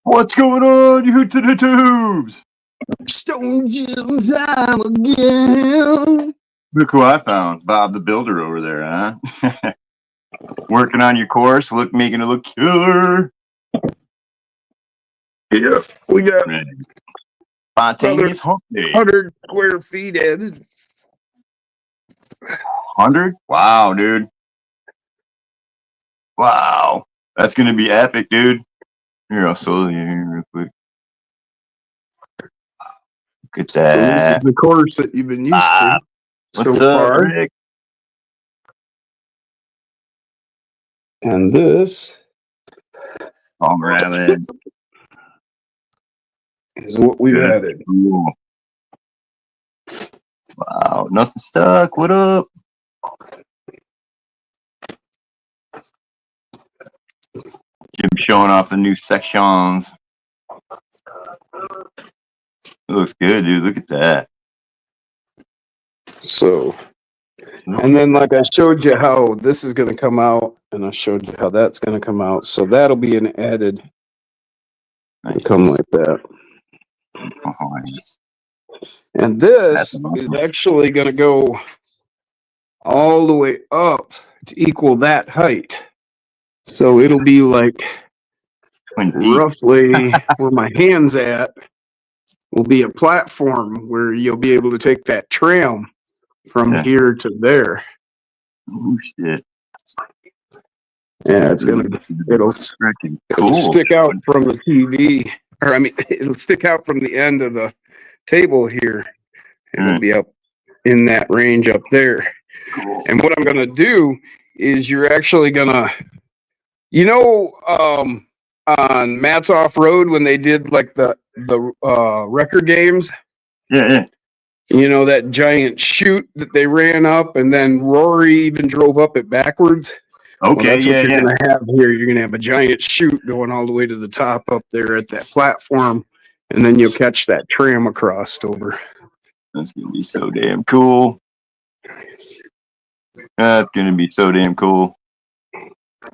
What's going on, you to the tubes? Stone Jim time again. Look who I found. Bob the Builder over there, huh? Working on your course, making it look killer. Yeah, we got spontaneous hump day. 100 square feet added. 100? Wow, dude. Wow. That's going to be epic, dude. Here, I'll solo you here real quick. Look at that. So this is the course that you've been used to. What's so up, far. Rick? And this Palmer Island is what we've added. Cool. Wow, nothing stuck. What up? Jim showing off the new sections. It looks good, dude. Look at that. So, and then like I showed you how this is going to come out, and I showed you how that's going to come out. So that'll be an added. Nice. Come like that. Oh, nice. And this Awesome. is actually going to go all the way up to equal that height. So it'll be like roughly where my hand's at will be a platform where you'll be able to take that tram from here to there. Oh shit. Yeah, it'll stick out from the TV, or I mean, it'll stick out from the end of the table here. It'll be up in that range up there. Cool. And what I'm gonna do is you're actually gonna, on Matt's Off Road when they did like the record games. Yeah. You know, that giant chute that they ran up, and then Rory even drove up it backwards. Okay, well, that's what you're gonna have here. You're gonna have a giant chute going all the way to the top up there at that platform, and then you'll catch that tram across over. That's gonna be so damn cool. That's gonna be so damn cool.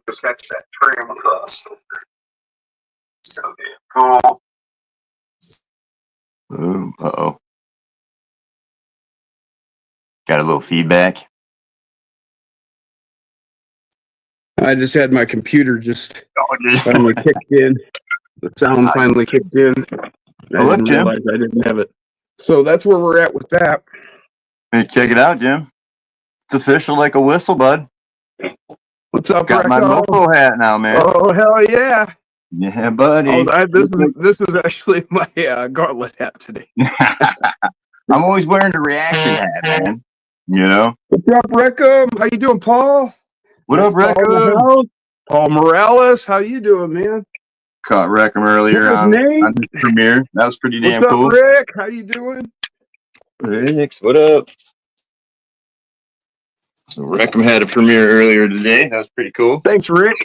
Just catch that tram across over. So damn cool. Ooh, uh-oh. Got a little feedback. I just had my computer finally kicked in. The sound finally kicked in. I didn't realize I didn't have it. So that's where we're at with that. Hey, check it out, Jim. It's official like a whistle, bud. What's up, Got my mofo hat now, man. Oh, hell yeah. Yeah, buddy. Oh, this is actually my gauntlet hat today. I'm always wearing the reaction hat, man. You know? What's up, Rickham? How you doing, Paul? What up, Rickham? Paul Morales, how you doing, man? Caught Rickham earlier on the premiere. That was pretty damn cool. What's up, Rick? How you doing? Rick, what up? So Rickham had a premiere earlier today. That was pretty cool. Thanks, Rick.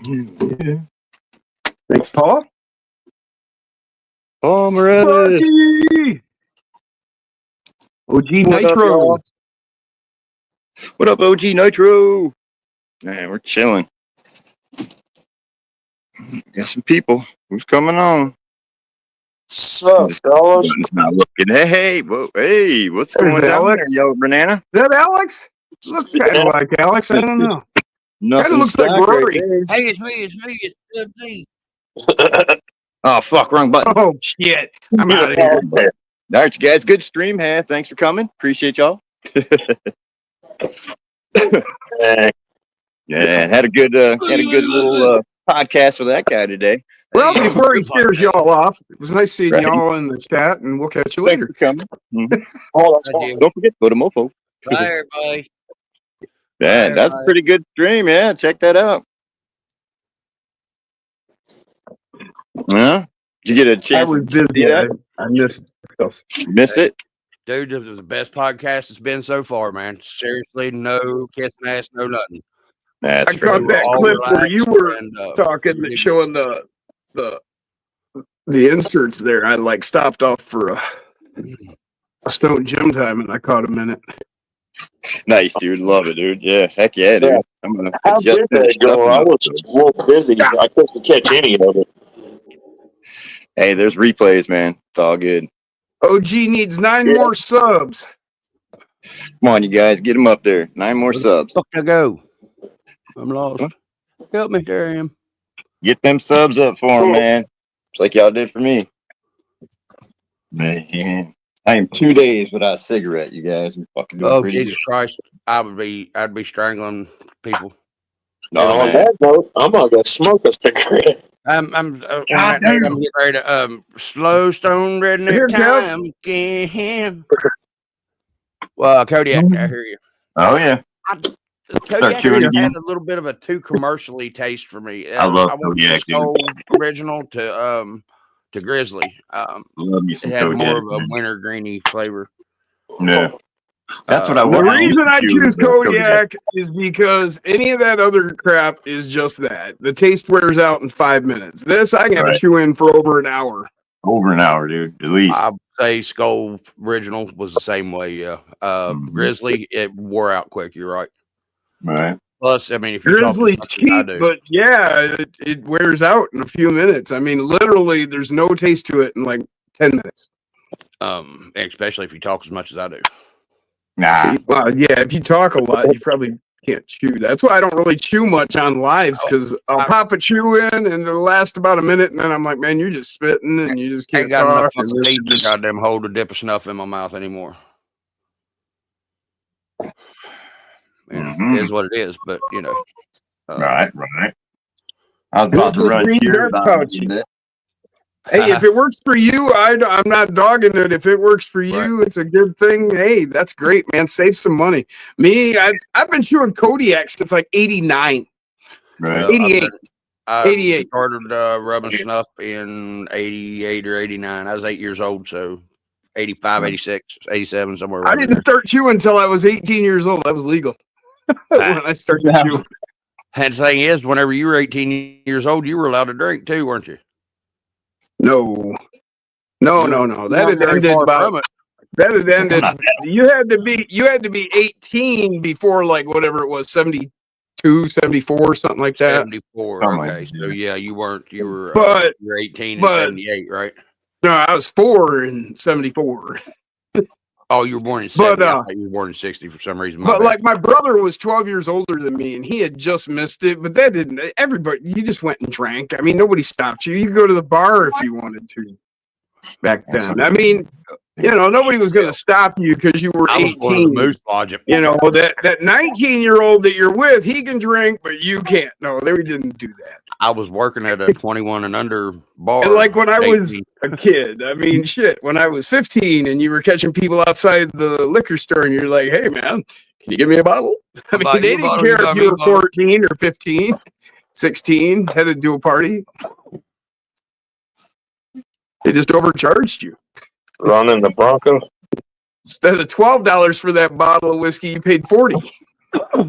Yeah. Thanks, Paul. Paul Morales. OG Nitro. What up, OG Nitro? Man, we're chilling. Got some people. Who's coming on? Sup, fellas? It's not looking. Hey, what's going on there, Yellow Banana? Is that Alex? Looks kind of like Alex. I don't know. Kind of looks like Rory. Hey, it's me. It's me. Oh, fuck, wrong button. Oh, shit. I'm out of here. All right, you guys. Good stream. Hey, thanks for coming. Appreciate y'all. Yeah, had a good little podcast with that guy today. Well, before he scares y'all off, it was nice seeing y'all in the chat, and we'll catch you later. Thanks for coming. Don't forget, go to Mofo. Bye, everybody. Yeah, that's a pretty good stream. Yeah, check that out. Yeah, did you get a chance? I was busy. I missed stuff. Missed it? Dude, this was the best podcast it's been so far, man. Seriously, no kissing ass, no nothing. That's I caught that clip where you were talking, showing the inserts there. I stopped off for a Stone Gym time, and I caught a minute. Nice, dude. Love it, dude. Yeah, heck yeah, dude. I'm gonna How did that go? I was a little busy. I couldn't catch any of it. Hey, there's replays, man. It's all good. OG needs 9 more subs. Come on, you guys, get them up there. 9 more subs. Fuck to go. I'm lost. Help me, there I am. Get them subs up for them, man. Just like y'all did for me. Man, I am 2 days without a cigarette, you guys. I'm fucking doing pretty Jesus Christ. I'd be strangling people. No, on that note, I'm gonna go smoke a cigarette. I'm getting ready to slow stone redneck time again. Well, Kodiak, I hear you. Oh yeah. Kodiak chewing had again. a little bit of a too commercially taste for me. I love went Kodiak, from Skull original to Grizzly. Love me some It had Kodiak, more of a man. winter greeny flavor. No. That's what I The want. reason I choose Kodiak is because any of that other crap is just that. The taste wears out in 5 minutes. This I can chew in for over an hour. Over an hour, dude. At least. I'd say Skull original was the same way. Yeah. Grizzly, it wore out quick. You're right. Right. Plus, I mean, if you Grizzly's cheap, but yeah, it wears out in a few minutes. I mean, literally, there's no taste to it in like 10 minutes. Especially if you talk as much as I do. Nah. Well, yeah, if you talk a lot, you probably can't chew. That's why I don't really chew much on lives, because I'll pop a chew in and it'll last about a minute, and then I'm like, man, you're just spitting and you just can't ain't got talk. enough teeth to goddamn hold a dip of snuff in my mouth anymore. You know, it is what it is, but you know. Right. I was about to run here. Hey, if it works for you, I'm not dogging it. If it works for you, it's a good thing. Hey, that's great, man. Save some money. Me, I've been chewing Kodiak since like 89. Right. 88. I 88. started rubbing snuff in 88 or 89. I was 8 years old, so 85, 86, 87, somewhere around I didn't start chewing until I was 18 years old. That was legal when I started chewing. And the thing is, whenever you were 18 years old, you were allowed to drink too, weren't you? No. That had ended about. That had ended. You had to be 18 before, like, whatever it was, 72, 74, something like that. 74. Okay, so yeah, you were 18 in 78, right? No, I was 4 in 74. Oh, you were born in 70. I thought you were born in 60 for some reason. But like, my brother was 12 years older than me, and he had just missed it. But that didn't. Everybody, you just went and drank. I mean, nobody stopped you. You could go to the bar if you wanted to. Back then, I mean, you know, nobody was going to stop you because you were 18. You know, that 19-year-old that you're with, he can drink, but you can't. No, they didn't do that. I was working at a 21 and under bar. And like when I was a kid, I mean, shit, when I was 15 and you were catching people outside the liquor store and you're like, hey, man, can you give me a bottle? I mean, they didn't care if you were 14 or 15, 16, headed to a party. They just overcharged you. Running the Bronco. Instead of $12 for that bottle of whiskey, you paid $40.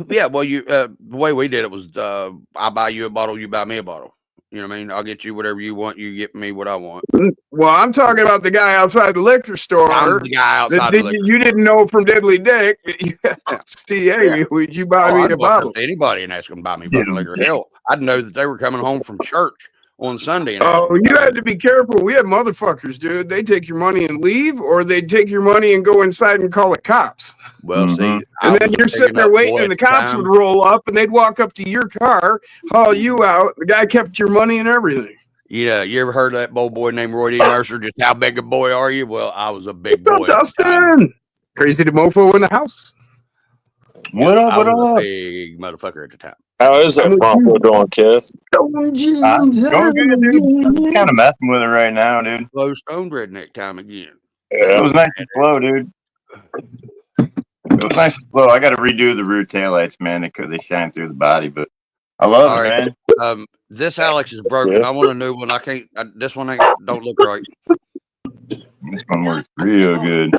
Yeah, well, you the way we did it was I buy you a bottle, you buy me a bottle. You know what I mean? I'll get you whatever you want. You get me what I want. Well, I'm talking about the guy outside the liquor store. I'm the guy outside the liquor store. You didn't know from Deadly Dick. See, hey, would you buy me a bottle? Anybody and ask them to buy me fucking liquor. Hell, I'd know that they were coming home from church on Sunday. And you had to be careful. We had motherfuckers, dude. They take your money and leave, or they take your money and go inside and call the cops. Well, see, and then you're sitting there waiting, and the cops would roll up, and they'd walk up to your car, haul you out. The guy kept your money and everything. Yeah, you ever heard of that old boy named Roy D. Mercer? Just how big a boy are you? Well, I was a big boy. Dustin? Crazy the mofo in the house. What up? What up? Big motherfucker at the time. How is that Bronco doing, Kiss? Going good, dude. I'm kind of messing with it right now, dude. Slow stone redneck time again. Yeah. It was nice and slow, dude. It was nice and slow. I got to redo the rear taillights, man. They shine through the body, but I love it, man. This Alex is broken. I want a new one. I can't. This one don't look right. This one works real good.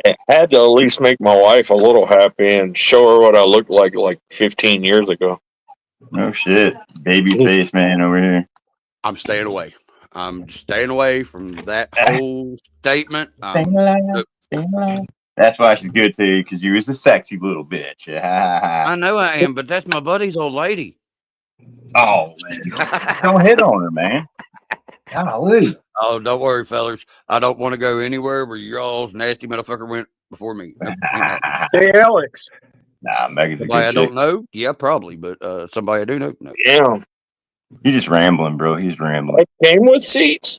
I had to at least make my wife a little happy and show her what I looked like 15 years ago. No shit. Baby face man over here. I'm staying away. I'm staying away from that whole statement. Staying alive. That's why she's good to you, because you was a sexy little bitch. I know I am, but that's my buddy's old lady. Oh, man. Don't hit on her, man. Golly. Oh, don't worry, fellas. I don't want to go anywhere where your all's nasty motherfucker went before me. Nope, ain't happening. Hey, Alex. Nah, Megan's a Somebody I good don't chick. know? Yeah, probably, but somebody I do know? No. Yeah. He's just rambling, bro. He's rambling. It came with seats.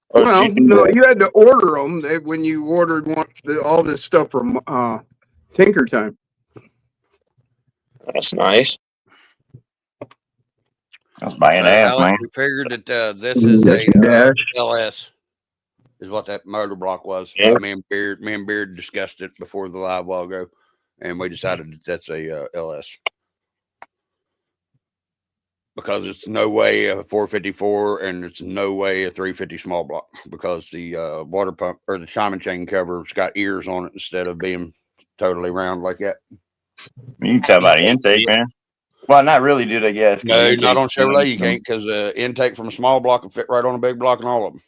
Or Well, did you no, do you had to order them when you ordered all this stuff from Tinker Time. that? That's nice. I was buying So, ass, Alex, man. we figured that this is a LS, is what that motor block was. Yeah. Me and Beard discussed it before the live while ago, and we decided that that's a LS because it's no way a 454 and it's no way a 350 small block because the water pump or the timing chain cover's got ears on it instead of being totally round like that. You can tell by the intake, man. Well, not really, dude, I guess. No, not on Chevrolet. You can't because intake from a small block will fit right on a big block and all of them.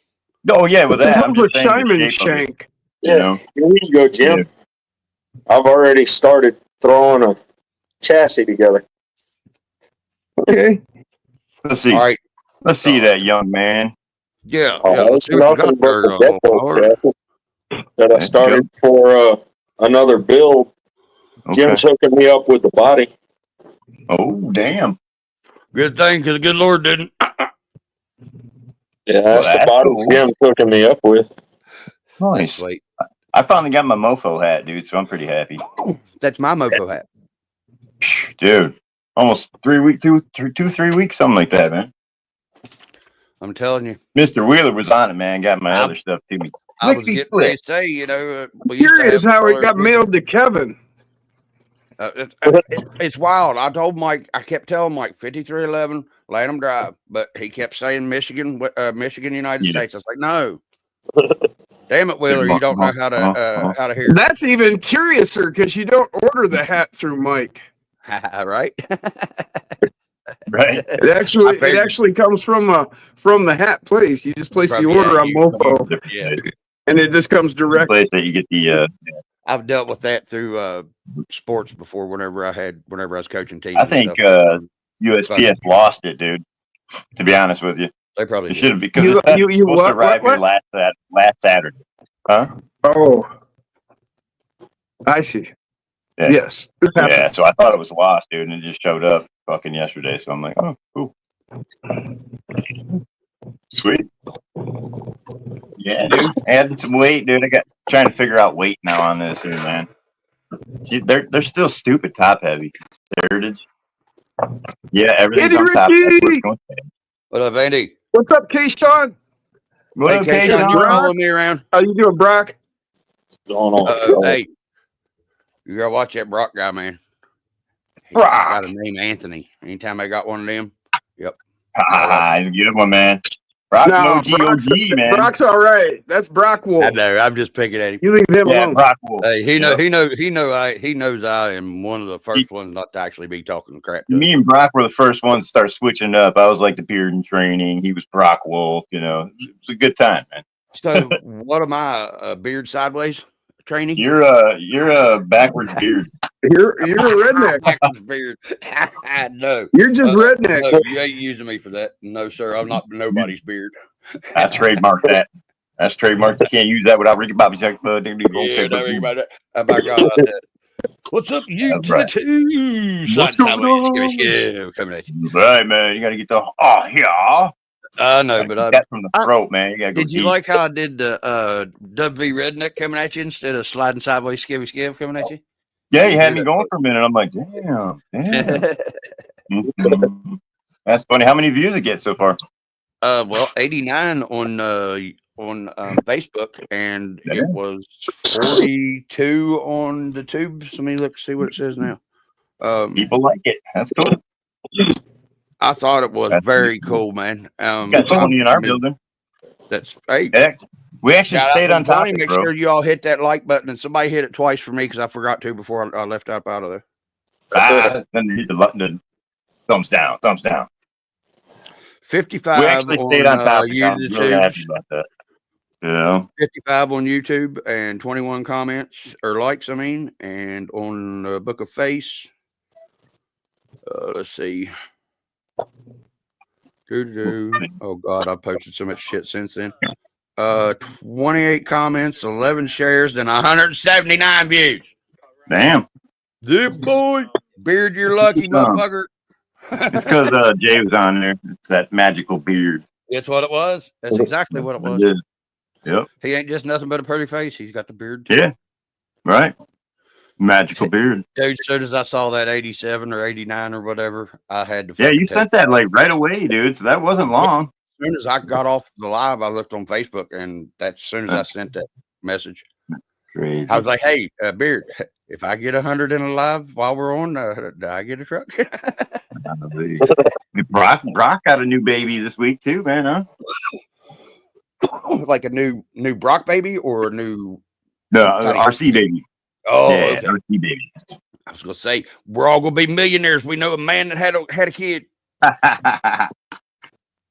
Oh, yeah, with that. I'm just saying Simon the shape of it, Shank. you know? Here you go, Jim. Yeah. I've already started throwing a chassis together. Okay. Let's see. All right. Let's see that young man. Yeah. Oh, Let's it's see what you nothing got but there, the little depot Lord. chassis that I Let's started for another build. Okay. Jim's hooking me up with the body. Oh, damn. Good thing because the good Lord didn't. Yeah, that's the that's body cool. Jim's hooking me up with. That's Nice. sweet. I finally got my mofo hat, dude, so I'm pretty happy. That's my mofo hat. Dude, almost 3 weeks, 3 weeks, something like that, man. I'm telling you. Mr. Wheeler was on it, man. Got my I- other stuff to me. I was Lickety getting ready split. to say, you know, we used to Curious have how it colors- got mailed to Kevin. It's wild. I told Mike, I kept telling Mike 5311, let him drive, but he kept saying Michigan, United Yeah. States. I was like, no. Damn it, Wheeler, you don't know how to hear. That's even curiouser because you don't order the hat through Mike. Right? Right? It actually comes from the hat place. You just place the order on Mofo, Yeah. and it just comes direct. Place that you get the. I've dealt with that through sports before. Whenever I was coaching teams. I think USPS lost it, dude. To be honest with you, they probably it should have because You- it's you supposed to what, arrive what, here last Saturday. Huh? Oh, I see. Yeah. Yes. Yeah. So I thought it was lost, dude, and it just showed up fucking yesterday. So I'm like, oh, cool. Sweet. Yeah, dude. Adding some weight, dude. I got trying to figure out weight now on this here, man. They're still stupid top heavy. Heritage. Yeah, everything's on top. Ricky! What up, Andy? What's up, Keyshawn? What Hey, up, Kate, Keyshawn? you following me around? How you doing, Brock? Going on. Hey, you gotta watch that Brock guy, man. He's Brock. got a name Anthony. Anytime I got one of them, yep. He's a good one, man. Brock's an OG, man. Brock's all right. That's Brock Wolf. I know. I'm just picking at him. You leave him Yeah, alone. Brock Wolf. Hey, he knows I am one of the first ones not to actually be talking crap. To Me and Brock were the first ones to start switching up. I was like the beard and training. He was Brock Wolf. You know, it was a good time, man. So, what am I? Beard sideways training? You're a backwards beard. You're a redneck. Backwards beard. No, You're just redneck. no, you ain't using me for that. No, sir. I'm not nobody's beard. I trademark that. That's trademark. You can't use that without Ricky Bobby's. Yeah, don't think about that. Oh my God. What's up, you That's right. two? What's going on? Coming at you. Right, man. You got to get the yeah. I know, but That from the throat, man. You got to go did you deep. like how I did the WV redneck coming at you instead of sliding sideways, skiv coming at you? Yeah, you had me going for a minute. I'm like, damn. Mhm. That's funny. How many views it get so far? Well, 89 on Facebook, and it was 42 on the tubes. Let me see what it says now. People like it. That's cool. I thought it was That's very cool, man. Got 20 in our building. That's hey. Heck, we actually Shout stayed out on to top of Johnny. it, Make bro. sure you all hit that like button, and somebody hit it twice for me because I forgot to before I left up out of there. Then hit the thumbs down. Thumbs down. 55. We actually stayed on top of it. I'm YouTube. really happy about that. Yeah. 55 on YouTube and 21 comments or likes, I mean, and on the Book of Face, let's see. Oh God, I posted so much shit since then. 28 comments, 11 shares, and 179 views. Damn. Zip boy, Beard, you're lucky, motherfucker. It's because Jay was on there. It's that magical beard. That's what it was. That's exactly what it was. It is. Yep. He ain't just nothing but a pretty face. He's got the beard too. Yeah. Right. Magical beard. Dude, as soon as I saw that 87 or 89 or whatever, I had to. Yeah, you sent that like right away, dude. So that wasn't long. As soon as I got off the live, I looked on Facebook, and as soon as I sent that message, crazy. I was like, "Hey, Beard, if I get 100 in a live while we're on, do I get a truck?" Brock got a new baby this week too, man. Huh? Like a new Brock baby or a new RC baby. Oh, yeah, okay. RC baby. I was gonna say we're all gonna be millionaires. We know a man that had a kid.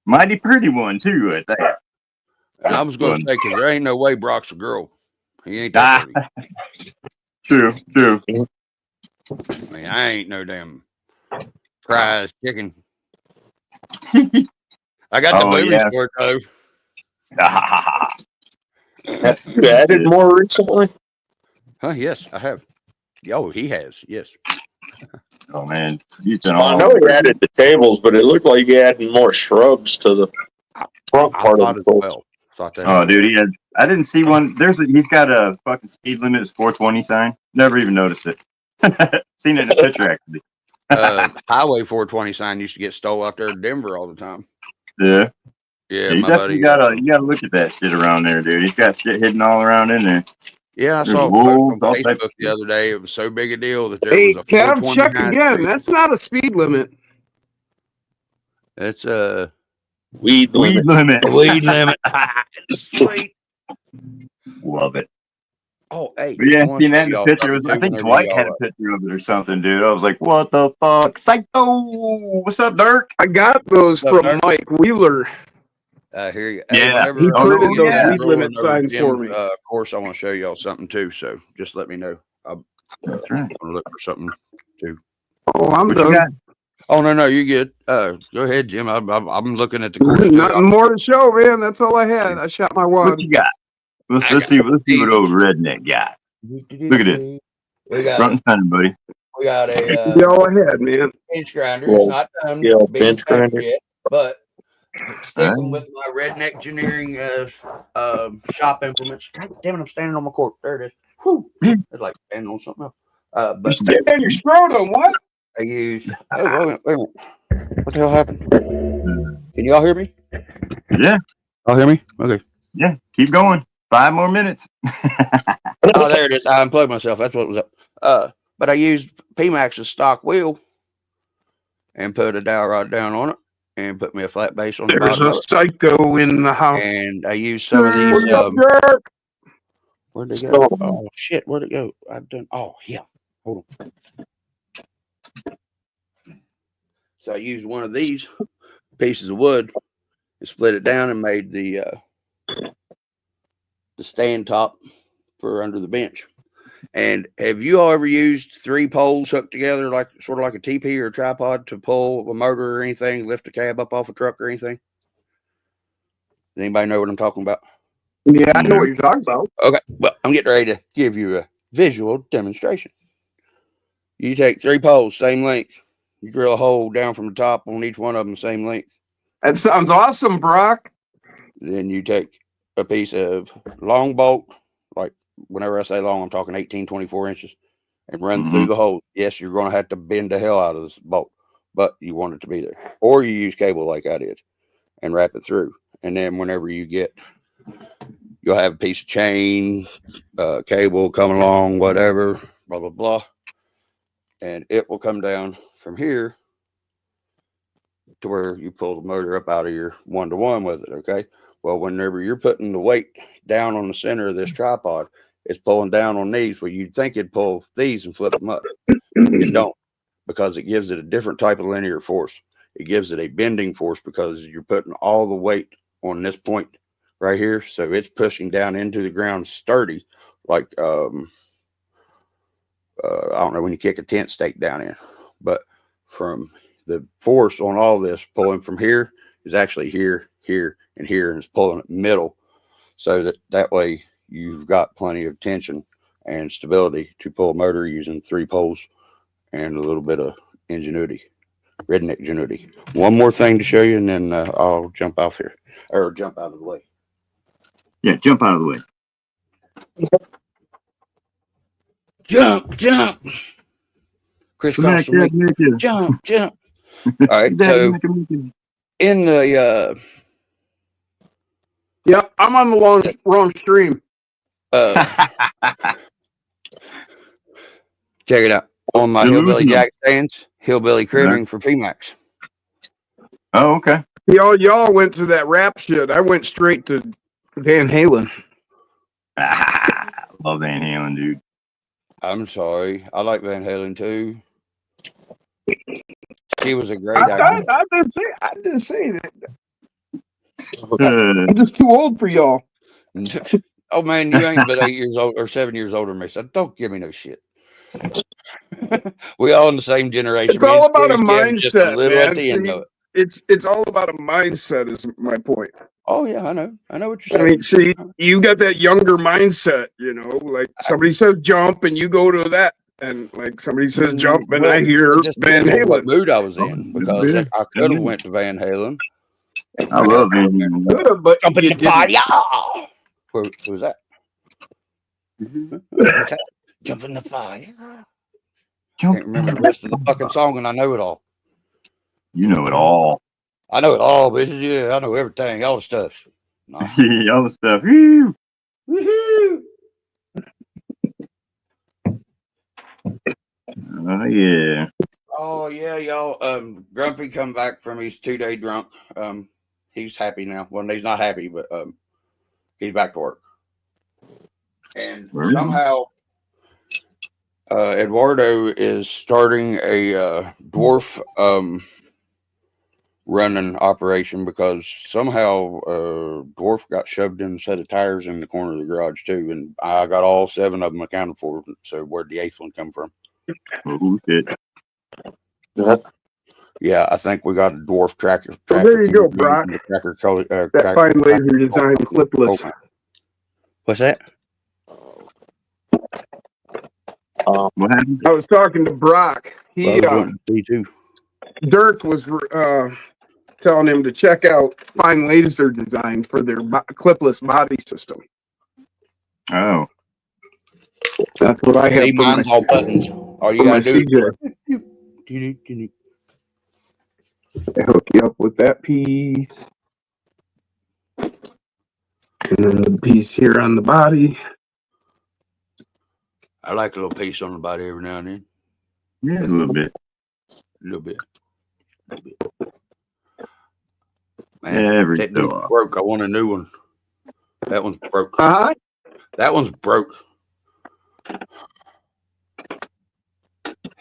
Mighty pretty one too, I think. And I was gonna say because there ain't no way Brock's a girl. He ain't that pretty. True. I mean, I ain't no damn prize chicken. I got the boobies for it though. Have you added more recently? Huh? Yes, I have. Oh, he has. Yes. Oh man, I know he added the tables, but it looked like he added more shrubs to the front part of the boat. Oh, dude, he had. I didn't see one. He's got a fucking speed limit. It's 420 sign. Never even noticed it. Seen it in a picture actually. Highway 420 sign used to get stole out there in Denver all the time. Yeah. Yeah, you definitely gotta look at that shit around there, dude. He's got shit hidden all around in there. Yeah, I saw a post on Facebook the other day. It was so big a deal that there was a Kev, check again. Street. That's not a speed limit. It's a weed limit. Weed limit. Sweet. Love it. Oh, hey. But yeah, seen that in the picture. I think Dwight had a picture of it or something, dude. I was like, what the fuck? Psycho! What's up, Dirk? I got those from Mike Wheeler. Here you go. Yeah, he printed those weed limit signs for me. Of course, I want to show y'all something too. So just let me know. That's right. I'm gonna look for something too. Oh, I'm done. Oh no, you good? Go ahead, Jim. I'm looking at the course. Nothing more to show, man. That's all I had. I shot my wad. What you got? Let's see what old redneck got. Look at it. We got front and center, buddy. We got a go ahead, man. Bench grinder. It's not done. Yeah, bench grinder. Yet, but sticking with my redneck engineering shop implements. God damn it, I'm standing on my cork. There it is. Whew. It's like standing on something else. But you stand on your scrotum, what? I use wait a minute. What the hell happened? Can y'all hear me? Yeah. Y'all hear me? Okay. Yeah, keep going. 5 more minutes. Oh, there it is. I unplugged myself. That's what was up. But I used PMAX's stock wheel and put a dowel rod down on it and put me a flat base on the bottom. There's a psycho in the house. And I used some of these. What's up, Dirk? Where'd they go? Oh shit! Where'd it go? I've done. Oh yeah. Hold on. So I used one of these pieces of wood and split it down and made the stand top for under the bench. And have you all ever used 3 poles hooked together, like sort of like a teepee or a tripod, to pull a motor or anything, lift a cab up off a truck or anything? Does anybody know what I'm talking about? Yeah, I know what you're talking about. Okay, well, I'm getting ready to give you a visual demonstration. You take 3 poles, same length. You drill a hole down from the top on each one of them, same length. That sounds awesome, Brock. Then you take a piece of long bolt, like whenever I say long, I'm talking 18, 24 inches, and run through the hole. Yes, you're going to have to bend the hell out of this bolt, but you want it to be there. Or you use cable like I did and wrap it through. And then whenever you get, you'll have a piece of chain, cable coming along, whatever, blah, blah, blah. And it will come down from here to where you pull the motor up out of your 1-to-1 with it, okay? Well, whenever you're putting the weight down on the center of this tripod, it's pulling down on these. Well, you'd think it'd pull these and flip them up. It don't, because it gives it a different type of linear force. It gives it a bending force because you're putting all the weight on this point right here, so it's pushing down into the ground sturdy, like I don't know when you kick a tent stake down in, but from the force on all this pulling from here is actually here, here, and here, and it's pulling it middle, so that way you've got plenty of tension and stability to pull a motor using 3 poles and a little bit of ingenuity, redneck ingenuity. One more thing to show you, and then I'll jump off here, or jump out of the way. Yeah, jump out of the way. Jump, jump. Crisscross from me. Jump, jump. All right, so in the Yeah, I'm on the wrong stream. check it out. On my Hillbilly Jack stands, Hillbilly Crittering for PMAX. Oh, okay. Y'all went to that rap shit. I went straight to Van Halen. Love Van Halen, dude. I'm sorry. I like Van Halen too. She was a great I actor. didn't say that. I'm just too old for y'all. Oh man, you ain't but 8 years old or 7 years older than me. So don't give me no shit. We all in the same generation. It's all about a Just a mindset, little man. at the end of it. It's all about a mindset. Is my point. Oh yeah, I know what you're saying. I mean, see, you got that younger mindset. You know, like somebody says jump, and you go to that, and like somebody says jump, and I hear Van Halen. What mood I was in, because I could have went to Van Halen. I love Van Halen. Could have, but Jump in you the fire. didn't. Who was that? What's that? Jump in the fire. Can't remember the rest of the fucking song, and I know it all. You know it all. I know it all, bitches. Yeah, I know everything, all the stuff. No. All the stuff. Woo! Woohoo! Oh yeah. Oh yeah, y'all. Grumpy come back from his 2-day drunk. He's happy now. Well, he's not happy, but he's back to work. And somehow Eduardo is starting a dwarf running operation, because somehow dwarf got shoved in a set of tires in the corner of the garage too, and I got all 7 of them accounted for. So where'd the 8th one come from? Oh shit. Yeah, I think we got a dwarf tracker. Well, there you go, Brock. Tracker color, That fine laser design clipless. What's that? What happened? I was talking to Brock. Dirk was telling him to check out Fine Laser Design for their clipless body system. Oh. That's what I have. Mine's all buttons. All you gotta do. They hook you up with that piece, and then the piece here on the body. I like a little piece on the body every now and then. Yeah, a little bit. A little bit. Man, that one's broke. I want a new one. That one's broke. That one's broke.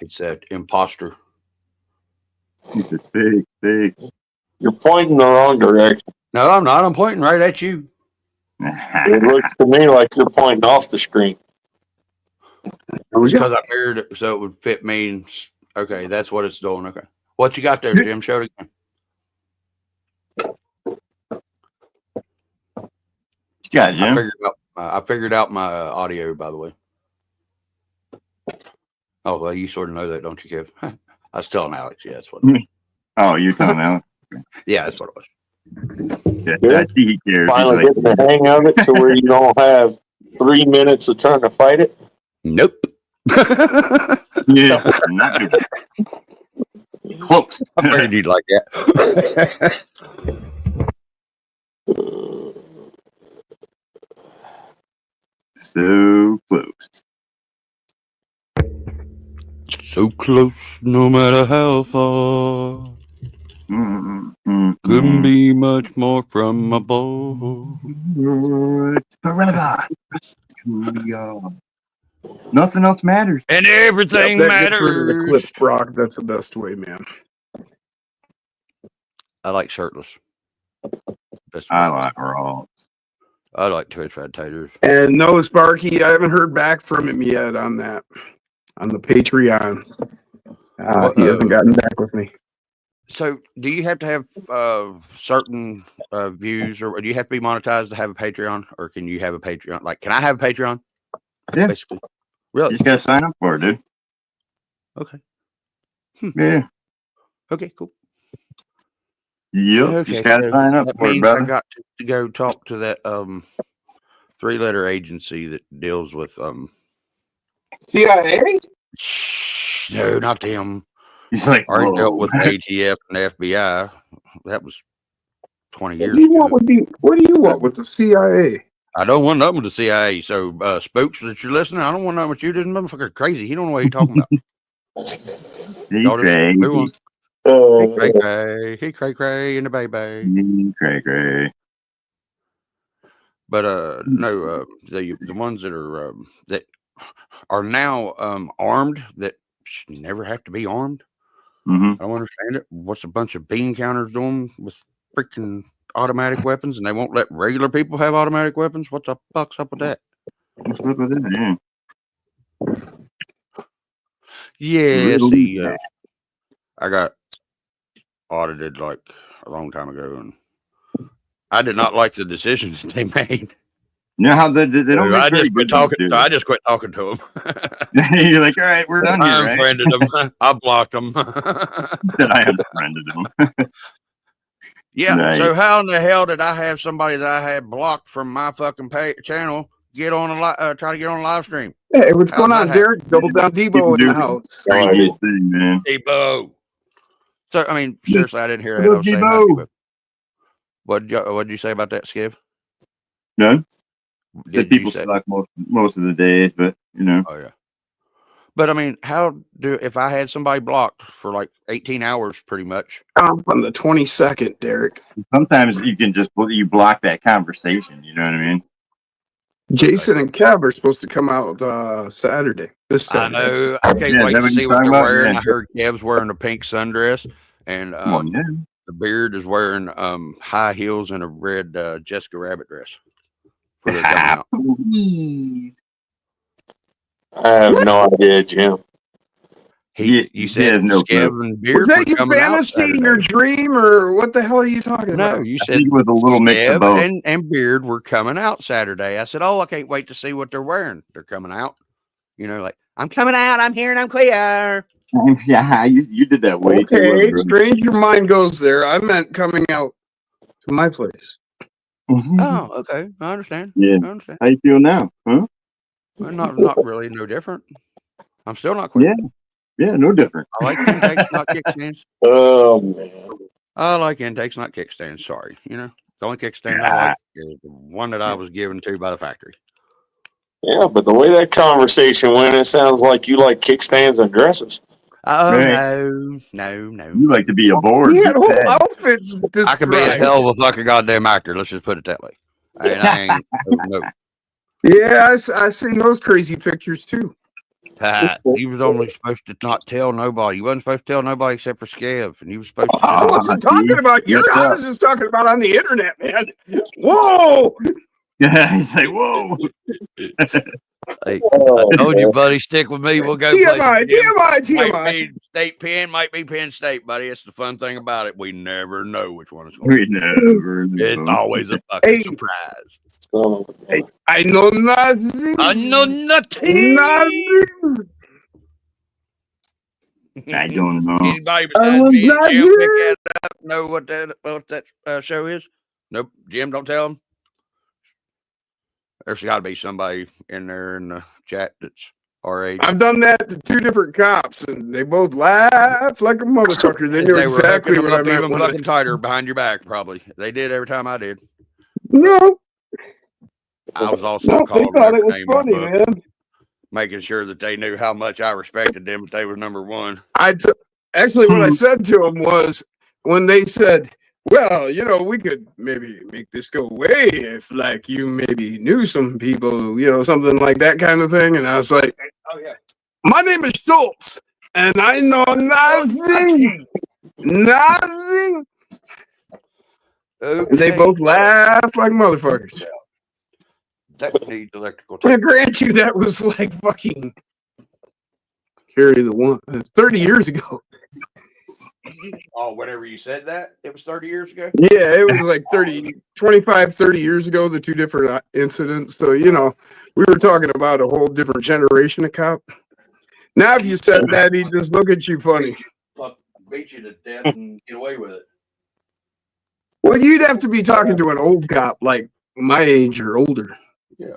It's that imposter. He's a big. You're pointing the wrong direction. No, I'm not. I'm pointing right at you. It looks to me like you're pointing off the screen. Because I mirrored it so it would fit me. Okay, that's what it's doing. Okay. What you got there, Jim? Show it again. Yeah, Jim. I figured out my audio, by the way. Oh, well, you sort of know that, don't you, Kev? I was telling Alex. Yeah, that's what it was. Oh, you're telling Alex? Yeah, that's what it was. Yeah, I see he cares. Finally getting the hang of it to where you don't have 3 minutes of trying to fight it. Nope. Yeah, not good. Close. I figured you'd like that. So close. So close, no matter how far. Couldn't be much more from above. Forever. Nothing else matters. And everything matters. The clips, Brock. That's the best way, man. I like shirtless. I like raw. I like Twitch fried taters. And no, Sparky, I haven't heard back from him yet on that, on the Patreon. He hasn't gotten back with me. So, do you have to have certain views, or do you have to be monetized to have a Patreon, or can you have a Patreon? Like, can I have a Patreon? Yeah. Basically. You Really? just gotta sign up for it, dude. Okay. Yeah. Okay, cool. Yep. Okay, Just gotta so sign up that for it, means brother. I got to go talk to that 3-letter agency that deals with CIA? Shh, no, not them. He's like, I already dealt whoa. with the ATF and the FBI. That was 20 What years do you ago. want with the CIA? I don't want nothing with the CIA. So, spooks that you're listening, I don't want nothing with you. This motherfucker crazy. He don't know what he's talking about. He Y'all just crazy. move on. Oh, He cray cray in the baby. He cray. But no, the ones that are now armed that should never have to be armed. Mm-hmm. I don't understand it. What's a bunch of bean counters doing with freaking automatic weapons, and they won't let regular people have automatic weapons? What the fuck's up with that? What's up with that? Yeah, Really see, bad. I got audited like a long time ago, and I did not like the decisions that they made. You know how they don't So make I very just quit good talking. ones, So I just quit talking to them. You're like, all right, we're done I here, right? unfriended them. I blocked them. Then I unfriended them. Yeah. Nice. So how in the hell did I have somebody that I had blocked from my fucking channel get on try to get on a live stream? Hey, what's How's going that on, happen? Derek? Double down Debo in the house. Craziest thing, man. Debo. So I mean, Yeah. seriously, I didn't hear that. Hello, I was saying Debo. hi, Debo. What'd you say about that, Skiv? None. Did Said you people say? suck most of the days, but you know. Oh yeah. But I mean, if I had somebody blocked for like 18 hours, pretty much? On the 22nd, Derek. Sometimes you can just block that conversation. You know what I mean? Jason and Kev are supposed to come out Saturday. This I Saturday. know. I can't Yeah, wait is that to what see you're what talking they're about? wearing. Yeah. I heard Kev's wearing a pink sundress, and Well, yeah. the beard is wearing high heels and a red Jessica Rabbit dress for their coming out. Please. I have no idea, Jim. You said has no clue. Skev and Beard Was that were your coming out fantasy, Saturday. your dream, or what the hell are you talking No, about? you I said think it was a little mix of Skev both. and Beard were coming out Saturday. I said, oh, I can't wait to see what they're wearing. They're coming out. You know, like, I'm coming out. I'm here and I'm queer. Yeah, you did that way too well, Okay, bro. strange your mind goes there. I meant coming out to my place. Oh, okay. I understand. Yeah. I understand. How you feel now? Huh? Well, not really no different. I'm still not queer. Yeah, no different. I like intakes, not kickstands. Oh man. I like intakes, not kickstands. Sorry. You know, the only kickstand I like is the one that I was given to by the factory. Yeah, but the way that conversation went, it sounds like you like kickstands and dresses. Oh, Right. no. You like to be aboard. He had whole Pad. outfits I could be a described. hell of a fucking goddamn actor. Let's just put it that way. I ain't. No. Yeah, I seen those crazy pictures too. You was only supposed to not tell nobody. You wasn't supposed to tell nobody except for Skev, and you was supposed to. I wasn't talking about you. I was just talking about on the internet, man. Whoa! Yeah, he's like, whoa. Hey, I told you, buddy, stick with me. We'll go TMI, places. Might TMI. be State Penn, might be Penn State, buddy. It's the fun thing about it. We never know which one it's going to We be. never know. It's always a fucking Hey. surprise. Hey, I know nothing. I know nothing. Nothing. I don't know. Anybody I besides was me and not Jim here. pick that up? Know what that show is? Nope. Jim, don't tell him. There's got to be somebody in there in the chat that's our age. I've done that to two different cops, and they both laughed like a motherfucker. They knew were exactly hooking what them I up meant. even when I fucking said- tighter behind your back, probably. They did every time I did. No, I was also no, they calling thought every it was name in the funny, book, man. making sure that they knew how much I respected them, but they were number one. Actually, what I said to them was when they said, well, you know, we could maybe make this go away if, like, you maybe knew some people, you know, something like that kind of thing. And I was like, Oh, yeah. my name is Schultz, and I know nothing. Nothing. Okay. And they both laughed like motherfuckers. That needs electrical I tape. grant you that was like fucking carry the one 30 years ago. Oh, whenever you said that, it was 30 years ago. Yeah, it was like 25, 30 years ago, the two different incidents. So, you know, we were talking about a whole different generation of cop. Now, if you said that, he'd just look at you funny. Fuck, beat you to death and get away with it. Well, you'd have to be talking to an old cop like my age or older. Yeah.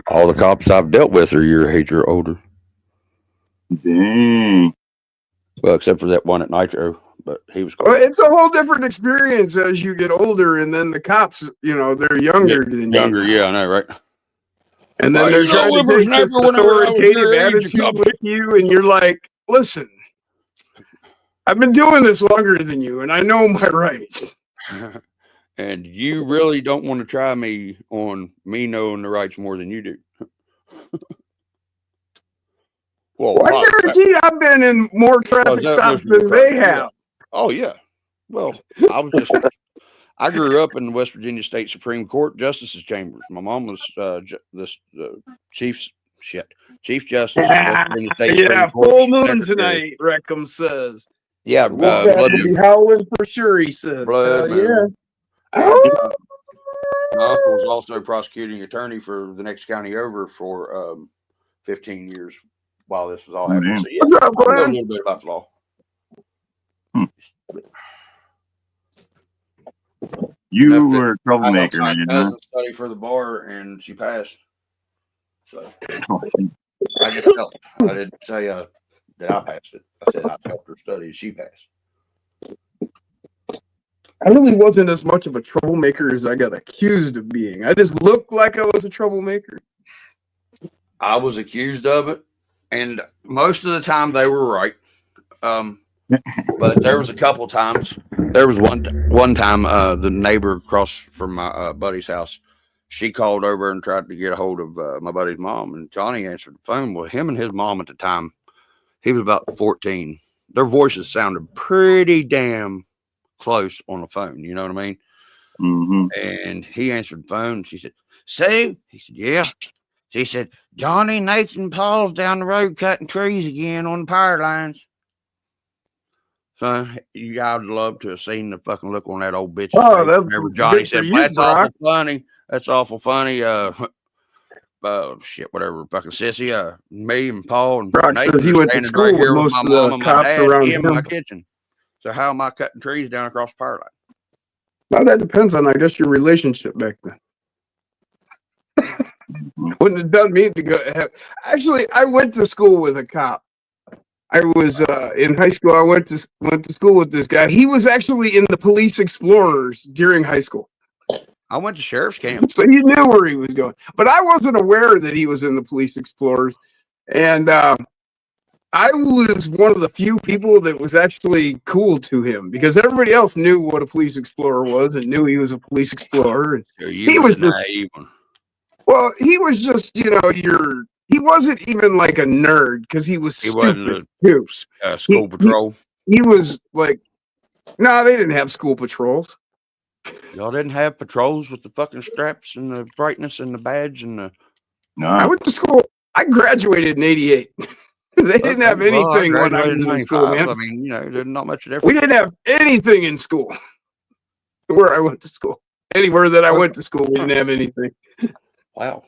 All the cops I've dealt with are your age or older. Dang. Well, except for that one at Nitro, but he was. Well, it's a whole different experience as you get older, and then the cops, you know, they're younger than Younger, you. yeah, I know, right? And then Well, they're you know, trying to take this whenever I was authoritative your age, you attitude cops- with you, and you're like, listen, I've been doing this longer than you, and I know my rights. And you really don't want to try me on me knowing the rights more than you do. Well, Well, I guarantee I've been in more traffic that stops was than your they crime, have. Oh yeah. Well, I grew up in the West Virginia State Supreme Court Justice's chambers. My mom was Chief Justice. West Virginia State Supreme Yeah, Court full moon secretary. tonight, Reckham says. Yeah, We'll blood be moon. howling for sure, he said. Blood Yeah. moon. Oh, My uncle was also prosecuting attorney for the next county over for 15 years while this was all happening. So, yeah, what's up, I know a Glenn? little bit about the law. You were a I troublemaker, helped my man. cousin study for the bar, and she passed. So Huh? I just helped. I didn't say that I passed it. I said I helped her study, and she passed. I really wasn't as much of a troublemaker as I got accused of being. I just looked like I was a troublemaker. I was accused of it, and most of the time they were right. But there was a couple times. There was one time the neighbor across from my buddy's house, she called over and tried to get a hold of my buddy's mom, and Johnny answered the phone. Well, him and his mom at the time, he was about 14. Their voices sounded pretty damn close on the phone. You know what I mean? Mm-hmm. And he answered the phone. And she said, "Sue?" He said, "Yeah." She said, "Johnny, Nathan, Paul's down the road cutting trees again on the power lines." So you guys would love to have seen the fucking look on that old bitch. Oh, that's Whenever Johnny good for said, you, "Well, that's Brock." awful funny. That's awful funny." Shit, whatever, fucking sissy. Me and Paul and Brock Nathan says he are went to standing school right with here most my of the mom and my cops dad around in my him. kitchen. So how am I cutting trees down across the power line? Well, that depends on, I guess, your relationship back then. Wouldn't have done me to go. Actually, I went to school with a cop. I was in high school. I went to school with this guy. He was actually in the Police Explorers during high school, I went to sheriff's camp. so he knew where he was going. But I wasn't aware that he was in the Police Explorers, and I was one of the few people that was actually cool to him because everybody else knew what a police explorer was and knew he was a police explorer. So He was the just- naive one. Well, he was just, you know, he wasn't even like a nerd because he was He wasn't stupid too. School He- patrol. He was like, no, they didn't have school patrols. Y'all didn't have patrols with the fucking straps and the brightness and the badge and the. I No. went to school. I graduated in '88. They didn't have Well, I anything when I graduated was in in school, 95. man. I mean, you know, there's not much difference. We didn't have anything in school where I went to school. Anywhere that I went to school, we didn't have anything. Wow.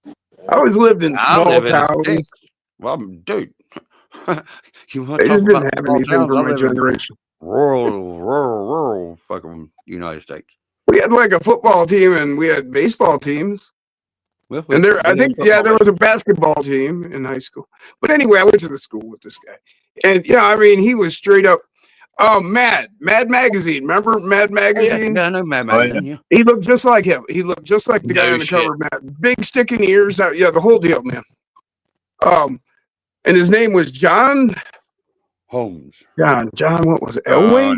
I always lived in I small live in a towns. six. Well, dude, you want They to talk just didn't about have small anything towns? for I my live in generation. rural fucking United States. We had like a football team and we had baseball teams. Well, And there, I we think, had yeah, football there was a basketball team in high school. But anyway, I went to the school with this guy. And yeah, I mean, he was straight up, Mad Magazine. Remember Mad Yeah, Magazine? I know Mad Oh, Magazine, yeah. He looked just like him. He looked just like the guy No on the shit. cover, Mad. Big sticking ears out. Yeah, the whole deal, man. And his name was John, Holmes. what was it? Elway?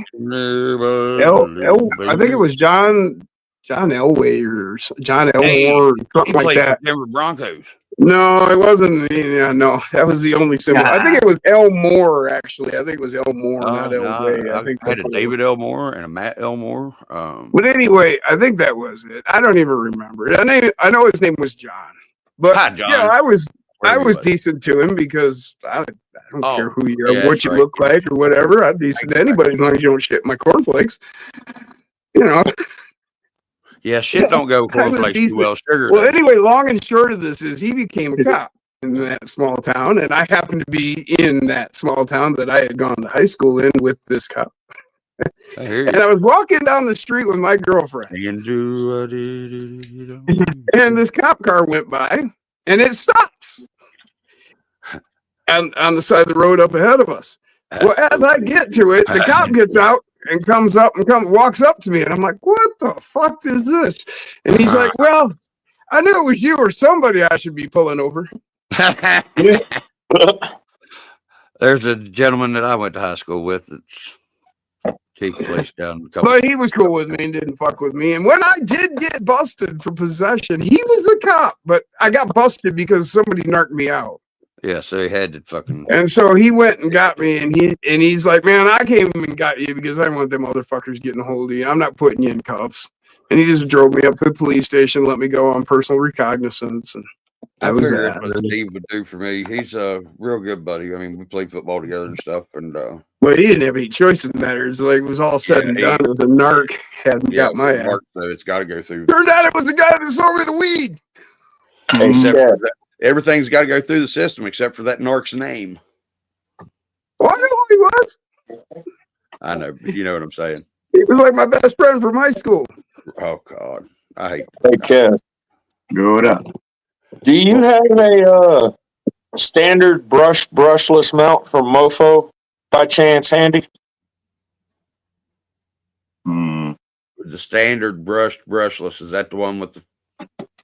I think it was John Elway or John Elmore or He something like played that. for Denver Broncos. No, it wasn't. Yeah, no, that was the only symbol. I think it was Elmore, actually. I think it was Elmore, not No, Elway. I think I had that's a what it was. David Elmore and a Matt Elmore. But anyway, I think that was it. I don't even remember it. I know his name was John. But Hi, John. yeah, I was Wherever he was. decent to him because I don't care who you are, yeah, what that's you right. look like, or whatever. I'm decent to anybody as long as you don't shit my cornflakes. You know. Yeah, shit don't go cornflakes too well. Sugar Well, does. anyway, long and short of this is he became a cop in that small town, and I happened to be in that small town that I had gone to high school in with this cop. I hear you. And I was walking down the street with my girlfriend, and this cop car went by, and it stops on the side of the road up ahead of us. Well, as I get to it, the cop gets out and comes up and walks up to me, and I'm like, "What the fuck is this?" And he's like, "Well, I knew it was you or somebody I should be pulling over." There's a gentleman that I went to high school with that's chief place down. But he was cool with me and didn't fuck with me. And when I did get busted for possession, he was a cop, but I got busted because somebody narked me out. Yeah, so he had to fucking. And so he went and got me, and he's like, "Man, I came and got you because I didn't want them motherfuckers getting a hold of you. I'm not putting you in cuffs." And he just drove me up to the police station, let me go on personal recognizance, and I was figured that. that's what Steve would do for me. He's a real good buddy. I mean, we played football together and stuff. And well, he didn't have any choice in the matter. It's like it was all said and done. It was a narc had got my ass. Mark, so it's got to go through. Turned out it was the guy that sold me the weed. Except for that, everything's got to go through the system except for that narc's name. Well, I know who he was. I know, but you know what I'm saying. He was like my best friend from high school. Oh God, I hate. Hey, Kev, Go it up. do you have a standard brushless mount from Mofo by chance handy? The standard brushless, is that the one with the?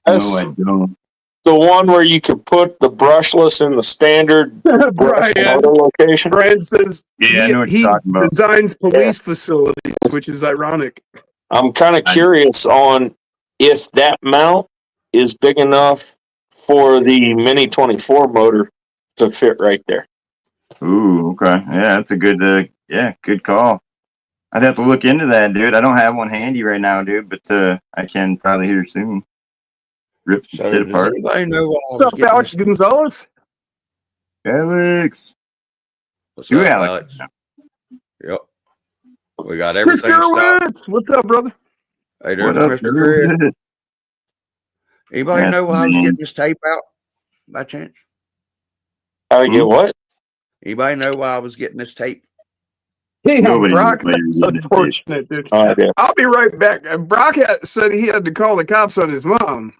That's No, I don't. the one where you could put the brushless in the standard brush location. Brian says Yeah, I know what he you're talking about. designs police facilities, which is ironic. I'm kind of curious on if that mount is big enough for the Mini 24 motor to fit right there. Ooh, okay. Yeah, that's a good good call. I'd have to look into that, dude. I don't have one handy right now, dude, but I can probably here soon. Rip some shit Does apart. anybody know what What's up, Alex Gonzalez? Alex. What's You up, Alex. Yep. We got Chris everything stopped. Gerowitz. What's up, brother? Hey, there's What up, Mr. Chris. dude? Anybody Yes, know why I was man. getting this tape out by chance? How to get what? Anybody know why I was getting this tape? Hey, Nobody Brock, knows why that's you're getting unfortunate, dude. Oh, yeah. I'll be right back. Brock said he had to call the cops on his mom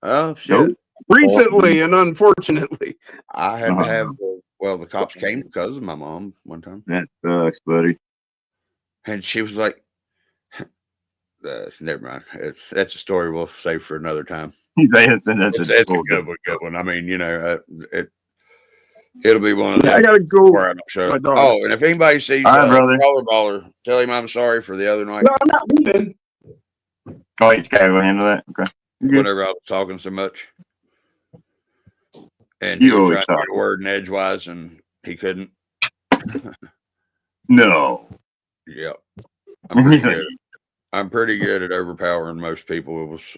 Oh shit! Nope. recently and unfortunately. I had to have. Well, the cops came because of my mom one time, That sucks, buddy. and she was like, "Never mind. That's a story we'll save for another time." That's It's a good one. I mean, you know, it'll be one of the. I gotta go. Where I don't show. My dog. Oh, and if anybody sees All right, brother. Baller, tell him I'm sorry for the other night. No, I'm not leaving. Oh, you gotta go handle that. Okay. You're good. Whenever I was talking so much, and You he was always trying to talk. get a word in edgewise, and he couldn't. No. Yeah, I'm pretty He's like- good. I'm pretty good at overpowering most people. It was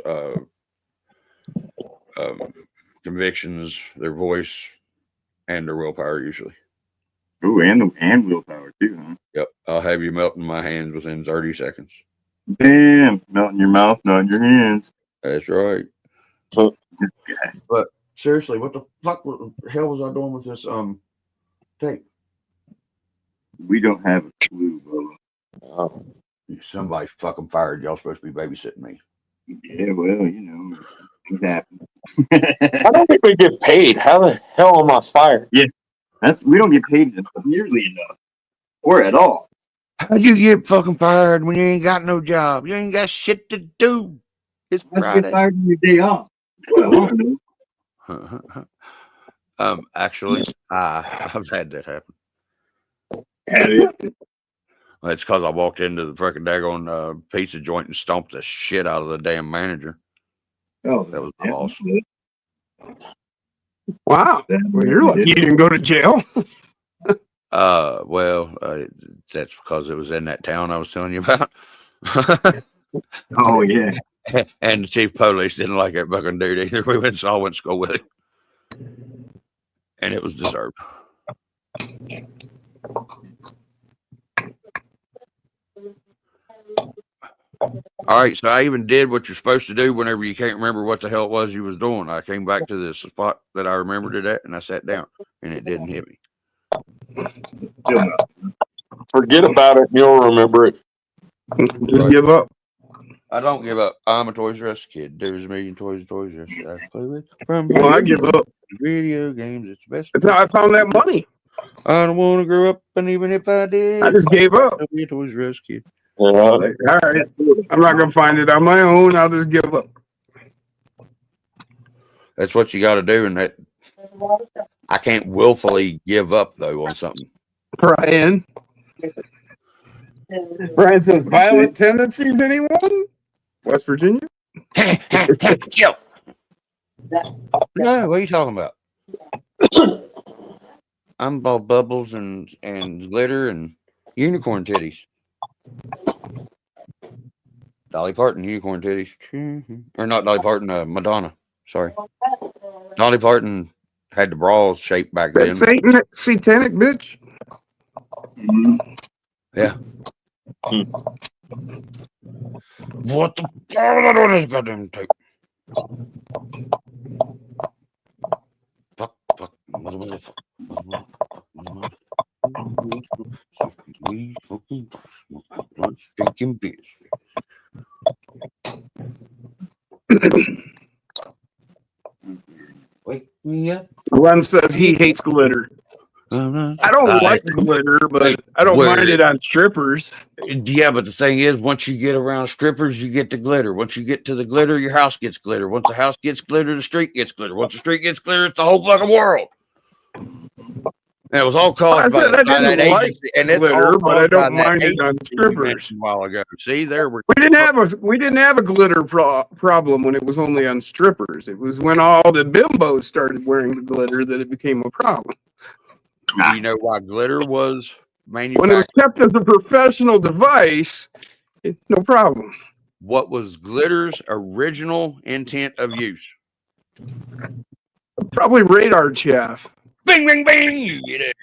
convictions, their voice, and their willpower usually. Ooh, and willpower too, huh? Yep, I'll have you melt in my hands within 30 seconds. Damn, melt in your mouth, not in your hands. That's right. So, but seriously, what the fuck hell was I doing with this tape? We don't have a clue, bro. Somebody fucking fired. Y'all supposed to be babysitting me. Yeah, well, you know, it happens. I don't think we get paid. How the hell am I fired? Yeah, we don't get paid nearly enough, or at all. How'd you get fucking fired when you ain't got no job? You ain't got shit to do. It's Friday. Get fired on your day off. Well, Actually, I've had that happen. have you? Well, it's because I walked into the freaking daggone pizza joint and stomped the shit out of the damn manager. Oh, That was my boss. Wow. Well, you're lucky you didn't go to jail. That's because it was in that town I was telling you about. Oh yeah. And the chief of police didn't like that fucking dude either. We all went to school with him. And it was deserved. All right, so I even did what you're supposed to do whenever you can't remember what the hell it was you was doing. I came back to the spot that I remembered it at, and I sat down, and it didn't hit me. Forget about it. You'll remember it. Just give up. I don't give up. I'm a Toys R Us kid. There's a million toys R Us I play with. Well, I give up. Video games, it's the best. That's how I found that money. I don't want to grow up, and even if I did, I just gave up. I'll be a Toys R Us kid. Yeah. All right. I'm not going to find it on my own. I'll just give up. That's what you got to do, and that I can't willfully give up though on something. Brian says, violent tendencies, anyone? West Virginia? Chill. No, what are you talking about? I'm about bubbles and glitter and unicorn titties. Dolly Parton, unicorn titties. Or not Dolly Parton, Madonna. Sorry. Dolly Parton had the bras shaped back then. That satanic bitch? Yeah. What the goddamn tape? Fuck, motherfucker. We fucking drinking beers. Wake me up. Glenn says he hates glitter. I don't like glitter, but I don't mind it on strippers. Yeah, but the thing is, once you get around strippers, you get the glitter. Once you get to the glitter, your house gets glitter. Once the house gets glitter, the street gets glitter. Once the street gets glitter, it's the whole fucking world. And it was all caused by that agency, and it's glitter, all but I don't by mind that it on agency we strippers. mentioned a while ago. See, there we didn't have a glitter problem when it was only on strippers. It was when all the bimbos started wearing the glitter that it became a problem. Do you know why glitter was manufactured? When it was kept as a professional device, no problem. What was glitter's original intent of use? Probably radar chaff. Bing, bing, bing! You get it.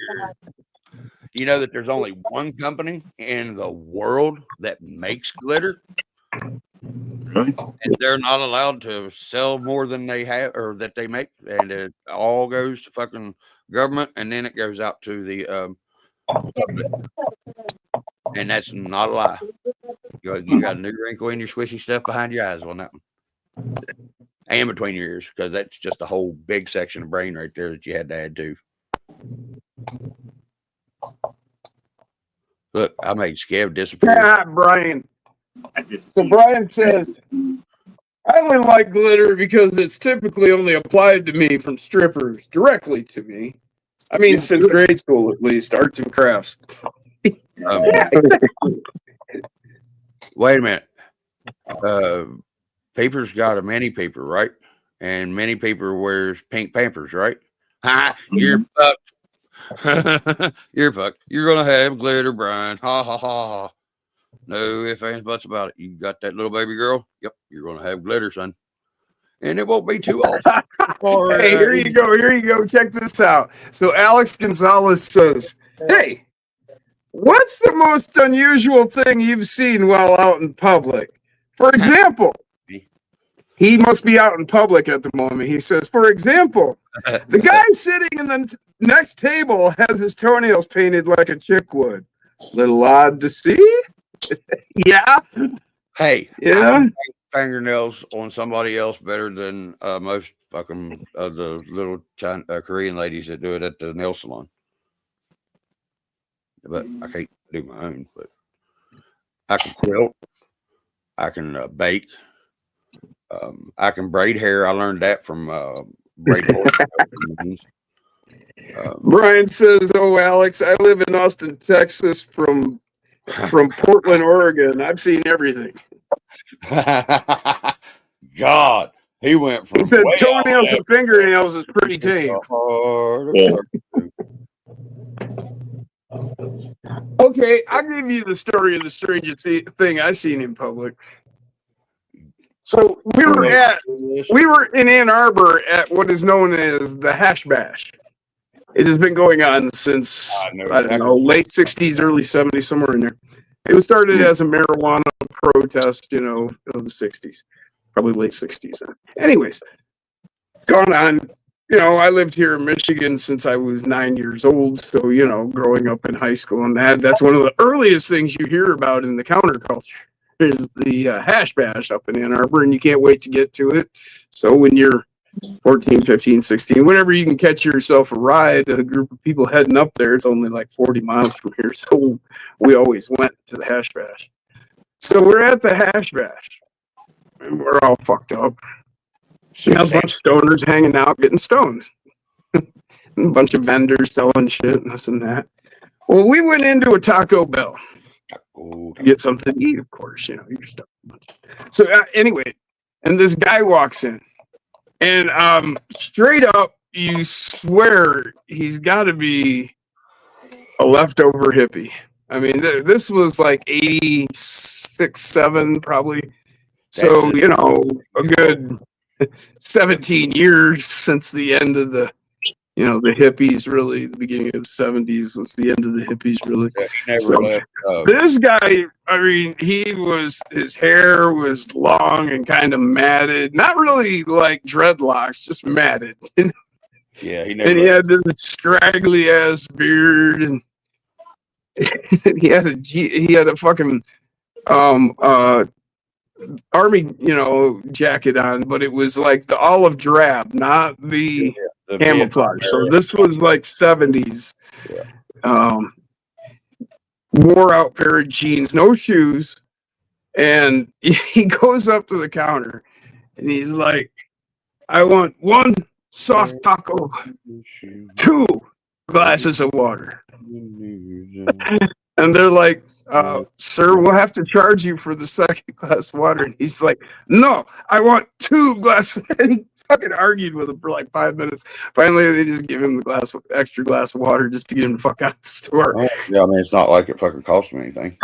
You know that there's only one company in the world that makes glitter? Really? And they're not allowed to sell more than they have or that they make, and it all goes to fucking government, and then it goes out to the public. And that's not a lie. You got a new wrinkle in your squishy stuff behind your eyes on that one, and between your ears, because that's just a whole big section of brain right there that you had to add to. Look, I made Skev disappear. Ah, Brian. So Brian says, I only like glitter because it's typically only applied to me from strippers, directly to me. I mean, since grade school, at least, arts and crafts. Yeah, exactly. Wait a minute. Paper's got a mini paper, right? And mini paper wears pink Pampers, right? Ha! You're fucked. You're fucked. You're gonna have glitter, Brian. Ha ha ha ha. No ifs, ands, buts about it. You got that little baby girl? Yep, you're gonna have glitter, son. And it won't be too often. Hey, here you go. Here you go. Check this out. So Alex Gonzalez says, hey, what's the most unusual thing you've seen while out in public? For example, he must be out in public at the moment. He says, for example, the guy sitting in the next table has his toenails painted like a chick would. Little odd to see. Yeah. Hey, yeah. Fingernails on somebody else better than most fucking the little Korean ladies that do it at the nail salon. But I can't do my own. But I can quilt. I can bake. I can braid hair. I learned that from braid. Brian says, "Oh, Alex, I live in Austin, Texas, from Portland, Oregon. I've seen everything." God, He went from He said way out toenails there and fingernails is pretty to tame. the heart of Yeah. Turkey. Okay, I'll give you the story of the strangest thing I seen in public. So we were in Ann Arbor at what is known as the Hash Bash. It has been going on since I don't know, late '60s, early '70s, somewhere in there. It was started as a marijuana protest, you know, of the '60s, probably late '60s. Anyways, it's gone on. You know, I lived here in Michigan since I was 9 years old. So, you know, growing up in high school and that's one of the earliest things you hear about in the counterculture is the Hash Bash up in Ann Arbor, and you can't wait to get to it. So when you're 14, 15, 16, whenever you can catch yourself a ride, a group of people heading up there, it's only like 40 miles from here. So we always went to the Hash Bash. So we're at the Hash Bash, and we're all fucked up. You know, a bunch of stoners hanging out, getting stoned. A bunch of vendors selling shit and this and that. Well, we went into a Taco Bell to get something to eat, of course. You know, you're stuck. So anyway, and this guy walks in, and straight up, you swear he's got to be a leftover hippie. I mean, this was like 86, 7 probably. So, you know, a good 17 years since the end of the, you know, the hippies, really. The beginning of the 70s was the end of the hippies, really. So, this guy, I mean, his hair was long and kind of matted. Not really like dreadlocks, just matted. Yeah, and he had this straggly ass beard, and he had a fucking army, you know, jacket on, but it was like the olive drab, not the camouflage. So this was like 70s. Yeah. Wore out pair of jeans, no shoes, and he goes up to the counter and he's like, "I want 1 soft taco, 2 glasses of water." And they're like, "Sir, we'll have to charge you for the second glass of water." And he's like, "No, I want 2 glasses." And he fucking argued with him for like 5 minutes. Finally, they just give him the extra glass of water just to get him the fuck out of the store. Oh, yeah, I mean, it's not like it fucking cost him anything.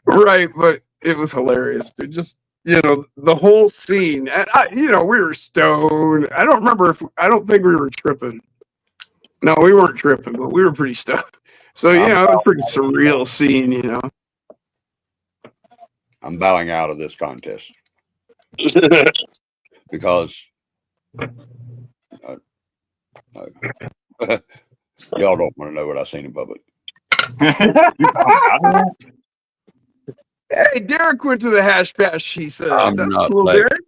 Right, but it was hilarious, dude. Just, you know, the whole scene. And you know, we were stoned. I don't think we were tripping. No, we weren't tripping, but we were pretty stoned. So, you know, it was a pretty surreal scene, you know. I'm bowing out of this contest because y'all don't want to know what I've seen in public. Hey, Derek went to the Hash Bash, she says. I'm That's not cool, like- Derek.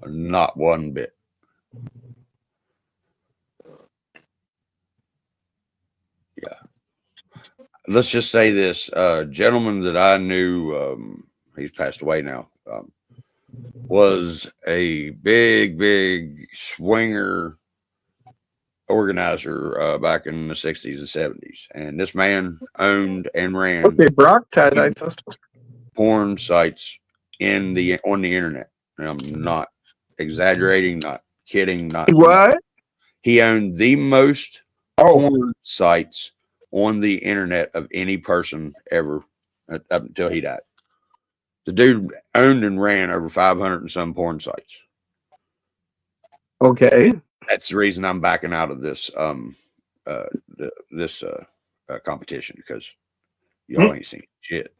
Not one bit. Yeah. Let's just say this. Gentleman that I knew, he's passed away now, was a big swinger organizer back in the 60s and 70s. And this man owned and ran Brock tie-dye festival porn sites on the internet. And I'm not exaggerating, not kidding, not what? He owned the most porn sites on the internet of any person ever up until he died. The dude owned and ran over 500 and some porn sites. Okay. That's the reason I'm backing out of this competition, because y'all ain't seen shit.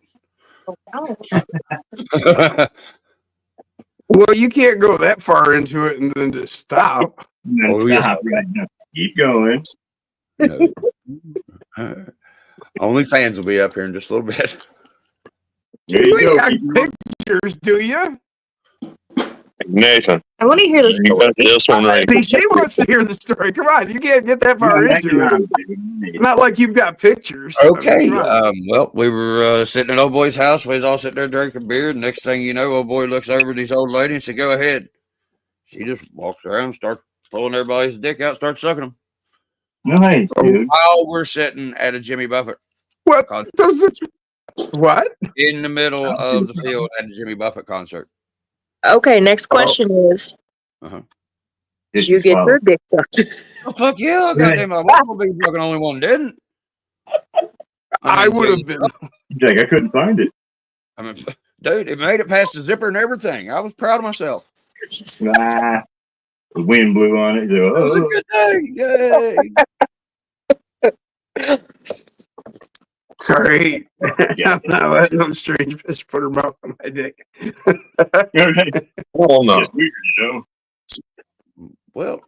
Well, you can't go that far into it and then just stop. No, stop right now. Keep going. No. Only fans will be up here in just a little bit. There you You go. got Keep going. pictures, do you? Nathan, I want to hear this. you got this one right. See, she wants to hear the story. Come on, you can't get that far into it. Not like you've got pictures. Okay. Come on. Well, we were sitting at old boy's house. We was all sitting there drinking beer. The next thing you know, old boy looks over at these old lady and said, "Go ahead." She just walks around, starts pulling everybody's dick out, starts sucking them. Nice, dude. While we're sitting at a Jimmy Buffett What concert, does this? What? in the middle of the field at a Jimmy Buffett concert. Okay, next question is, did you get your dick sucked? Oh, fuck yeah, goddamn! I won't be the fucking only one that didn't. I would have been. Jake, I couldn't find it. I mean, dude, it made it past the zipper and everything. I was proud of myself. Ah, the wind blew on it. It was a good day. Yay! Sorry. Yeah. I'm not letting no strange bitch put her mouth on my dick. Oh no. It's weird, you know. Well,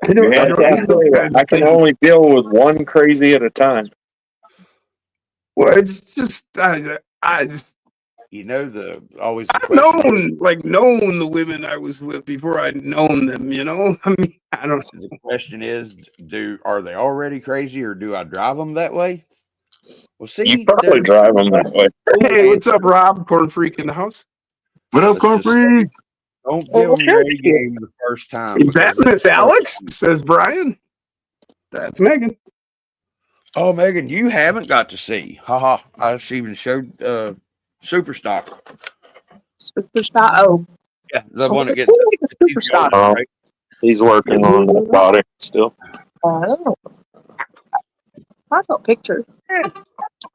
I can only deal with one crazy at a time. Well, it's just I just you know always the I've question. known the women I was with before I'd known them. You know, I mean, I don't. The question is, are they already crazy, or do I drive them that way? Well, see, You probably drive them that way. Hey, what's up, Rob? Corn freak in the house. What up, Corn Freak? Don't give them your A game the first time. Is that Miss Alex? Says Brian. That's Megan. Oh, Megan, you haven't got to see. Haha. I even showed Superstock. Superstar. Oh, Yeah, the one that gets Superstar. right? He's working on that body still. Oh, I saw a picture.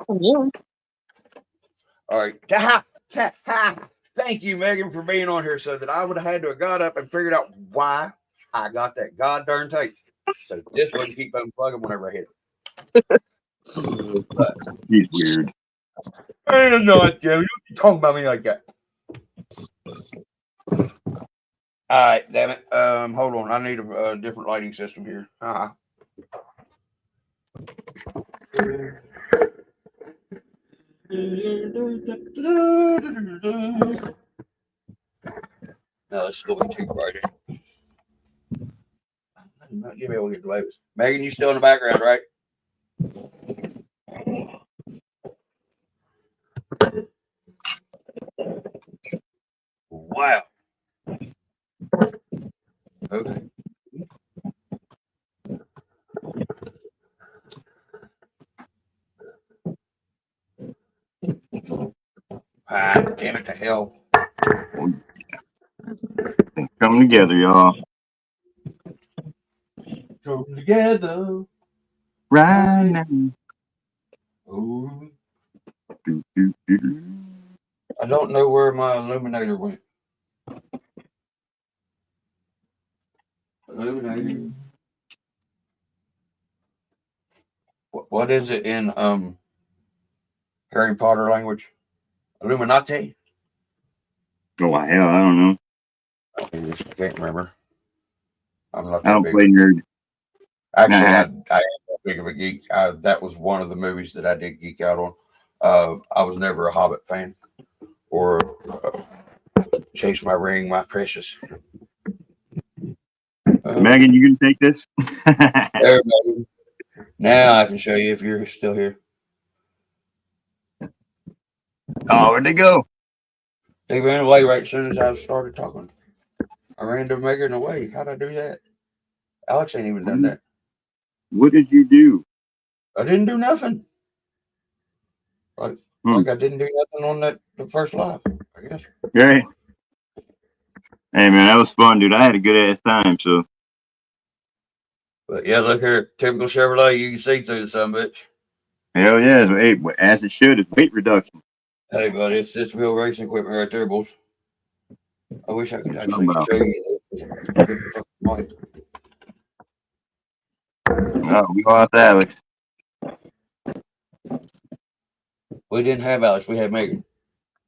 Oh, yeah. All right. Thank you, Megan, for being on here so that I would have had to have got up and figured out why I got that goddamn tape. So this wouldn't keep unplugging whenever I hit it. He's weird. I'm not, Joe. You talking about me like that. All right, damn it. Hold on. I need a different lighting system here. No, it's still too bright. Not give me able to get the labels. Megan, you still in the background, right? Wow. Okay. Ah, damn it to hell. Coming together, y'all. Come together. Right now. Ooh. Do, do, do, do. I don't know where my illuminator went. Illuminator. What is it in Harry Potter language? Illuminati? Oh, hell, I don't know. I can't remember. I'm not I that don't big. play nerd. Actually, Nah. I am that big of a geek. That was one of the movies that I did geek out on. I was never a Hobbit fan or Chase My Ring, My Precious. Megan, you gonna take this? There, Megan. Now I can show you if you're still here. Oh, where'd they go? They ran away right as soon as I started talking. I ran to Megan away. How'd I do that? Alex ain't even done that. What did you do? I didn't do nothing. Like I didn't do nothing on the first live, I guess. Right. Hey, man, that was fun, dude. I had a good ass time, so. But yeah, look here. Typical Chevrolet, you can see through the son of a bitch. Hell yeah. Hey, as it should, it's weight reduction. Hey, buddy, it's this real racing equipment right there, boys. I wish I could What actually you talking show you the point. Oh, we lost Alex. We didn't have Alex, we had Megan.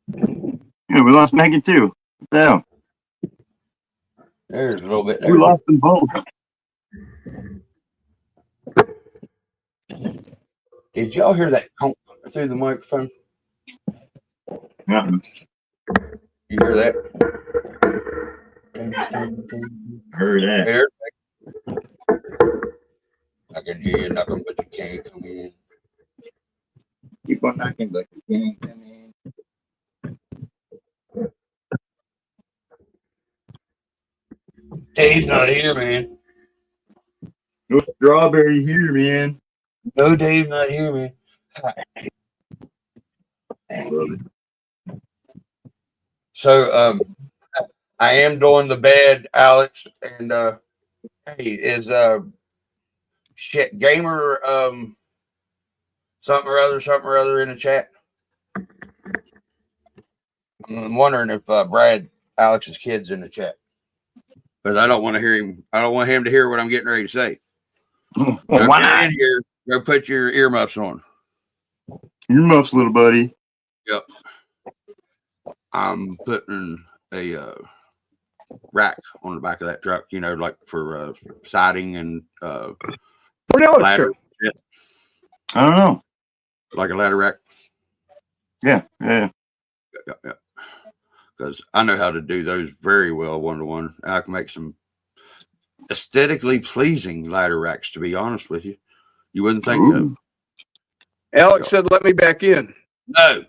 Yeah, we lost Megan too. What the hell? There's a little bit. We lost them both. Did y'all hear that honk through the microphone? Uh-huh. You hear that? Heard that. Here. I can hear you knocking, but you can't come in. Keep on knocking, but you can't come in. Dave's not here, man. No strawberry here, man. No, Dave's not here, man. I love it. So I am doing the bed, Alex, and hey, is shit gamer something or other in the chat? I'm wondering if Brad, Alex's kid's in the chat. Because I don't want to hear him. I don't want him to hear what I'm getting ready to say. Well, So why if you're not? in here, go put your earmuffs on. Earmuffs, little buddy. Yep. I'm putting a rack on the back of that truck, you know, like for siding and Where'd Alex ladder. go? Shit. I don't know. Like a ladder rack. Yeah. Because I know how to do those very well one-to-one. I can make some aesthetically pleasing ladder racks, to be honest with you. You wouldn't think so. Ooh. Alex said, "Let me back in." No.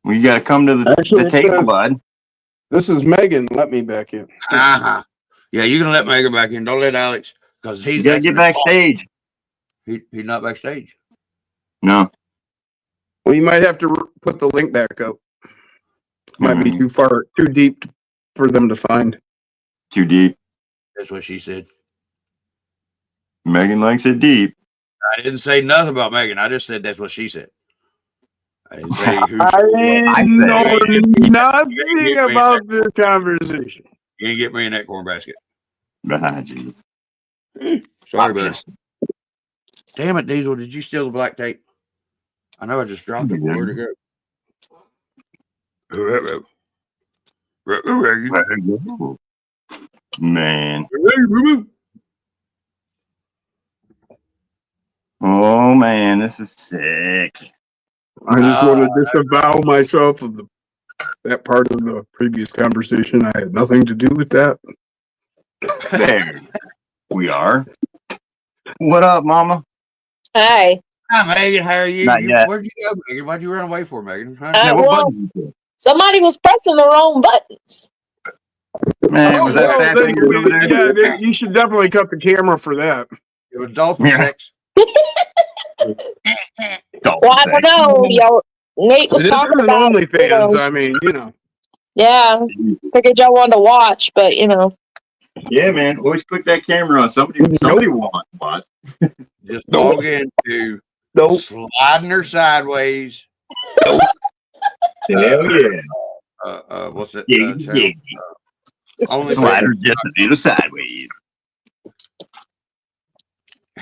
Well, you got to come to Actually, the it table, says- bud. This is Megan. Let me back in. Uh-huh. Yeah, you can let Megan back in. Don't let Alex, because he's You got to get backstage. He's not backstage. No. Well, you might have to put the link back up. Might be too deep for them to find. Too deep. That's what she said. Megan likes it deep. I didn't say nothing about Megan. I just said that's what she said. I didn't say who I know You nothing about this conversation. You ain't get me in that corn basket. Ah, jeez. Sorry, buddy. Damn it, Diesel. Did you steal the black tape? I know I just dropped it. Where'd it go? Man. Oh, man. This is sick. I just want to disavow myself of that part of the previous conversation. I had nothing to do with that. There we are. What up, Mama? Hi. Hi, Megan. How are you? Not yet. Where'd you go, Megan? Why'd you run away for, Megan? Huh? Yeah, what Well, button is it? somebody was pressing the wrong buttons. Man, was that fat then finger over there? you should definitely cut the camera for that. It was dolphin Yeah. sex. Dolphin Well, I sex. don't know. Y'all, Nate was It talking isn't about OnlyFans. I mean, you know. Yeah, figured y'all wanted to watch, but you know. Yeah, man. Always click that camera on. Somebody wants what? Just log into sliding her sideways. Hell yeah. What's it? Yeah. Only Slider just a little sideways.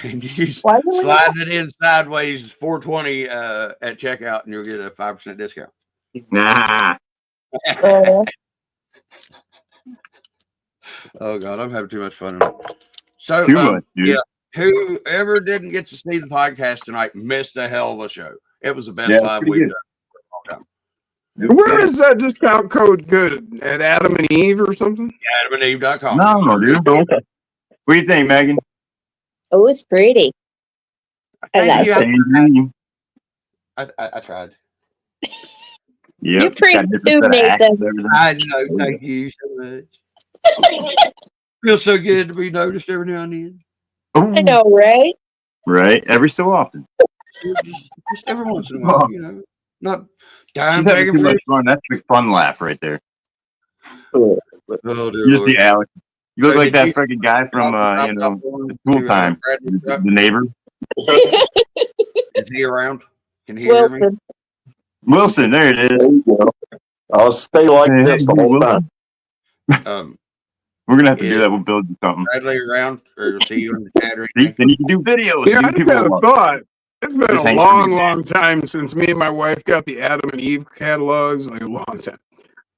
and you Why do we sliding it in sideways 420 at checkout, and you'll get a 5% discount. Nah. Oh God, I'm having too much fun. So Too much, dude. yeah, whoever didn't get to see the podcast tonight missed a hell of a show. It was the best Yeah, live pretty we've good. done for a long time. Where is that discount code good? At Adam and Eve or something? AdamandEve.com. No, dude. Okay. What do you think, Megan? Oh, it's pretty. I like it. Tangerine. I tried. Yep. You're pretty Got different too, set of Nathan. axes, everything. I know. Thank you so much. Feels so good to be noticed every now and then. Ooh. I know, right? Right. Every so often. Just every once in a while, you know. Not time She's having begging too for much fun. That's a fun laugh right there. Oh, dear You just Lord. see Alex. You look So like did that you- freaking guy from School Time. The neighbor. Is he around? Can It's he hear me? Wilson. Wilson, there it is. There you go. I'll stay like Hey, this the hey, whole Wilson. time. We're gonna have to Yeah. do that. We'll build you something. Bradley around or see you in the chat or See, anything? then you can do videos. Yeah, I dude. just had a People thought. It's been Just a hang long, for me. long time since me and my wife got the Adam and Eve catalogs. Like a long time.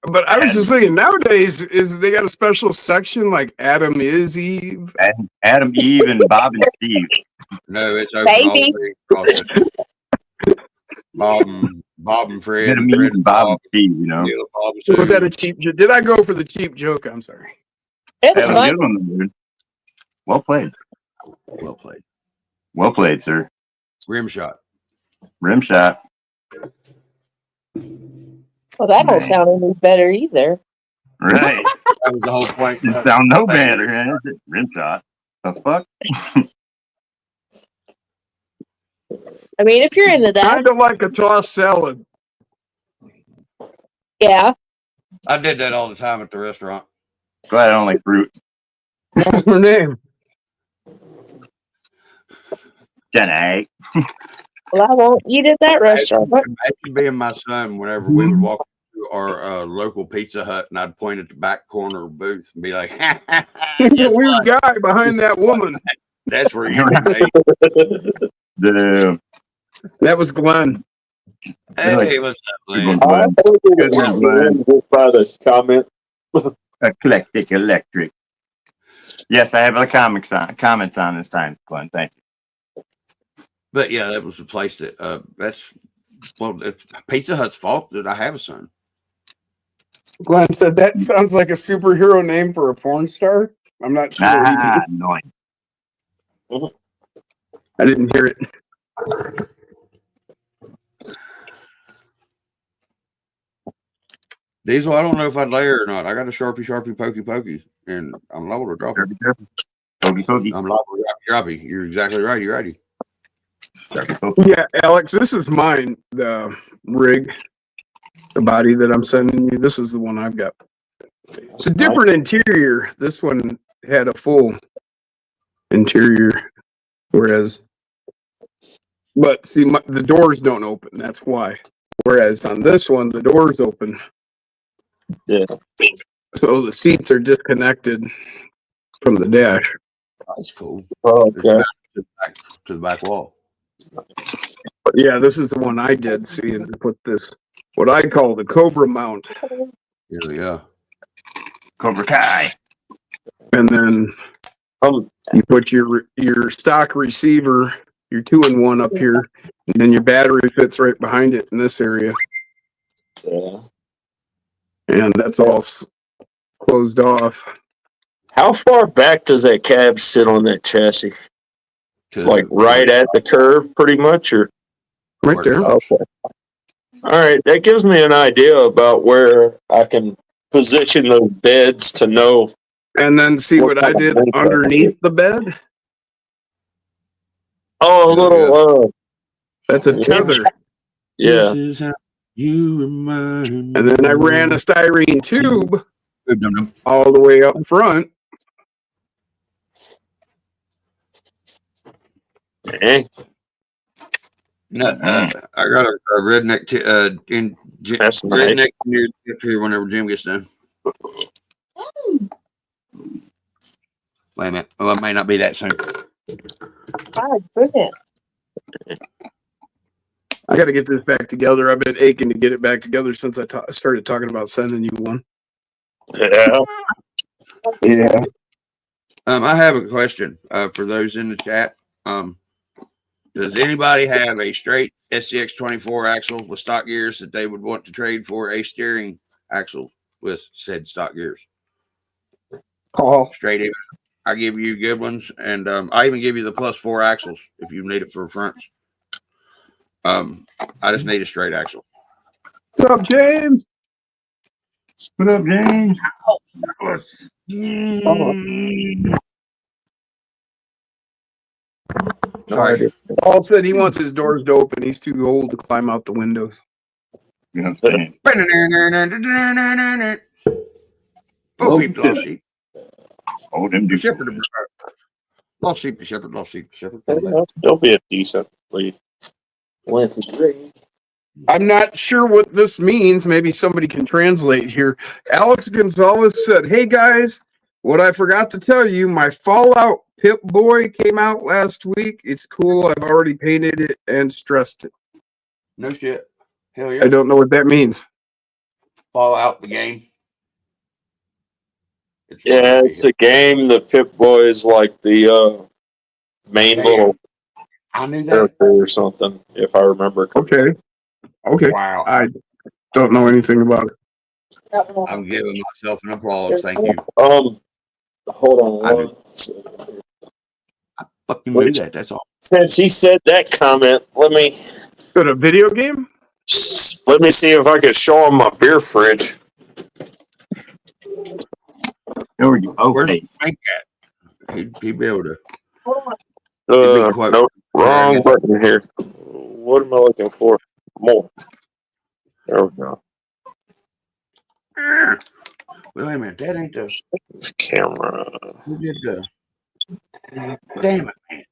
But I was just thinking, nowadays they got a special section like Adam is Eve. Adam, Eve, and Bob and Steve. No, it's open all Baby. day. across the- Bob and Fred, Adam, and Eve, Fred and Bob and Steve. You know. Neil and Bob and Was that Sue. a cheap joke? Did I go for the cheap joke? I'm sorry. It was That was a fun. good one, dude. Well played. Well played. Well played, sir. Rim shot. Rim shot. Well, that don't sound any better either. Right. That was the whole point. Didn't sound no better. Man. Rim shot. The fuck? I mean, if you're into that, Kind of like a tossed salad. Yeah. I did that all the time at the restaurant. Glad I don't like fruit. What was her name? Jenny. Well, I won't eat at that restaurant. Imagine being my son whenever we would walk to our local Pizza Hut and I'd point at the back corner of the booth and be like, There's a weird guy behind that woman. that's where you made. That was Glenn. Hey, what's up, man? I don't think it Good one, was Glenn. just by the comment. Eclectic Electric. Yes, I have comments on this time, Glenn. Thank you. But yeah, that was the place that it's Pizza Hut's fault that I have a son. Glenn said that sounds like a superhero name for a porn star. I'm not sure. Annoying. I didn't hear it. Diesel, I don't know if I'd layer or not. I got a Sharpie, pokey, and I'm liable to drop it. Pokey. I'm liable to drop it. You're exactly right. You're righty. Yeah, Alex, this is mine. The rig, the body that I'm sending you. This is the one I've got. It's a different interior. This one had a full interior, whereas, but see, the doors don't open. That's why. Whereas on this one, the doors open. Yeah. So the seats are disconnected from the dash. That's cool. Oh, It's okay. back to the back wall. But yeah, this is the one I did. See, and put this, what I call the Cobra mount. Yeah. Cobra Kai. And then you put your stock receiver, your 2-in-1 up here, and then your battery fits right behind it in this area. Yeah. And that's all closed off. How far back does that cab sit on that chassis? Like right at the curve, pretty much, or Right there. okay. All right, that gives me an idea about where I can position those beds to know. And then see what I did underneath the bed? Oh, a little. That's a tether. Yeah. This is how you remind me. And then I ran a styrene tube all the way up front. Hey, I got a redneck that's nice. redneck near here whenever Jim gets done. Wait a minute. Oh, it may not be that soon. God, brilliant. I got to get this back together. I've been aching to get it back together since I started talking about sending you one. Yeah. Yeah. I have a question for those in the chat. Does anybody have a straight SCX 24 axle with stock gears that they would want to trade for a steering axle with said stock gears? Call. Straight even. I give you good ones, and I even give you the +4 axles if you need it for fronts. I just need a straight axle. What's up, James? What up, James? Sorry. Paul said he wants his doors to open. He's too old to climb out the windows. You know what I'm saying? Oh, keep lost sheep. Oh, them dudes. Shepherd. Lost sheep, the shepherd, lost sheep, the shepherd. There'll be a decent length of rig. I'm not sure what this means. Maybe somebody can translate here. Alex Gonzalez said, "Hey guys, what I forgot to tell you, my Fallout Pip Boy came out last week. It's cool. I've already painted it and stressed it." No shit. Hell yeah. I don't know what that means. Fallout the game. Yeah, it's a game. The Pip Boy is like the main little I knew that. character or something, if I remember correctly. Okay. Wow. I don't know anything about it. I'm giving myself an applause. Thank you. Hold on. I knew. Fucking knew that. That's all. Since he said that comment, let me Got a video game? see if I can show him my beer fridge. There we go. Where's Okay. Frank at? He'd be able to. Nope, wrong button here. What am I looking for? More. There we go. Wait a minute, that ain't the Camera. who did the damn it, man.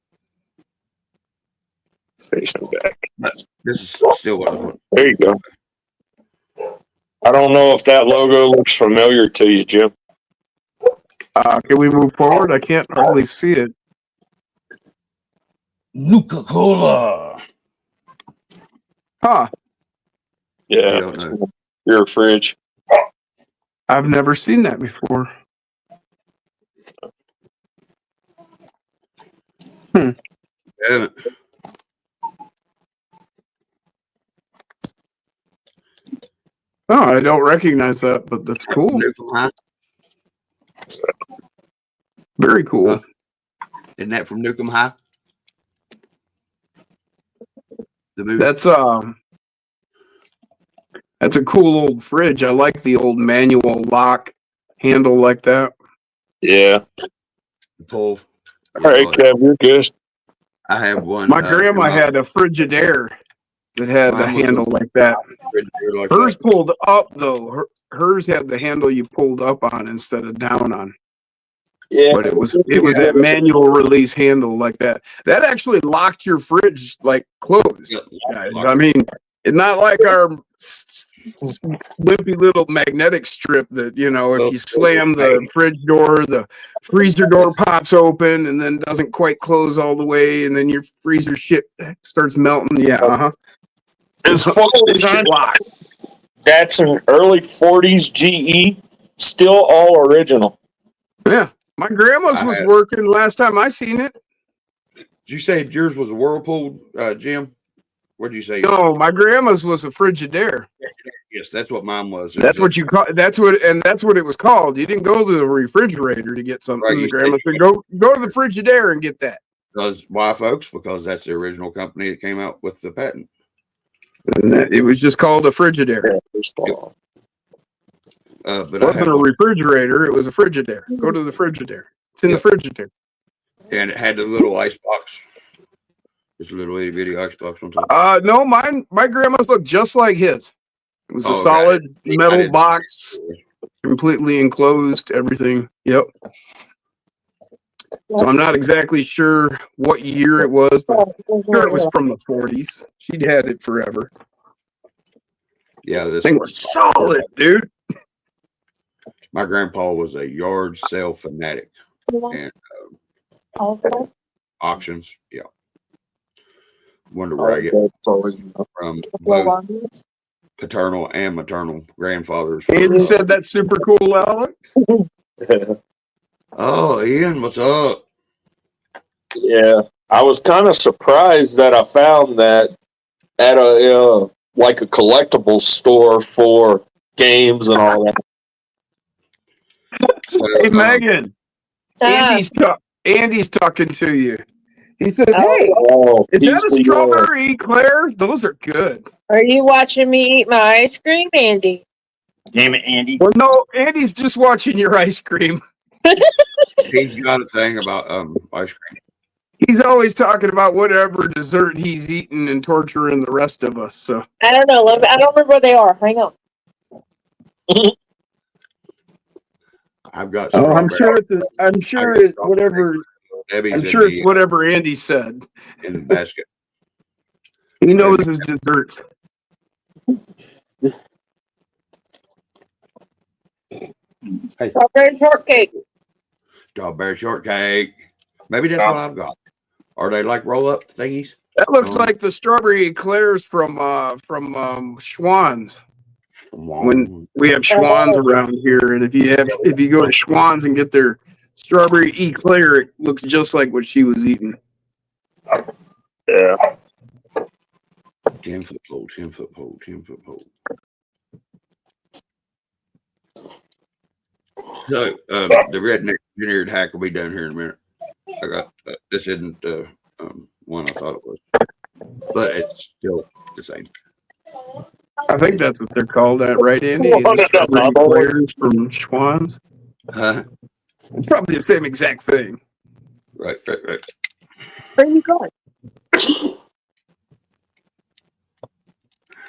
Facing back. This is still what I want. There you go. I don't know if that logo looks familiar to you, Jim. Can we move forward? I can't hardly see it. Nuka-Cola. Huh. Yeah. I don't know. Your fridge. I've never seen that before. Damn it. Oh, I don't recognize that, but that's cool. Nukem High? Very cool. Isn't that from Nukem High? The movie. That's a cool old fridge. I like the old manual lock handle like that. Yeah. Pull. All right, Kev, you're good. I have one. My grandma had a Frigidaire that had the handle like that. Like Hers pulled up though. Hers had the handle you pulled up on instead of down on. Yeah. But it was that manual release handle like that. That actually locked your fridge like closed, guys. I mean, it's not like our wimpy little magnetic strip that, you know, if you slam the fridge door, the freezer door pops open and then doesn't quite close all the way, and then your freezer shit starts melting. Yeah, As far as I know, that's an early 40s GE, still all original. Yeah. My grandma's was working last time I seen it. Did you say yours was a Whirlpool, Jim? What did you say? No, my grandma's was a Frigidaire. Yes, that's what mine was. That's what you call. That's what it was called. You didn't go to the refrigerator to get something. Right, Grandma said, go to the Frigidaire and get that. Because why, folks? Because that's the original company that came out with the patent. And it was just called a Frigidaire. But it wasn't a refrigerator. It was a Frigidaire. Go to the Frigidaire. It's in the Frigidaire. And it had the little ice box. Just a little itty bitty ice box on top. No, my grandma's looked just like his. It was a solid metal box, completely enclosed, everything. Yep. So I'm not exactly sure what year it was, but I'm sure it was from the 40s. She'd had it forever. Yeah, this thing was solid, dude. My grandpa was a yard sale fanatic and auctions. Yeah. Wonder where I get from both paternal and maternal grandfathers. And you said that's super cool, Alex. Oh, Ian, what's up? Yeah, I was kind of surprised that I found that at a like a collectibles store for games and all that. So, hey, Megan, Andy's talking to you. He says, "Hey, is that a strawberry eclair? Those are good." Are you watching me eat my ice cream, Andy? Damn it, Andy. Well, no, Andy's just watching your ice cream. He's got a thing about ice cream. He's always talking about whatever dessert he's eating and torturing the rest of us. So I don't know. I don't remember where they are. Hang on. I've got. Oh, I'm sure it's whatever. I'm sure it's whatever Andy said. In the basket. He knows his desserts. Hey. Strawberry shortcake. Strawberry shortcake. Maybe that's what I've got. Are they like roll up thingies? That looks like the strawberry eclairs from Schwann's. When we have Schwann's around here, and if you go to Schwann's and get their strawberry eclair, it looks just like what she was eating. Yeah. 10-foot pole, 10-foot pole, 10-foot pole. So the redneck engineered hack will be done here in a minute. I got this isn't the one I thought it was, but it's still the same. I think that's what they're called, right, Andy? The strawberry eclairs from Schwann's. Huh? It's probably the same exact thing. Right. Where are you going?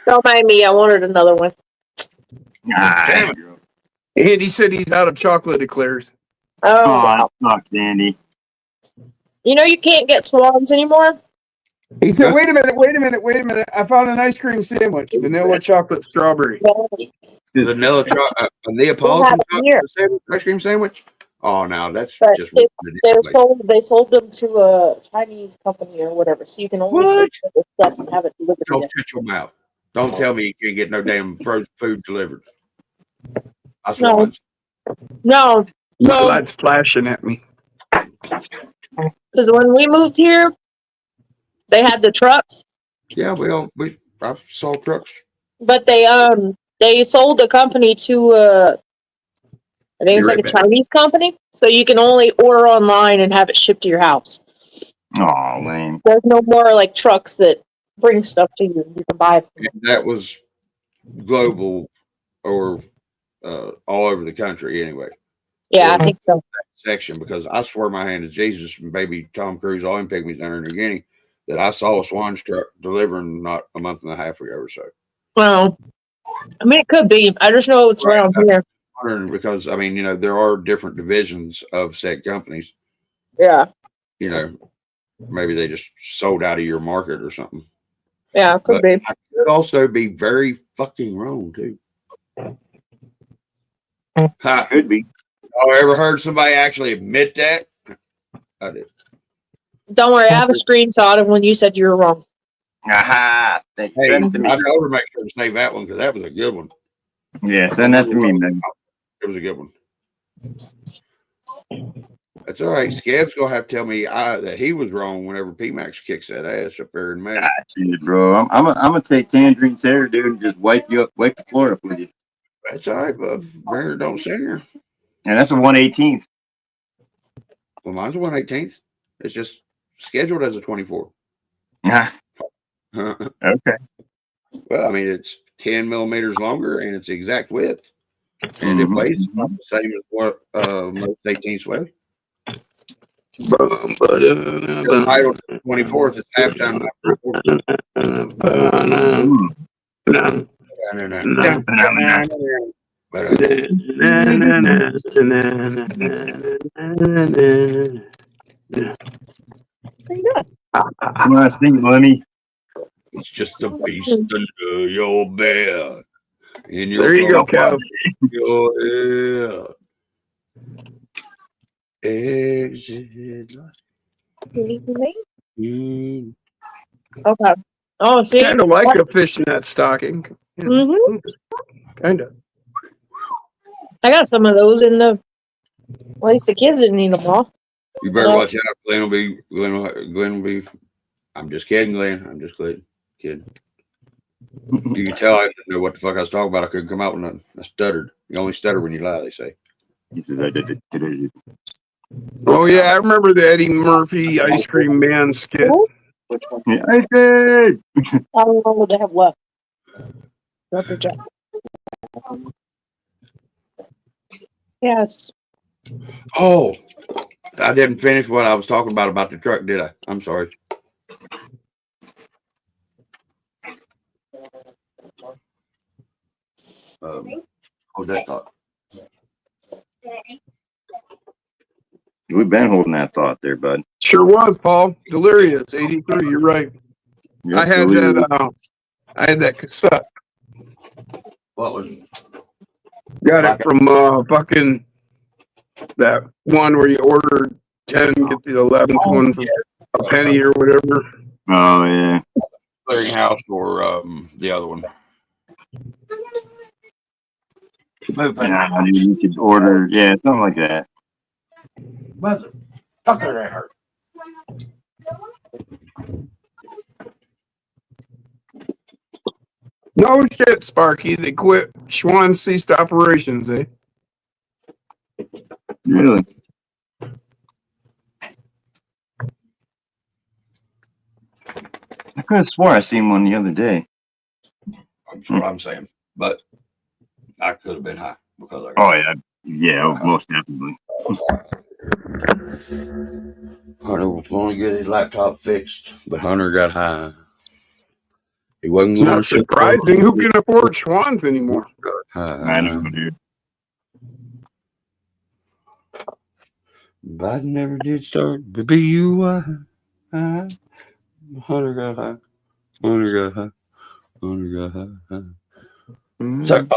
Don't mind me. I wanted another one. Damn it. Andy said he's out of chocolate eclairs. Oh, Oh, wow. that sucks, Andy. You know you can't get swans anymore? He said, wait a minute. I found an ice cream sandwich. Vanilla chocolate strawberry. Vanilla We'll have Neapolitan it here. ice cream sandwich. Oh, now that's But just they sold them to a Chinese company or whatever, so you can only What? pay for the stuff and have it delivered to Don't you. shut your mouth. Don't tell me you can't get no damn frozen food delivered. I No. swear. No, No, that's flashing at me. because when we moved here, they had the trucks, Yeah, I've sold trucks. but they sold the company to I think it's Be like right a back. Chinese company, so you can only order online and have it shipped to your house. Oh, lame. There's no more like trucks that bring stuff to you. You can buy it from them. And that was global or all over the country anyway. Yeah, Or I think so. section, because I swear my hand to Jesus and baby Tom Cruise, all in pygmies down in New Guinea, that I saw a Swan's truck delivering not a month and a half ago or so. Well, I mean, it could be. I just know it's Right. around here. Because I mean, there are different divisions of said companies. Yeah, Maybe they just sold out of your market or something. yeah, it could But be. I could also be very fucking wrong too. Ha. Could be. Oh, ever heard somebody actually admit that? I did. Don't worry, I have a screenshot of when you said you were wrong. Aha. Hey, Send I it to me. told her to make sure to save that one because that was a good one. Yeah, send that to me, man. It was a good one. That's all right. Scab's gonna have to tell me that he was wrong whenever P-Max kicks that ass up there in May. Shit, bro. I'm gonna take Tangerine's hair, dude, and just wipe the floor up with you. That's all right, bub. Bring don't sing her. And that's a 1/18th. Well, mine's a 1/18th. It's just scheduled as a 24. Yeah. Well, Okay. I mean, it's 10 millimeters longer and it's the exact width. And it weighs about the same as what most 18ths weigh. Titled 24th, it's halftime. Come on, sing, Lenny. It's just a beast under your bed. And There you go, Kev. Your exit. Okay. Oh, see? Kind of like a fishnet stocking. Mhm. Kind of. I got some of those in the. At least the kids didn't eat them all. You better watch out. Glenn will be. I'm just kidding, Glenn. I'm just kidding. You can tell I didn't know what the fuck I was talking about. I couldn't come out with nothing. I stuttered. You only stutter when you lie, they say. Oh, yeah. I remember the Eddie Murphy ice cream man skit. Which one? Yeah, I did. How long would they have left? Dr. Jack. Yes. Oh, I didn't finish what I was talking about the truck, did I? I'm sorry. What was that thought? We've been holding that thought there, bud. Sure was, Paul. Delirious, 83. You're right. Yep, I had that cassette. What was Got it from fucking that one where you ordered 10, get the 11th one for a penny or whatever. Oh, yeah. Clearinghouse or the other one? Yeah, you could order, something like that. Motherfucker, that hurt. No shit, Sparky. They quit. Schwann ceased operations, eh? Really? I could have swore I seen one the other day. That's what I'm saying. But I could have been high because Oh, yeah. Yeah, most definitely. Hunter was going to get his laptop fixed, but Hunter got high. He wasn't It's going not surprising. Who can afford Schwann's anymore? I know, dude. But never did start. Baby, you high. Hunter got high. Hunter got high. Hunter got high. So,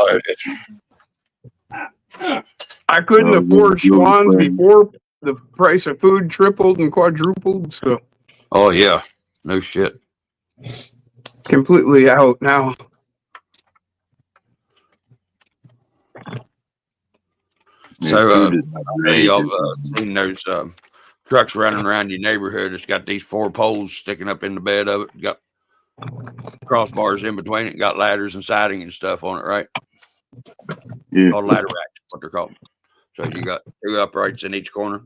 I couldn't Oh, afford you're Schwann's playing. before the price of food tripled and quadrupled, so oh yeah, no shit. it's completely out now. Yeah, So, food is y'all outrageous. seen those trucks running around your neighborhood? It's got these 4 poles sticking up in the bed of it. Got crossbars in between it. Got ladders and siding and stuff on it, right? Yeah. Called ladder racks, what they're called. So you got 2 uprights in each corner.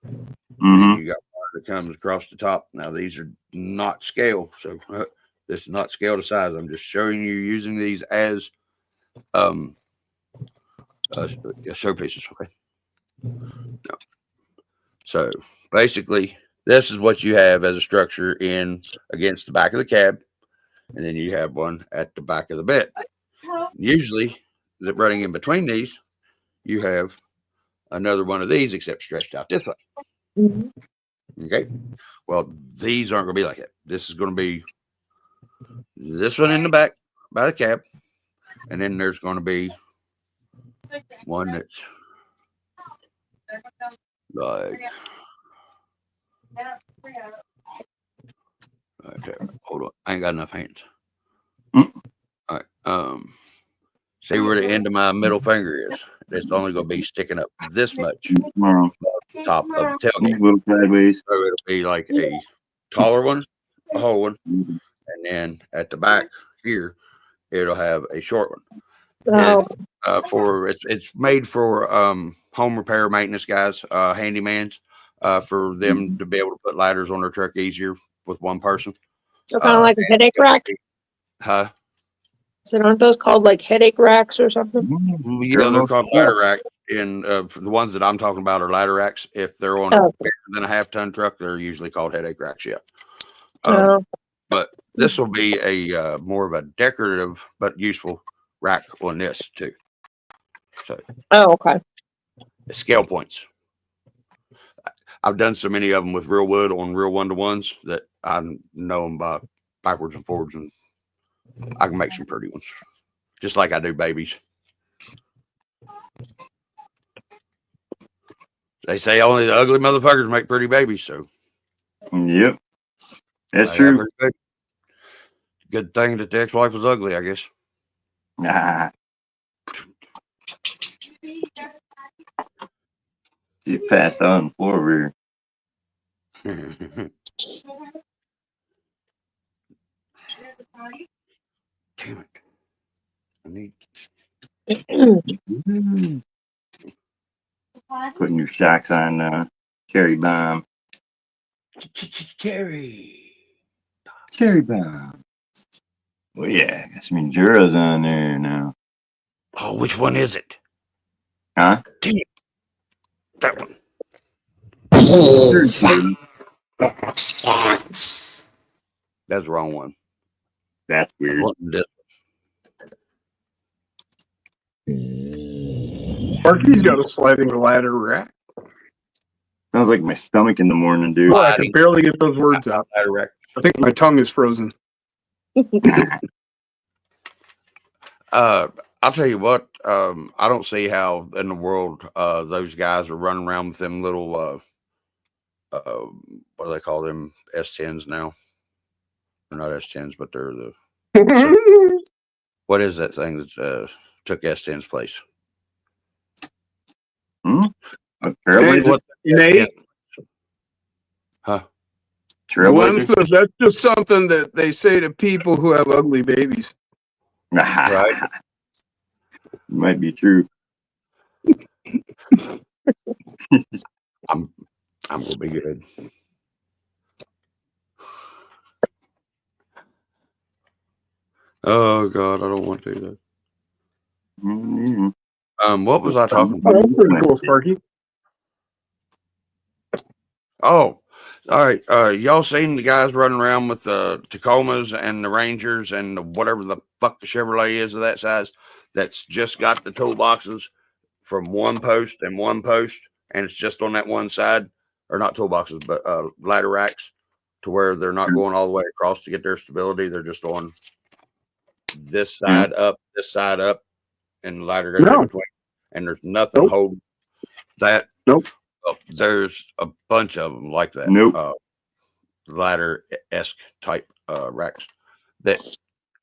Mm-hmm. And you got one that comes across the top. Now these are not scale, so this is not scale to size. I'm just showing you using these as showpieces. Okay. No. So basically, this is what you have as a structure in against the back of the cab, and then you have one at the back of the bed. Usually, running in between these, you have another one of these, except stretched out this way. Mm-hmm. Okay. Well, these aren't going to be like that. This is going to be this one in the back by the cab, and then there's going to be one that's like. Okay, hold on. I ain't got enough hands. Mm. All right. See where the end of my middle finger is. It's only going to be sticking up this much Tomorrow. the top of the tailgate. Little sideways. So it'll be like a taller one, a whole one, Mhm. and then at the back here, it'll have a short one. Oh, It's made for home repair maintenance guys, handyman's, for them to be able to put ladders on their truck easier with one person. so kind of like a headache rack. Huh? So aren't those called like headache racks or something? Yeah, they're called ladder racks. And for the ones that I'm talking about are ladder racks. If they're on a bigger than a half-ton truck, they're usually called headache racks. Yeah. Oh, But this will be a more of a decorative but useful rack on this too. So oh, okay. scale points. I've done so many of them with real wood on real 1-to-1s that I know them by backwards and forwards, and I can make some pretty ones, just like I do babies. They say only the ugly motherfuckers make pretty babies, so Yep. That's I got true. pretty good. Good thing that the ex-wife was ugly, I guess. Nah. She passed out on the floor over here. Damn it. I need Putting your shocks on cherry bomb. Cherry. Cherry bomb. Well, yeah, got some Enduros on there now. Oh, which one is it? Huh? Damn it. That one. That's the wrong one. That's I was weird. wanting this. Marky's got a sliding ladder rack. Sounds like my stomach in the morning, dude. Boy, I can barely get those words out. Ladder rack. I think my tongue is frozen. I'll tell you what, I don't see how in the world those guys are running around with them little what do they call them? S10s now. They're not S10s, but they're the what is that thing that took S10's place? A trailblazer? What Nate, huh? Glenn Trailblazer? says that's just something that they say to people who have ugly babies. Right. Might be true. I'm gonna be good. Oh God, I don't want to do that. What was I talking about? That's pretty cool, Sparky. Oh, all right. Y'all seen the guys running around with the Tacomas and the Rangers and the whatever the fuck the Chevrolet is of that size that's just got the toolboxes from one post and one post and it's just on that one side, or not toolboxes, but ladder racks, to where they're not going all the way across to get their stability. They're just on this side up, and the ladder goes in between, and there's nothing holding that. Nope. Well, there's a bunch of them like that. Nope. Ladder-esque type racks that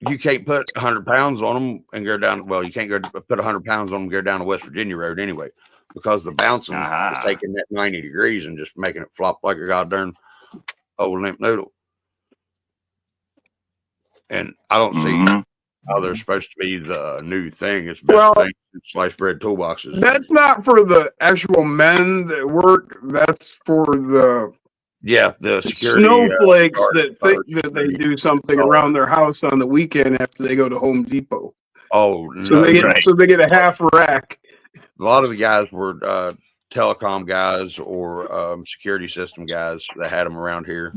you can't put 100 pounds on them and go down. Well, you can't go put 100 pounds on them and go down the West Virginia road anyway, because the bouncing is taking that 90 degrees and just making it flop like a goddamn old limp noodle. And I don't see how they're supposed to be the new thing. It's best thing in sliced bread toolboxes. That's not for the actual men that work. That's for the the security snowflakes that think that they do something around their house on the weekend after they go to Home Depot. Oh, so they get a half rack. A lot of the guys were telecom guys or security system guys that had them around here.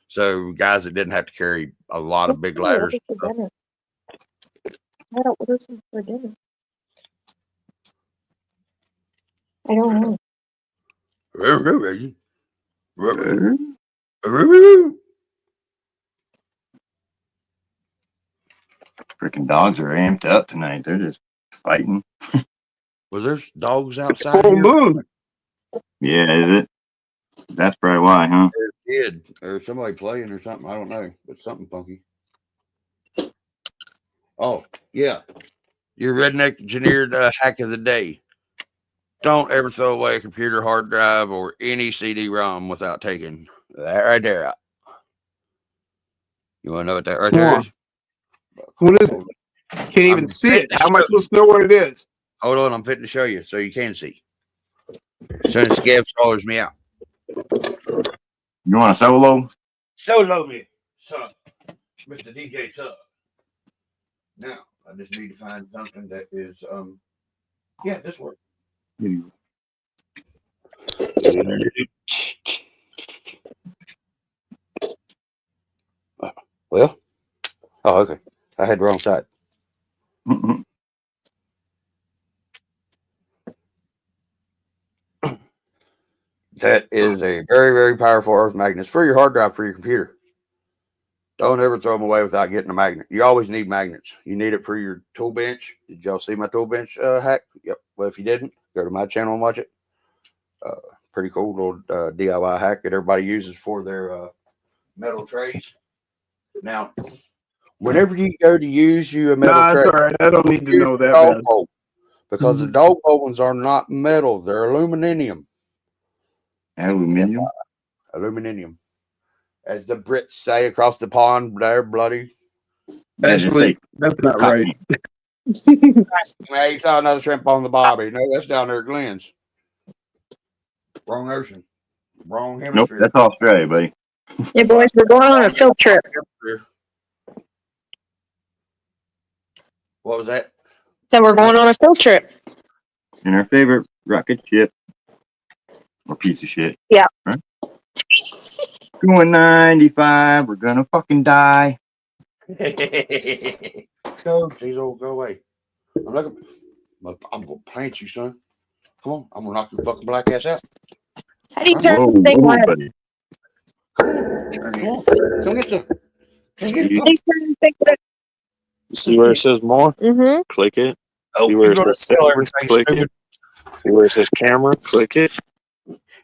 So guys that didn't have to carry a lot of big ladders. I don't order some for dinner. I don't know. Freaking dogs are amped up tonight. They're just fighting. Was there dogs outside? Full moon. Yeah, is it? That's probably why, huh? There's a kid or somebody playing or something. I don't know, but something funky. Oh, yeah. Your redneck engineered hack of the day. Don't ever throw away a computer hard drive or any CD-ROM without taking that right there out. You want to know what that right there is? What is it? Can't even see it. How am I supposed to know what it is? Hold on, I'm fitting to show you so you can see. As soon as Gav calls me out. You want a solo? Solo me, son. Mr. DJ Sub. Now, I just need to find something that is, yeah, this works. Well, oh, okay. I had the wrong side. That is a very, very powerful earth magnet. It's for your hard drive for your computer. Don't ever throw them away without getting a magnet. You always need magnets. You need it for your tool bench. Did y'all see my tool bench hack? Yep. Well, if you didn't, go to my channel and watch it. Pretty cool little DIY hack that everybody uses for their metal trays. Now, whenever you go to use a metal tray, that's all right. I don't need to know that bad. bowl, because the dog bowl ones are not metal; they're aluminum. Aluminum, as the Brits say across the pond. There, bloody. Actually, that's not right. Man, you saw another shrimp on the bobby. No, that's down there at Glenn's. Wrong ocean. Wrong hemisphere. Nope, that's Australia, buddy. Yeah, boys, we're going on a field trip. What was that? So we're going on a field trip. In our favorite rocket ship. Or piece of shit. Yeah. Right? Going 95, we're gonna fucking die. Go, Diesel, go away. I'm gonna plant you, son. Come on, I'm gonna knock your fucking black ass out. How do you turn the thing on? Buddy. Come on. Come get the. See where it says more? Mm-hmm. Click it. Oh, See where it says settings? Click it. See where it says camera? Click it.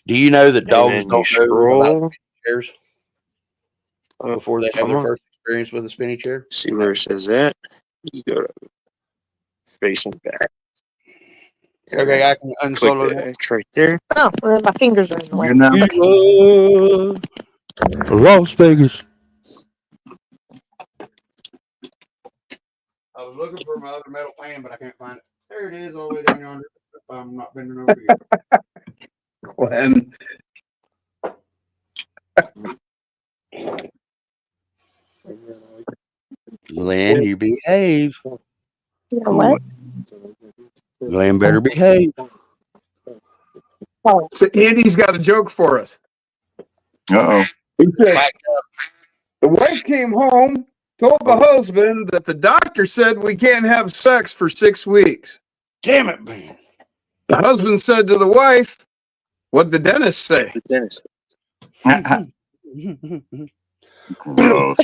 Do you know that dogs then don't you know about scroll. chairs before they have Come their on. first experience with a spinny chair? See where it says that? You go to facing back. Okay, I can Click unsolo that. that. It's right there. Oh, well, my fingers are in the way. Good night. Las Vegas. I was looking for my other metal pan, but I can't find it. There it is, all the way down yonder. I'm not bending over here. Glenn. Glenn, you behave. You know what? Glenn better behave. Oh, So Andy's got a joke for us. Uh-oh. He said, the wife came home, told the husband that the doctor said we can't have sex for 6 weeks. Damn it, man. The husband said to the wife, "What'd the dentist say?" The dentist. Gross.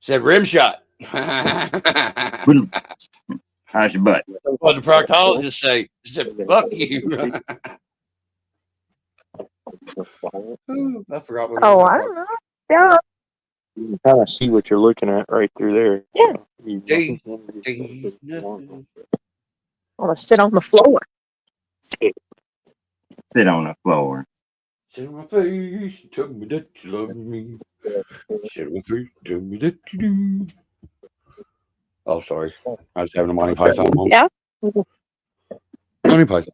Said rim shot. How's your butt? What the proctologist say? He said, "Fuck you." I forgot what. Oh, I don't know. Yeah. You can kind of see what you're looking at right through there. Yeah. Ding, I want to sit on the floor. Sit on the floor. Sit on my face, tell me that you love me. Sit on my face, tell me that you do. Oh, sorry. I was having a Monty Python moment. Yeah. Monty Python.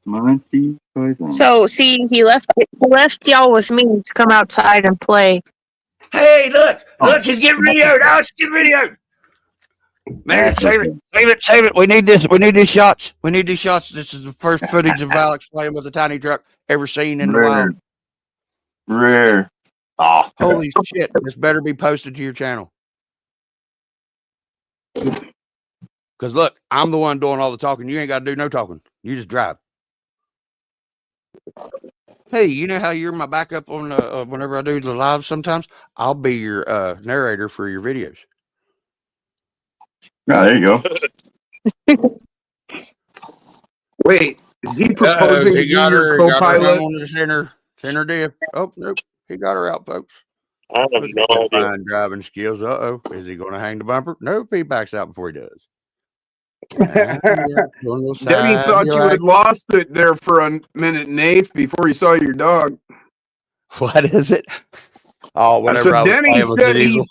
Monty Python. So see, he left y'all with me to come outside and play. Hey, look, he's getting videoed. Oh, it's getting videoed. Man, save it. We need this. We need these shots. This is the first footage of Alex playing with a tiny truck ever seen in the wild. Rare. Oh, Holy shit. This better be posted to your channel. Because look, I'm the one doing all the talking. You ain't got to do no talking. You just drive. Hey, you know how you're my backup on whenever I do the live sometimes? I'll be your narrator for your videos. oh, there you go. Wait, is he proposing to be your co-pilot? On the center diff. Oh, nope. He got her out, folks. I have no idea. Fine driving skills. Is he going to hang the bumper? Nope, he backs out before he does. Denny thought you had lost it there for a minute and eighth before he saw your dog. What is it? Oh, whenever I was Denny playing with said the Eagle.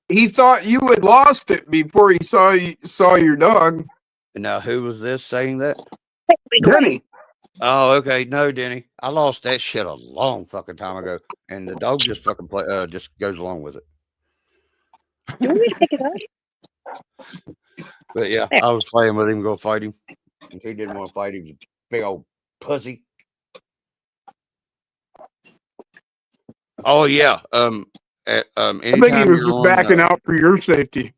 he thought you had lost it before he saw your dog. Now, who was this saying that? Denny. Oh, okay. No, Denny. I lost that shit a long fucking time ago. And the dog just fucking just goes along with it. You want me to pick it up? But yeah, I was playing with him, go fight him. And he didn't want to fight him. He was a big old pussy. Oh yeah. I think he was just backing out for your safety.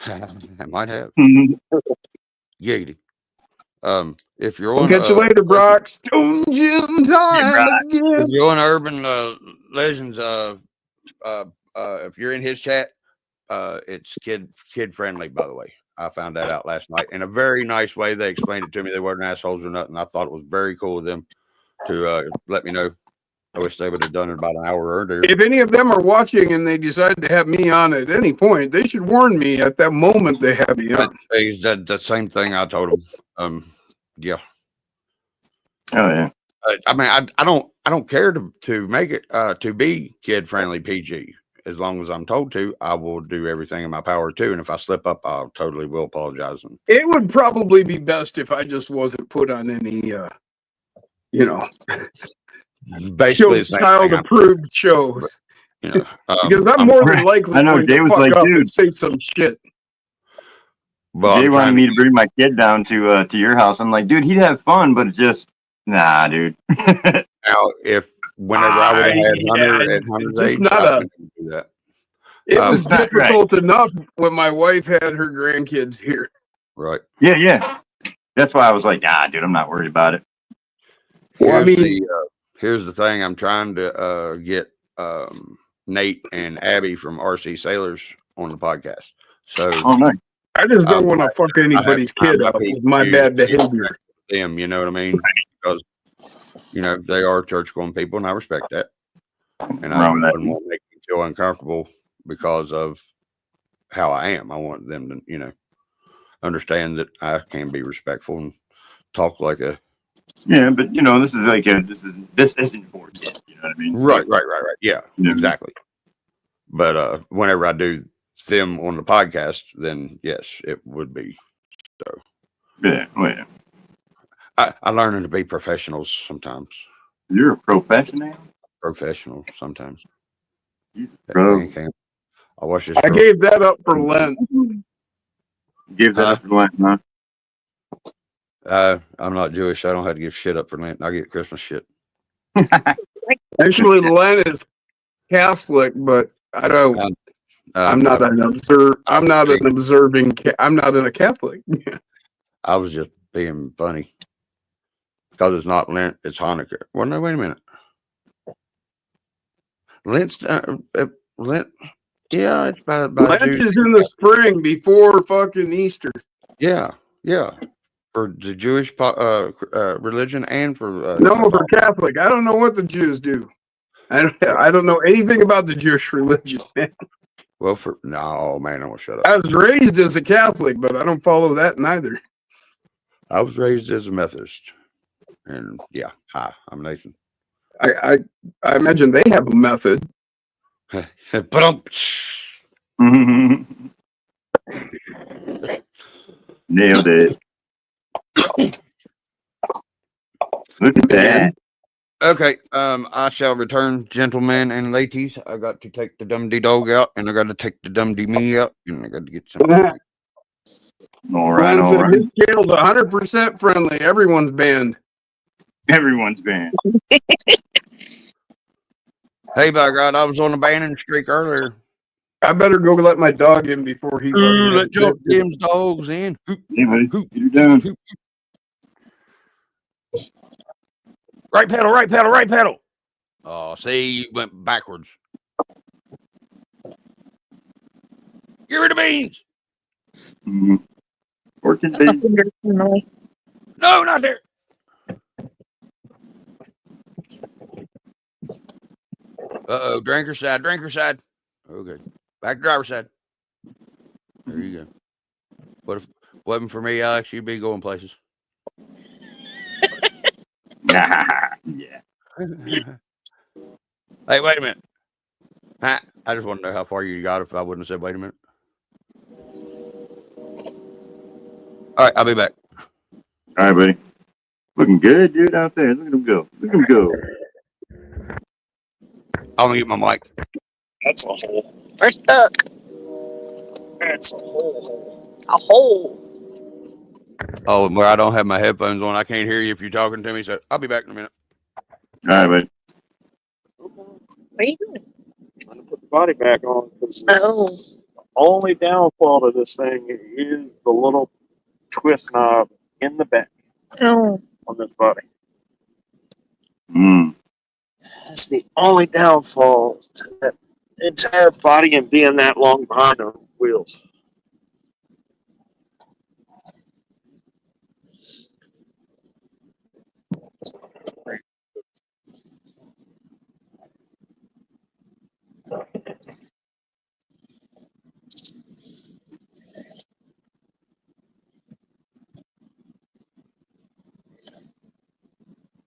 I might have. Giggity. If you're We'll on, catch you later, Brock. Stone Gym time again. If you're on Urban Legends, if you're in his chat, it's kid friendly, by the way. I found that out last night in a very nice way. They explained it to me. They weren't assholes or nothing. I thought it was very cool of them to let me know. I wish they would have done it about an hour earlier. If any of them are watching and they decide to have me on at any point, they should warn me at that moment they have me on. The same thing I told them. Yeah. Oh yeah. I mean, I don't care to make it to be kid friendly PG. As long as I'm told to, I will do everything in my power to. And if I slip up, I'll totally will apologize. It would probably be best if I just wasn't put on any, basically child approved shows. Because I'm more than likely I know going Jay to was fuck like, up dude, and say some shit. Well, Jay wanted me to bring my kid down to your house. I'm like, dude, he'd have fun, but just nah, dude. Now, whenever I would have had Hunter at Hunter's age, I couldn't do that. It was difficult enough when my wife had her grandkids here. Right. Yeah. That's why I was like, nah, dude, I'm not worried about it. Well, here's the thing. I'm trying to get Nate and Abby from RC Sailors on the podcast. So, nice. I just don't want to fuck anybody's kid up with my bad behavior. Them, you know what I mean? Because they are church-going people, and I respect that. And I wouldn't want to make them feel uncomfortable because of how I am. I want them to, understand that I can be respectful and talk like a. Yeah, but this is like this isn't for kids. You know what I mean? Right. Yeah, exactly. But whenever I do them on the podcast, then yes, it would be. So. Yeah. Well, I learning to be professionals sometimes. You're a professional. Professional sometimes. Bro. I watch this. I gave that up for Lent. Give that up for Lent, huh? I'm not Jewish. I don't have to give shit up for Lent. I get Christmas shit. Actually, Lent is Catholic, but I don't. I'm not a Catholic. I was just being funny. Because it's not Lent, it's Hanukkah. Well, no, wait a minute. Lent's Lent. Yeah, it's by Lent Jews. is in the spring before fucking Easter. Yeah, yeah. For the Jewish religion and for No, for Catholic. I don't know what the Jews do. I don't know anything about the Jewish religion, man. well, for no man, I'm gonna shut up. I was raised as a Catholic, but I don't follow that neither. I was raised as a Methodist, and yeah, hi, I'm Nathan. I imagine they have a method. But Nailed it. Look at that. okay, I shall return, gentlemen and ladies. I got to take the Dum-Dee dog out, and I got to take the Dum-Dee me out, and I got to get some. All right, Brian all said right. his channel's 100% friendly. Everyone's banned. Everyone's banned. Hey, by God, I was on a banning streak earlier. I better go let my dog in before he. Let your Tim's dogs in. Yeah, buddy. You're done. Right pedal, right pedal, right pedal. Oh, see, you went backwards. Get rid of beans. Working beans. No. No, not there. Uh-oh, drinker side, drinker side. Okay, back driver side. There you go. What if it wasn't for me, Alex, you'd be going places. Yeah. Hey, wait a minute. I just want to know how far you got if I wouldn't have said, wait a minute. All right, I'll be back. All right, buddy. Looking good, dude, out there. Look at him go. Look at him go. I'm going to get my mic. That's a hole. We're stuck. That's a hole. A hole. Oh, where I don't have my headphones on. I can't hear you if you're talking to me, so I'll be back in a minute. All right, buddy. What are you doing? Trying to put the body back on because Oh. the only downfall to this thing is the little twist knob in the back Oh. on this body. Mm. That's the only downfall to that entire body and being that long behind the wheels.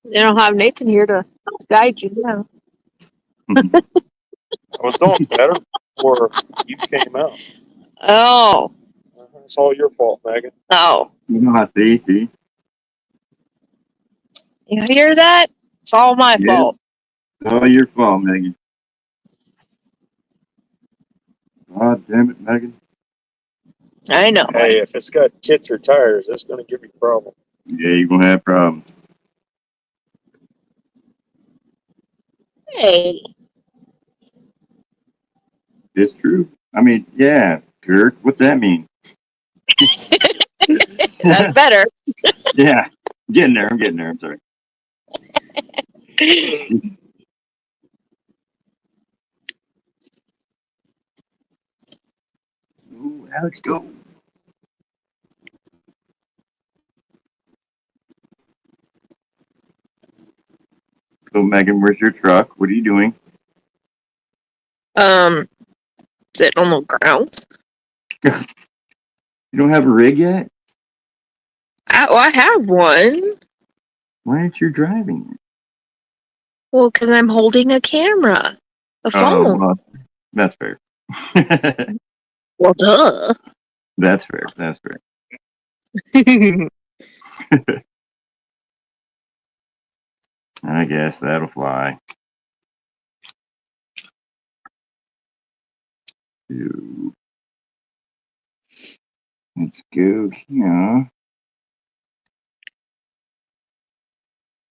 They don't have Nathan here to guide you now. I was doing better before you came out. Oh. It's all your fault, Megan. Oh. You know, I see. You hear that? It's all my Yeah. fault. It's all your fault, Megan. Oh, damn it, Megan. I know. Hey, if it's got tits or tires, it's going to give you a problem. Yeah, you're going to have problems. Hey. It's true. I mean, yeah, Kirk, what's that mean? That's better. Yeah, I'm getting there. I'm sorry. Ooh, Alex, go. So, Megan, where's your truck? What are you doing? Sitting on the ground. You don't have a rig yet? I have one. Why aren't you driving it? Well, because I'm holding a camera. A Oh, phone. well, that's fair. Well, duh. That's fair. I guess that'll fly. So, let's go here.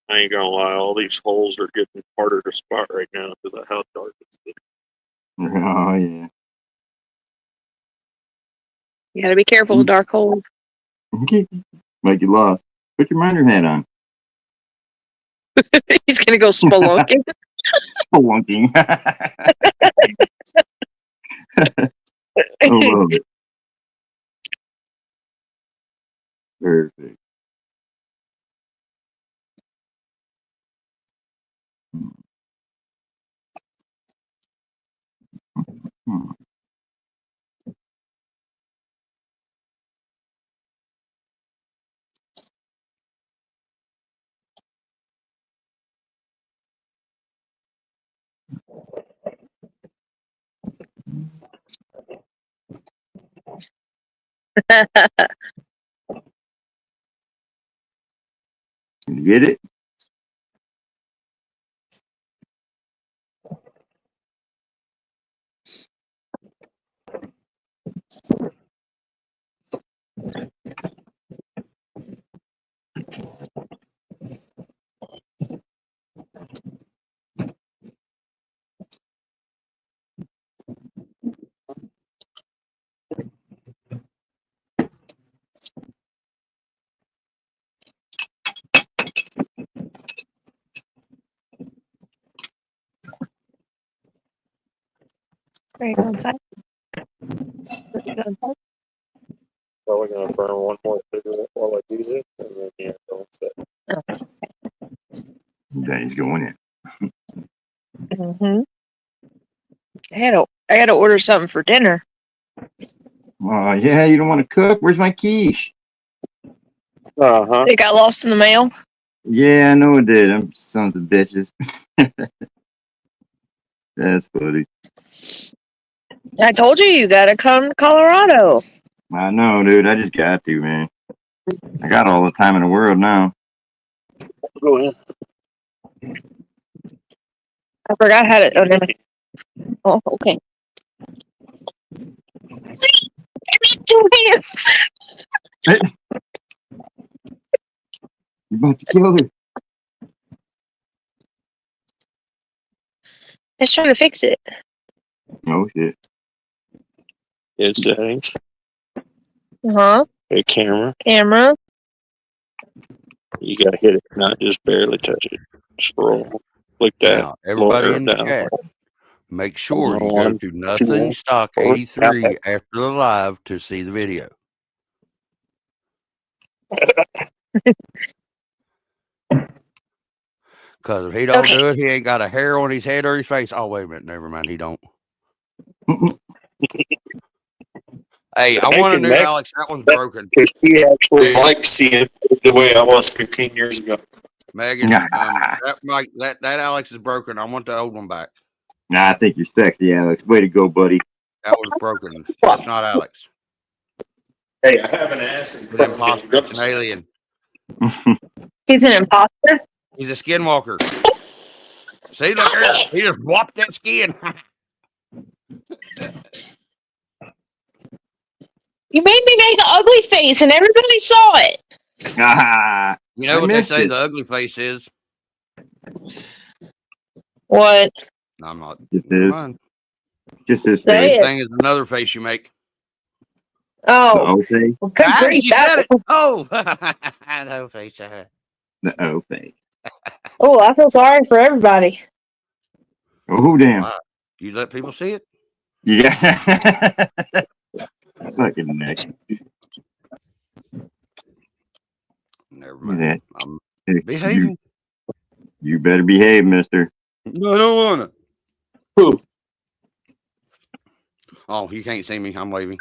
I ain't gonna lie, all these holes are getting harder to spot right now because of how dark it's getting. Oh, yeah. You gotta be careful with dark holes. Make you lost. Put your miner hat on. He's gonna go spelunking. Spelunking. I love it. Perfect. Hmm. You get it? Right, one side. Probably gonna burn one more cigarette while I do this, and then yeah, don't set. Daddy's going in. Mm-hmm. I gotta order something for dinner. Oh, yeah, you don't want to cook? Where's my quiche? Uh-huh. It got lost in the mail. Yeah, I know it did. I'm sons of bitches. That's funny. I told you gotta come to Colorado. I know, dude. I just got to, man. I got all the time in the world now. Go ahead. I forgot how to. Oh, never mind. Oh, okay. Two hands. You're about to kill her. I was trying to fix it. Oh, shit. Hit settings. Uh-huh. Hit camera. Camera. You gotta hit it, not just barely touch it. Scroll. Click that. Now, everybody Lower in the down. chat, make sure you go One, to Nothing two, Stock four, 83 after the live to see the video. Because if he don't do it, he ain't got a hair on his head or his face. Oh, wait a minute. Never mind. He don't. Hey, I want to know, Alex. That one's broken. Because he actually likes seeing the way I was 15 years ago. Megan, that Alex is broken. I want the old one back. Nah, I think you're sexy, Alex. Way to go, buddy. That one's broken. That's not Alex. Hey, I have an ass in He's an front of me. imposter. It's an alien. He's an imposter. He's a skinwalker. See, look here. He just whopped that skin. You made me make an ugly face, and everybody saw it. Ah, You know I what they missed say it. the ugly face is? What? No, I'm not. It Never is. mind. Just his Say face. it. Thing is another face you make. The Oh, O face. well, good grief! She said That, it. Oh, no face. The O face. oh, I feel sorry for everybody. Oh, damn. Wow. You let people see it? Yeah. Fucking neck. Never Look mind. at I'm that. behaving. You better behave, mister. No, I don't want it. Who? Oh, you can't see me. I'm waving.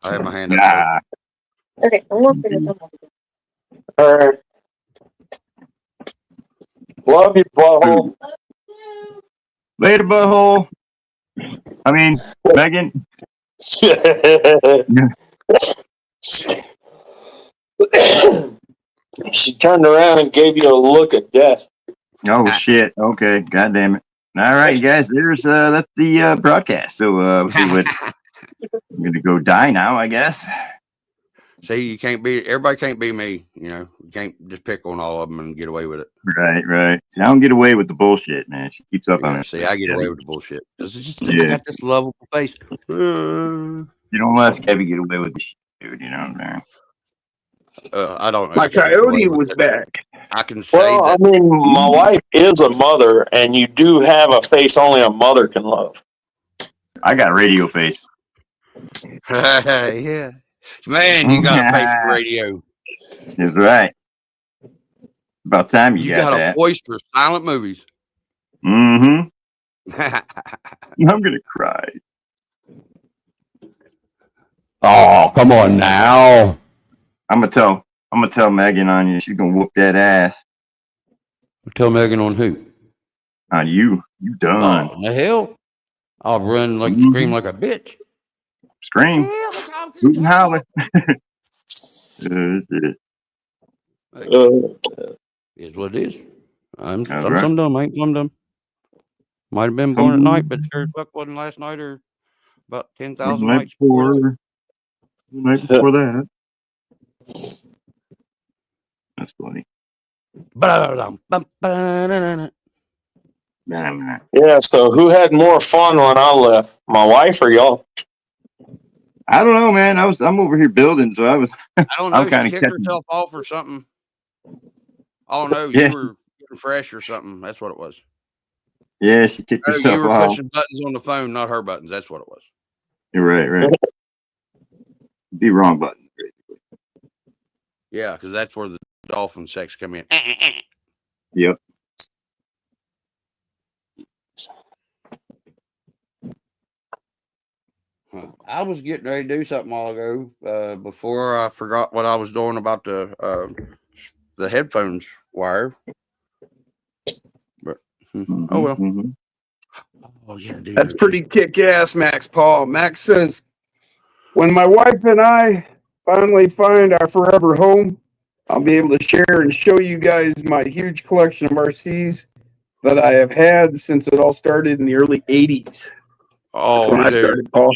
I have my hand up. Nah. Okay, I'm looking at something. All right. Love you, butthole. Later, butthole. I mean, Megan. She turned around and gave you a look of death. Oh, shit. Okay. God damn it. All right, guys. There's that's the broadcast. So we'll see what I'm gonna go die now, I guess. See, you can't be. Everybody can't be me. You know, you can't just pick on all of them and get away with it. Right. See, I don't get away with the bullshit, man. She keeps up on Yeah, it. see, I get away with the bullshit. It's just, I Yeah. got this lovable face. You don't let Kevin get away with the shit, dude. You know what I'm saying? I don't know. My if she's away coyote with was it. back. I can say Well, I that. mean, my wife is a mother, and you do have a face only a mother can love. I got radio face. Yeah, man, you got a face for radio. That's right. About time you, You got got a that. voice for silent movies. Mm-hmm. I'm gonna cry. Oh, come on now. I'm gonna tell Megan on you. She's gonna whoop that ass Tell Megan on who? on you. You done. Oh, the hell! I'll run like Mhm. scream like a bitch. Scream. Hell, the cops Hoot and are holler. Is what it is. I'm That's some right. some dumb. I ain't some dumb. Might have been born at night, but sure as fuck wasn't last night or about 10,000 The night nights before. before, the night before that. That's funny. Yeah, so who had more fun when I left? My wife or y'all? I don't know, man. I'm over here building, so I don't I'm know. kind She of kicked catching. herself off or something. I don't know. Yeah. You were getting fresh or something. That's what it was. Yeah, she kicked Oh, you herself were off. pushing buttons on the phone, not her buttons. That's what it was. You're right. The wrong button. Yeah, because that's where the dolphin sex come in. Yep. I was getting ready to do something a while ago before I forgot what I was doing about the headphones wire. But oh well. Mm-hmm. Oh yeah, dude. That's pretty kick-ass, Max Paul. Max says, when my wife and I finally find our forever home, I'll be able to share and show you guys my huge collection of RCs that I have had since it all started in the early 80s. That's Oh, when I dude. started, Paul.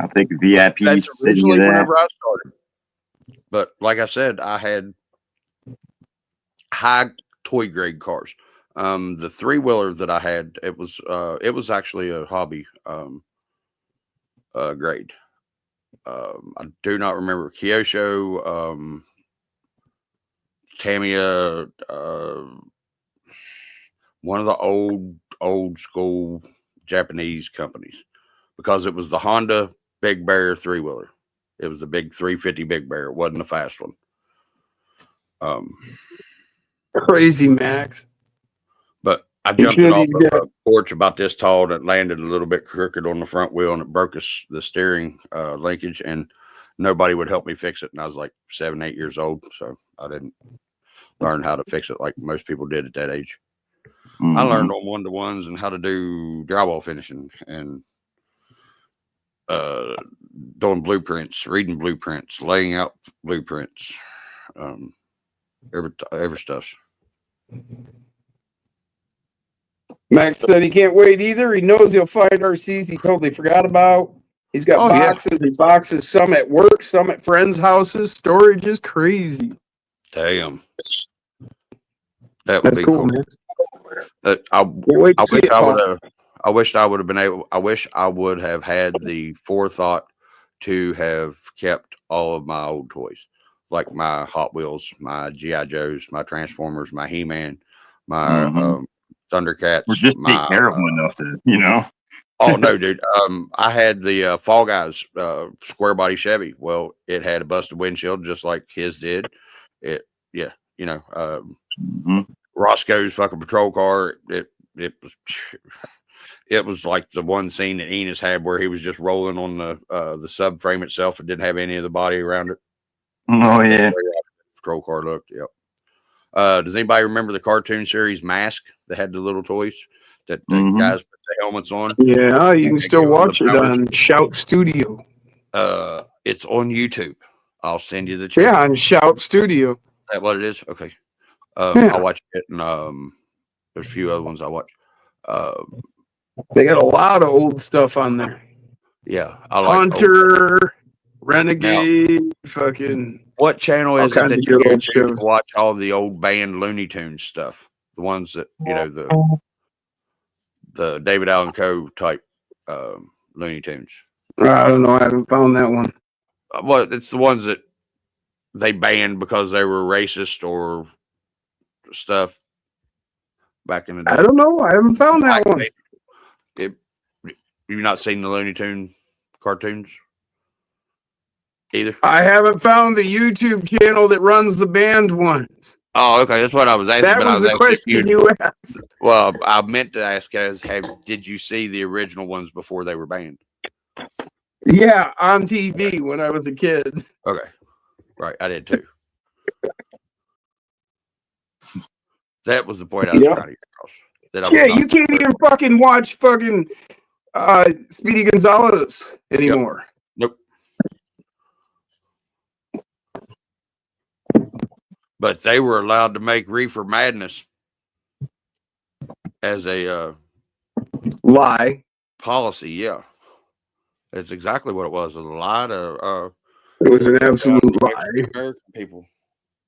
I think VIP That's sitting originally in that. whenever I started. But like I said, I had high toy grade cars. The 3-wheeler that I had, it was actually a hobby grade. I do not remember Kyosho, Tamiya, one of the old school Japanese companies, because it was the Honda Big Bear 3-wheeler. It was the big 350 Big Bear. It wasn't the fast one. Crazy, Max. But I You jumped it should off even of a porch about this tall, and it landed a little bit crooked on the front wheel, and it broke the steering linkage, and nobody would help me fix it. And I was like 7, 8 years old, so I didn't learn how to fix it like most people did at that age. Mm-hmm. I learned on 1-to-1s and how to do drywall finishing and doing blueprints, reading blueprints, laying out blueprints, every stuff. Max said he can't wait either. He knows he'll find RCs he totally forgot about. He's got boxes and boxes, some at work, some at friends' houses. Storage is crazy. Damn. That would be cool, cool. Max. I Wait to see wish it, I Paul. would have. I wish I would have been able. I wish I would have had the forethought to have kept all of my old toys, like my Hot Wheels, my GI Joes, my Transformers, my He-Man, my Thundercats. Or just my, take care of them enough to, you know. Oh no, dude. I had the Fall Guys square body Chevy. Well, it had a busted windshield just like his did. Roscoe's fucking patrol car. It was like the one scene that Enos had where he was just rolling on the subframe itself and didn't have any of the body around it. Oh yeah. Patrol car looked. Yep. Does anybody remember the cartoon series Mask that had the little toys that the guys put the helmets on? Yeah, you can still watch it on Shout Studio. It's on YouTube. I'll send you the channel. Yeah, on Shout Studio. Is that what it is? Okay. Yeah. I'll watch it, and there's a few other ones I watch. They got a lot of old stuff on there. Yeah, I like Hunter, Renegade, fucking. What channel is it that you good go old to shows. watch all the old band Looney Tunes stuff? The ones that, you know, the David Allen Coe type Looney Tunes. I don't know. I haven't found that one. Well, it's the ones that they banned because they were racist or stuff back in the day. I don't know. I haven't found that one. You've not seen the Looney Tune cartoons either? I haven't found the YouTube channel that runs the banned ones. Oh, okay. That's what I was asking. That but I was the asking question you asked. Well, I meant to ask as, did you see the original ones before they were banned? Yeah, on TV when I was a kid. Okay. Right. I did too. That was the point I was trying to get across. That I was Yeah, not you can't even fucking watch fucking Speedy Gonzalez anymore. Nope. But they were allowed to make Reefer Madness as a Lie. policy. Yeah. That's exactly what it was. A lie to It was an absolute lie. American people.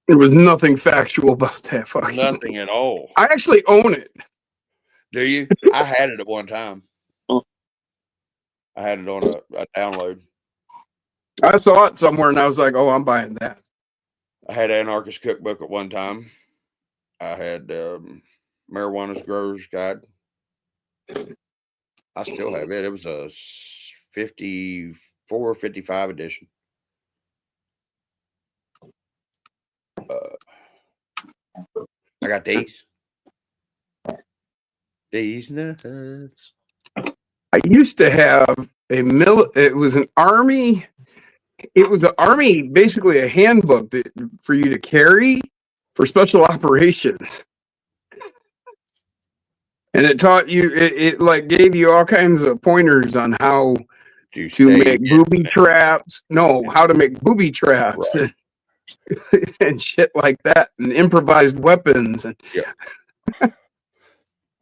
There was nothing factual about that fucking. Nothing at all. I actually own it. Do you? I had it at one time. I had it on a download. I saw it somewhere and I was like, oh, I'm buying that. I had Anarchist Cookbook at one time. I had Marijuana's Grower's Guide. I still have it. It was a 54, 55 edition. I got these. These nuts. I used to have it was an army. It was the army, basically a handbook for you to carry for special operations. And it taught you, it like gave you all kinds of pointers on how to make booby traps. No, how to make booby traps and shit like that, and improvised weapons and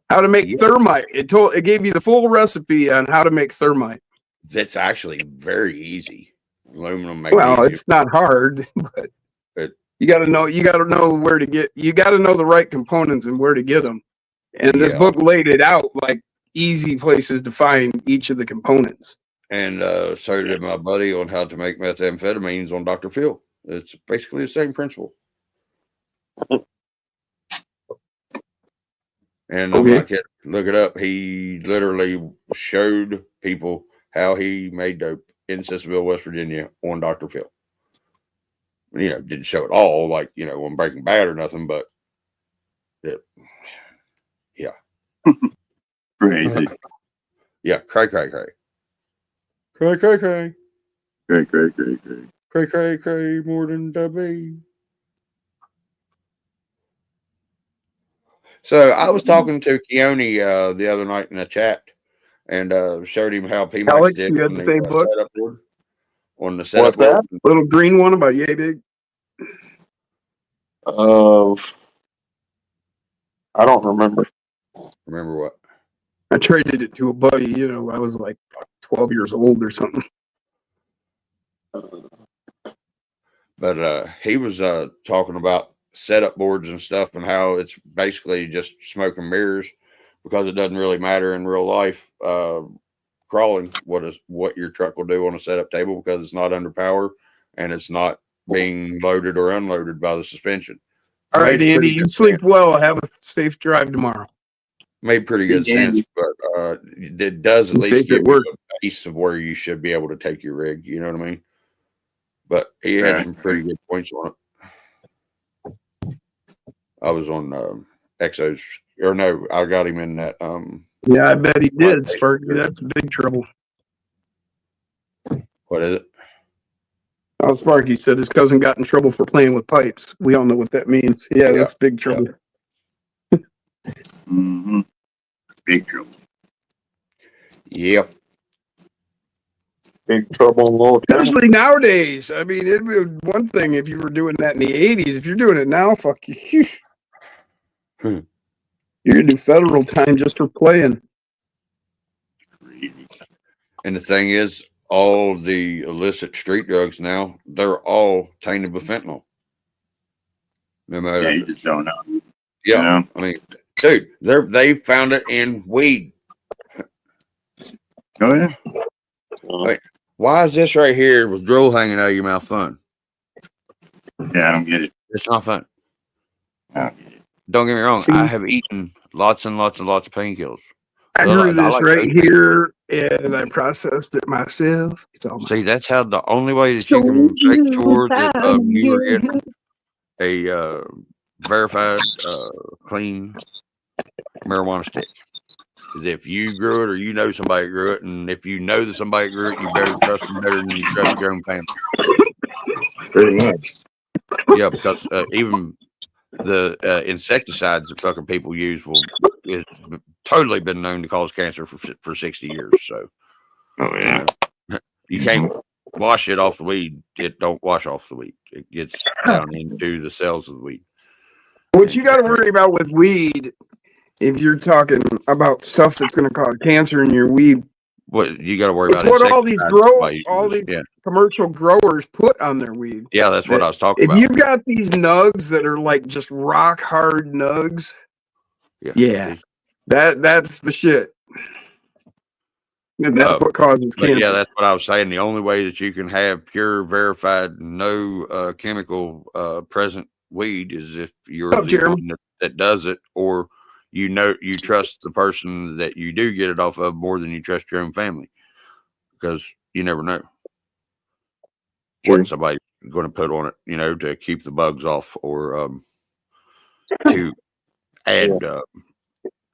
how to make thermite. It gave you the full recipe on how to make thermite. That's actually very easy. Aluminum magnesium. Well, it's not hard, but you got to know where to get. You got to know the right components and where to get them. And this book laid it out like easy places to find each of the components. And so did my buddy on how to make methamphetamines on Dr. Phil. It's basically the same principle. And I'm not kidding. Look it up. He literally showed people how he made dope in Sissonville, West Virginia on Dr. Phil. You know, didn't show it all, like, you know, on Breaking Bad or nothing, but yeah. Crazy. Yeah, cray. Cray. Cray, more than W. So I was talking to Keone the other night in a chat and showed him how P-Max Alex, did you had the same book? On the setup What's that? board. Little green one about yay big. I don't remember. Remember what? I traded it to a buddy. You know, I was like 12 years old or something. But he was talking about setup boards and stuff and how it's basically just smoke and mirrors because it doesn't really matter in real life crawling what your truck will do on a setup table because it's not under power and it's not being loaded or unloaded by the suspension. All right, Andy, you sleep well. Have a safe drive tomorrow. Made pretty good sense, but it does at least give you a base of where you should be able to take your rig. You know what I mean? But he had some pretty good points on it. I was on Exos, or no, I got him in that. Yeah, I bet he did, Sparky. That's big trouble. What is it? Oh, Sparky said his cousin got in trouble for playing with pipes. We all know what that means. Yeah, that's big trouble. Mm-hmm. Big trouble. Yep. Big trouble in little town. Especially nowadays. I mean, it'd be one thing if you were doing that in the 80s. If you're doing it now, fuck you. You're going to do federal time just for playing. And the thing is, all the illicit street drugs now, they're all tainted with fentanyl. No matter. Yeah, you just don't know. Yeah. You know? I mean, dude, they found it in weed. Oh, yeah. Wait, why is this right here with drool hanging out of your mouth fun? Yeah, I don't get it. It's not fun. I don't get it. Don't get me wrong. See- I have eaten lots and lots and lots of painkillers. I Well, grew I this like right those. here, and I processed it myself. It's all See, that's how the only way that you can make sure that you are getting a verified clean marijuana stick is if you grew it or you know somebody grew it, and if you know that somebody grew it, you better trust them better than you trust your own family. Pretty much. Yeah, because even the insecticides that fucking people use it's totally been known to cause cancer for 60 years. So Oh yeah. you can't wash it off the weed. It don't wash off the weed. It gets down into the cells of the weed. What you got to worry about with weed, if you're talking about stuff that's going to cause cancer in your weed, What you got to worry it's about? what all these Yeah, commercial growers put on their weed. yeah, that's what I was talking If about. you've got these nugs that are like just rock hard nugs, yeah, that's the shit. And that's what causes But cancer. yeah, that's what I was saying. The only way that you can have pure, verified, no chemical present weed is if you're the one that does it, or you trust the person that you do get it off of more than you trust your own family, because you never know what somebody's going to put on it, to keep the bugs off, or to add or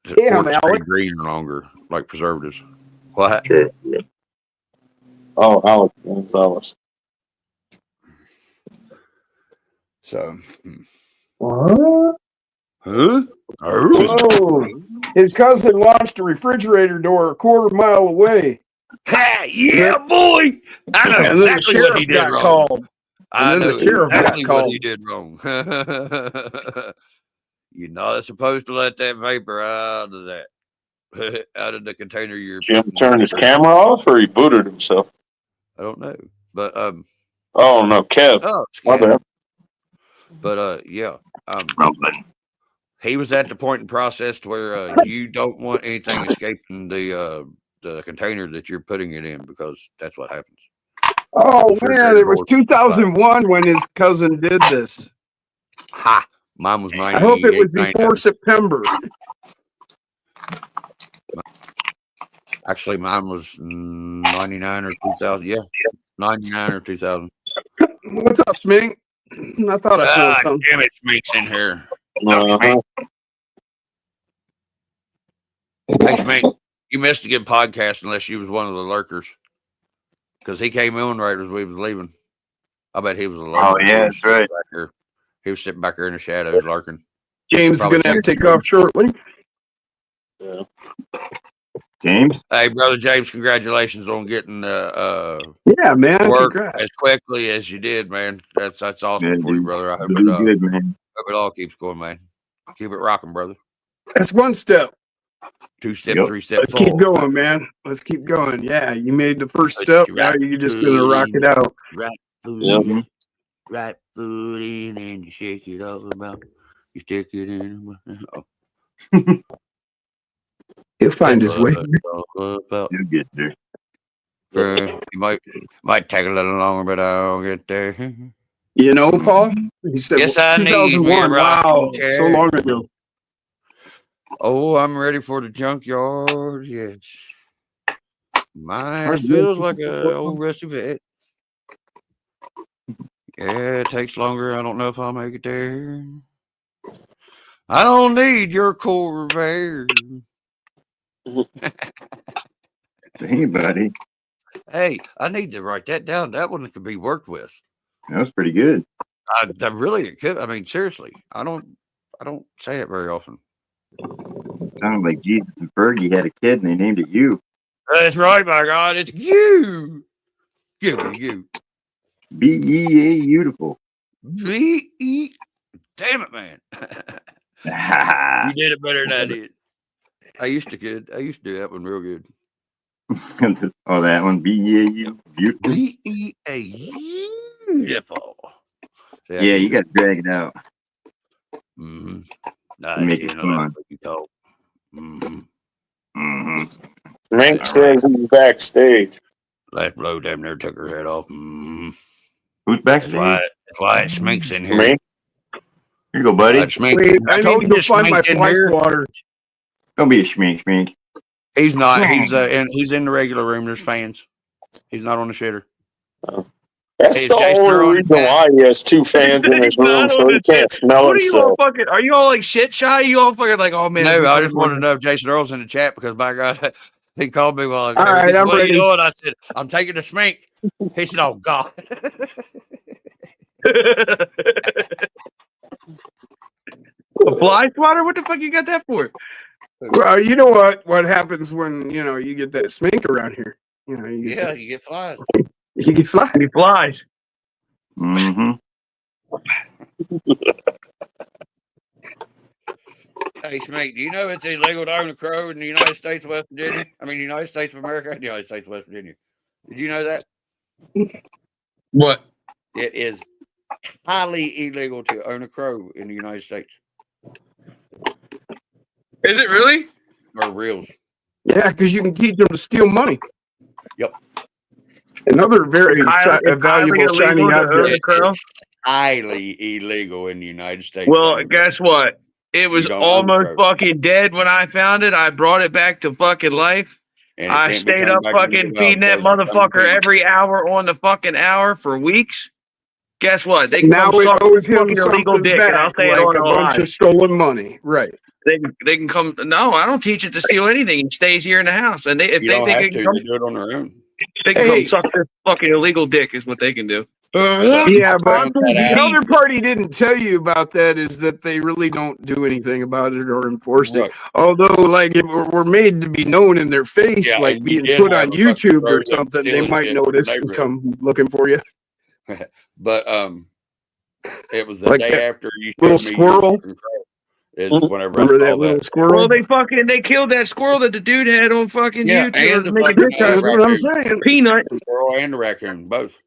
to stay green longer, like preservatives. What? Sure. Yeah. Oh, Alex. That's Alex. So. What? Huh? Whoa. His cousin launched a refrigerator door a quarter mile away. Yeah, boy! I know exactly what he did wrong. I know exactly what he did wrong. You're not supposed to let that vapor out of that. Out of the container you're Jim turned his camera off, or he booted himself? I don't know. But oh no, Kev. Oh, my bad. But yeah. He was at the point in process to where you don't want anything escaping the container that you're putting it in, because that's what happens. Oh man, it was 2001 when his cousin did this. Ha! Mine was 98. I hope it was before September. Actually, mine was 99 or 2000. Yeah, 99 or 2000. What's up, Smink? I thought I saw something. Damn it, Smink's in here. Hey, Smink, you missed a good podcast unless you was one of the lurkers, because he came in right as we was leaving. I bet he was a lurker. Oh yeah, that's right. He was sitting back there in the shadows lurking. James is going to have to take off shortly. Yeah. James? Hey, brother James, congratulations on getting yeah, man, work congrats. as quickly as you did, man. That's awesome Yeah, for you, brother. I hope good, man. Hope it all keeps going, man. Keep it rocking, brother. That's one step. 2 steps, 3 steps. Let's keep going, man. Let's keep going. Yeah, you made the first step. Now you're just going to rock it out. Right foot in, right foot in, and you shake it all about. You stick it in. Oh. He'll find his way. You'll get there. You might take a little longer, but I'll get there. You know, Paul? He said, yes, I 2001. Wow, so long ago. Oh, I'm ready for the junkyard. Yes. My ass feels like a old rusty vet. Yeah, it takes longer. I don't know if I'll make it there. I don't need your Corvair. Hey, buddy. Hey, I need to write that down. That one could be worked with. That was pretty good. I really it could. I mean, seriously, I don't say it very often. Sounded like Jesus and Fergie had a kid and they named it you. That's right, my God. It's you. You. B-E-A beautiful. B-E. Damn it, man. You did it better than I did. I used to do that one real good. Oh, that one. B-E-A beautiful. B-E-A beautiful. Yeah, you got to drag it out. Mm-hmm. Make it fun. Rank says he's backstage. That blow damn near took her head off. Who's backstage? That's why it sminks in here. Me? Here you go, buddy. Wait, I need to go find my fly swatter. Don't be a schmink. He's not. He's in the regular room. There's fans. He's not on the shitter. That's Hey, the Jason, only they're on reason the why he has two fans in his room, so he can't smell What are you all himself. fucking? Are you all like shit shy? You all fucking like, oh man. No, I just wanted to know if Jason Earl's in the chat because by God, he called me while All right, I'm what ready. are you doing? I said, I'm taking the schmink. He said, oh God. A fly swatter? What the fuck you got that for? Well, you know what happens when you get that smink around here. You get You get flies. you get fly. He flies. Mm-hmm. Hey, Schmink, do you know it's illegal to own a crow in the United States of West Virginia? I mean, the United States of America and the United States of West Virginia. Did you know that? What? It is highly illegal to own a crow in the United States. Is it really? Or reals. Yeah, because you can teach them to steal money. Yep. Another very It's highly valuable shiny illegal to own object. a crow. Highly illegal in the United States. Well, guess what? It was You don't almost own crow. fucking dead when I found it. I brought it back to fucking life. And it I can't be stayed turned up back into fucking a feeding that because it's motherfucker unfeeding. every hour on the fucking hour for weeks. Guess what? They can Now come it suck owes him fucking illegal something dick, and I'll back, say it like on a the bunch live. of stolen money. Right. They can come. No, I don't teach it to steal anything. It stays here in the house, and if You they don't think have they to. can come, They do it on their own. they can Hey. come suck this fucking illegal dick. Is what they can do. Yeah, but Found that the out. other party didn't tell you about that is that they really don't do anything about it or enforce it. Right. Although, like, if it were made to be known in their face, Yeah, like and you being did put have on a fucking YouTube crow or that was something, they stealing might shit from the notice and neighborhood. come looking for you. But it was the Like day that after you little showed me your squirrel? fucking crow. Is whenever I Remember saw that little that. squirrel? Well, they killed that squirrel that the dude had on fucking Yeah, YouTube and the making fucking TikToks. That's what I'm raccoon. saying. Peanut. The squirrel and the raccoon, both.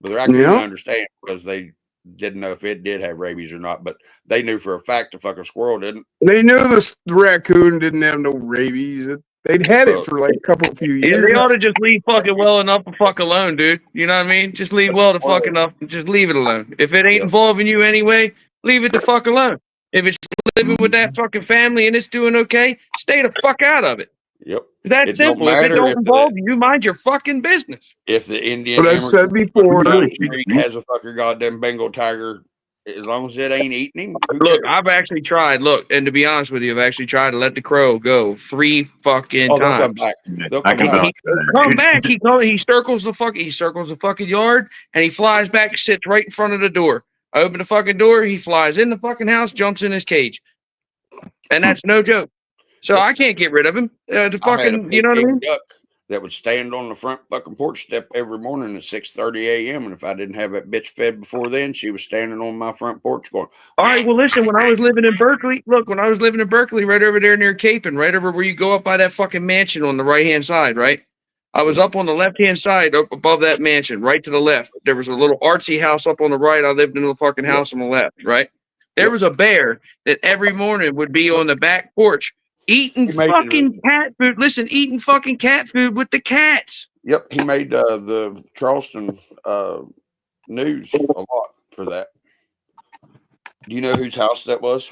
But the raccoon, Yeah. I understand because they didn't know if it did have rabies or not, but they knew for a fact the fucking squirrel didn't. They knew the raccoon didn't have no rabies. They'd had it for like a few Yeah, years. they ought to just leave fucking well enough to fuck alone, dude. You know what I mean? Just leave well to fuck enough. Just leave it alone. If it ain't Yep. involving you anyway, leave it the fuck alone. If it's living with that fucking family and it's doing okay, stay the fuck out of it. Yep. That's It don't simple. If it matter don't if involve you, mind your fucking business. If the Indian But I've said immigrant before, down the street has a fucking goddamn Bengal tiger, as long as it ain't eating him, who Look, cares? I've actually tried. Look, and to be honest with you, I've actually tried to let the crow go 3 fucking Oh, they'll come times. back. They'll I come can back. vouch for that. Come back. He circles the fucking yard, and he flies back, sits right in front of the door. I open the fucking door, he flies in the fucking house, jumps in his cage, and that's no joke. So I can't get rid of him. The I had a fucking, you know what I mean? duck that would stand on the front fucking porch step every morning at 6:30 a.m. And if I didn't have that bitch fed before then, she was standing on my front porch going, All right, well, listen, when I was living in Berkeley, right over there near Capon, right over where you go up by that fucking mansion on the right-hand side, right? I was up on the left-hand side, up above that mansion, right to the left. There was a little artsy house up on the right. I lived in the fucking house on the left, right? There was a bear that every morning would be on the back porch eating fucking cat food. Listen, eating fucking cat food with the cats. Yep, he made the Charleston news a lot for that. Do you know whose house that was?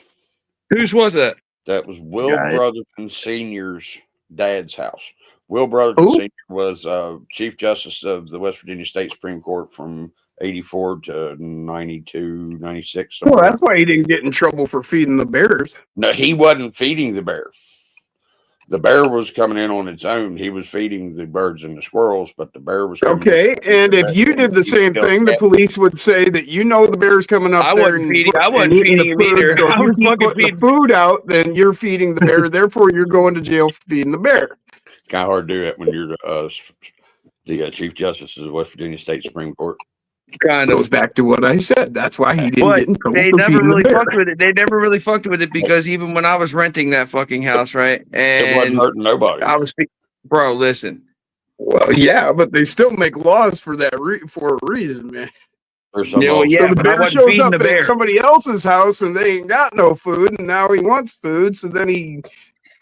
Whose was that? That was Will Got it. Brotherton Sr.'s dad's house. Will Brotherton Sr. was Chief Justice of the West Virginia State Supreme Court from 84 to 92, 96. Well, that's why he didn't get in trouble for feeding the bears. No, he wasn't feeding the bear. The bear was coming in on its own. He was feeding the birds and the squirrels, but the bear was coming Okay, in. and if you did the same thing, the police would say that the bear's coming up I there wasn't and feeding- put- I wasn't and eating feeding the him food. either. So if I you was keep fucking putting the feeding- food out, then you're feeding the bear. Therefore, you're going to jail for feeding the bear. It's kind of hard to do it when you're the Chief Justice of the West Virginia State Supreme Court. Kind Goes of. back to what I said. That's why he didn't But get in trouble they for never feeding really the bear. fucked with it. They never really fucked with it because even when I was renting that fucking house, right? It wasn't And hurting nobody. I was, bro, listen. Well, yeah, but they still make laws for that for a reason, man. There's some Yeah, well, laws. yeah, So the but I bear wasn't shows feeding up the bear. at somebody else's house and they ain't got no food, and now he wants food, so then he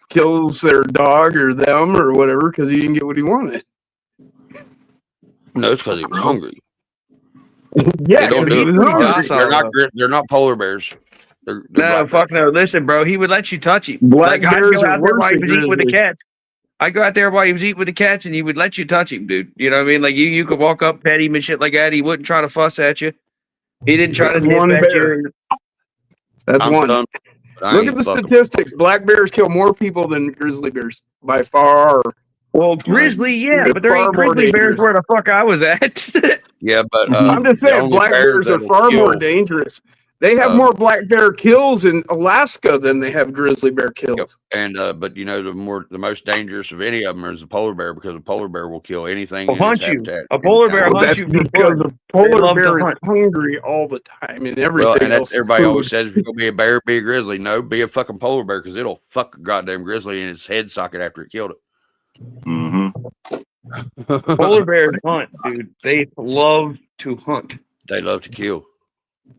kills their dog or them or whatever because he didn't get what he wanted. No, it's because he was hungry. Yeah, They don't 'cause do he it. was Pretty hungry. docile. They're not polar bears. They're No, black fuck bears. no. Listen, bro, he would let you touch him. Black Like I'd bears go are out there worse while he than was eating with the grizzlies. cats. I'd go out there while he was eating with the cats, and he would let you touch him, dude. You know what I mean? Like you could walk up, pet him and shit like that. He wouldn't try to fuss at you. He didn't try to That's nip one at bear. you. That's I'm one. done. I Look ain't at the fucking- statistics. Black bears kill more people than grizzly bears by far. Well, grizzly, yeah, They're but there far ain't more grizzly bears dangerous. where the fuck I was at. Yeah, but I'm just the saying, only black bears are that'll far more kill- dangerous. They have more black bear kills in Alaska than they have grizzly bear kills. And but you know the most dangerous of any of them is the polar bear because a polar bear will kill anything Will in its hunt you. habitat. A polar bear anytime. Well, hunts that's you for because fun. the They polar love to bear is hunt. hungry all the time, and everything Well, and else that's is everybody always food. says if you're gonna be a bear, be a grizzly. No, be a fucking polar bear because it'll fuck a goddamn grizzly in its head socket after it killed it. Mm-hmm. Polar bears hunt, dude. They love to hunt. They love to kill.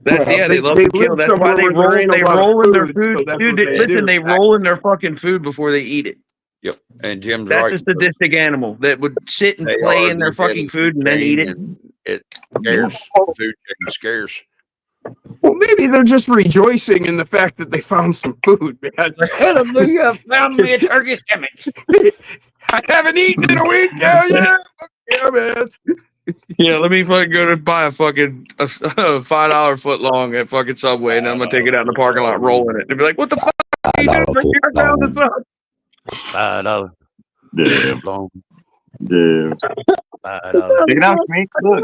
That's Well, they love they to kill. live That's why somewhere they where there roll. ain't a They lot of roll in their food, food, so that's dude. what they Listen, do. they roll in their fucking food before they eat it. Yep. And Jim's That's right. a sadistic animal that would sit and They play are in their the fucking food and then eat it. and it scares. Food chicken scares. Well, maybe they're just rejoicing in the fact that they found some food, man. Hallelujah! Found me a turkey sandwich. I haven't eaten in a week. Hell yeah. Yeah, man. Yeah, let me fucking go to buy a fucking $5 foot long at fucking Subway, and then I'm gonna take it out in the parking lot, rolling it, and be like, "What the fuck are you doing? I found this up." $5 Damn. long. Damn. $5. Take it out, me. Look.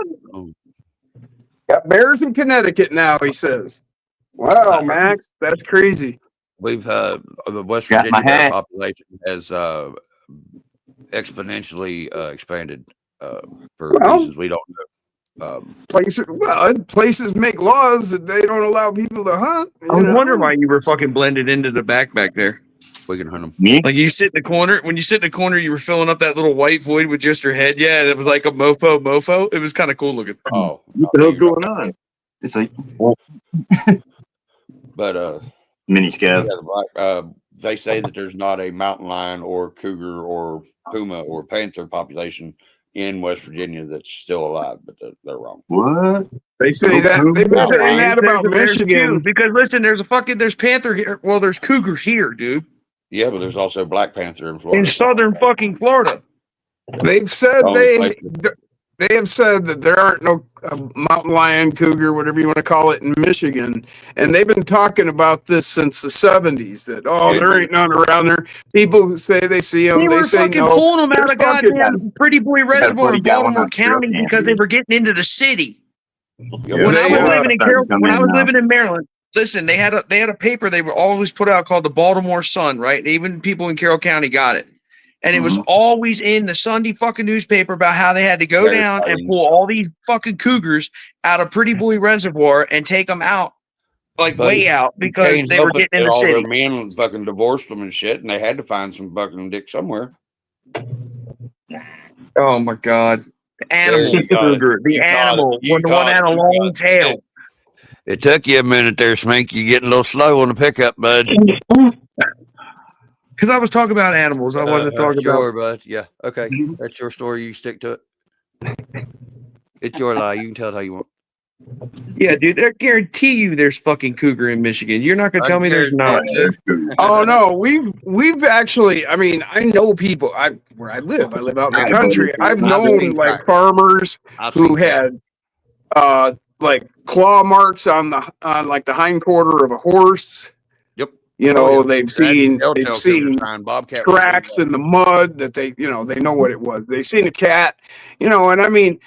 Got bears in Connecticut now, he says. Wow, Max, that's crazy. We've the West Got my Virginia bear hat. population has exponentially expanded for Well, reasons we don't know. Places make laws that they don't allow people to hunt. I was wondering why you were fucking blended into the back there. We can hunt them. Me? Like you sit in the corner. When you sit in the corner, you were filling up that little white void with just your head. Yeah, and it was like a mofo. It was kind of cool looking. Oh, What the hell's going on? It's like but mini scab. yeah, the black, they say that there's not a mountain lion or cougar or puma or panther population in West Virginia that's still alive, but they're wrong. What? They say that. They've been saying that about Michigan. Because listen, there's panther here. Well, there's cougar here, dude. Yeah, but there's also black panther in Florida. In southern fucking Florida. They've said Oh, they have said that there aren't no mountain lion, cougar, whatever you want to call it, in Michigan, and they've been talking about this since the 70s. That there ain't none around there. People who say they see them, They were say fucking no. pulling them out There's of fucking- goddamn Pretty Boy Reservoir buddy in got one Baltimore on trail County cam, because they dude. were getting into the city. Yeah, When I was They, living in starting to come when I in was now. living in Maryland, listen, they had a paper they were always put out called the Baltimore Sun, right? Even people in Carroll County got it. And it was always in the Sunday fucking newspaper about how they had to go Bear down and sightings. pull all these fucking cougars out of Pretty Boy Reservoir and take them out, like But way out, because Can't they were help it getting in that the all city. their men fucking divorced them and shit, and they had to find some fucking dick somewhere. Oh my god. The animal you got it. cougar. The You got animal. it. You The one got had it. a You long got it. tail. It took you a minute there, Smink. You getting a little slow on the pickup, bud. Because I was talking about animals. I wasn't talking about. Sure, bud. Yeah. Okay. That's your story. You stick to it. It's your lie. You can tell it how you want. Yeah, dude. I guarantee you there's fucking cougar in Michigan. You're not going to tell me there's not. Oh no, we've actually. I mean, I know people. Where I live out in the country. I've known like farmers who had like claw marks on like the hind quarter of a horse. Yep. You know, they've That's seen telltale sign. Bobcat tracks in the mud that they know what it was. They seen a cat, and I mean,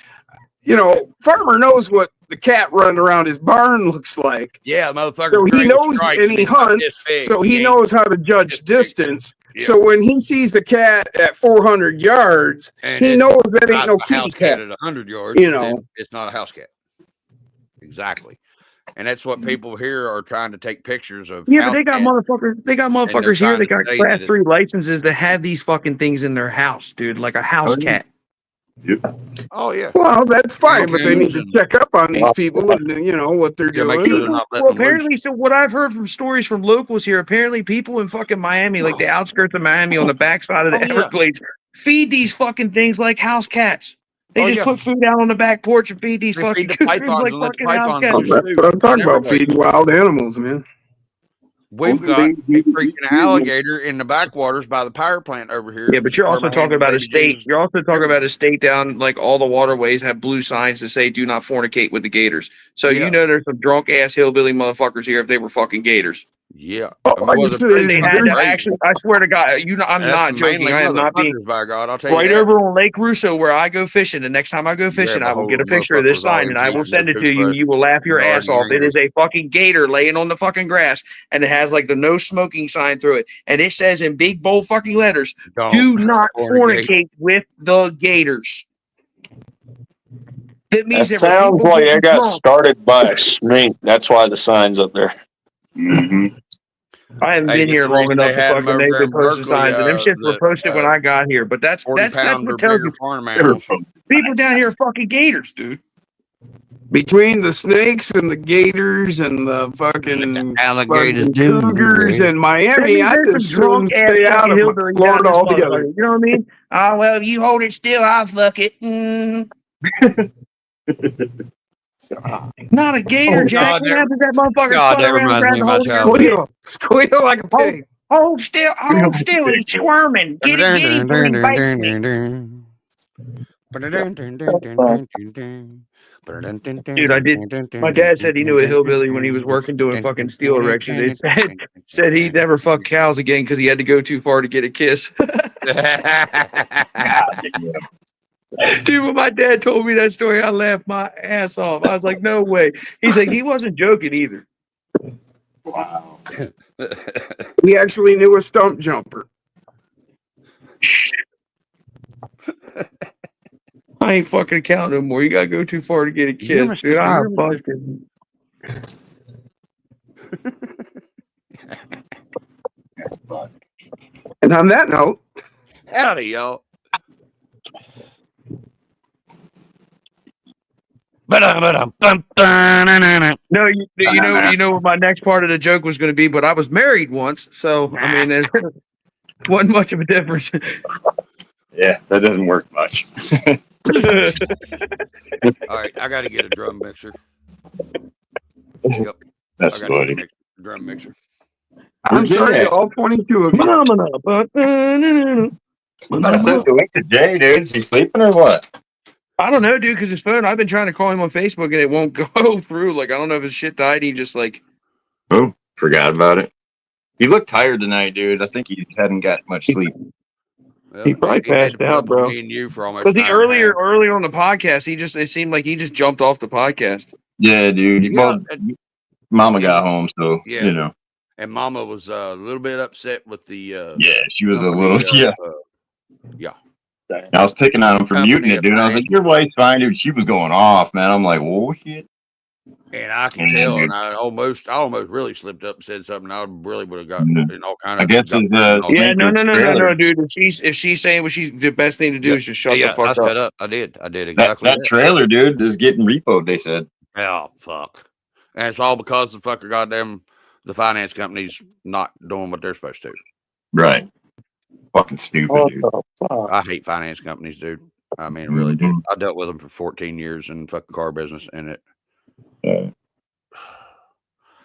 farmer knows what the cat running around his barn looks like. Yeah, motherfucker. So he knows and he hunts. So he knows how to judge distance. Yeah. So when he sees the cat at 400 yards, he knows that ain't no kitty cat. At 100 yards, then it's not a house cat. Exactly. And that's what people here are trying to take pictures of. Yeah, but they got motherfuckers. They got motherfuckers here. They got class 3 licenses that have these fucking things in their house, dude, like a house cat. Oh yeah. Well, that's fine, but they need to check up on these people and what they're doing. Make sure they're not letting Well, them loose. apparently, so what I've heard from stories from locals here, apparently people in fucking Miami, like the outskirts of Miami on the backside of the Everglades, feed these fucking things like house cats. They Oh, just yeah. put food out on the back porch and feed these They fucking feed the cougars pythons like and let the fucking pythons outcasts. loose. That's what I'm talking about. Everybody. Feeding wild animals, man. We've got a freaking alligator in the backwaters by the power plant over here. Yeah, but you're where also my talking about a baby state. Jesus- You're also talking about a state down like all the waterways have blue signs that say "Do not fornicate with the gators." So Yeah. you know there's some drunk ass hillbilly motherfuckers here if they were fucking gators. Yeah. Oh, I mean, it I was just a said pretty They it- had fucking to crazy. actually. I swear to God, I'm And not that's some joking. manly I am not being. motherfuckers, by God. I'll tell you Right that. over on Lake Russo, where I go fishing. The next time I go fishing, have a I will get a whole picture of this motherfuckers all sign and I will eating send their it to you. toothbrush, You will laugh your yard ass off. It yanger. is a fucking gator laying on the fucking grass, and it has like the no smoking sign through it, and it says in big bold fucking letters, "Do not fornicate with the gators." That That means there were sounds people like getting I got drunk. started by a snake. That's why the sign's up there. Mm-hmm. I haven't Hey, been it's here the long reason enough they to had them fucking over make there the in posted Berkeley, signs, and them shits were posted when I got here. But that's 40 that's pounder what tells bigger you farm animals. people down here are fucking gators, dude. between the snakes and the gators and the fucking alligators fucking do, cougars yeah. in That Miami, means I'd there's some as soon drunk ass stay out fucking of hillbillies down Florida this altogether. motherfucker. You know what I mean? Oh well, if you hold it still, I'll fuck it. Not a gator, Oh, Jack. God, what that- happens if that motherfucker God, spun that around and reminds grabbed me the of my whole childhood. Squeal like a pig. Hold still, he's squirming. Get him before he bites me. Dude, my dad said he knew a hillbilly when he was working doing fucking steel erection. They said he'd never fuck cows again because he had to go too far to get a kiss. Dude, when my dad told me that story, I laughed my ass off. I was like, no way. He's like, he wasn't joking either. Wow. We actually knew a stump jumper. I ain't fucking a cow no more. You gotta go too far to get a You kiss, dude. hear I me? fucking. And on that note, Howdy, y'all. No, you know what my next part of the joke was going to be, but I was married once, so I mean, there wasn't much of a difference. Yeah, that doesn't work much. All right, I got to get a drum mixer. Yep, That's I got to funny. get a drum mixer. I'm sorry to all 22 of you. I sent the link to Jay, dude. Is he sleeping or what? I don't know, dude, because his phone, I've been trying to call him on Facebook and it won't go through. Like, I don't know if his shit died. He just like, Oh, forgot about it. He looked tired tonight, dude. I think he hadn't got much sleep. Well, He probably had to passed put out, up with bro. Me and you for almost because an he hour and a half. earlier on the podcast, it seemed like he just jumped off the podcast. Yeah, dude. Yeah, Well, Mama yeah. got home, so Yeah. you know. And Mama was a little bit upset with the Yeah, she was a company, little. Yeah, I was picking on him for company muting it, of dude. I was like, "Your wife's fine, dude." She was going off, man. I'm like, "Oh shit." and I can Yeah, tell, dude. and I almost really slipped up and said something. I really would have got Yeah. in all kind I of. guess it's Yeah, no, trailer. dude. If she's saying what she's the best thing to do is just shut the I fuck shut up. up. I did That exactly that. trailer, dude, is getting repoed. They said. Oh fuck! And it's all because the fucker goddamn the finance company's not doing what they're supposed to. Right. Fucking stupid, dude. I hate finance companies, dude. I mean, I really do. I dealt with them for 14 years in fucking car business, and it.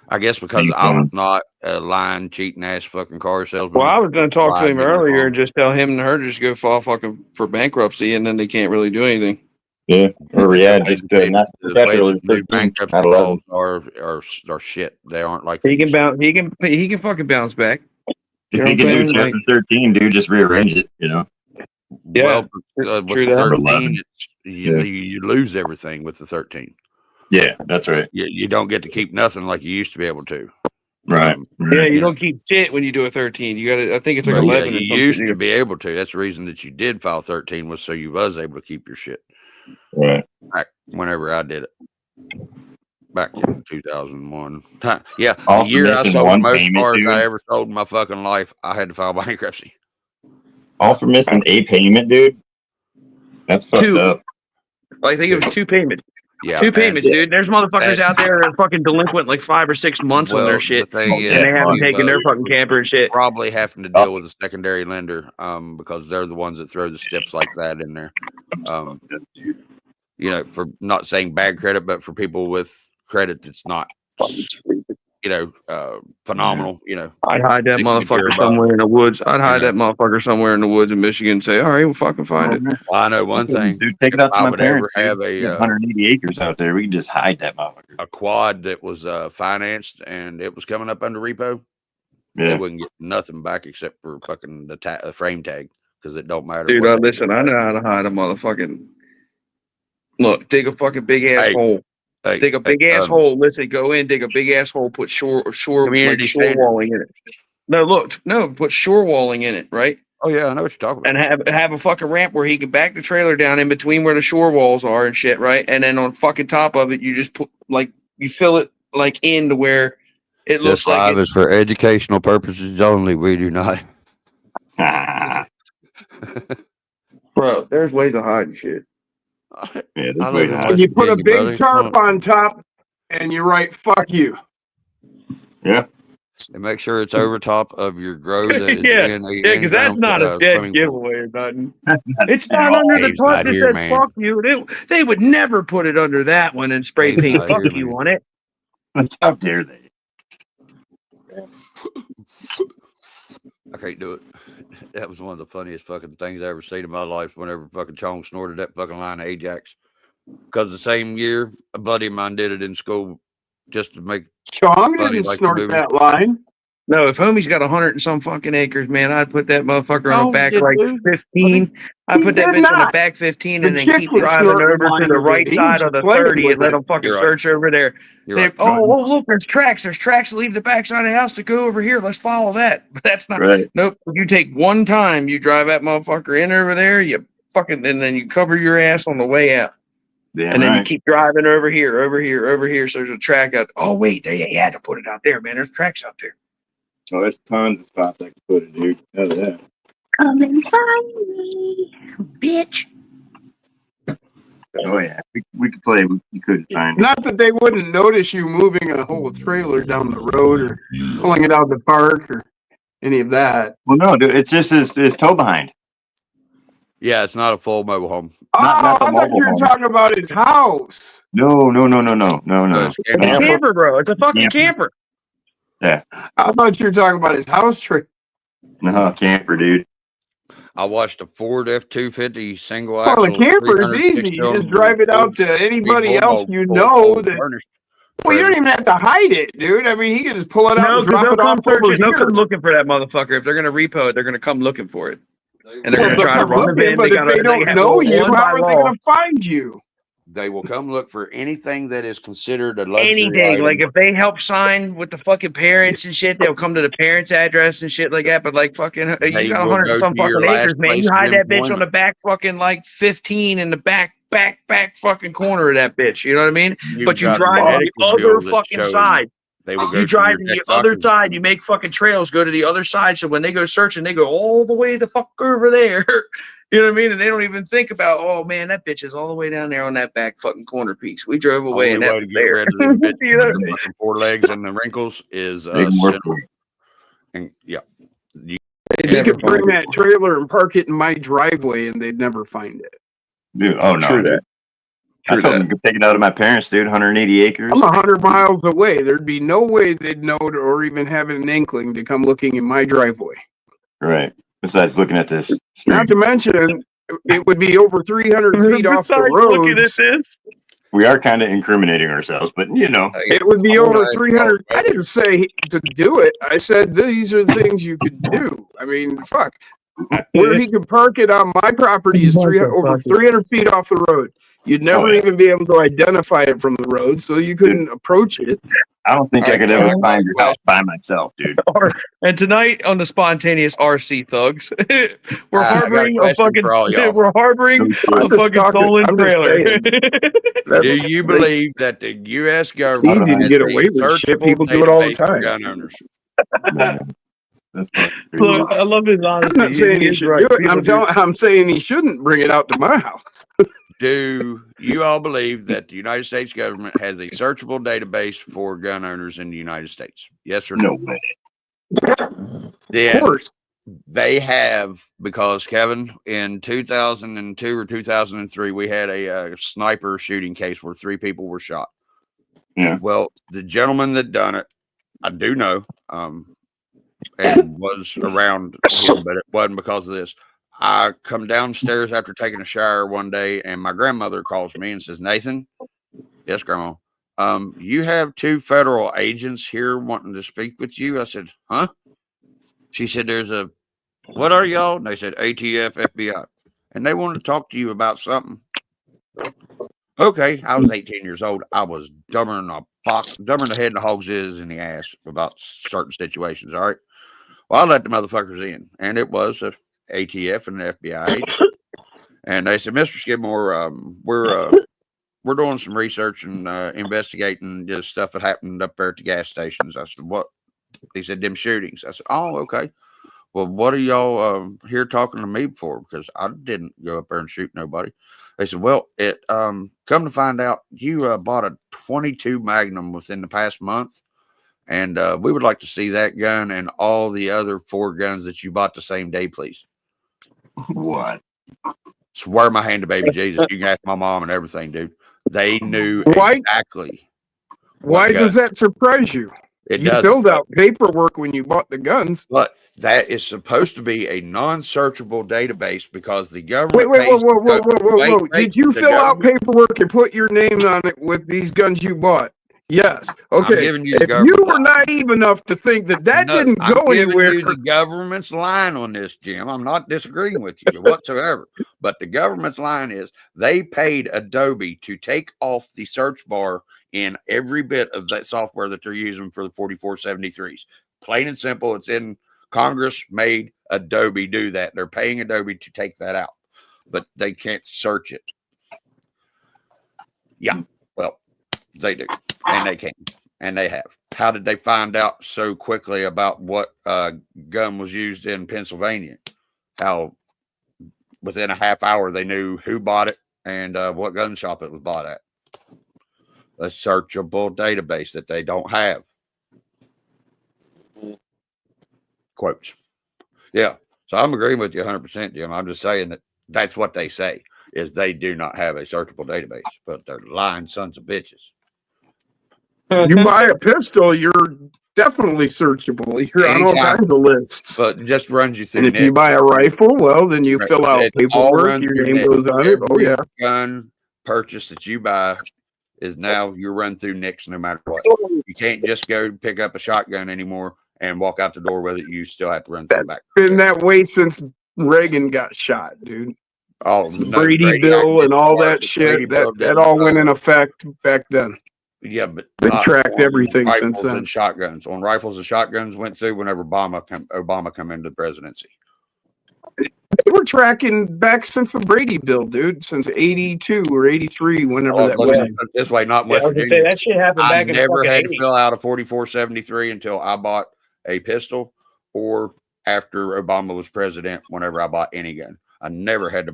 I guess because I was not a lying, cheating ass fucking car salesman. Well, I was going to talk to him Lying, earlier wrong. and just tell him and her to just go file fucking for bankruptcy, and then they can't really do anything. Yeah. Or yeah, just not The way federal the new 13, bankruptcy not 11. laws are shit. They aren't like He can these. bounce. He can fucking bounce back. If You know you what I'm can do saying? chapter 13, dude, just rearrange it. You know. Yeah, Well, with true the that. 13, Yeah. you lose everything with the 13. Yeah, that's right. You don't get to keep nothing like you used to be able to. Right. Yeah, you don't keep shit when you do a 13. You got to. I think it's like But 11. you or something. used to be able to. That's the reason that you did file 13 was so you was able to keep your shit. Right. Back whenever I did it. Back in 2001. Yeah, All the year I for sold one most payment, cars dude. I ever sold in my fucking life, I had to file bankruptcy. All for missing a payment, dude. That's fucked Two. up. I think it was 2 payments. Yeah, 2 payments, dude. There's motherfuckers out there that are fucking delinquent like 5 or 6 months on their shit, The thing and is, they haven't you, taken their fucking camper and shit. probably having to deal with a secondary lender, because they're the ones that throw the steps like that in there. You know, for not saying bad credit, but for people with credit that's not, phenomenal. You know, I'd hide that things you hear motherfucker about. somewhere in the woods. I'd hide know. that motherfucker somewhere in the woods in Michigan and say, all right, we'll fucking find it. Well, I know one thing. Dude, take it If out to I my would ever parents. have We got a 180 acres out there. We can just hide that motherfucker. a quad that was financed and it was coming up under repo, they Yeah. wouldn't get nothing back except for fucking the frame tag, because it don't matter. Dude, what listen, I know how to hide a motherfucking. Look, dig a fucking big ass Hey, hole. Hey, Dig a big ass hole. Listen, go in, dig a big ass hole, put shore Community shore standard. walling in it. No, put shore walling in it, right? Oh yeah, I know what you're talking about. And have a fucking ramp where he can back the trailer down in between where the shore walls are and shit, right? And then on fucking top of it, you just put you fill it in to where it looks This like live is for educational purposes only. We do not. bro. There's ways to hide shit. Yeah, this I way live in to hide. West You put a Virginia, big buddy. tarp on top, and you write "fuck you." Yeah. And make sure it's over top of your grow that is Yeah, in a Yeah, because that's in-ground, not a dead swimming pool. giveaway or nothing. It's not under the Dave's tarp not that here, says man. "fuck you." They would never put it under that one and spray Dave's paint not "fuck here, you" man. on it. How dare they? I can't do it. That was one of the funniest fucking things I ever seen in my life. Whenever fucking Chong snorted that fucking line of Ajax, because the same year a buddy of mine did it in school just to make Chong Funny, didn't like the snort movie. that line. No, if homie's got 100 and some fucking acres, man, I'd put that motherfucker on No, a back you like didn't. 15. I'd He put that did bitch on a not. back 15 The and then chick keep was driving snorting over to lines the with right it. He side was of the playing 30 with and let it. them fucking You're right. search over there. You're right. Look, there's tracks. There's tracks that leave the backside of the house to go over here. Let's follow that. But that's not. Right. Nope. You take one time, you drive that motherfucker in over there, you fucking, and then you cover your ass on the way out. Damn And then you right. keep driving over here. So there's a track out. Oh, wait, they had to put it out there, man. There's tracks out there. Oh, there's tons of spots I can put it, dude. Hell yeah. Come and find me, bitch. Oh yeah. We could play. We couldn't find it. Not that they wouldn't notice you moving a whole trailer down the road or pulling it out of the park or any of that. Well, no, dude. It's just his toe behind. Yeah, it's not a full mobile home. Not the I thought mobile you were home. talking about his house. No. It's It's a camper, bro. It's a fucking camper. I thought you were talking about his house trailer. No, camper, dude. I watched a Ford F-250 single Well, axle. the camper is 360 easy. You just drive it out to anybody big else bull you motor, know full that. furnished. Well, you don't even have to hide it, dude. I mean, he can just pull it out No, and because drop they'll it come off over searching. They'll here. come looking for that motherfucker. If they're gonna repo it, they're gonna come looking for it. And they're Well, gonna they'll try to come run the looking, bin. but if they don't know you, how are they going to find you? They will come look for anything that is considered a luxury anything. item. Like if they help sign with the fucking parents and shit, they'll come to the parents' address and shit like that. But like fucking, They you got will 100 go and some to your fucking last acres, man. place You hide of that bitch on employment. the back fucking like 15 in the back fucking corner of that bitch. You know what I mean? You've But you got drive to the medical other bills that fucking show side. They will go You drive your to the next other doctor's side. You make fucking trails go to the other side. So when they go searching, they go all the way the fuck over there. You know what I mean? And they don't even think about, oh man, that bitch is all the way down there on that back fucking corner piece. We drove away and Only that way was to get there. rid of the bitch You know? with the fucking four legs and the wrinkles is Big more center- and yeah. He never could bring find that trailer and park it in my driveway, and they'd never find it. Dude, oh no. True that. I True told that. them to take it out of my parents, dude. 180 acres. I'm 100 miles away. There'd be no way they'd know or even have an inkling to come looking in my driveway. Right. Besides looking at this. Not to mention, it would be over 300 feet off the Besides looking at roads. this, We are kind of incriminating ourselves, but you know. It would be I'm over gonna 300. ask I didn't say to do it. I said these are things you could do. I mean, fuck. Where he could park it on my property is over 300 feet off the road. You'd never yeah. even be able to identify it from the road, so you couldn't approach it. I don't think I could ever find your house by myself, dude. and tonight on the spontaneous RC thugs, we're I got a harboring a question fucking for all y'all. we're harboring a I'm just fucking talking- stolen I'm just trailer. saying. Do you believe that the U.S. It's government easy to has get a away with shit. searchable People do it all the database of time. gun owners? That's fucking Look, I love his I'm honesty. not saying he is should right. do it. People I'm saying he shouldn't bring it out to my house. Do you all believe that the United States government has a searchable database for gun owners in the United States? Yes or no? no way. Of Then course. they have, because Kevin, in 2002 or 2003, we had a sniper shooting case where 3 people were shot. Yeah. Well, the gentleman that done it, I do know, and was around him, but it wasn't because of this. I come downstairs after taking a shower one day, and my grandmother calls me and says, "Nathan, yes, Grandma, you have 2 federal agents here wanting to speak with you." I said, "Huh?" She said, "What are y'all?" And they said, "ATF, FBI. And they want to talk to you about something." Okay, I was 18 years old. I was dumber than the head and the hogs is in the ass about certain situations. All right. Well, I let the motherfuckers in, and it was a ATF and an FBI agent. And they said, "Mr. Skidmore, we're doing some research and investigating just stuff that happened up there at the gas stations." I said, "What?" He said, "Them shootings." I said, "Oh, okay. Well, what are y'all here talking to me for? Because I didn't go up there and shoot nobody." They said, "Well, it come to find out, you bought a 22 Magnum within the past month, and we would like to see that gun and all the other 4 guns that you bought the same day, please." What? Swear my hand to baby Jesus, you can ask my mom and everything, dude. They knew Why? exactly. Why does that surprise you? It You doesn't, filled out paperwork when you bought the guns. but that is supposed to be a non-searchable database because the Wait, government wait, whoa, pays. whoa, whoa, whoa, whoa, Wait, whoa. Did you the fill out government- paperwork and put your name on it with these guns you bought? Yes. I'm Okay. giving you the If you government were naive enough to think that No, didn't I'm go giving anywhere, you the government's line on this, Jim. I'm not disagreeing with you whatsoever. But the government's line is they paid Adobe to take off the search bar in every bit of that software that they're using for the 4473s. Plain and simple. It's in Congress made Adobe do that. They're paying Adobe to take that out, but they can't search it. Yeah, well, they do, and they can. And they have. How did they find out so quickly about what gun was used in Pennsylvania? How within a half hour they knew who bought it and what gun shop it was bought at. A searchable database that they don't have. Quotes. Yeah. So I'm agreeing with you 100%, Jim. I'm just saying that that's what they say is they do not have a searchable database, but they're lying sons of bitches. you buy a pistol, you're definitely searchable. You're on all Anytime. kinds of lists. But it just runs you through. And if you buy a rifle, well, then you fill out It all paperwork. runs Your through name Nick. goes on it. Oh Every yeah. gun purchase that you buy is now you run through Nick's no matter what. You can't just go pick up a shotgun anymore and walk out the door with it. You still have to run through That's back. been that way since Reagan got shot, dude. Oh, no, Brady Bill and all that Brady shit. Bill That all went in effect back then. Yeah, but They not tracked on everything rifles since then. and shotguns. On rifles and shotguns went through whenever Obama come into the presidency. They were tracking back since the Brady Bill, dude, since 82 or 83, whenever that Let's was. just put it this way, not in Yeah, I West was gonna say Virginia. that shit happened I back in never fucking had to 80. fill out a 4473 until I bought a pistol or after Obama was president, whenever I bought any gun. I never had to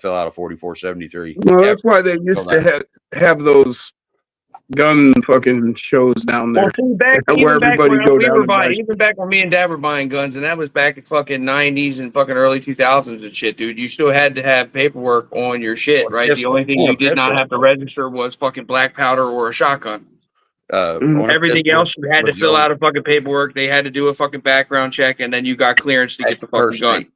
fill out a 4473. Well, that's why they used to have those gun fucking shows down there. Well, see, back, Where even back everybody when go we down were and buying, buy- even back when me and Dad were buying guns, and that was back in fucking 90s and fucking early 2000s and shit, dude. You still had to have paperwork on your shit, right? The only thing you did not have to register was fucking black powder or a shotgun. Everything else you had to fill out a fucking paperwork. They had to do a fucking background check, and then you got clearance to get the fucking gun.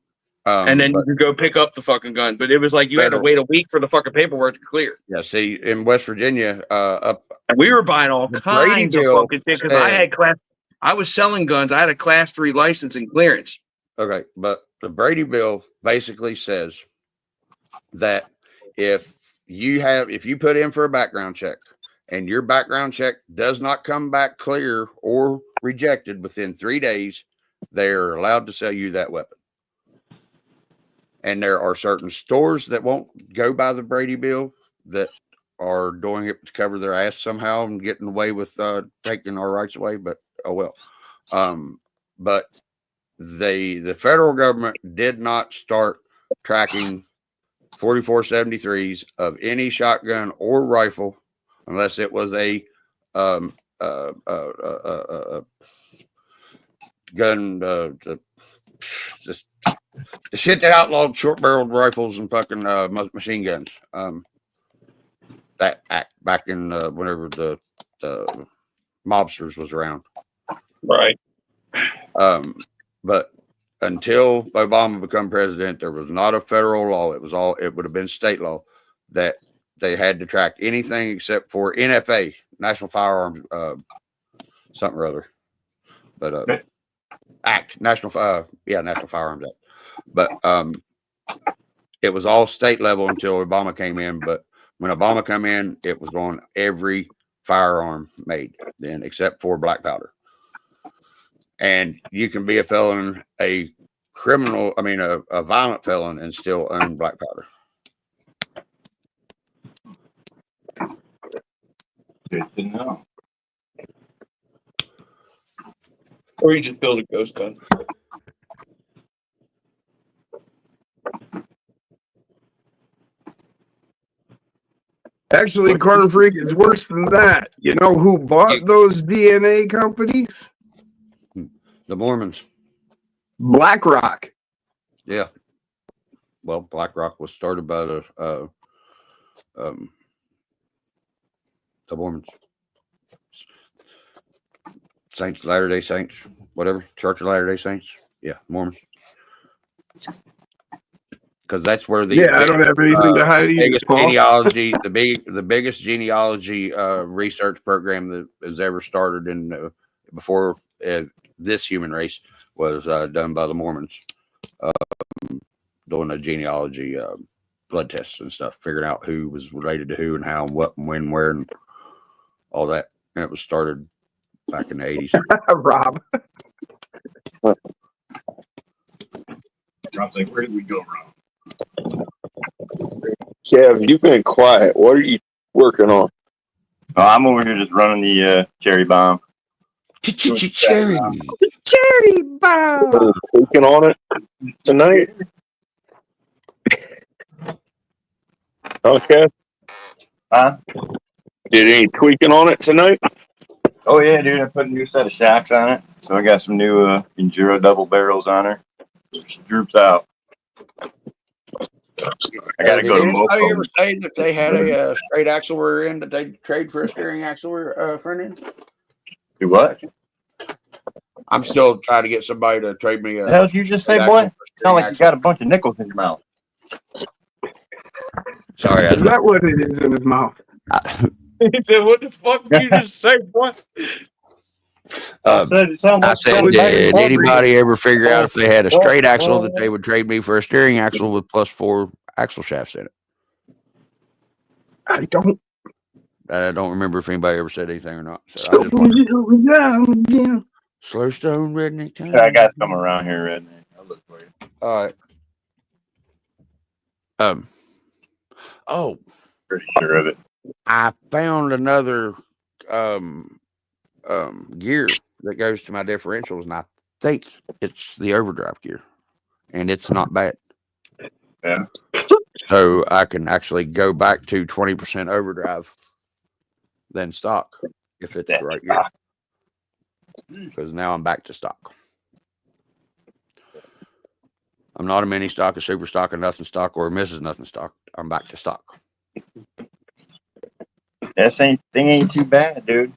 And then you could go pick up the fucking gun. But it was like you had to wait a week for the fucking paperwork to clear. Yeah, see, in West Virginia, And we were buying all The kinds Brady of Bill fucking things because I was selling guns. I had a class 3 license and clearance. okay, but the Brady Bill basically says that if you put in for a background check and your background check does not come back clear or rejected within 3 days, they're allowed to sell you that weapon. And there are certain stores that won't go by the Brady Bill that are doing it to cover their ass somehow and getting away with taking our rights away. But oh well. But the federal government did not start tracking 4473s of any shotgun or rifle unless it was a gun, just the shit that outlawed short-barreled rifles and fucking machine guns. That act back in whenever the mobsters was around. Right. But until Obama became president, there was not a federal law. It would have been state law that they had to track anything except for NFA, National Firearms, something or other. But Act, National Firearms Act. But it was all state level until Obama came in. But when Obama came in, it was on every firearm made then, except for black powder. And you can be a felon, a violent felon, and still own black powder. Good to know. Or you just build a ghost gun. Actually, Corn Freak, it's worse than that. You know who bought those DNA companies? The Mormons. BlackRock. Yeah. Well, BlackRock was started by the Mormons. Saints, Latter-day Saints, whatever. Church of Latter-day Saints. Yeah, Mormons. Because that's where the I don't have anything to hide either, biggest Paul. genealogy, the biggest genealogy research program that has ever started in before this human race was done by the Mormons, doing a genealogy blood tests and stuff, figuring out who was related to who and how and what and when, where, and all that. And it was started back in the 80s. Rob. Rob's like, where did we go wrong? Kev, you've been quiet. What are you working on? Oh, I'm over here just running the cherry bomb. Cherry. Cherry bomb. Tweaking on it tonight? Okay. Huh? Did any tweaking on it tonight? Oh yeah, dude, I put a new set of shocks on it. So I got some new Enduro double barrels on her. She droops out. I gotta go to Did anybody Moco. ever say that they had a straight axle rear end that they trade for a steering axle front end? Do what? I'm still trying to get somebody to trade me The hell did you just say, boy? Sound like you got a bunch of nickels in your mouth. Sorry, Is that what it is in his mouth? He said, "What the fuck did you just say? What?" I said, did anybody ever figure out if they had a straight axle that they would trade me for a steering axle with plus 4 axle shafts in it? I don't. I don't remember if anybody ever said anything or not. So Yeah. Slow stone redneck time. I got some around here, redneck. I'll look for you. All right. Oh, Pretty sure of it. I found another gear that goes to my differentials, and I think it's the overdrive gear, and it's not bad. Yeah. So I can actually go back to 20% overdrive than stock if it's the right gear. Because now I'm back to stock. I'm not a mini stock, a super stock, a nothing stock, or a Mrs. Nothing stock. I'm back to stock. That thing ain't too bad, dude.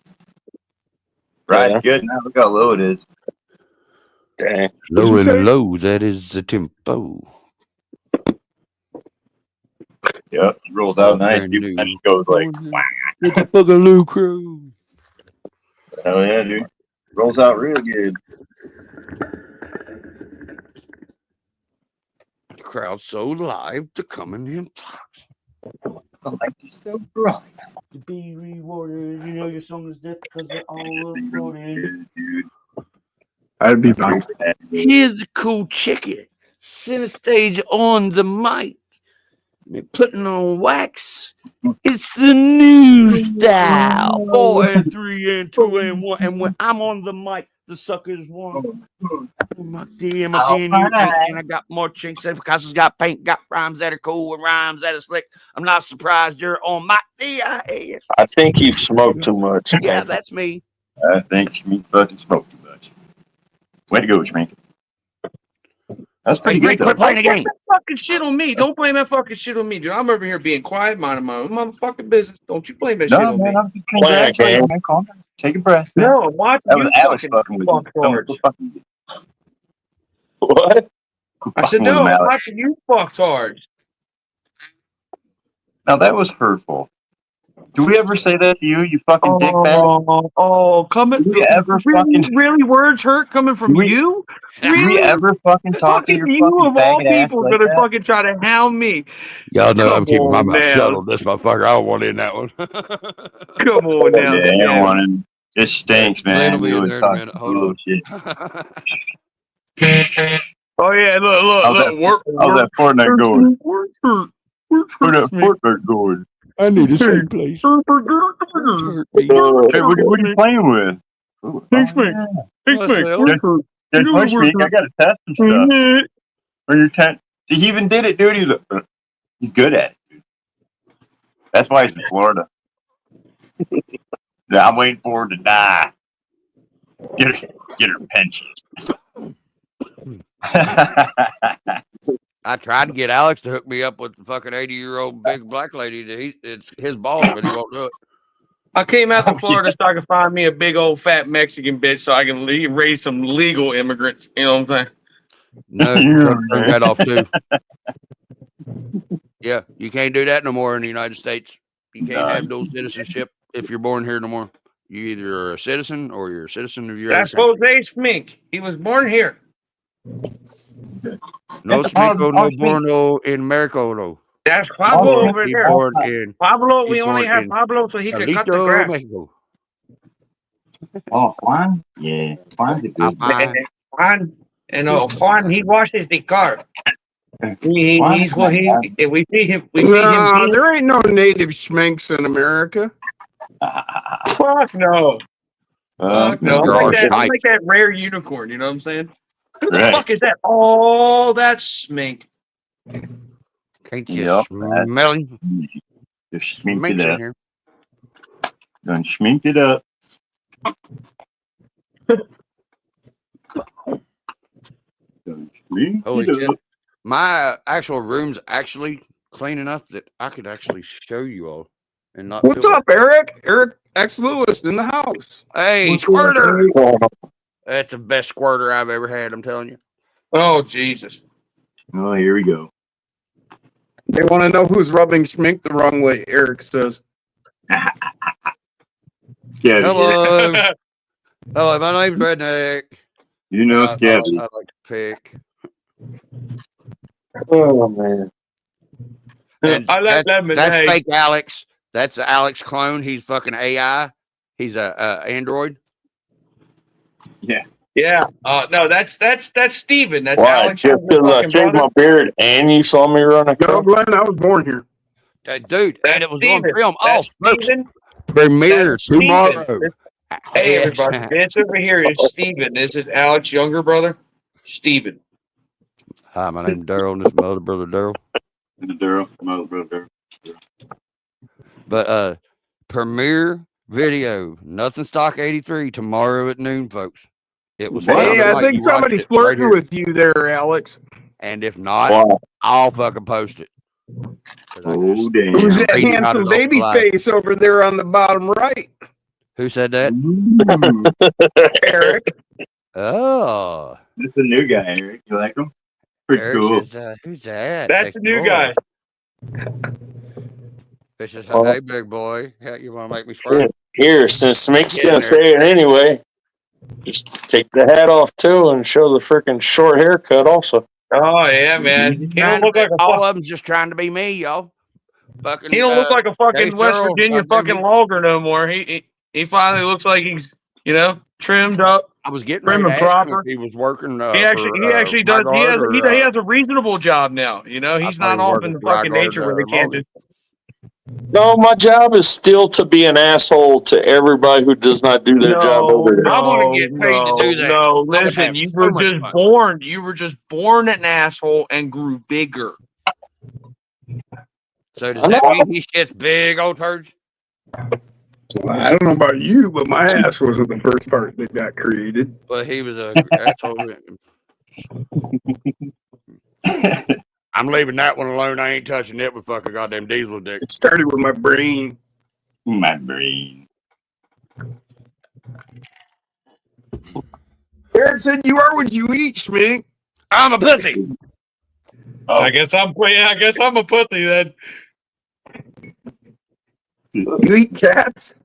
Ride's good now. Look how low it is. Dang. Low and low, that is the tempo. Yep, it rolls out nice. Brand Dude, new. it goes like, wow. It's a boogaloo crew. Hell yeah, dude. Rolls out real good. The crowd's so live, they're coming in. The light is so bright. To be rewarded, you know your song is death because they're all rewarded. Dude. I'd be fine. Here's a cool chicken. Center stage on the mic. They're putting on wax. It's the new style. 4 and 3 and 2 and 1. And when I'm on the mic, the suckers won. My DM again, and I got more chinks because it's got paint, got rhymes that are cool and rhymes that are slick. I'm not surprised you're on my DIS. I think you've smoked too much. Yeah, that's me. I think Schmink fucking smoked too much. Way to go, Schmink. That's pretty good. Quit playing the game. That fucking shit on me. Don't blame that fucking shit on me, dude. I'm over here being quiet, minding my own motherfucking business. Don't you blame that shit No, on man, me. I'm just congratulating, man. Calm down. Take a breath, man. No, I'm watching That you was Alex fucking fucking with fuck you. cards. What? I said, no, I'm watching you fuck cards. Now that was hurtful. Do we ever say that to you, you fucking dickbag? Coming. Do we ever really, fucking? really words hurt coming from you? Do we Really? ever fucking talk to Fucking your you fucking of all faggot ass people like gonna that? fucking try to hound me. Y'all know I'm Come keeping my on mouth now. shut on this motherfucker. I don't want in that one. Come on now. Yeah, you don't want him. It stinks, Lane man. will be You in always there in a talk minute. Hold on. bullshit. Oh yeah, look. How's that Fortnite going? Words hurt. How's that Fortnite going? I need a safe place. Hey, what are you playing with? Ooh, Thanks, oh, mate. yeah. Thanks, mate. Just Words hurt. push me. I gotta test some stuff. Or your tent. He even did it, dude. He's good at it, dude. That's why he's in Florida. Yeah, I'm waiting for her to die. Get her pension. I tried to get Alex to hook me up with the fucking 80-year-old big black lady. It's his boss, but he won't do it. I came out to Florida so I could find me a big old fat Mexican bitch so I can raise some legal immigrants. You know what I'm saying? No, turn that off too. Yeah, you can't do that no more in the United States. You can't have dual citizenship if you're born here no more. You either are a citizen or you're a citizen of your That's country. Jose Smink. He was born here. No Smiko, no Borno in America, no. That's Pablo over He's there. born in Pablo, we he's only born have in Pablo so he could cut the Alito, grass. Mexico. Oh, Juan? Yeah, Juan's a good Fine. Juan, Juan, he washes the car. We see him. No, there ain't no native schminks in America. Fuck no. Fuck no. There are I'm like that rare unicorn. You know what I'm saying? Who the Right. fuck is that? Oh, that's Smink. Can't you Yep, smell him? Just schminked Minks it in up. here. Done schminked it up. Done schminked Holy it shit. up. My actual room's actually clean enough that I could actually show you all and not. What's feel up, Eric? Eric X Lewis in the house. Hey, squirter! That's the best squirter I've ever had. I'm telling you. Oh, Jesus. Oh, here we go. They want to know who's rubbing schmink the wrong way, Eric says. Scabby. Hello. Hello, my name's Redneck. You know Scabby. I like to pick. Oh man. And I like that's lemonade. fake Alex. That's the Alex clone. He's fucking AI. He's a Android. Yeah. Yeah. No, that's Steven. That's Why? Alex. Just because I shaved my beard and you saw me run a No, car? Glenn, I was born here. Dude, and it was on Steven. film. Oh, That's folks, Steven. premiere That's Steven. tomorrow. Hey, everybody. This over here is Steven. This is Alex's younger brother, Steven. Hi, my name's Daryl, and this is my other brother, Daryl. My brother. But premiere video, Nothing Stock 83 tomorrow at noon, folks. It was. Hey, Hey, I like think you watched somebody's it right flirting here. with you there, Alex. And if not, Wow. I'll fucking post it. Oh, damn. Who's that Reading out handsome of those baby slides. face over there on the bottom right? Who said that? Ooh. Eric. Oh, This is a new guy, Eric. You like him? Pretty Eric cool. says, who's that? That's the new guy. Fish says, hey, big boy. How you want to make me swear? Here, since Smink's Get in gonna there. say it anyway, just take the hat off too and show the freaking short haircut also. Oh yeah, man. He don't look like a All fuck, of them's just trying to be me, y'all. Fucking, he don't look like a fucking Dave West Earl, Virginia fucking logger no more. He finally looks like he's trimmed up. I was getting Prim ready and to ask him proper. if he was working. He actually does. He has a reasonable job now. He's not off in the fucking nature where they can't just. No, my job is still to be an asshole to everybody who does not do their job over there. I want to get paid to do that. No, I would listen, have you so were much just fun. born. You were just born an asshole and grew bigger. So does that mean he shits big old turds? I don't know about you, but my ass wasn't the first part that got created. Well, he was a asshole. I'm leaving that one alone. I ain't touching it with fucking goddamn diesel dick. It started with my brain. My brain. Aaron said you are what you eat, Schmink. I'm a pussy. Oh, I guess I'm a pussy then. You eat cats?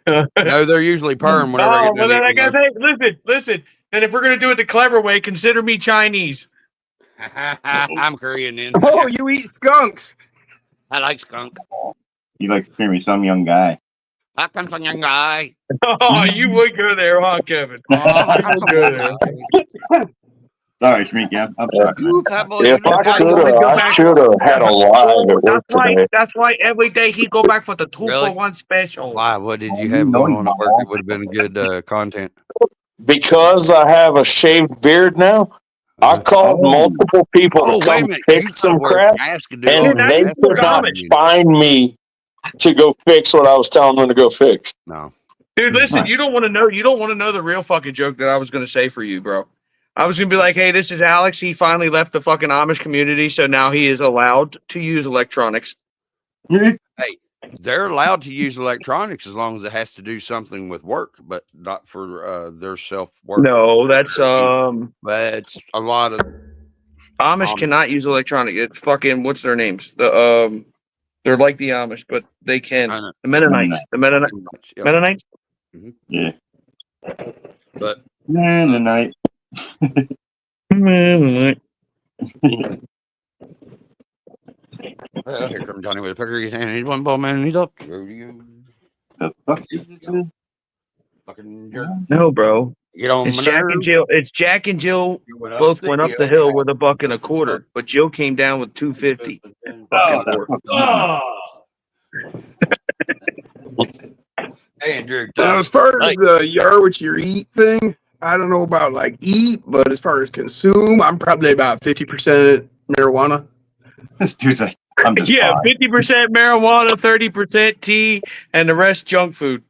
No, they're usually perm whenever I Oh, get well done then I eating guess, hey, listen. And if we're gonna do it the clever way, consider me Chinese. those. I'm Korean then. Oh, you eat skunks. I like skunk. you like to hear me, some young guy. I come from young guy. Oh, you would go there, huh, Kevin? Oh, I come You from would go young there. guy. Sorry, Shminky. I'm sorry. You fat boy, If you I know could what? have, I should have had a live at work today. That's why every day he go back for the 2 Really? for 1 special. Why? What did you have going on at work that would have been good content? Because I have a shaved beard now, I called multiple people Oh, to wait a come minute. You fix some gotta wear crap, mask to do and all now they you that. could not Amish. find me to go fix what I was telling them to go fix. No. Dude, listen, you don't want to know the real fucking joke that I was gonna say for you, bro. I was gonna be like, hey, this is Alex. He finally left the fucking Amish community, so now he is allowed to use electronics. They're allowed to use electronics as long as it has to do something with work, but not for their self-work. No, that's But it's a lot of Amish cannot use electronic. It's fucking what's their names? The they're like the Amish, but they can. I know. The Mennonites. The Yep. Mennonites. Yeah. But In the night. Mennonite. well, here comes Johnny with a picker. He's saying he's one ball man and he's up. Rodeo. The fuck is this? Fucking jerk. No, bro. Get on It's my Jack and nerves. Jill. It's Jack and Jill You went up both went up the hill with $1.25, but Jill came down with $2.50. Oh, Fucking that Hey, Drew. Now, as far as the you are what you eat thing, I don't know about like eat, but as far as consume, I'm probably about 50% marijuana. This dude's like, I'm just Yeah, fine. 50% marijuana, 30% tea, and the rest junk food.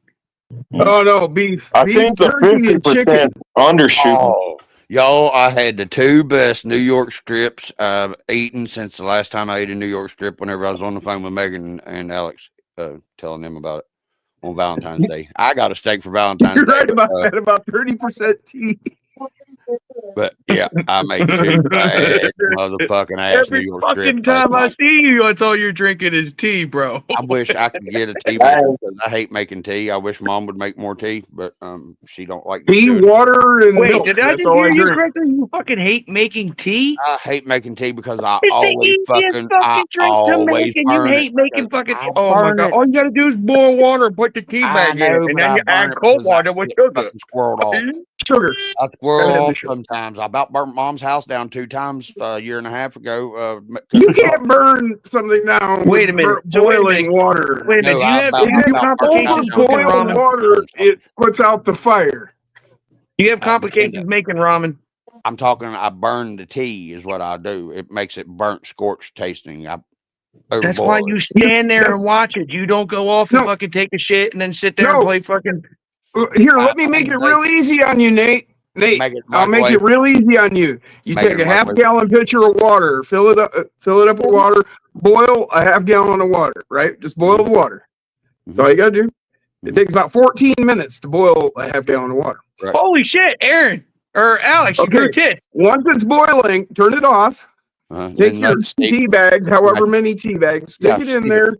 Oh no, beef, I beef, think the turkey, and chicken. 50% undershooting. Oh, y'all, I had the two best New York strips I've eaten since the last time I ate a New York strip whenever I was on the phone with Megan and Alex telling them about it on Valentine's Day. I got a steak for Valentine's You're Day. right about that. About 30% tea. But yeah, I made two bad motherfucking ass New Every York fucking strips. time I see you, that's all you're drinking is tea, bro. I wish I could get a tea maker because I hate making tea. I wish Mom would make more tea, but she don't like Tea, to do it. water, and Wait, milk. did I That's just all hear I you drink. correctly? You fucking hate making tea? I hate making tea because I It's the always easiest I fucking drink to always make, and you burn hate it making because fucking. I Oh my burn god! it. All you gotta do is boil water and put the tea I bag in know, it, and but then I you burn add it cold because I water with get sugar. fucking squirreled off. Sugar. I squirrel Gotta have the off sugar. sometimes. I about burnt Mom's house down 2 times a year and a half ago. You can't burn something down Wait a with minute. So wait a boiling water. Wait a minute. No, Do you I have about- If you complications about- cooking overboil ramen? water, it puts out the fire. Do you have complications making ramen? I'm talking. I burn the tea is what I do. It makes it burnt, scorched tasting. That's why overboil you it. stand there and That's- watch it. You don't go off and No. fucking take a shit and then sit there and No. play fucking. Here, let me make it real easy on you, Nate. Nate, Make it I'll make microwave. it real easy on you. You Make take it a half microwave. gallon pitcher of water, fill it up with water, boil a half gallon of water, right? Just boil the water. That's all you gotta do. It takes about 14 minutes to boil a half gallon of water. Right. Holy shit, Aaron or Alex, you Okay. grew tits. Once it's boiling, turn it off. Take And your let it steep. tea bags, however many tea bags, stick Yeah, it in steep there,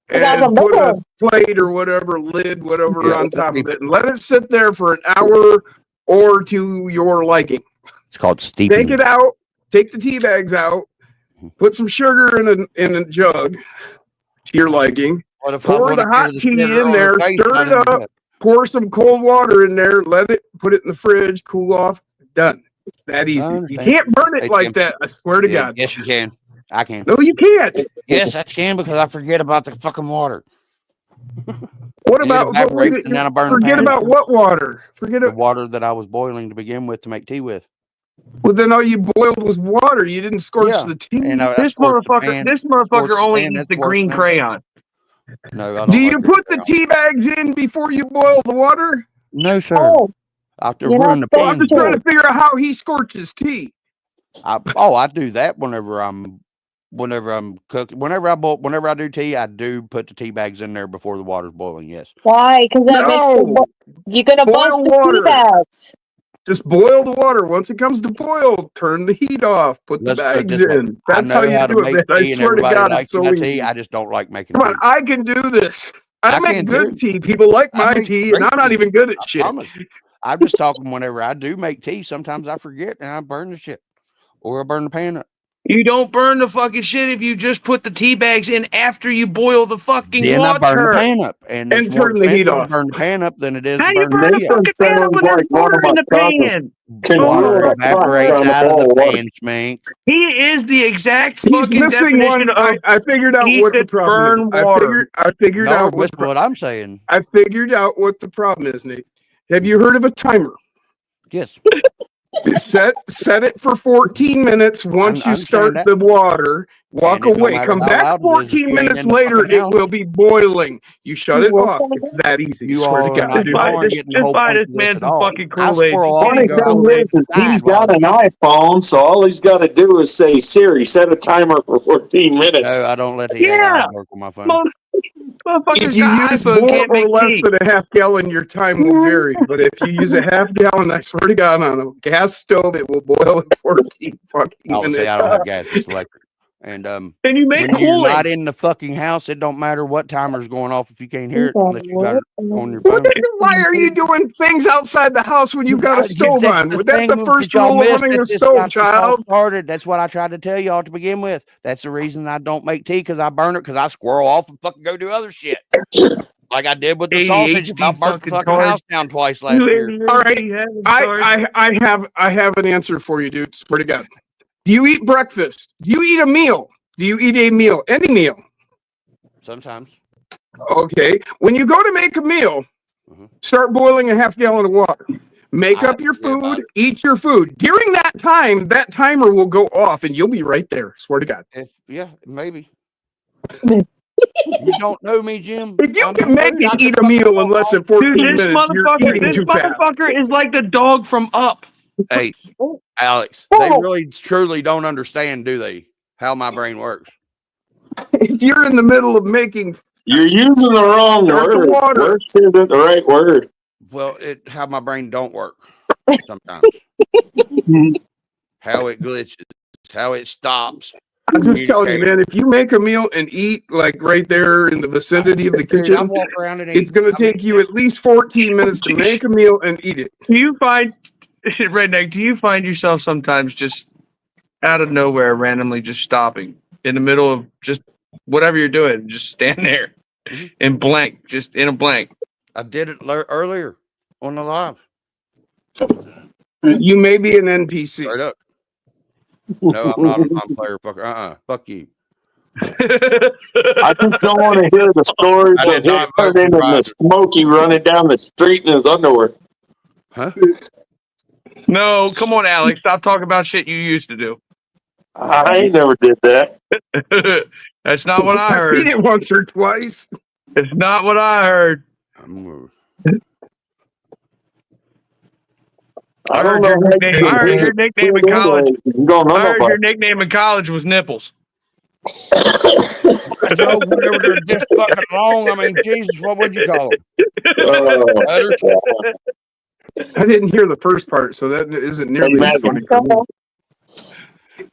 That's and a put big a one. plate or whatever, lid, whatever Yeah, on top of steep it, and let it sit there for an hour or to your liking. It's called steeping. Take it out, take the tea bags out, put some sugar in a jug to your liking, What if I pour wanna the hot get a tea sugar in on there, her face? stir I it didn't do up, that. pour some cold water in there, put it in the fridge, cool off, done. It's that easy. I You understand. can't burn it Hey, like Tim. that. I swear to Yeah, God. yes, you can. I can. No, you can't. Yes, I can because I forget about the fucking water. What And it about what was evaporates, it? and then I burn the Forget pan. about what water? Forget The it. water that I was boiling to begin with to make tea with. Well, then all you boiled was water. You didn't scorch Yeah, the tea. and I This scorched the motherfucker, pan. this Scorched motherfucker the only pan, eats that's the worse green than- crayon. No, I don't. Do you like put green the crayon. tea bags in before you boil the water? No, sir. Oh, After you're ruin not the Well, I'm pan. just trying to figure out how he scorches tea. I do that whenever I'm cooking. Whenever I do tea, I do put the tea bags in there before the water's boiling. Yes. why? Because that makes No. you're gonna Boil bust the water. tea bags. Just boil the water. Once it comes to boil, turn the heat off. Put the Let's put it bags this way. in. I That's how know you how to do it, make man. I tea, and swear to everybody God, likes it's so my easy. tea. I just don't like making Come on, tea. I can do this. I I can make good too. tea. People like I my make tea, great and I'm not tea. even good at I shit. promise. I'm just talking whenever I do make tea. Sometimes I forget and I burn the shit, or I burn the pan up. You don't burn the fucking shit if you just put the tea bags in after you boil the fucking Then I burn the water. pan up, and it's And more turn the heat expensive to off. burn the pan up than it is How to do you burn burn the the tea up. fucking pan up when there's Sounds like one water of in my the pan? Can Oh, Water you evaporates trying to out of boil the water? pan, Schmink. He is the exact He's fucking missing definition one. of I figured out heat what the that problem is. burn water. I figured Y'all are out what missing what I'm saying. I figured out what the problem is, Nate. Have you heard of a timer? Yes, Set it for 14 minutes. Once I you start understand that. the water, walk And it don't away. matter Come how back loud it is, 14 if you ain't minutes in the later, fucking it house, will be boiling. You shut it off. It's that easy. you Swear to all are God. not Just buy, knowing just, getting the just whole buy point this of this man at some all. fucking I Kool-Aid. squirrel You off Funny and can't go out thing and Kool-Aid. is he's decide got while an you. iPhone, so all he's got to do is say, Siri, set a timer for 14 minutes. No, I don't let the Yeah, AI work on my phone. If motherfuckers you got use iPhone, more can't or make less tea. than a half gallon, your time will vary. But if you use a half gallon, I swear to God, on a gas stove, it will boil in 14 fucking Oh, see, I minutes. don't have gas; it's electric. And And you make when you're not Kool-Aid. in the fucking house, it don't matter what timer's going off if you can't hear it unless you got it on your Well, phone. then why are you doing things outside the house when you've got a stove on? That's That's the thing first that y'all rule of missed running that a this stove, got this all child. started. That's what I tried to tell y'all to begin with. That's the reason I don't make tea, because I burn it, because I squirrel off and fucking go do other shit. Like I did with the sausage. ADHD About burnt the fucking tard. house down twice last year. All right. I have an answer for you, dude. Swear to God. Do you eat breakfast? Do you eat a meal? Do you eat a meal? Any meal? Sometimes. Okay. When you go to make a meal, Mhm. start boiling a half gallon of water. Make I up your forget about food, eat your food. During that time, that timer will go off and you'll be right there. Swear to God. Yeah, maybe. You don't know me, Jim. If you I'm can make sorry, I it could eat a fucking meal in walk less than home. 14 Dude, this minutes, you're motherfucker, eating this too fast. motherfucker is like the dog from Up. Hey, Alex, they really truly don't understand, do they? How my brain works. If you're in the middle of making, You're using the wrong Start the word. water. Works isn't the right word. Well, how my brain don't work sometimes. How it glitches, how it stops. I'm just telling you, man, if you make a meal and eat like right there in the vicinity of the Dude, I kitchen, walk around and eat. it's going to take you at least 14 minutes to make a meal and eat it. Do you find, Redneck, do you find yourself sometimes just out of nowhere randomly just stopping in the middle of just whatever you're doing, just stand there in blank, just in a blank? I did it earlier on the live. You may be an NPC. Straight up. No, I'm not a non-player. Fuck you. I just don't want to hear the stories I of did him not vote turning for into Smokey running down the street in his underwear. Huh? No, come on, Alex. Stop talking about shit you used to do. I ain't never did that. That's not what I I've seen heard. it once or twice. It's not what I heard. I I don't heard know. your nickname. I heard your nickname in college. You don't know I heard nobody. your nickname in college was Nipples. So whenever they're this fucking long, I mean, Jesus, what would you call them? Letters? I didn't hear the first part, so that isn't nearly as funny for me.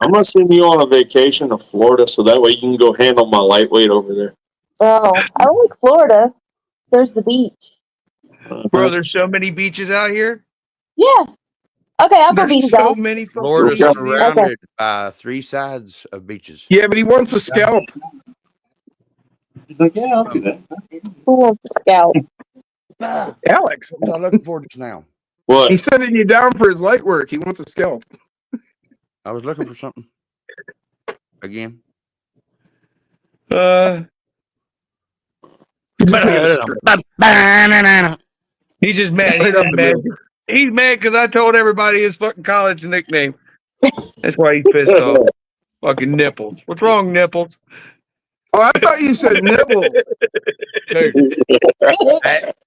I'm gonna send you on a vacation to Florida, so that way you can go handle my lightweight over there. Oh, I like Florida. There's the beach. Bro, there's so many beaches out here. Yeah. Okay, I'll go There's beach so golf. many fucking Florida's beaches. surrounded by 3 sides of beaches. Yeah, but he wants a scalp. He's like, yeah, I'll do that. Who wants to scout? Alex, I'm looking forward to now. What? he's sending you down for his light work. He wants a scalp. I was looking for something. again? He's just making a strip. He's just mad. Right He's up just the mad. middle. He's mad because I told everybody his fucking college nickname. That's why he's pissed off. Fucking nipples. What's wrong, nipples? Oh, I thought you said nibbles. Dude,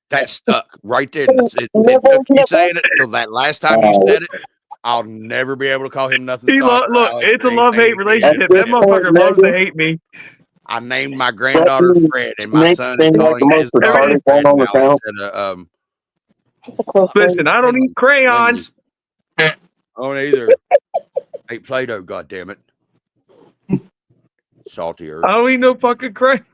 that stuck right there. It took you saying it till that last time you said it. I'll never be able to call him nothing. Look, it's a love-hate relationship. That motherfucker loves to hate me. I named my granddaughter Fred, and my son is Snake calling thing like his the most daughter retarded Fred one on the now town. instead of That's a close Listen, I don't eat crayons. I don't either. Hey, Play-Doh, goddammit. Salty earth. I don't eat no fucking crayon.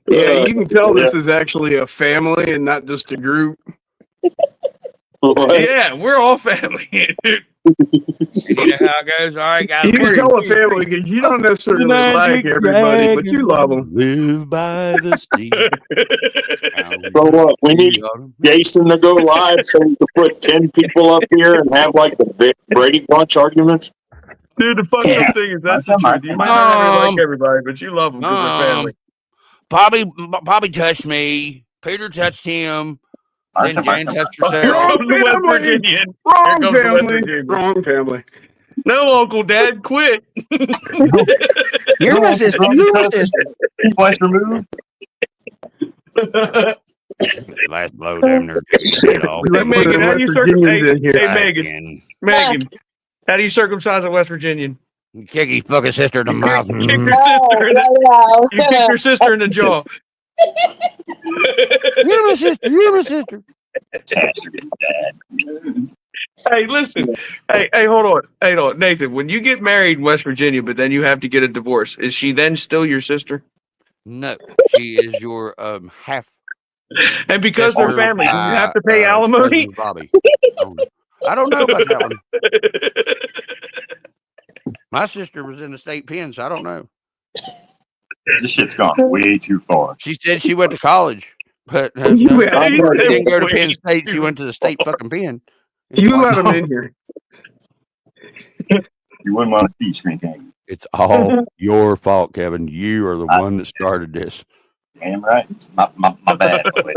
Yeah, you can tell this is actually a family and not just a group. Yeah, we're all family. You know how it goes? All right, guys. You can tell a family because you don't necessarily like everybody, but you love them. Live by the sea. So what? We need Jason to go live so we can put 10 people up here and have like the Brady Bunch arguments. Dude, the fucked up thing is that's the truth. You might not like everybody, but you love them because they're family. Bobby touched me. Peter touched him. Then Jane touched Here herself. comes the West Virginian. Wrong comes the West family. Virginian. Wrong family. No, Uncle Dad, quit. You're my sister. You're my sister. Twice removed. Last blow down there. Hey, Megan, how do you circumcise? Hey, Megan, how do you circumcise a West Virginian? Kick his fucking sister in the mouth. Kick your sister in the, you kick your sister in the jaw. You're my sister. You're my sister. Hey, listen. Hey, hold on. Hey, hold on. Nathan, when you get married in West Virginia, but then you have to get a divorce, is she then still your sister? No, she is your half. And because they're family, do you have to pay alimony? Bobby. I don't know about that one. My sister was in the state pen, so I don't know. This shit's gone way too far. She said she went to college, but she didn't go to Penn State. She went to the state fucking pen. You let them in here. You wouldn't want to teach me, can you? It's all your fault, Kevin. You are the one that started this. Damn right. My bad. Boy.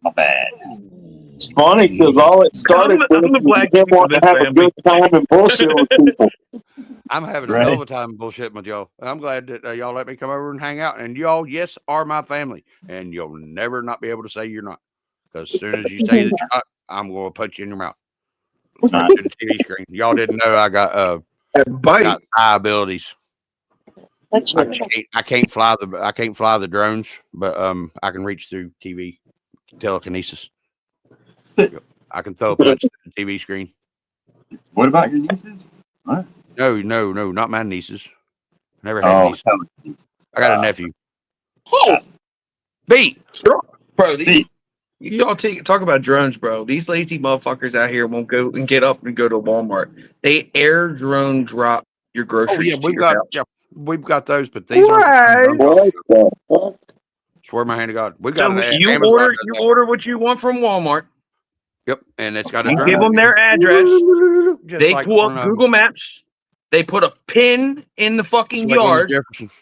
My bad. It's funny because all it started with was him wanting to have a good time and bullshit with people. I'm having a hell of a time bullshitting with y'all. I'm glad that y'all let me come over and hang out. And y'all, yes, are my family. And you'll never not be able to say you're not. Because as soon as you say that you're not, I'm going to punch you in your mouth. Not to the TV screen. Y'all didn't know I got eye abilities. I can't fly the drones, but I can reach through TV telekinesis. I can throw a punch to the TV screen. What about your nieces? What? No, not my nieces. Never had nieces. I got a nephew. Hey, B. Bro, y'all talk about drones, bro. These lazy motherfuckers out here won't go and get up and go to Walmart. They air drone drop your groceries. We've got those, but these are. Swear my hand to God, we got. So you order what you want from Walmart. Yep, and it's got a. You give them their address. They pull up Google Maps. They put a pin in the fucking yard.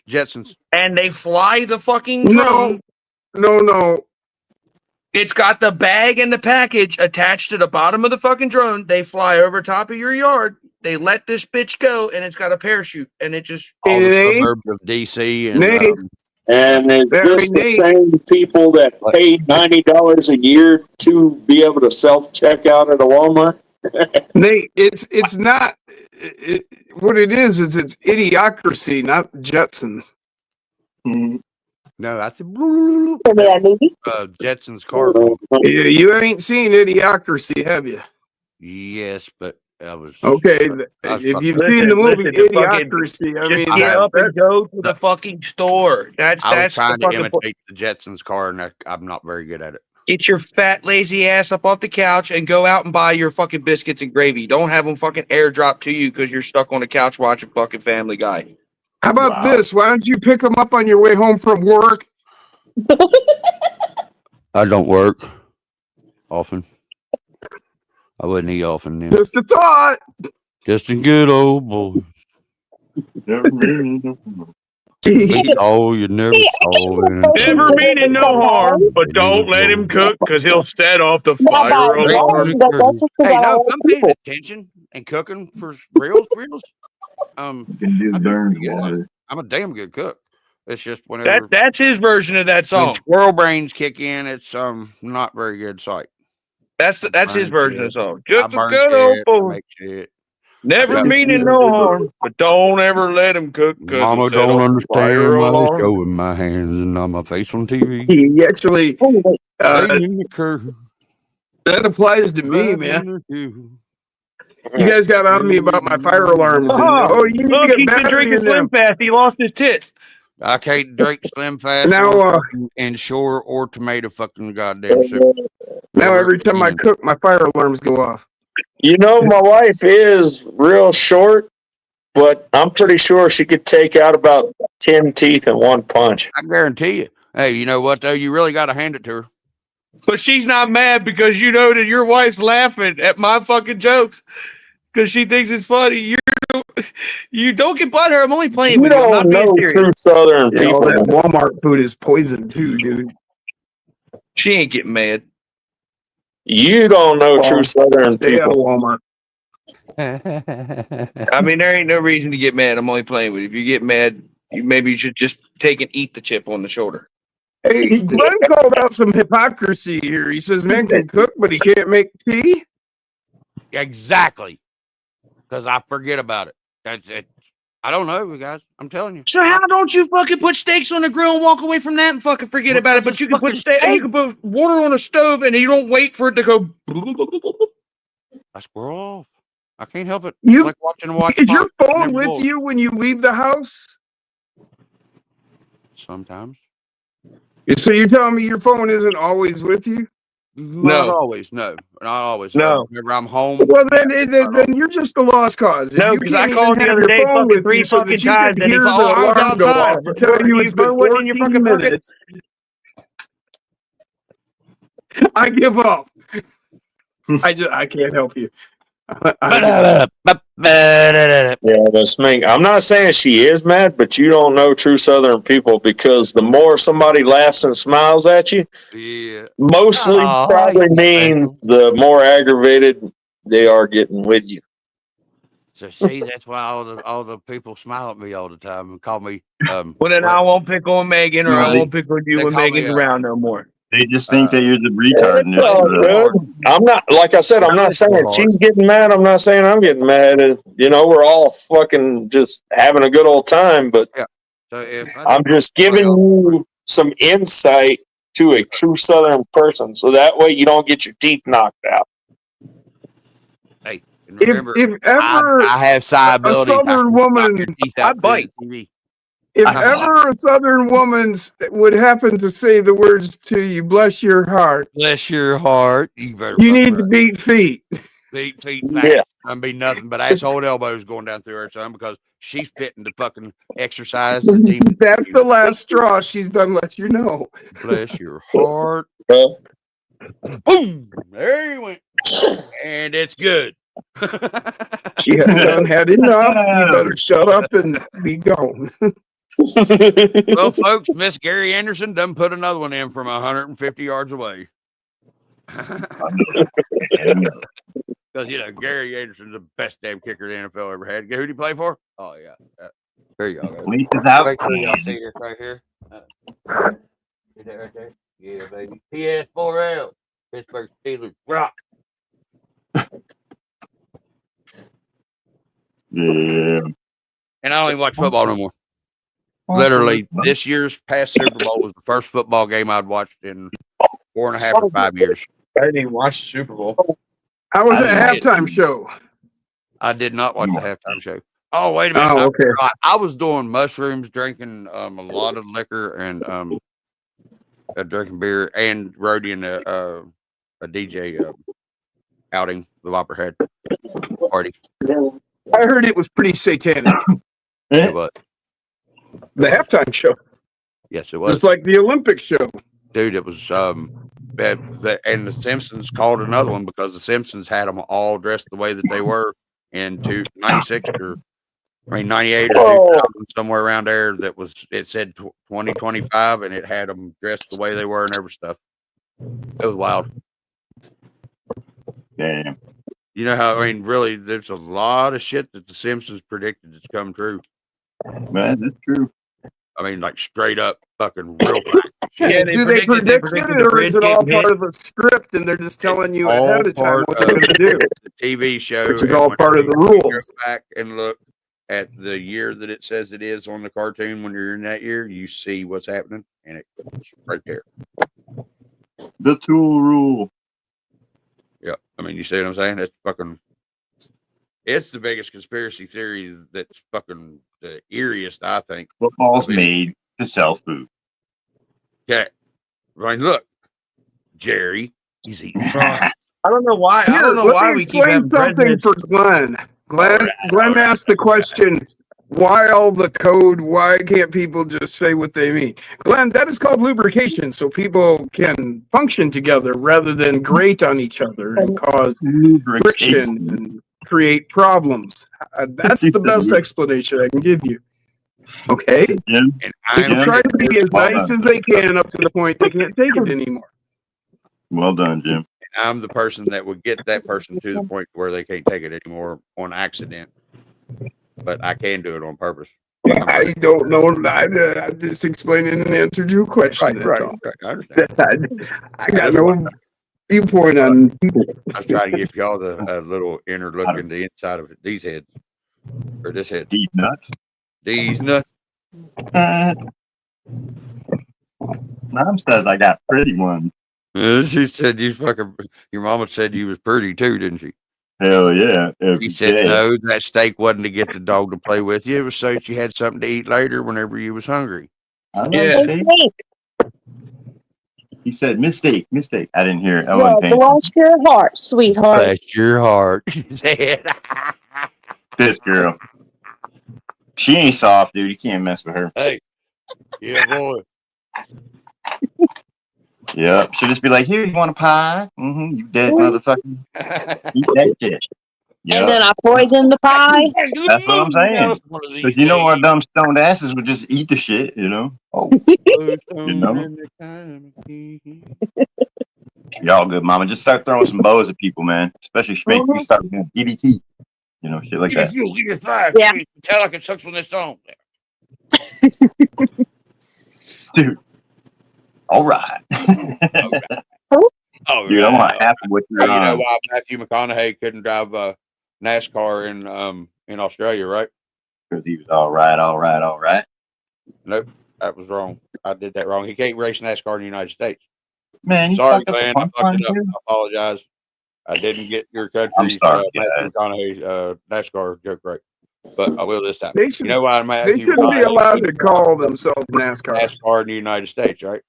Jetsons. And they fly the fucking drone. No. It's got the bag and the package attached to the bottom of the fucking drone. They fly over top of your yard. They let this bitch go, and it's got a parachute, and it just all the suburbs of DC and it's just the same people that pay $90 a year to be able to self-check out at a Walmart. Nate, it's not. What it is it's idiocracy, not Jetsons. No, that's a Jetsons car. Yeah, you ain't seen Idiocracy, have you? Yes, but I was okay. If you've seen the movie Idiocracy, I mean, get up and go to the fucking store. I was trying to imitate the Jetsons car, and I'm not very good at it. Get your fat, lazy ass up off the couch and go out and buy your fucking biscuits and gravy. Don't have them fucking airdrop to you because you're stuck on the couch watching fucking Family Guy. How about this? Why don't you pick them up on your way home from work? I don't work often. I wouldn't eat often then. Just a thought. Just a good old boy. Never meaning no harm. We saw you never saw him. Never meaning no harm, but don't let him cook because he'll set off the Not by fire them, alarm. but that's just Hey, because I no, like I'm paying people. attention and cooking for reals. You can do I do burn pretty good. water. I'm a damn good cook. It's just whenever That's his version of that when song. squirrel brains kick in, it's not very good sight. That's his burn version of the shit. song. I Just a burn good old shit. I boy. make shit. Never got- meaning no harm, but don't ever let him cook because Mama he'll set don't off the fire understand why they alarm. showing my hands and on my face on TV. He actually, Oh, wait. Laying in the curve. that applies to me, right man. under you. You guys got on me about my fire alarms. And, Uh-huh. you need Look, to he's get been battery drinking in them. Slim Fast. He lost his tits. I can't drink Slim Fast Now, or fucking Ensure or tomato fucking goddamn soup. Now Never every time I again. cook, my fire alarms go off. You know, my wife is real short, but I'm pretty sure she could take out about 10 teeth in one punch. I guarantee you. Hey, you know what though? You really got to hand it to her. But she's not mad because you know that your wife's laughing at my fucking jokes because she thinks it's funny. You don't get butthurt. I'm only playing You with you. I'm don't not being know serious. true Southern You know, people. that Walmart food is poison too, dude. She ain't getting mad. You don't know Well, true Southern Stay out of people. Walmart. I mean, there ain't no reason to get mad. I'm only playing with you. If you get mad, maybe you should just take and eat the chip on the shoulder. Hey, Glenn called out some hypocrisy here. He says man can cook, but he can't make tea. Exactly. Because I forget about it. That's it. I don't know, guys. I'm telling you. So how don't you fucking put steaks on the grill and walk away from that and fucking forget about it? Because But you it's can put fucking steak. you can put water on a stove and you don't wait for it to go. I squirrel off. I can't help it. You- It's like watch. Is your phone Never with bored. you when you leave the house? Sometimes. So you're telling me your phone isn't always with you? Not always. No. Not always. No. Whenever I'm home. Well, then you're just a lost cause. No, if you because I can't called even the have other your day phone fucking with three you so fucking that you times, can and he hear thought, the "Oh, I was alarm go outside." off to tell What, you you it's been been putting in your 14 fucking pocket? minutes. I give up. I can't help you. Yeah, that's me. I'm not saying she is mad, but you don't know true Southern people because the more somebody laughs and smiles at you, Yeah. mostly Aw, probably you means the more aggravated they are getting with you. So see, that's why all the people smile at me all the time and call me Well, then what- I won't pick on Megan or No, I won't pick on you they when call me, Megan's around no more. They just think that you're the retard. It's And all good. I'm not, like I said, I'm not saying she's getting mad. I'm not saying I'm getting mad. And, you know, we're all fucking just having a good old time. But So if I'm just giving you some insight to a true Southern person, so that way you don't get your teeth knocked out. Hey, and remember, if ever I have psi ability. Southern woman- I bite. TV. if ever a Southern woman would happen to say the words to you, bless your heart, Bless your heart. You better. you fucking need to beat feet. beat feet. Yeah. I'm be nothing but asshole elbows going down through her son because she's fitting to fucking exercise the team. That's the last straw. She's done let you know. Bless your heart. Boom! There you went, and it's good. She has done had enough. You better shut up and be gone. Well, folks, Miss Gary Anderson done put another one in from 150 yards away. Because, you know, Gary Anderson's the best damn kicker the NFL ever had. Who did he play for? Oh, yeah. There you go. Leaf is out. Wait till y'all see this right here. See that right there? Yeah, baby. PS4L. Pittsburgh Steelers rock. Yeah. And I don't even watch football no more. Literally, this year's past Super Bowl was the first football game I'd watched in 4.5 or 5 years. I didn't even watch the Super Bowl. How was I that did. halftime show? I did not watch the halftime show. Oh, wait a minute. Oh, okay. I was doing mushrooms, drinking a lot of liquor, and drinking beer, and roadieing a DJ outing the Whopper had party. I heard it was pretty satanic. It was. The halftime show, Yes, it was. just like the Olympic show. Dude, it was and the Simpsons called another one because the Simpsons had them all dressed the way that they were in 96 or I mean, 98 or Whoa. 2000, somewhere around there. It said 2025, and it had them dressed the way they were and every stuff. It was wild. Damn. You know how, I mean, really, there's a lot of shit that the Simpsons predicted that's come true. Man, that's true. I mean, like straight up fucking real fact. Yeah, Do they predict it, the or is bridge it all getting hit. part of a script and they're just telling you All ahead of time part what they're going to do? The TV show, Which is and all part of the whenever you go rules. Back and look at the year that it says it is on the cartoon. When you're in that year, you see what's happening, and it's right there. The tool rule. Yeah, I mean, you see what I'm saying? That's fucking. It's the biggest conspiracy theory that's fucking the eeriest, I think. Football's made to sell food. Okay, right. Look, Jerry, he's eating fries. I don't know why. Here, I don't know let why me we keep explain having something presidents. for Glenn. Glenn All right. asked the question, why all the code? Why can't people just say what they mean? Glenn, that is called lubrication, so people can function together rather than grate on each other and cause friction and create problems. That's the best explanation I can give you. Okay? Jim, And People I'm try to be as Well nice done. as they can up to the point they can't take it anymore. well done, Jim. I'm the person that would get that person to the point where they can't take it anymore on accident. But I can do it on purpose. I don't know. I'm just explaining an answer to your question. That's all. I understand. I got no viewpoint on people. I was trying to give y'all a little inner look into the inside of these heads. Or this head. Deep nuts. These nuts. Mom says I got pretty ones. She said your mama said you was pretty too, didn't she? Hell yeah. Every She said day. no, that steak wasn't to get the dog to play with you. It was so you had something to eat later whenever you was hungry. I love Yeah. steak. He said mistake. I didn't hear it. I Well, wasn't paying bless your heart, sweetheart. Bless your heart. She said. this girl. She ain't soft, dude. You can't mess with her. Hey. Yeah, boy. Yep. She'll just be like, here, you want a pie? Mm-hmm. You dead motherfucker. Eat that shit. Yep. And then I poison the pie. That's what I'm saying. Because you know our dumb stoned asses would just eat the shit, you know? Oh, you know? Y'all good, mama. Just start throwing some bows at people, man. Especially Schmake. You start doing EBT. You know, shit like that. Give me 5. Yeah. Tell like it sucks on this song. Dude. All right. Oh, Dude, I want half of what you're you know on. why Matthew McConaughey couldn't drive NASCAR in Australia, right? Because he was all right. Nope, that was wrong. I did that wrong. He can't race NASCAR in the United States. Man, you Sorry, fucked up Glenn. the I punchline, fucked it up. dude. I apologize. I didn't get your country's sorry, Matthew McConaughey NASCAR joke right, but I will this time. They should, You know why they Matthew shouldn't be McConaughey allowed couldn't to call themselves NASCAR. drive NASCAR in the United States, right?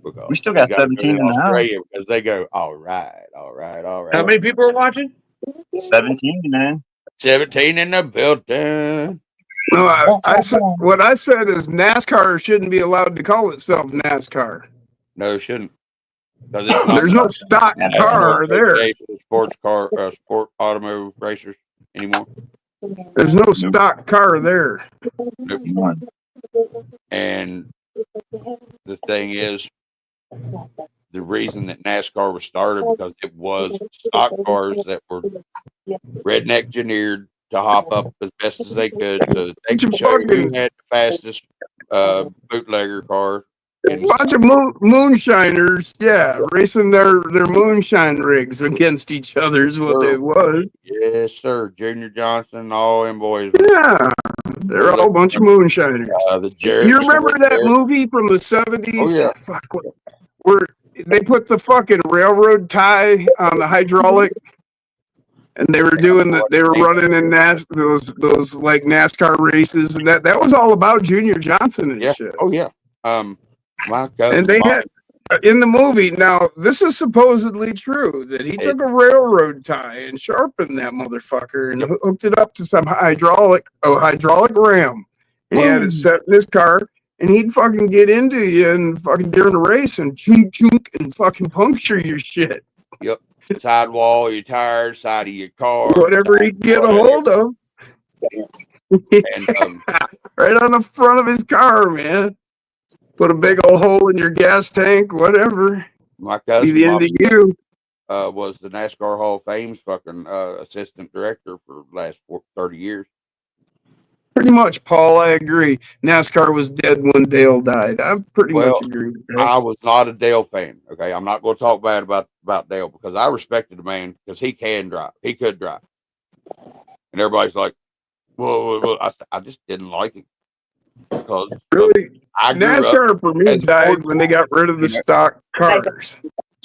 Because We still got you gotta go 17 to in the house. Australia because they go, all right. How many people are watching? 17, man. 17 in the building. No, I said what I said is NASCAR shouldn't be allowed to call itself NASCAR. No, it shouldn't. 'Cause it's not There's no stock National car there. Association of sport automotive racers anymore. There's no stock car there. None. And the thing is, the reason that NASCAR was started because it was stock cars that were redneck engineered to hop up as best as they could so that they could show who had the fastest bootlegger car. A bunch of moonshiners, yeah, racing their moonshine rigs against each other is what it was. Yes, sir. Junior Johnson, all them boys. Yeah, they're all a bunch of moonshiners. You remember that movie from the 70s? Oh, yeah. Fuck, where they put the fucking railroad tie on the hydraulic, and they were doing they were running in those like NASCAR races, and that was all about Junior Johnson and shit. Oh yeah. My God. And they had in the movie. Now this is supposedly true that he took a railroad tie and sharpened that motherfucker and hooked it up to some hydraulic ram. And he had it set in his car, and he'd fucking get into you and fucking during the race and chunk and fucking puncture your shit. Yep. Sidewall, your tires, side of your car. Whatever he'd get a hold of. And Right on the front of his car, man. Put a big old hole in your gas tank, whatever. my Be cousin the end of you. was the NASCAR Hall of Fame's fucking assistant director for the last 30 years. Pretty much, Paul. I agree. NASCAR was dead when Dale died. I pretty Well, much agree with that. I was not a Dale fan. Okay, I'm not going to talk bad about Dale because I respected the man because he can drive. He could drive, and everybody's like, "Well." I just didn't like him because Really, I grew up NASCAR for me as a died Ford when they guy. got rid of the stock cars.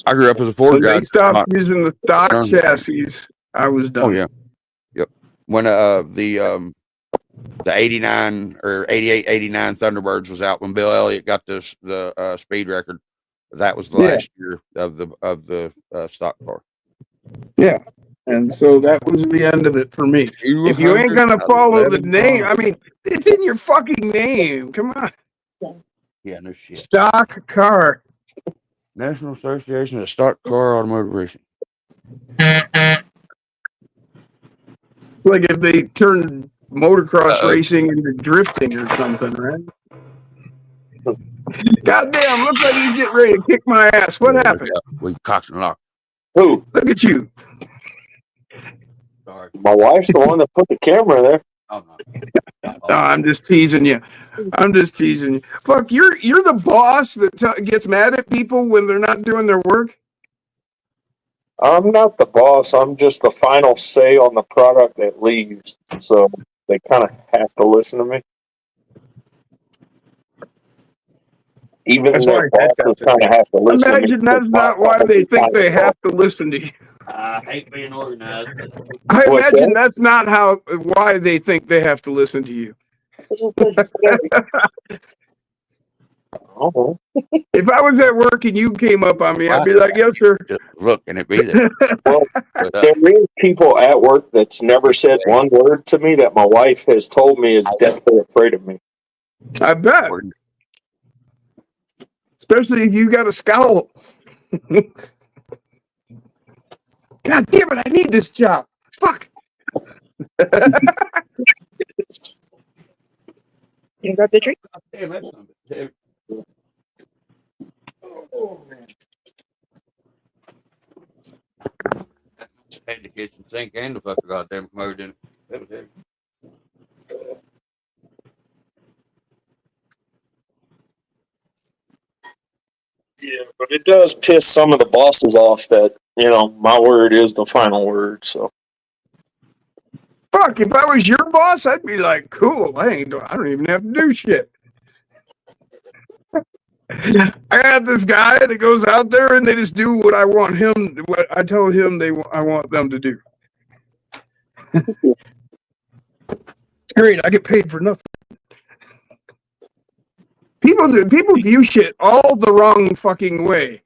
I grew up as a Ford When guy. they stopped using the stock Done. chassis, I was done. Oh yeah, yep. When the 89 or 88, 89 Thunderbirds was out when Bill Elliott got the speed record. That was the last year of the stock car. Yeah. And so that was the end of it for me. If you ain't gonna follow the name, I mean, it's in your fucking name. Come on. Yeah, no shit. Stock car. National Association of Stock Car Automotive Racing. It's like if they turned motocross racing into drifting or something, right? Goddamn, looks like he's getting ready to kick my ass. What happened? We cocked and locked. Who? Look at you. Sorry. My wife's the one that put the camera there. Oh, no. No, I'm just teasing you. I'm just teasing you. Fuck, you're the boss that gets mad at people when they're not doing their work. I'm not the boss. I'm just the final say on the product that leaves. So they kind of have to listen to me. Even That's their why I bosses kind of have to listen to me. Imagine that's not why they think they have to listen to you. I hate being organized. I What's imagine that? that's not why they think they have to listen to you. Oh, If I was at work and you came up on me, I'd be like, "Yes, sir." Just look and it be there. well, But, there is people at work that's never said one word to me that my wife has told me is deathly afraid of me. I bet. Especially if you got a scowl. God damn it! I need this job. Fuck. You got the drink? Damn, that's something. Had the kitchen sink and the fucking goddamn commode in it. That was heavy. Yeah, but it does piss some of the bosses off that, my word is the final word. So Fuck. If I was your boss, I'd be like, "Cool. I don't even have to do shit." I got this guy that goes out there and they just do what I want him. What I tell him I want them to do. It's great. I get paid for nothing. People view shit all the wrong fucking way.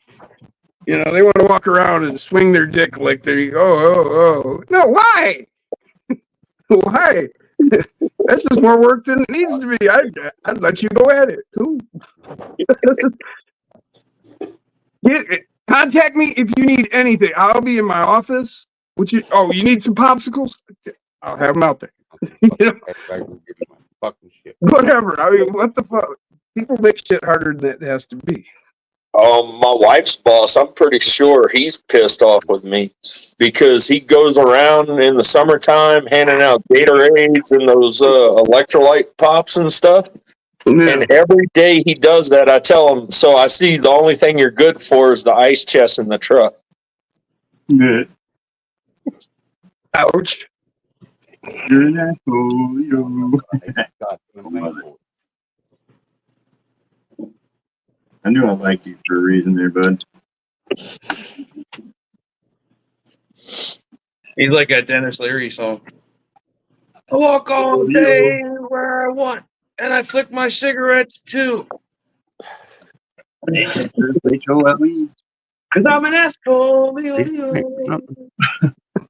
They want to walk around and swing their dick like they oh. No, why? Why? That's just more work than it needs to be. I'd let you go at it. Cool. Contact me if you need anything. I'll be in my office. You need some popsicles? I'll have them out there. Fucking shit. Whatever. I mean, what the fuck? People make shit harder than it has to be. my wife's boss, I'm pretty sure he's pissed off with me because he goes around in the summertime handing out Gatorades and those electrolyte pops and stuff. Yeah. And every day he does that, I tell him, so I see the only thing you're good for is the ice chest in the truck. Good. Ouch. You're an asshole, yo. I knew I liked you for a reason there, bud. He's like that Dennis Leary song. I walk all day where I want, and I flick my cigarettes too. H-O-L-E. Cause I'm an asshole.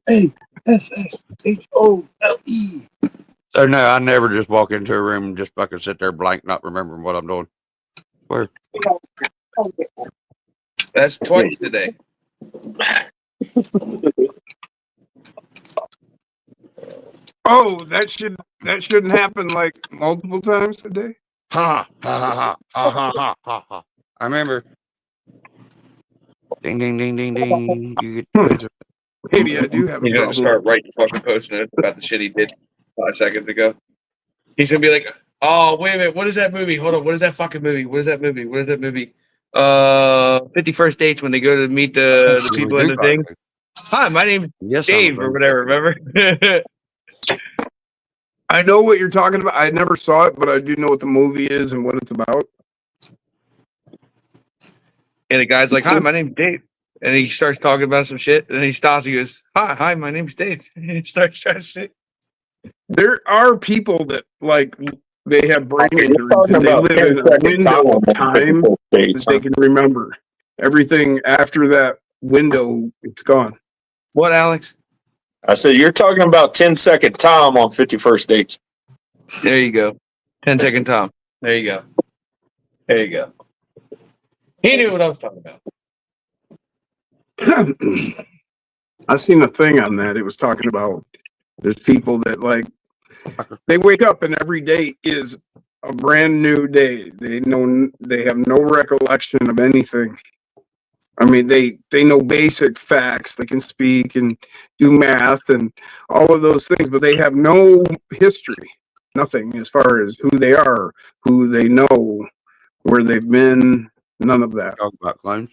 Hey, S-S-H-O-L-E. So no, I never just walk into a room and just fucking sit there blank, not remembering what I'm doing. Where? That's twice today. Oh, that shouldn't happen like multiple times a day. Ha ha ha ha ha ha ha ha ha. I remember. Ding ding ding ding ding. You get Maybe I do have a He's gonna problem. start writing fucking post notes about the shit he did 5 seconds ago. He's gonna be like, "Oh, wait a minute, what is that movie? Hold on, what is that fucking movie? What is that movie? What is that movie? 51st Dates when they go to meet the people in the thing. Hi, my name's yes, Dave or whatever. Remember? I know what you're talking about. I never saw it, but I do know what the movie is and what it's about. And the guy's like, "Hi, my name's Dave." And he starts talking about some shit. And then he stops. He goes, "Hi, my name's Dave." And he starts trying shit. There are people that like they have brain You're injuries talking and they about live 10 in a second window of time dates, that they can remember. Everything after that window, it's gone. What, Alex? I said, you're talking about 10-second Tom on 51st Dates. There you go. 10-second Tom. There you go. There you go. He knew what I was talking about. I seen a thing on that. It was talking about there's people that like they wake up and every day is a brand new day. They have no recollection of anything. I mean, they know basic facts. They can speak and do math and all of those things, but they have no history, nothing as far as who they are, who they know, where they've been, none of that. Talk about clones.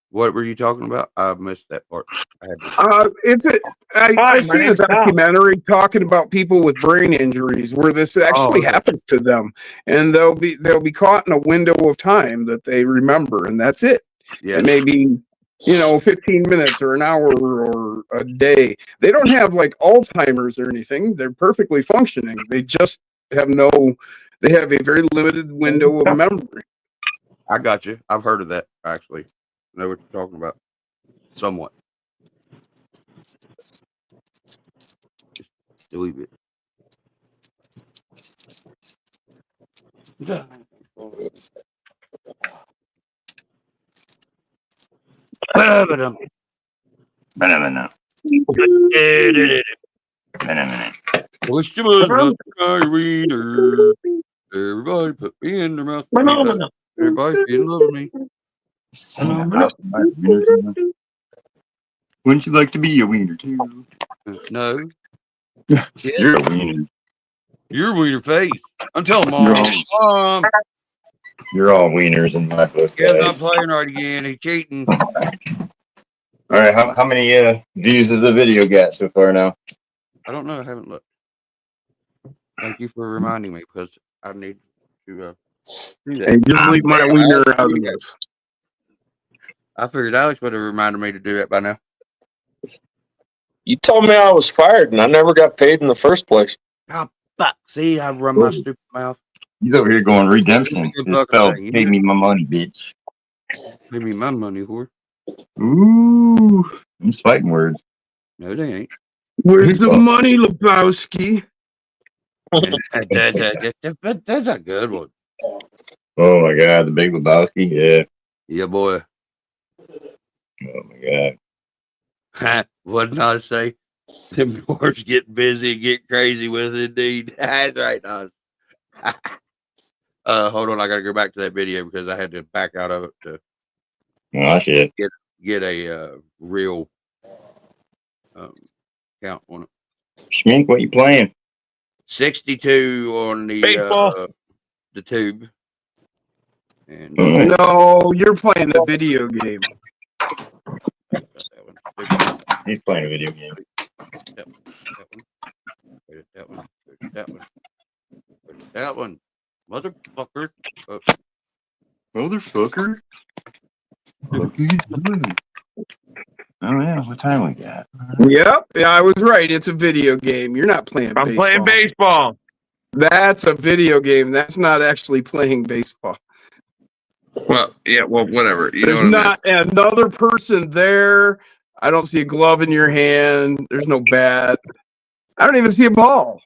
What were you talking about? I missed that part. I seen a documentary talking about people with brain injuries where this actually happens to them, and they'll be caught in a window of time that they remember, and that's it. Yeah. It may be 15 minutes or an hour or a day. They don't have like Alzheimer's or anything. They're perfectly functioning. They just have they have a very limited window of memory. I got you. I've heard of that actually. I know what you're talking about. Somewhat. Just delete it. Push the button, my reader. Everybody put me in their mouth. Everybody feel love me. Wouldn't you like to be a wiener too? No. You're a wiener. You're wiener face. I'm telling Mom. Mom. You're all wieners in my book. He's not playing right again. He's cheating. All right, how many views has the video got so far now? I don't know. I haven't looked. Thank you for reminding me because I need to do that. And just leave my wiener out of this. I figured Alex would have reminded me to do that by now. You told me I was fired and I never got paid in the first place. Oh, fuck. See, I run my stupid mouth. He's over here going redemption. It's spelled, pay me my money, bitch. Pay me my money, whore. Ooh, these fighting words. No, they ain't. Where's the money, Lebowski? That's a good one. Oh my God, the Big Lebowski. Yeah. Yeah, boy. Oh my God. What did I say? Them doors get busy and get crazy with it, indeed. That's right, Nas. Hold on, I gotta go back to that video because I had to back out of it to shit. get a real count on it. Schmink, what you playing? 62 on the Baseball. The tube. And No, you're playing the video game. He's playing a video game. That one. Motherfucker. Motherfucker. What are you doing? Oh yeah, what time we got? Yep, yeah, I was right. It's a video game. You're not playing baseball. I'm playing baseball. That's a video game. That's not actually playing baseball. Well, yeah, well, whatever. There's not another person there. I don't see a glove in your hand. There's no bat. I don't even see a ball.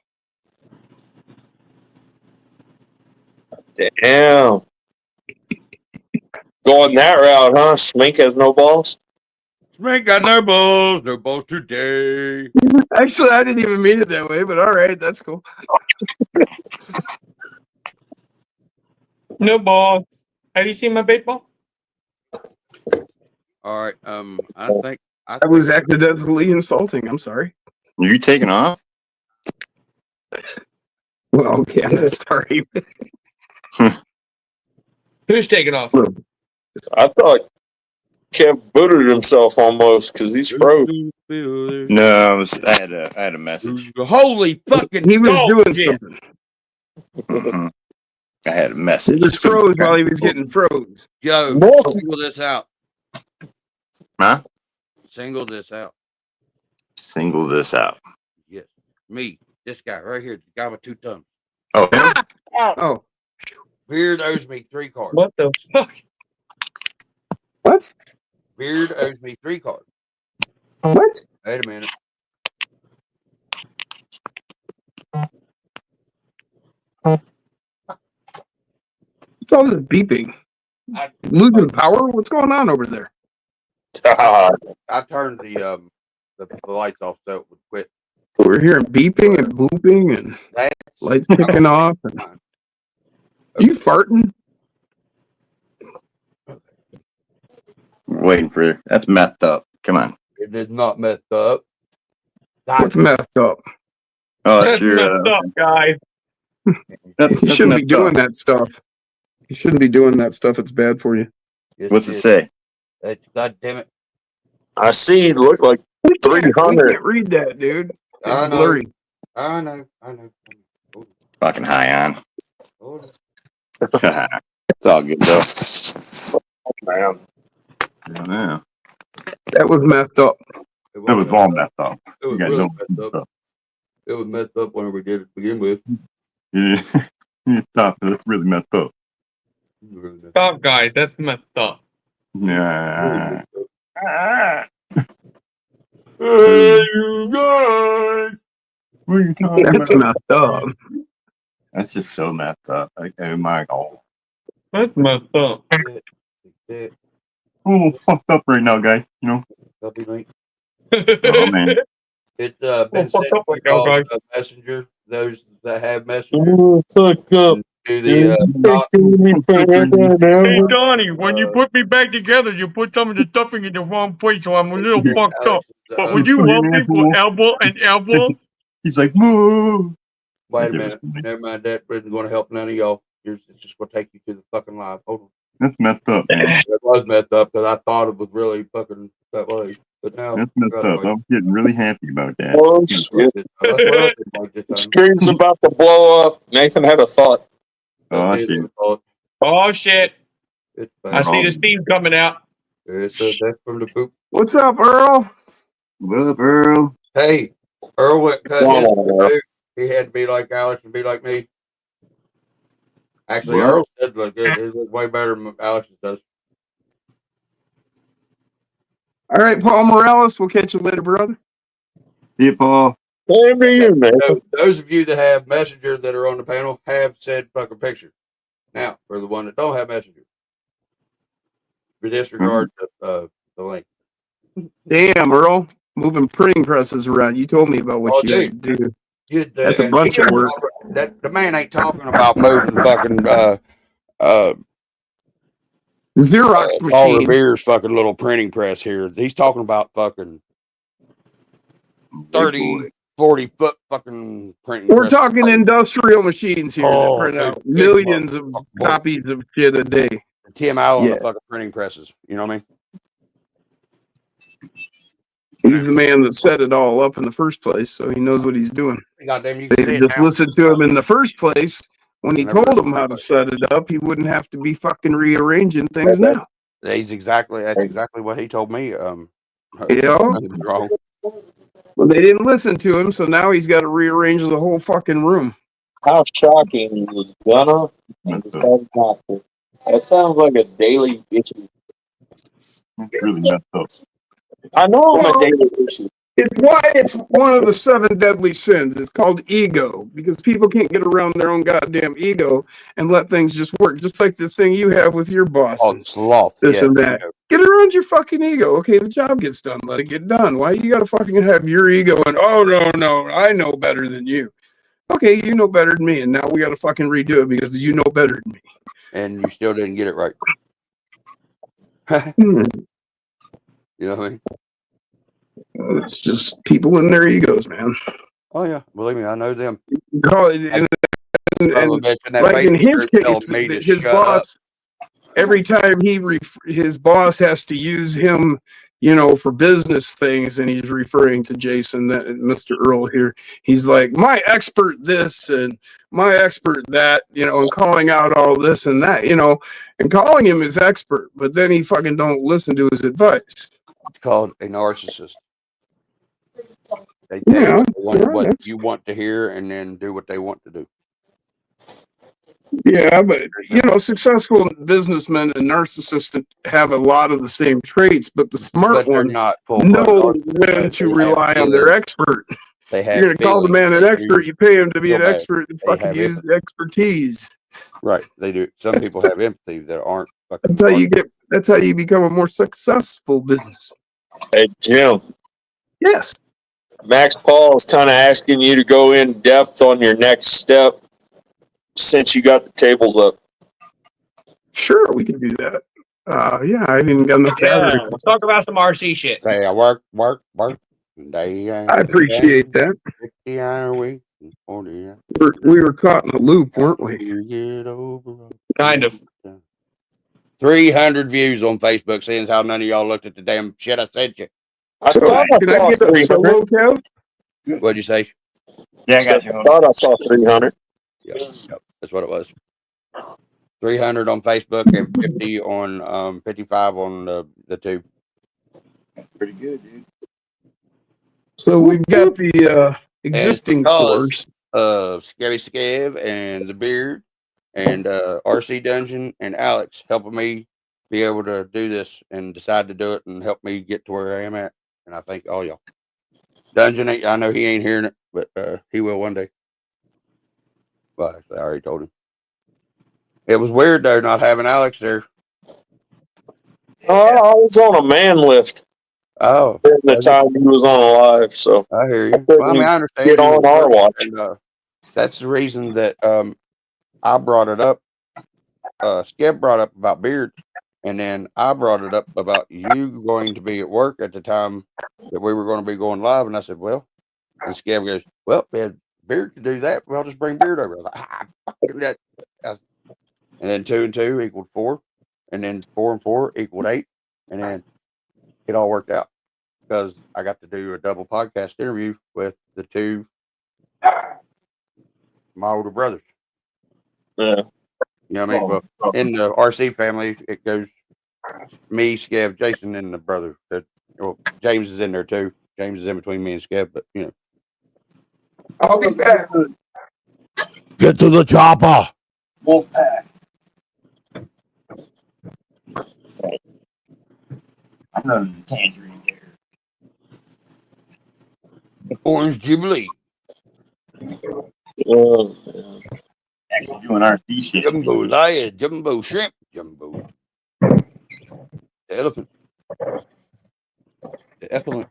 Damn. Going that route, huh? Smink has no balls? ain't got no balls today. Actually, I didn't even mean it that way, but all right, that's cool. No balls. Have you seen my baseball? All right. I think I was accidentally insulting. I'm sorry. Are you taking off? Well, okay, I'm not sorry. Who's taking off? I thought Kev booted himself almost because he's froze. No, I had a message. Holy fucking! He was dog doing shit. something. Mhm. I had a He message. was froze while he was getting froze. Yo, Yes. single this out. Huh? Single this out. Single this out. Yes, me. This guy right here, the guy with 2 thumbs. Oh, him? Oh, Beard owes me 3 cards. What the fuck? what? Beard owes me 3 cards. What? Wait a minute. It's all this beeping. Losing power? What's going on over there? I turned the lights off so it would quit. We're hearing beeping and booping and That's lights kicking off. And fine. you farting? Waiting for you. That's messed up. Come on. It is not messed up. What's messed up? Oh, that's your. messed up, guys. You shouldn't be doing that stuff. You shouldn't be doing that stuff. It's bad for you. Yes, What's it is. say? God damn it. I see. It looked like We can't 300. read that, dude. I It's know. blurry. I know. Fucking high on. Hold It's all good though. Man. I don't know. That was messed up. It That was all messed up. It was You guys really don't messed up. It was messed up whenever we did it to begin with. Yeah. Stop. That's really messed up. It was really messed up. Stop, guys. That's messed up. Yeah. Hey, you guys! What are you talking That's about? messed up. That's just so messed up. Like, oh my god. That's messed up. Yeah, Oh, fucked up right now, guys. You know? copy link. Oh man. It's been Well, fuck sent up like that, off guys. Messenger. Those that have Messenger Ooh, fuck up. do the top. Hey, Donnie, when you put me back together, you put some of the stuffing in the wrong place, so I'm a little fucked up. But would you help me for elbow and elbow? He's like, moo. Wait a minute. Never mind. That isn't going to help none of y'all. It's just going to take you to the fucking live. Hold on. That's messed up, man. It was messed up because I thought it was really fucking that way. But now That's messed up. I'm getting really happy about that. Oh, shit. that's what I did like this time. Screen's about to blow up. Nathan had a thought. Oh, That is shit. what I thought. Oh, shit. It's I bad. see the steam coming out. It's that's from the poop. What's up, Earl? What up, Earl? Hey, Earl went cut Come his on, Earl. too. He had to be like Alex and be like me. Actually, What? Earl did look good. His look way better than Alex's does. All right, Paul Morales. We'll catch you later, brother. See you, Paul. Same to you, Nathan. So those of you that have Messenger that are on the panel have said fucking picture. Now, for the one that don't have Messenger, we disregard the link. Damn, Earl. Moving printing presses around. You told me about what Oh, you had to do. That's a And bunch he of ain't work. talking- That the man ain't talking about moving fucking Xerox Paul machines. Revere's fucking little printing press here. He's talking about fucking 30, 40 foot fucking printing We're press. talking industrial machines here that Oh, print big- out big millions of boy. copies of shit a day. Tim Allen, Yeah. the fucking printing presses. You know what I mean? He's the man that set it all up in the first place, so he knows what he's doing. Goddamn, you They can see it just now. listened to him in the first place. When he Whenever- told them how to set it up, he wouldn't have to be fucking rearranging things now. That's exactly what he told me. Yeah. Nothing's wrong. Well, they didn't listen to him, so now he's got to rearrange the whole fucking room. How shocking he was gonna and decided not to. That sounds like a daily issue. That's really messed up. I know I'm a daily issue. It's why it's one of the 7 deadly sins. It's called ego because people can't get around their own goddamn ego and let things just work. Just like the thing you have with your bosses, sloth. this Yeah. and that. Get around your fucking ego. Okay, the job gets done. Let it get done. Why you gotta fucking have your ego and oh no, I know better than you. Okay, you know better than me, and now we gotta fucking redo it because you know better than me. And you still didn't get it right. Hmm. You know what I mean? It's just people in their egos, man. Oh yeah, believe me, I know them. Call it- Son of a and bitch in that like in Facebook his group case, telling me to his shut up. boss, every time his boss has to use him, you know, for business things, and he's referring to Jason, that Mr. Earl here. He's like, my expert this and my expert that, you know, and calling out all this and that, you know, and calling him his expert, but then he fucking don't listen to his advice. It's called a narcissist. They tell Yeah, you what you want to hear and then do what they want to do. yeah, but you know, successful businessmen and narcissists have a lot of the same traits, but the smart But they're ones not full know blood when narcissists. to They have rely on their feelings. expert. They have You're going to call the man an expert, you pay him to be an Feel bad. expert and They fucking have use the expertise. Right, they do. Some people have empathy that aren't fucking. That's how you become a more successful business. Hey, Jim, Yes. Max Paul is kind of asking you to go in depth on your next step since you got the tables up. Sure, we can do that. Yeah, I didn't got enough Yeah, battery. let's talk about some RC shit. Say I work. Day I appreciate that. 50-hour week, 40 hours. We were caught in a loop, weren't we? You get over. Kind of. 300 views on Facebook, seeing as how none of y'all looked at the damn shit I sent you. I So, thought I can I saw get a 300. solo count? What'd you say? Yeah, I got you. I thought I saw 300. Yep, that's what it was. 300 on Facebook and 50 on 55 on the tube. Pretty good, dude. So we've got the existing because course. Scabby Scav and the Beard and RC Dungeon and Alex helping me be able to do this and decide to do it and help me get to where I am at. And I thank all y'all. Dungeon, I know he ain't hearing it, but he will one day. Well, I already told him. It was weird though not having Alex there. Oh, I was on a man lift Oh, during the time he was on a live, so I hear you. couldn't Well, I mean, I understand. get you on know, our watch. and that's the reason that I brought it up. Skeb brought up about Beard, and then I brought it up about you going to be at work at the time that we were going to be going live, and I said, well, and Skeb goes, well, man, Beard could do that. Well, just bring Beard over. I was like, fucking that. And then 2 and 2 equaled 4, and then 4 and 4 equaled 8, and then it all worked out because I got to do a double podcast interview with the two my older brothers. Yeah. You know what I mean? Well, in the RC family, it goes me, Skev, Jason, and the brother. Well, James is in there too. James is in between me and Skev, but you know. I'll be back. Get to the chopper. Wolfpack. I'm running the tangerine there. Orange Jubilee. Actually doing RC shit. Jumbo lion, jumbo shrimp, jumbo. The elephant. The effluent.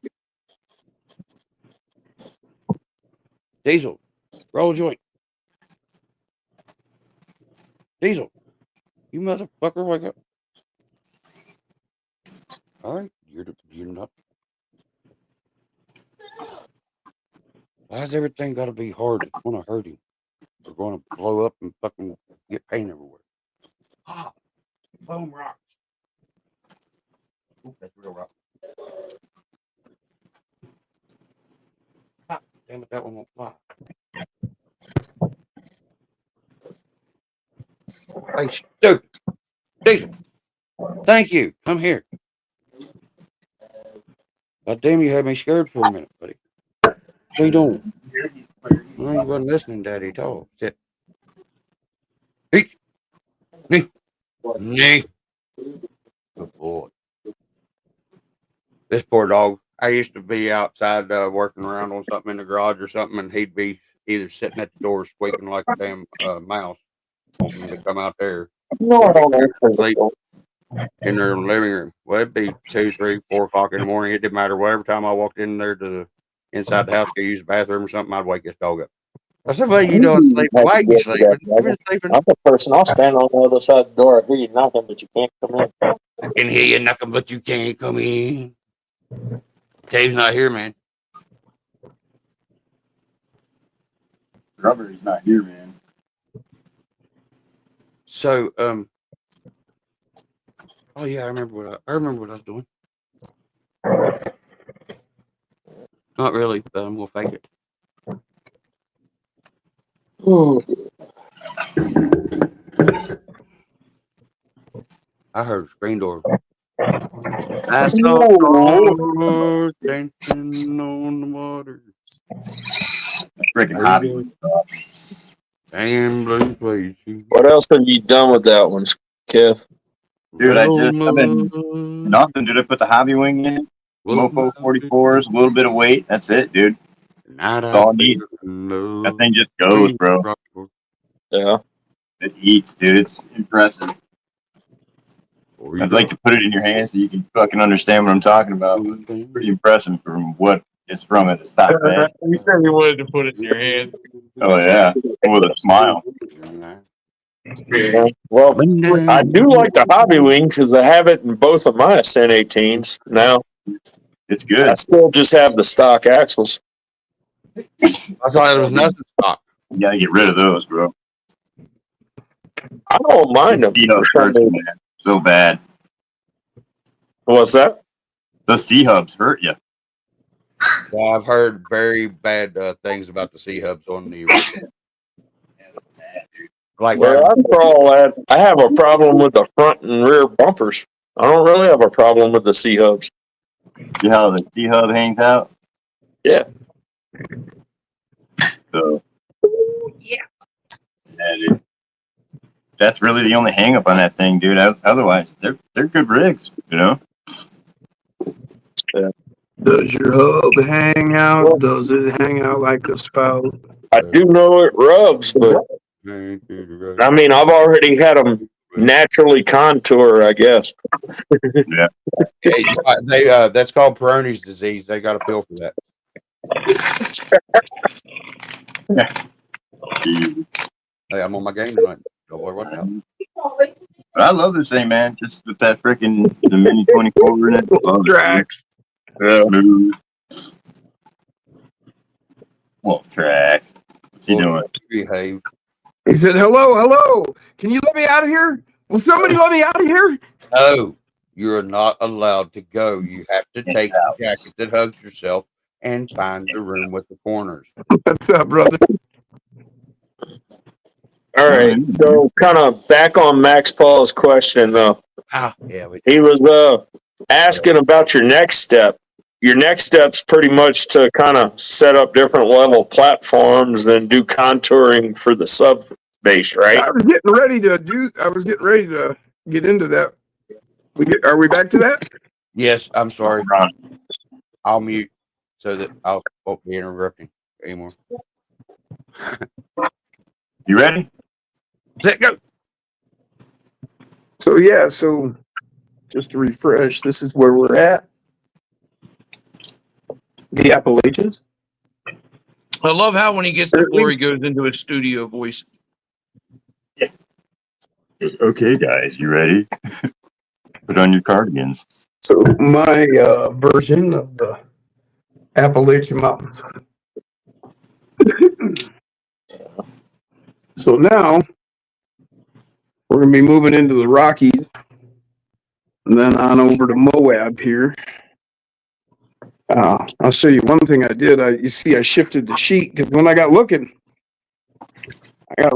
Diesel. Roll a joint. Diesel. You motherfucker, wake up. All right, you're not. Why has everything got to be hard? It's going to hurt him. We're going to blow up and fucking get pain everywhere. Ah, foam rocks. Ooh, that's real rock. Ah, damn it, that one won't fly. Hey, stupid. Diesel. Thank you. Come here. God damn, you had me scared for a minute, buddy. What are you doing? Well, you wasn't listening, Daddy, at all. Sit. Eat. Knee. Knee. Good boy. This poor dog I used to be outside working around on something in the garage or something, and he'd be either sitting at the door squeaking like a damn mouse, wanting me to come out there. No, Sleep in their living room. Well, it'd be 2, 3, 4 o'clock in the morning. It didn't matter. Whatever time I walked in there to the inside the house to use the bathroom or something, I'd wake this dog up. I said, "What are you doing sleeping? Why are you sleeping? You've been sleeping." I'm the person. I'll stand on the other side of the door. I hear you knocking, but you can't come in. I can hear you knocking, but you can't come in. Dave's not here, man. Strawberry's not here, man. So, oh yeah, I remember what I was doing. Not really, but I'm gonna fake it. I heard a screen door. I saw cars dancing on the water. Freaking hobby. Damn blue places. What else have you done with that one, Kev? Dude, I've been nothing, dude. I put the hobby wing in it. Mofo 44s, a little bit of weight. That's it, dude. That's all I need. That thing just goes, bro. Yeah. It eats, dude. It's impressive. I'd like to put it in your hand so you can fucking understand what I'm talking about. Pretty impressive from what is from it. It's stock bag. You said you wanted to put it in your hand. Oh yeah, with a smile. Yeah. Well, I do like the hobby wing because I have it in both of my Ascent 18s now. It's good. I still just have the stock axles. I thought it was nothing stock. You gotta get rid of those, bro. I don't mind them. You know, so bad. What's that? The C-hubs hurt you. Yeah, I've heard very bad things about the C-hubs on the like. Where I crawl at, I have a problem with the front and rear bumpers. I don't really have a problem with the C-hubs. See how the C-hub hangs out? Yeah. So, yeah, dude. That's really the only hang up on that thing, dude. Otherwise, they're good rigs, you know? Yeah. Does your hub hang out? Does it hang out like a spout? I do know it rubs, but I mean, I've already had them naturally contour, I guess. Yeah. They that's called Peyronie's disease. They got a pill for that. Hey, I'm on my game tonight. Don't worry about that. But I love this thing, man. Just with that freaking the Mini 24 in it. Tracks. Yeah. Smooth. Well, tracks. What's he doing? Behave. He said, hello. Can you let me out of here? Will somebody let me out of here? No, you're not allowed to go. You have to take the jacket that hugs yourself and find the room with the corners. What's up, brother? All right, so kind of back on Max Paul's question, though. Yeah, he was asking about your next step. Your next step's pretty much to kind of set up different level platforms and do contouring for the sub base, right? I was getting ready to get into that. Are we back to that? Yes, I'm sorry. I'll mute so that I won't be interrupting anymore. You ready? Let go. So just to refresh, this is where we're at. The Appalachians. I love how when he gets the floor, he goes into his studio voice. Yeah. Okay, guys, you ready? Put on your cardigans. So my version of the Appalachian Mountains. So now we're going to be moving into the Rockies and then on over to Moab here. I'll show you one thing I did. I shifted the sheet because when I got looking, I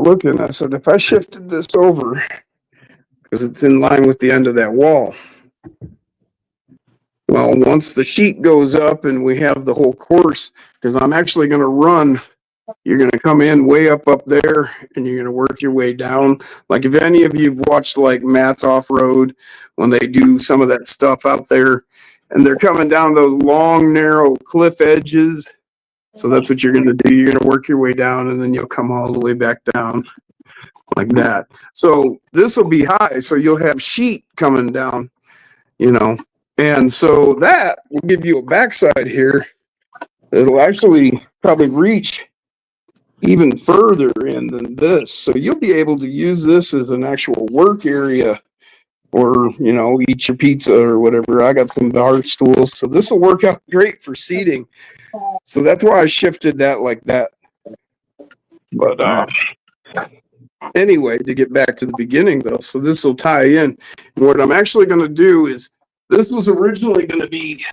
said, if I shifted this over, because it's in line with the end of that wall. Well, once the sheet goes up and we have the whole course, because I'm actually going to run, you're going to come in way up there and you're going to work your way down. Like if any of you've watched like Matt's Off-Road, when they do some of that stuff out there, and they're coming down those long, narrow cliff edges. So that's what you're going to do. You're going to work your way down, and then you'll come all the way back down like that. So this will be high. So you'll have sheet coming down, you know, and so that will give you a backside here. It'll actually probably reach even further in than this. So you'll be able to use this as an actual work area, or, you know, eat your pizza or whatever. I got some bar stools. So this will work out great for seating. So that's why I shifted that like that. But anyway, to get back to the beginning though, so this will tie in. And what I'm actually going to do is, this was originally going to be,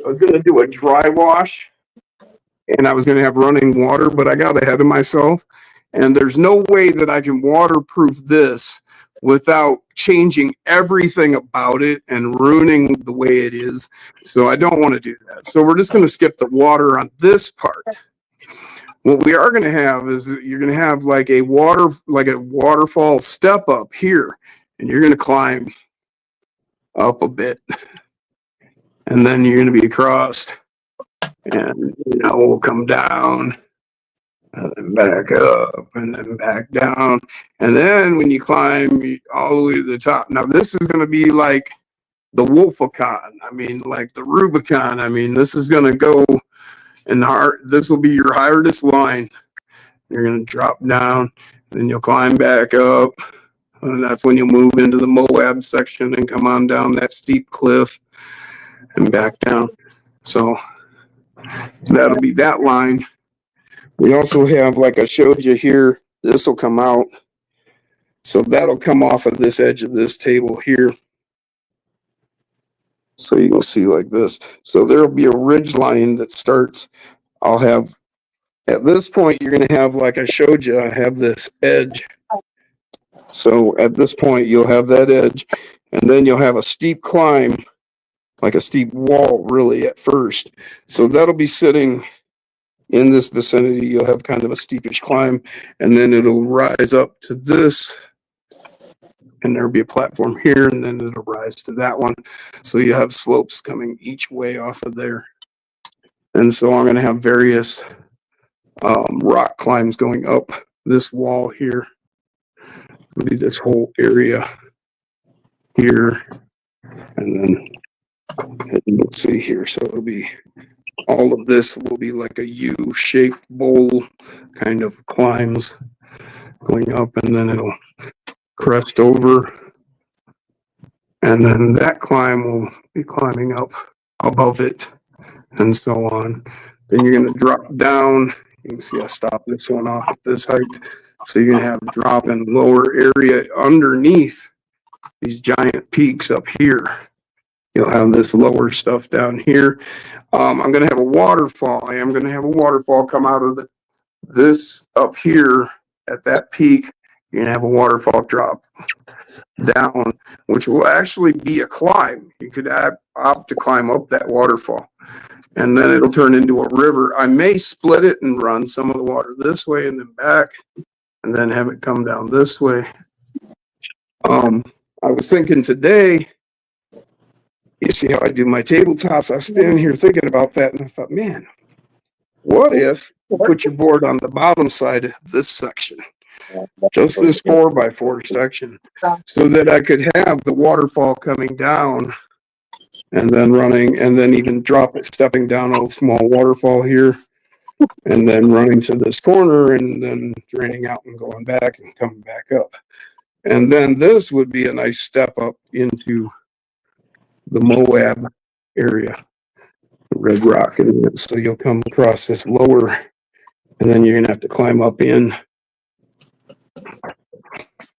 I was going to do a dry wash, and I was going to have running water, but I got ahead of myself. And there's no way that I can waterproof this without changing everything about it and ruining the way it is. So I don't want to do that. So we're just going to skip the water on this part. What we are going to have is you're going to have like a waterfall step up here, and you're going to climb up a bit, and then you're going to be across, and, you know, we'll come down, and then back up, and then back down. And then when you climb all the way to the top, now this is going to be like the Wolfacon. I mean, like the Rubicon. I mean, this is going to go in the heart. This will be your hardest line. You're going to drop down, then you'll climb back up. And that's when you'll move into the Moab section and come on down that steep cliff and back down. So that'll be that line. We also have, like I showed you here, this will come out. So that'll come off of this edge of this table here. So you can see like this. So there'll be a ridge line that starts. I'll have, at this point, you're going to have, like I showed you, I have this edge. So at this point, you'll have that edge, and then you'll have a steep climb, like a steep wall, really, at first. So that'll be sitting in this vicinity. You'll have kind of a steepish climb, and then it'll rise up to this, and there'll be a platform here, and then it'll rise to that one. So you have slopes coming each way off of there. And so I'm going to have various rock climbs going up this wall here. It'll be this whole area here, and then let's see here. So it'll be, all of this will be like a U-shaped bowl kind of climbs going up, and then it'll crest over, and then that climb will be climbing up above it, and so on. Then you're going to drop down. You can see I stopped this one off at this height. So you're going to have a drop in lower area underneath these giant peaks up here. You'll have this lower stuff down here. I'm going to have a waterfall. I am going to have a waterfall come out of this up here at that peak. You're going to have a waterfall drop down, which will actually be a climb. You could opt to climb up that waterfall, and then it'll turn into a river. I may split it and run some of the water this way and then back, and then have it come down this way. I was thinking today, you see how I do my tabletops? I was standing here thinking about that, and I thought, man, what if you put your board on the bottom side of this section, just this 4x4 section, so that I could have the waterfall coming down and then running, and then even drop it, stepping down a small waterfall here, and then running to this corner, and then draining out and going back and coming back up. And then this would be a nice step up into the Moab area, the Red Rock. And so you'll come across this lower, and then you're going to have to climb up in.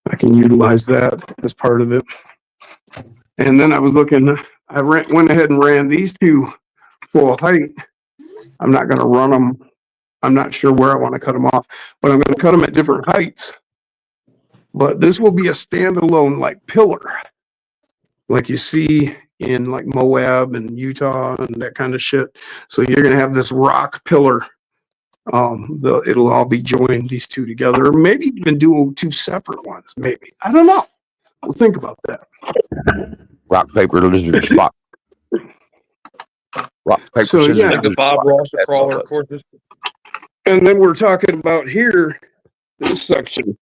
I can utilize that as part of it. And then I was looking, I went ahead and ran these two full height. I'm not going to run them. I'm not sure where I want to cut them off, but I'm going to cut them at different heights. But this will be a standalone like pillar, like you see in like Moab and Utah and that kind of shit. So you're going to have this rock pillar. It'll all be joined, these two together, or maybe even do two separate ones. Maybe, I don't know. We'll think about that. Rock, paper, scissors, spot. Rock, paper, So, scissors, yeah. Like a Bob Ross of crawler courses. And then we're talking about here, this section.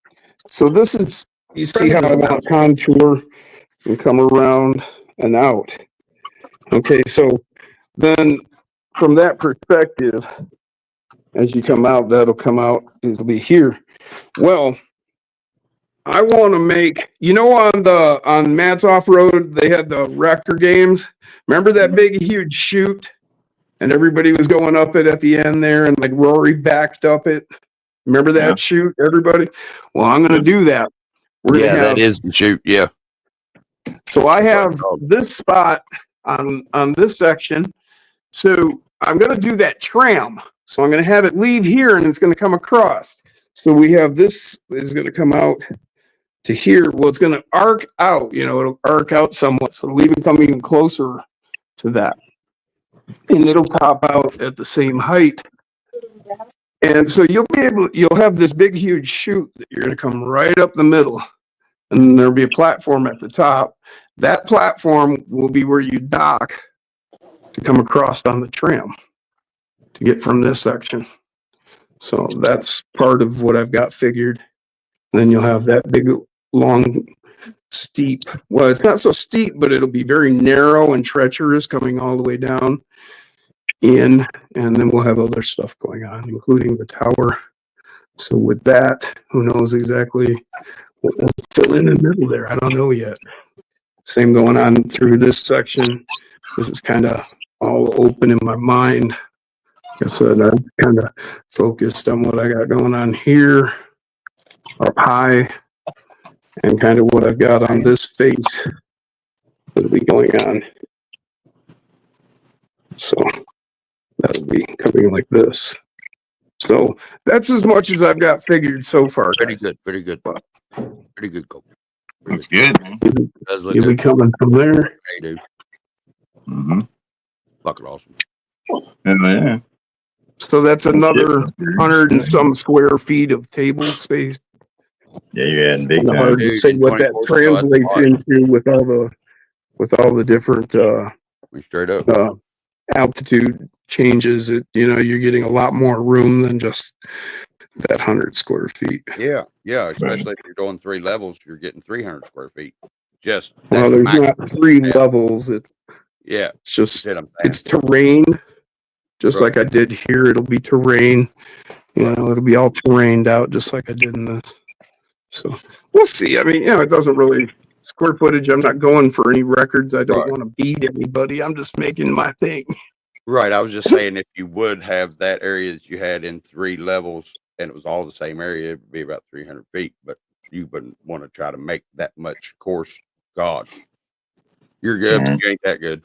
So this is, you see how I want to contour and come around and out. Okay, so then from that perspective, as you come out, that'll come out, it'll be here. Well, I want to make, on Matt's Off-Road, they had the Wrecker games. Remember that big, huge chute? And everybody was going up it at the end there, and like Rory backed up it. Remember that Yeah. chute, everybody? Well, I'm going to do that. We're Yeah, gonna have, that is the shoot. Yeah. so I That's what have it's called. this spot on this section. So I'm going to do that tram. So I'm going to have it leave here and it's going to come across. So we have this is going to come out to here. Well, it's going to arc out, it'll arc out somewhat. So it'll even come even closer to that. And it'll top out at the same height. And so you'll have this big, huge chute that you're going to come right up the middle. And then there'll be a platform at the top. That platform will be where you dock to come across on the tram to get from this section. So that's part of what I've got figured. Then you'll have that big, long, steep, well, it's not so steep, but it'll be very narrow and treacherous coming all the way down in, and then we'll have other stuff going on, including the tower. So with that, who knows exactly what will fill in the middle there? I don't know yet. Same going on through this section. This is kind of all open in my mind. Like I said, I'm kind of focused on what I got going on here, up high, and kind of what I've got on this face that'll be going on. So that'll be coming like this. So that's as much as I've got figured so far. Pretty Guys. good. Pretty good. Pretty good. Goal. Looks good, man. Does look You'll be good. coming from there. Hey, dude. Mm-hmm. Fucking awesome. Yeah. So that's another 100 and some square feet of table space. Yeah, you're adding big Kind of time. hard to Dude, say in what that 24, so that's translates a lot. into with all the different Straight up. altitude changes. You're getting a lot more room than just that 100 square feet. Yeah. Yeah. Especially if you're doing 3 levels, you're getting 300 square feet. Just Well, that's the there's max. not 3 Yeah. levels. It's Yeah. just Shit, I'm it's terrain. Just Right. like I did here, it'll be terrain. It'll be all terrained out, just like I did in this. So we'll see. I mean, it doesn't really square footage. I'm not going for any records. I don't Right. want to beat anybody. I'm just making my thing. Right. I was just saying if you would have that area that you had in 3 levels and it was all the same area, it would be about 300 feet. But you wouldn't want to try to make that much course. God, you're good, but you ain't that good.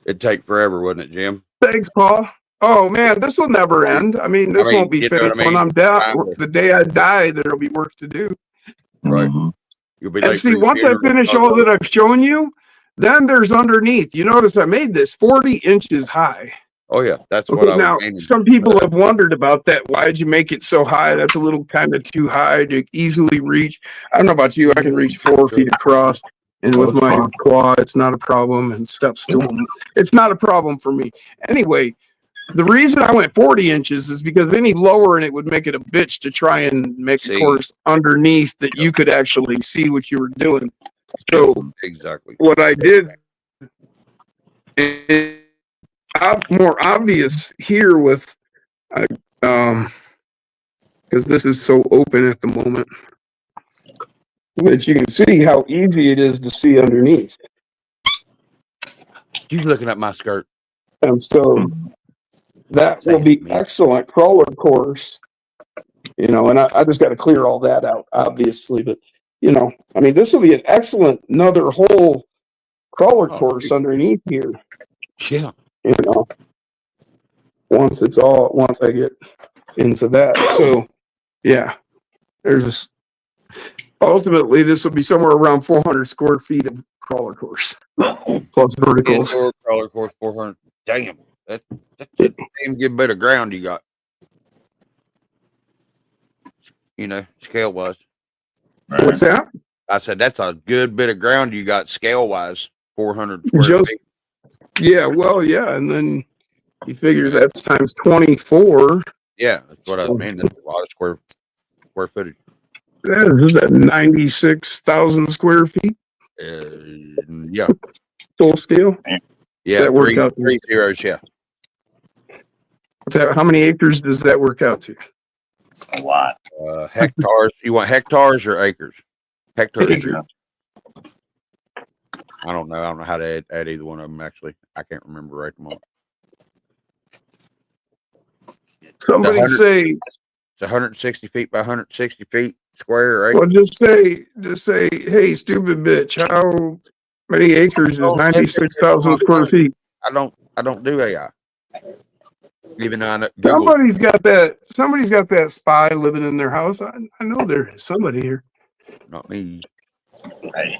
It'd take forever, wouldn't it, Jim? Thanks, Paul. Oh man, this will never end. I mean, this won't be you know what I finished when mean? I'm down. Kinda. The day I die, there'll be work to do. Right. Mhm. You'll be And late see, for your once I funeral. finish all that I've shown you, then there's underneath. You notice I made this 40 inches high. Oh yeah, that's what Okay, I now was aiming some for. people have wondered about that. Why'd you make it so high? That's a little kind of too high to easily reach. I don't know about you. I can reach 4 feet across, and with my claw, it's not a problem. And steps to them, it's not a problem for me. Anyway, the reason I went 40 inches is because any lower and it would make it a bitch to try and make a See. course underneath that you could actually see what you were doing. So Exactly. what I did is more obvious here with because this is so open at the moment that you can see how easy it is to see underneath. You looking at my skirt? And so that will be excellent crawler course, and I just got to clear all that out, obviously, but I mean, this will be an excellent another whole crawler course underneath here, Yeah. once I get into that. So yeah, there's ultimately this will be somewhere around 400 square feet of crawler course plus verticals. Indoor crawler course 400. Damn. That's a damn good bit of ground you got. Scale wise. Right. What's that? I said that's a good bit of ground you got scale wise. 400 square feet. Yeah, well, yeah, and then you figure that's times 24. Yeah, that's what I mean. That's a lot of square footage. That is that 96,000 square feet Yeah, full scale. yeah, that work out to? three zeros. Yeah, How many acres does that work out to? A lot. hectares. You want hectares or acres? Hectares. Acres. I don't know. I don't know how to add either one of them. Actually, I can't remember right the moment. Somebody say, It's 160 feet by 160 feet square, right? well, just say, hey, stupid bitch, how many acres is 96,000 square feet? I don't do AI. Even though I know Google. Somebody's got that spy living in their house. I know there's somebody here. Not me. Hey.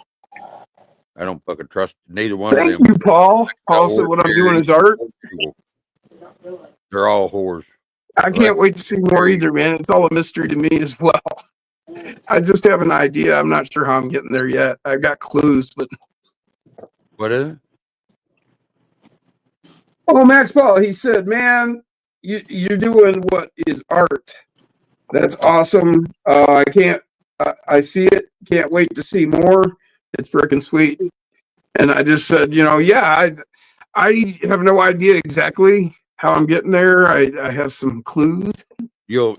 I don't fucking trust neither one Thank of them. you, Paul. Paul said what I'm doing is art. They're all whores. I can't wait to see more either, man. It's all a mystery to me as well. I just have an idea. I'm not sure how I'm getting there yet. I've got clues, but What is it? oh, Max Paul, he said, man, you're doing what is art. That's awesome. I see it. Can't wait to see more. It's freaking sweet. And I just said, yeah, I have no idea exactly how I'm getting there. I have some clues. You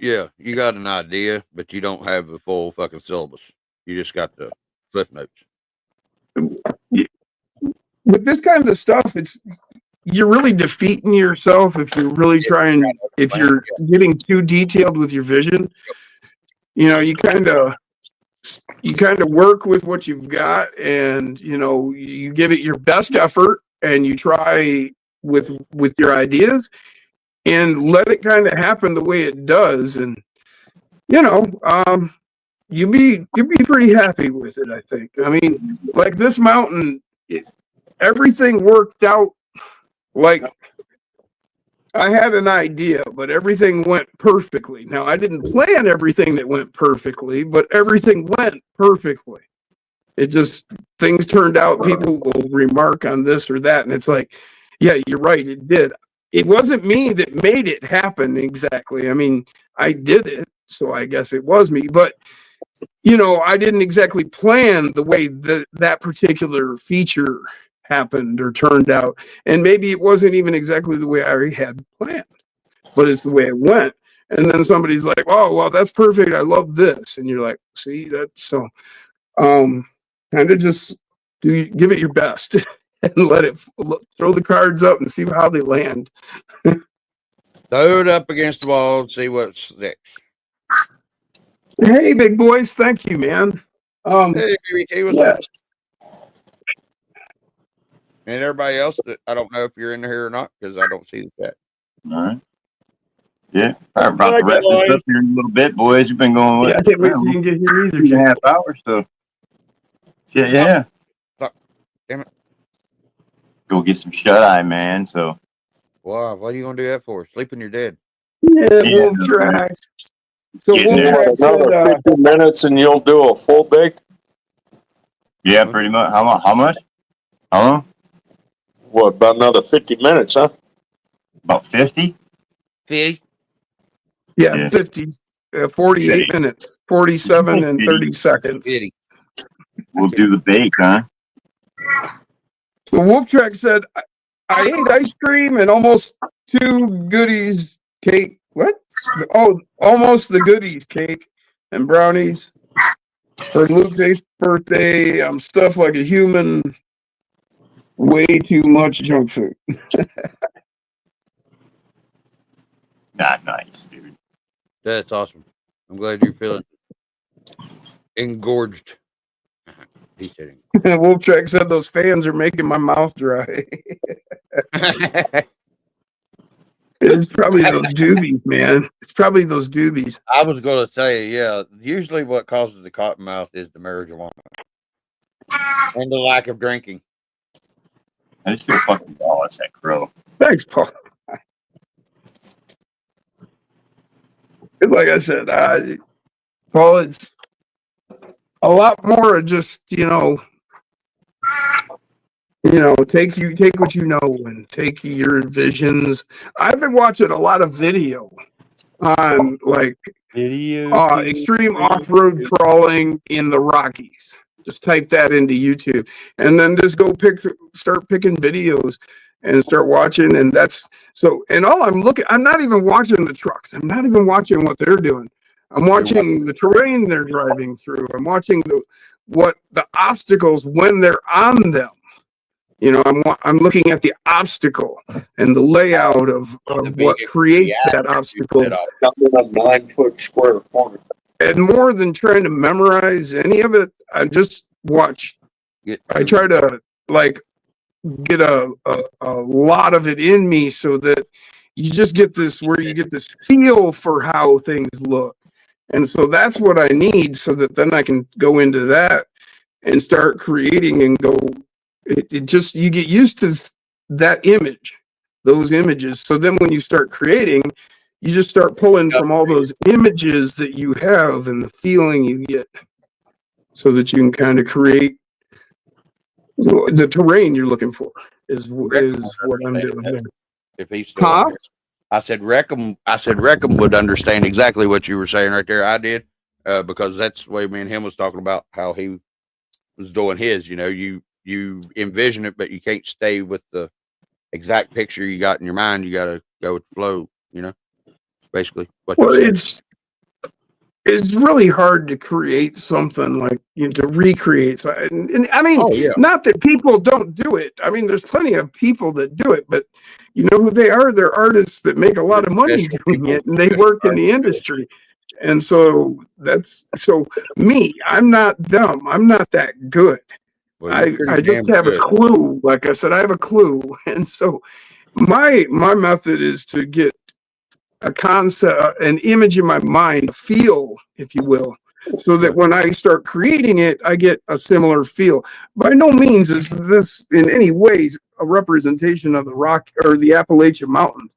got an idea, but you don't have the full fucking syllabus. You just got the cliff notes. With this kind of stuff, you're really defeating yourself if you're really if you're getting too detailed with your vision. You kind of work with what you've got, and you give it your best effort, and you try with your ideas, and let it kind of happen the way it does, and you'll be pretty happy with it, I think. I mean, like this mountain, everything worked out. Like I had an idea, but everything went perfectly. Now I didn't plan everything that went perfectly, but everything went perfectly. It just, things turned out, people will remark on this or that, and it's like, yeah, you're right, it did. It wasn't me that made it happen exactly. I mean, I did it, so I guess it was me, but I didn't exactly plan the way that particular feature happened or turned out. And maybe it wasn't even exactly the way I had planned, but it's the way it went. And then somebody's like, oh, well, that's perfect. I love this. And you're like, see, that's so, kind of just give it your best and throw the cards up and see how they land. Throw it up against the wall and see what sticks. Hey, big boys. Thank you, man. Hey, BBT, what's up? And everybody else, that I don't know if you're in here or not because I don't see the chat. All right. Yeah. All right, about to wrap this up here in a little bit, boys. You've been going with I can't wait till you can get here either. 2.5 hours, so yeah. Fuck. Damn it. Go get some shut eye, man. So Wow, what are you gonna do that for? Sleeping you're dead. Yeah, Wolf Tracks. So Getting Wolf there. Tracks said, Another 50 minutes and you'll do a full bake? yeah, pretty much. How much? How long? What, about another 50 minutes, huh? About 50? 50? yeah, 50, 48 minutes, 47 and 30 seconds. 50. We'll do the bake, huh? So Wolf Track said, I ate ice cream and almost 2 goodies cake. What? Oh, almost the goodies cake and brownies for Luke's birthday. I'm stuffed like a human. Way too much junk food. Not nice, dude. That's awesome. I'm glad you're feeling engorged. He's kidding. Wolf Track said those fans are making my mouth dry. It's probably those doobies, man. It's probably those doobies. I was going to say, yeah, usually what causes the cotton mouth is the marijuana and the lack of drinking. I just feel fucking lost, that crow. Thanks, Paul. Like I said, Paul, it's a lot more of just, You know, take what you know and take your visions. I've been watching a lot of video on like extreme off-road crawling in the Rockies. Just type that into YouTube and then just go start picking videos and start watching. And that's so, and all I'm not even watching the trucks. I'm not even watching what they're doing. I'm watching the terrain they're driving through. I'm watching what the obstacles when they're on them. You know, I'm looking at the obstacle and the layout of what creates that obstacle. Not in a 9-foot square corner. And more than trying to memorize any of it, I just watch. I try to like get a lot of it in me so that you just get this where you get this feel for how things look. And so that's what I need so that then I can go into that and start creating and go. It just, you get used to that image, those images. So then when you start creating, you just start pulling from all those images that you have and the feeling you get so that you can kind of create the terrain you're looking for is what I'm doing. If he's still on here. I said Reckham would understand exactly what you were saying right there. I did, because that's the way me and him was talking about how he was doing his. You know, you envision it, but you can't stay with the exact picture you got in your mind. You got to go with the flow, you know, basically. It's really hard to create something like, you know, to recreate. So, and I mean, not that people don't do it. I mean, there's plenty of people that do it, but you know who they are? They're artists that make a lot of money doing it, and they work in the industry. And so me, I'm not dumb. I'm not that good. Well, I just have a clue. Like I said, I have a clue. And so my method is to get a concept, an image in my mind, a feel, if you will, so that when I start creating it, I get a similar feel. By no means is this in any ways a representation of the rock or the Appalachian Mountains,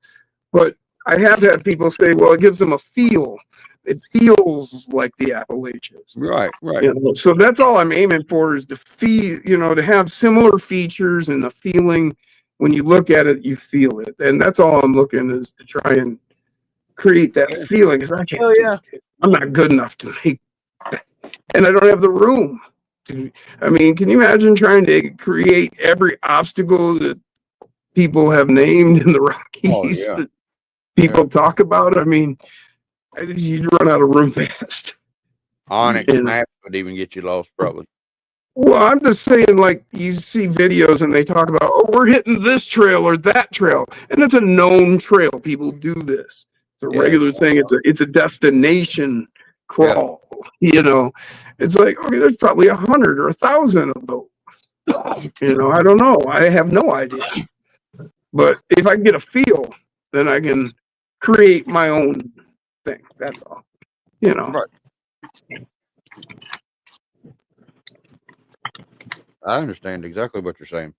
but I have had people say, well, it gives them a feel. It feels like the Appalachians. Right. You know, so that's all I'm aiming for is to feel, you know, to have similar features and the feeling when you look at it, you feel it. And that's all I'm looking is to try and create that feeling. Because I can't I'm not good enough to make that. And I don't have the room to, I mean, can you imagine trying to create every obstacle that people have named in the Rockies that people talk about? I mean, you'd run out of room fast. Onyx map would even get you lost, probably. Well, I'm just saying, like, you see videos and they talk about, oh, we're hitting this trail or that trail, and it's a known trail. People do this. It's a regular thing. It's a destination crawl. You know, it's like, okay, there's probably 100 or 1,000 of those. You know, I don't know. I have no idea. But if I can get a feel, then I can create my own thing. That's all. You know. Right. I understand exactly what you're saying.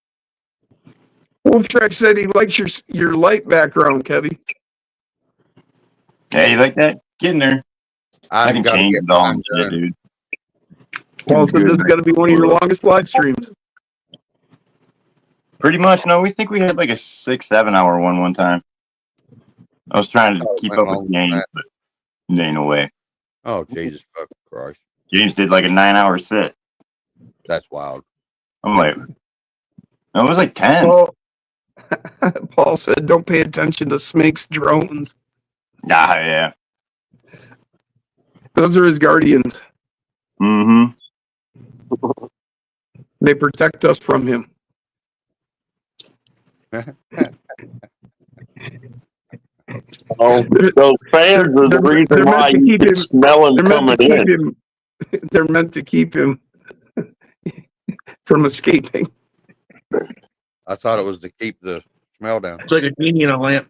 Wolftrack said he likes your light background, Kevy. Yeah, you like that? Get in there. I can change it all, dude. Paul said this is going to be one of your longest live streams. Pretty much. No, we think we had like a 6-7 hour one time. I was trying to keep up with James, but there ain't no way. Oh, Jesus fucking Christ. James did like a 9-hour set. That's wild. I'm like, no, it was like 10. Paul said, don't pay attention to Smake's drones. Ah, yeah. Those are his guardians. Mm-hmm. They protect us from him. Oh, those fans are the reason why you can smell him coming in. They're meant to keep him from escaping. I thought it was to keep the smell down. It's like a genie in a lamp.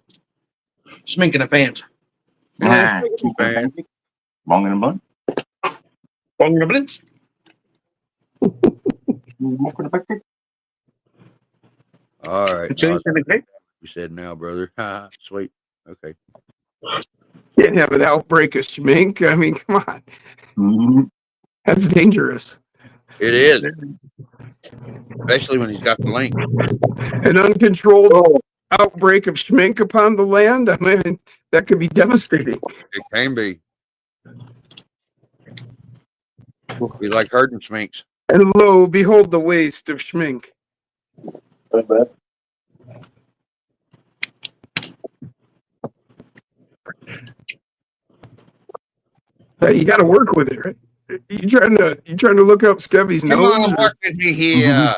Sminking a fans. Long in a bun. Long in a bun. All right. You said now, brother. Sweet. Okay. Can't have an outbreak of schmink. I mean, come on. Mm-hmm. That's dangerous. It is. especially when he's got the link. An uncontrolled Oh, outbreak of schmink upon the land. I mean, that could be devastating. It can be. Be like herding schminks. And lo, behold the waste of schmink. I bet. You got to work with it, right? You trying to look up Skevy's Come nose? on, work with me here.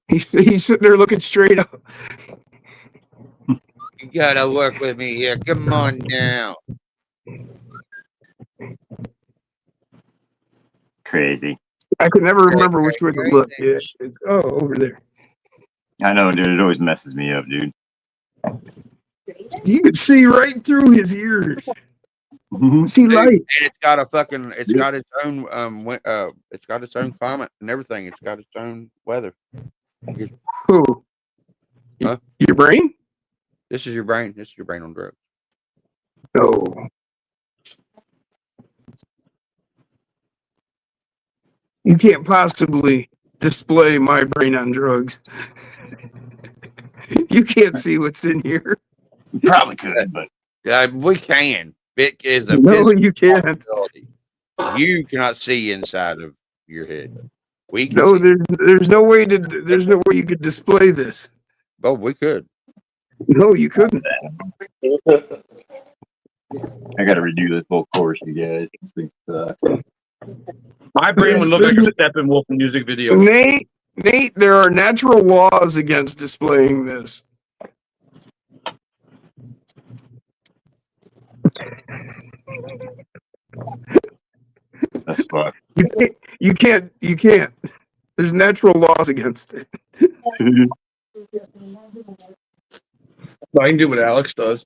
He's sitting there looking straight up. You gotta work with me here. Come on now. Crazy. I could never remember which way to look. Yeah, it's over there. I know, dude. It always messes me up, dude. You could see right through his ears. Mhm. See Dude, light. and it's got a fucking. It's got its own. It's got its own climate and everything. It's got its own weather. Who? Huh? Your brain? This is your brain. This is your brain on drugs. No. You can't possibly display my brain on drugs. You can't see what's in here. You probably could, but We can. It is a No, physical you can't. possibility. You cannot see inside of your head. We can. No, see. there's no way you could display this. Oh, we could. No, you couldn't. I got to redo this whole course, you guys. This thing sucks. My brain would look like a Steppenwolf music video. Nate, there are natural laws against displaying this. That's fucked. You can't. There's natural laws against it. I can do what Alex does.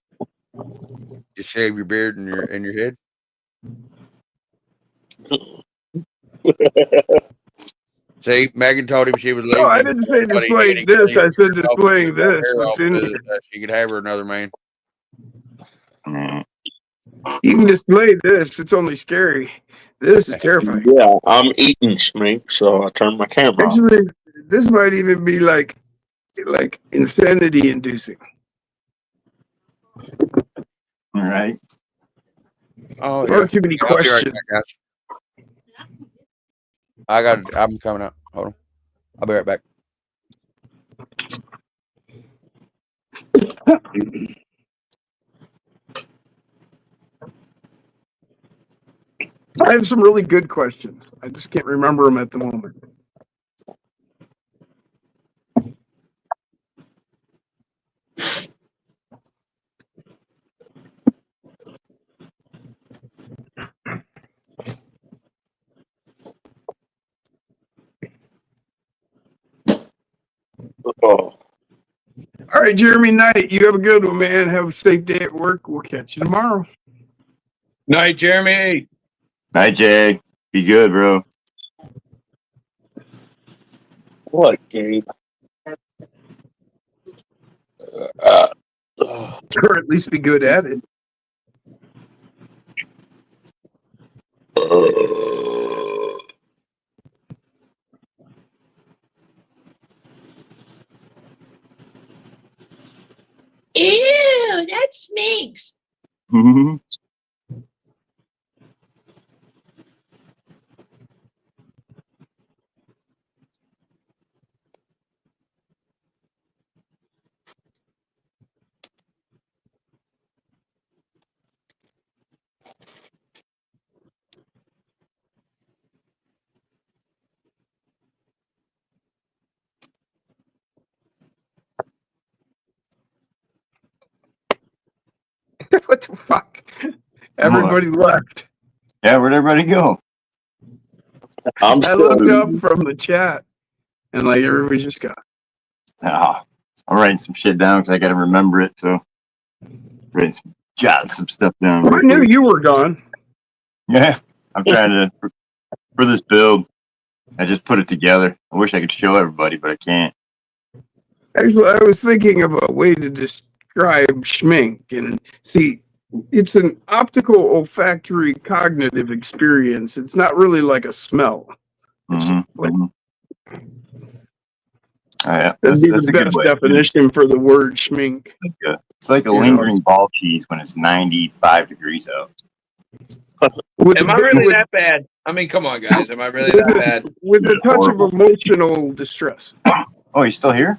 Just shave your beard and your head. See, Megan told him she would leave. No, I didn't say displaying this. I said displaying this. What's in here? She could have her another man. Mm. You can display this. It's only scary. This is terrifying. Yeah, I'm eating schmink, so I turned my camera off. Actually, this might even be like insanity inducing. All right. Oh, Or too many I'll be right questions. back, guys. I'm coming up. Hold on. I'll be right back. I have some really good questions. I just can't remember them at the moment. Oh, All right, Jeremy Knight, you have a good one, man. Have a safe day at work. We'll catch you tomorrow. Night, Jeremy. Hi, Jay. Be good, bro. what, Gabe? Or at least be good at it. Ew, that stinks. Mhm. What the fuck? Everybody left. Yeah, where'd everybody go? I'm I still looked up from the chat, and like everybody just got. Ah, I'm writing some shit down because I got to remember it. So, jotting some stuff down. I knew you were gone. Yeah, I'm trying to for this build. I just put it together. I wish I could show everybody, but I can't. Actually, I was thinking of a way to describe schmink, and see, it's an optical, olfactory, cognitive experience. It's not really like a smell. Mm-hmm. Yeah, That'd be that's the a good best way. definition for the word schmink. It's like a You know, lingering ball cheese when it's 95 degrees out. With Am a I bit- really with- that bad? I mean, come on, guys. Am I really with that a- bad? With a touch Horrible. of emotional distress. Oh, he's still here?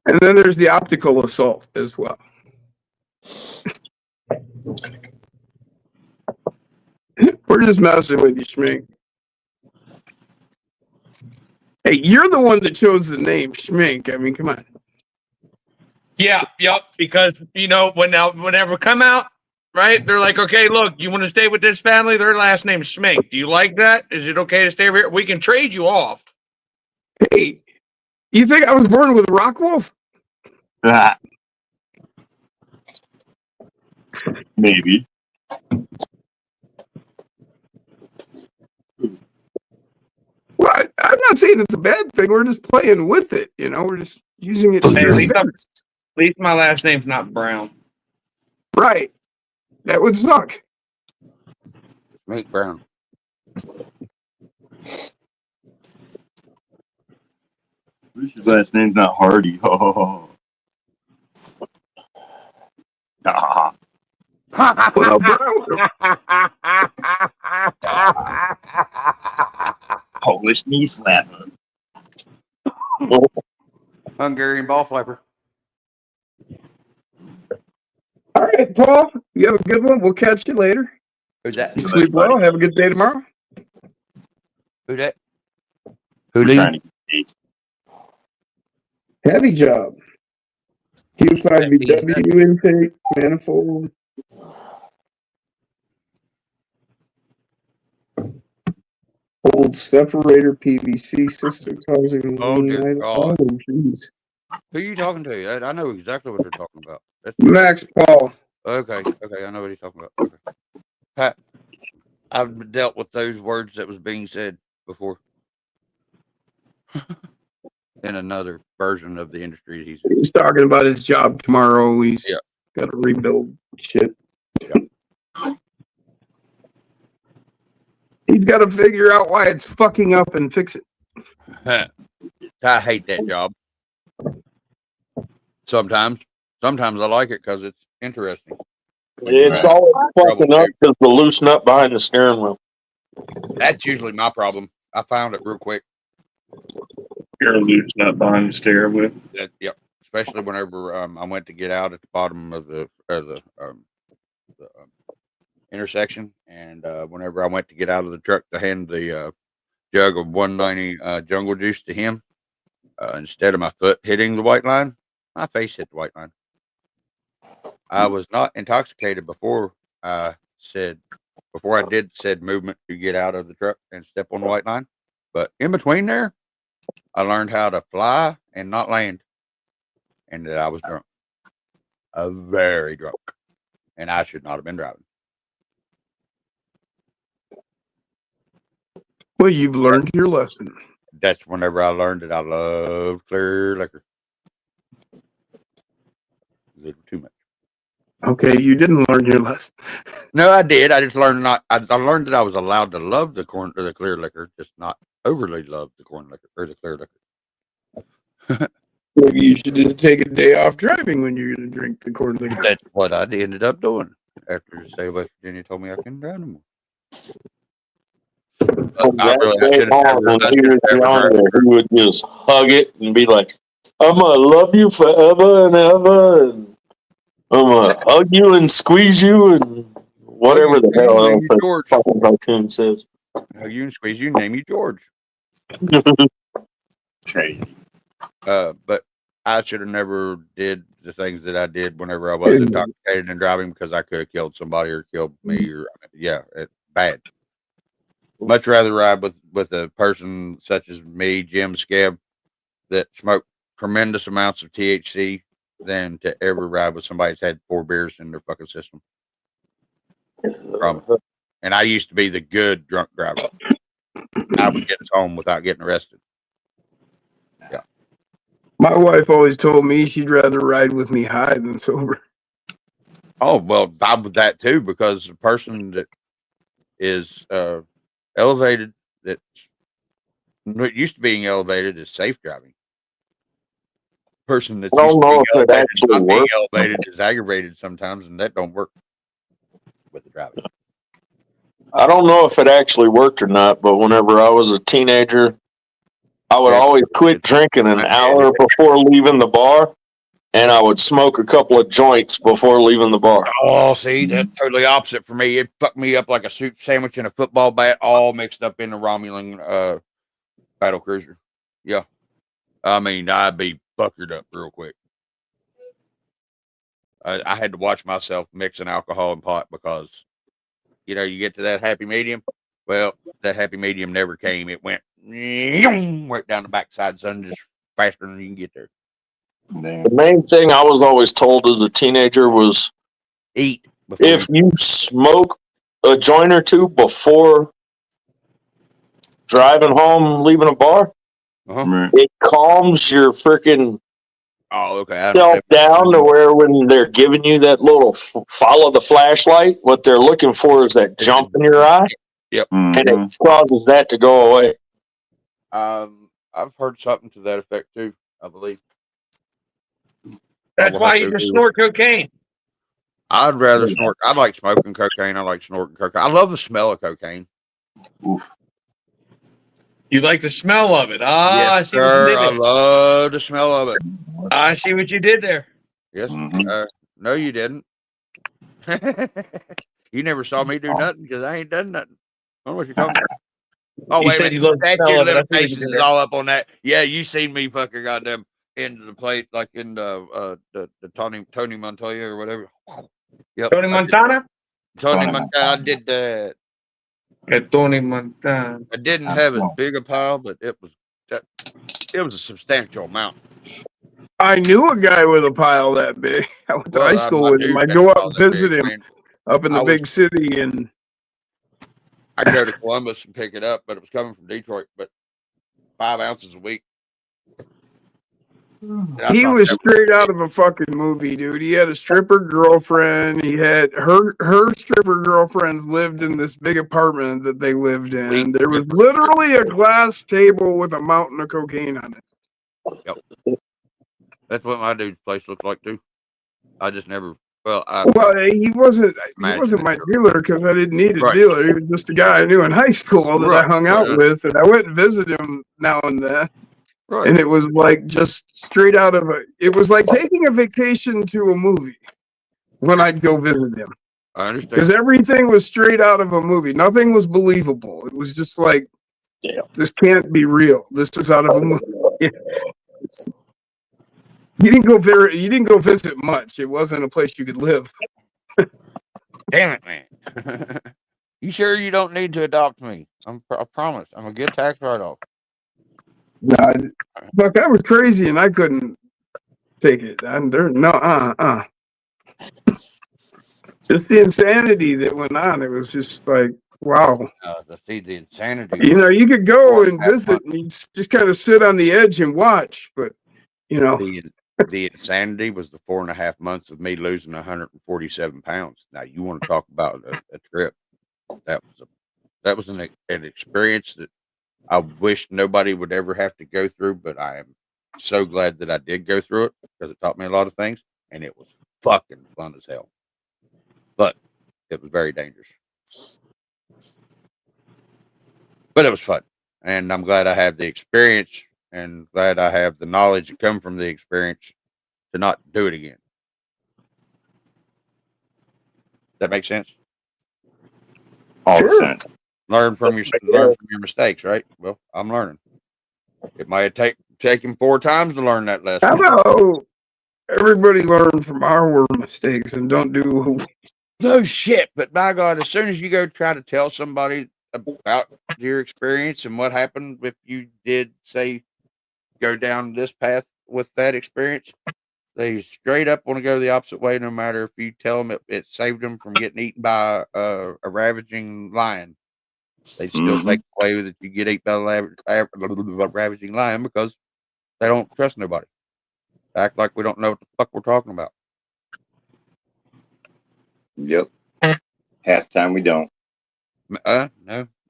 And then there's the optical assault as well. We're just messing with you, Schmink. Hey, you're the one that chose the name Schmink. I mean, come on. Yeah, yep. Because whenever come out, right? They're like, okay, look, you want to stay with this family? Their last name's Schmink. Do you like that? Is it okay to stay over here? We can trade you off. Hey, you think I was born with a rock wolf? Maybe. Well, I'm not saying it's a bad thing. We're just playing with it. You know, we're just using it to Hey, your at least advantage. At least my last name's not Brown. Right. That would suck. Mate Brown. His last name's not Hardy. Oh. Ah. Well, Brown, Polish knee slapper. Hungarian ball flapper. all right, Paul, you have a good one. We'll catch you later. Who's that? You sleep well. Have a good day tomorrow. Who that? Who We're Lee? trying to get Heavy job. Q5VW intake, manifold. Old separator PVC system causing Oh, lean dear idle. God. Oh, geez. Who are you talking to? I know exactly what they're talking about. Max Paul. Okay, I know what he's talking about. Okay. Pat, I've dealt with those words that was being said before in another version of the industry he's in. He's talking about his job tomorrow. He's Yeah. got to rebuild shit. Yeah. He's got to figure out why it's fucking up and fix it. I hate that job. Sometimes I like it because it's interesting. It's always fucking up because the loose nut behind the steering wheel. That's usually my problem. I found it real quick. You're a loose nut behind the steering wheel. Yep. Especially whenever I went to get out at the bottom of the intersection, and whenever I went to get out of the truck to hand the jug of 190 jungle juice to him, instead of my foot hitting the white line, my face hit the white line. I was not intoxicated before I did said movement to get out of the truck and step on the white line, but in between there, I learned how to fly and not land, and that I was drunk, very drunk, and I should not have been driving. Well, you've learned your lesson. That's whenever I learned that I love clear liquor. A little too much. Okay, you didn't learn your lesson. No, I did. I just learned I learned that I was allowed to love the clear liquor, just not overly love the corn liquor or the clear liquor. Maybe you should just take a day off driving when you're going to drink the corn liquor. That's what I ended up doing after the state of West Virginia told me I couldn't drive no more. Who would just hug it and be like, I'm gonna love you forever and ever, and I'm gonna hug you and squeeze you and whatever the hell else that fucking cartoon says. Hug you and squeeze you, name you George. Crazy. But I should have never did the things that I did whenever I was intoxicated and driving, because I could have killed somebody or killed me, or it's bad. Much rather ride with a person such as me, Jim Scab, that smoked tremendous amounts of THC, than to ever ride with somebody that's had 4 beers in their fucking system. And I used to be the good drunk driver. I would get us home without getting arrested. Yeah. My wife always told me she'd rather ride with me high than sober. Oh, well, I'm with that too, because the person that is elevated, that's not used to being elevated, is safe driving. Person that's I used don't to being know if it elevated, actually not being works. elevated, is aggravated sometimes, and that don't work with the driving. I don't know if it actually worked or not, but whenever I was a teenager, I would Yeah, always quit drinking an hour before leaving the bar, and I would smoke a couple of joints before leaving the bar. Oh, see, that's totally opposite for me. It fucked me up like a soup sandwich and a football bat, all mixed up in the Romulan battle cruiser. Yeah, I mean, I'd be buckered up real quick. I had to watch myself mixing alcohol and pot because, you know, you get to that happy medium. Well, that happy medium never came. It went right down the backside, son, just faster than you can get there. Damn. The main thing I was always told as a teenager was Eat before if you smoke a joint or two before driving home, leaving a bar, Right. it calms your freaking Oh, okay. I self understand. down to where when they're giving you that little follow the flashlight, what they're looking for is that jump in your eye, and Mhm. it causes that to go away. I've heard something to that effect too, I believe. That's will why have you to just agree snort cocaine. I'd rather snort. I like smoking cocaine. I like snorting cocaine. I love the smell of cocaine. You like the smell of it. Ah, I Yes, see what you sir. did I there. love the smell of it. I see what you did there. Yes. Mhm. No, you didn't. You never saw me do nothing because I ain't done nothing. I don't know what you're talking about. Oh, You wait a said minute. you love the Statute smell of of it. I see what you limitations did is there. all up on that. Yeah, you seen me fucking goddamn into the plate like in the Tony Montoya or whatever. Yep. Tony Montana? Tony Montana. I did that. Tony Montana. I didn't have as big a pile, but it was a substantial amount. I knew a guy with a pile that big. I went to high school my with him. dude I'd had a go up pile and that visit big, him man. up in the big city, and I go to Columbus and pick it up, but it was coming from Detroit. But 5 ounces a week. he was straight out of a fucking movie, dude. He had a stripper girlfriend. He had her stripper girlfriends lived in this big apartment that they lived in. There was literally a glass table with a mountain of cocaine on it. Yep. That's what my dude's place looked like too. I just never. Well, He wasn't my dealer because I didn't need a dealer. He was just a guy I knew in high school that I hung out with, and I went and visit him now and then. Right. And it was like just straight out of it was like taking a vacation to a movie when I'd go visit him. I understand. Because everything was straight out of a movie. Nothing was believable. It was just like, this can't be real. This is out of a movie. You didn't go visit much. It wasn't a place you could live. Damn it, man. You sure you don't need to adopt me? I promise. I'm a good tax write-off. Nah, but that was crazy, and I couldn't take it. Just the insanity that went on. It was just like, wow. See the insanity. You know, you could go and visit and you'd just kind of sit on the edge and watch, but you know, the insanity was the 4.5 months of me losing 147 pounds. Now you want to talk about a trip? That was an experience that I wish nobody would ever have to go through, but I am so glad that I did go through it because it taught me a lot of things, and it was fucking fun as hell. But it was very dangerous. But it was fun, and I'm glad I have the experience, and glad I have the knowledge that come from the experience to not do it again. That makes sense. All the sense. Learn from your mistakes, right? Well, I'm learning. It might have taken 4 times to learn that lesson. how about everybody learn from our mistakes and don't do no shit. But by God, as soon as you go try to tell somebody about your experience and what happened if you did say go down this path with that experience, they straight up want to go the opposite way. No matter if you tell them it saved them from getting eaten by a ravaging lion, they still take the way that you get eaten by a ravaging lion because they don't trust nobody. Act like we don't know what the fuck we're talking about. Yep. Half the time we don't. No.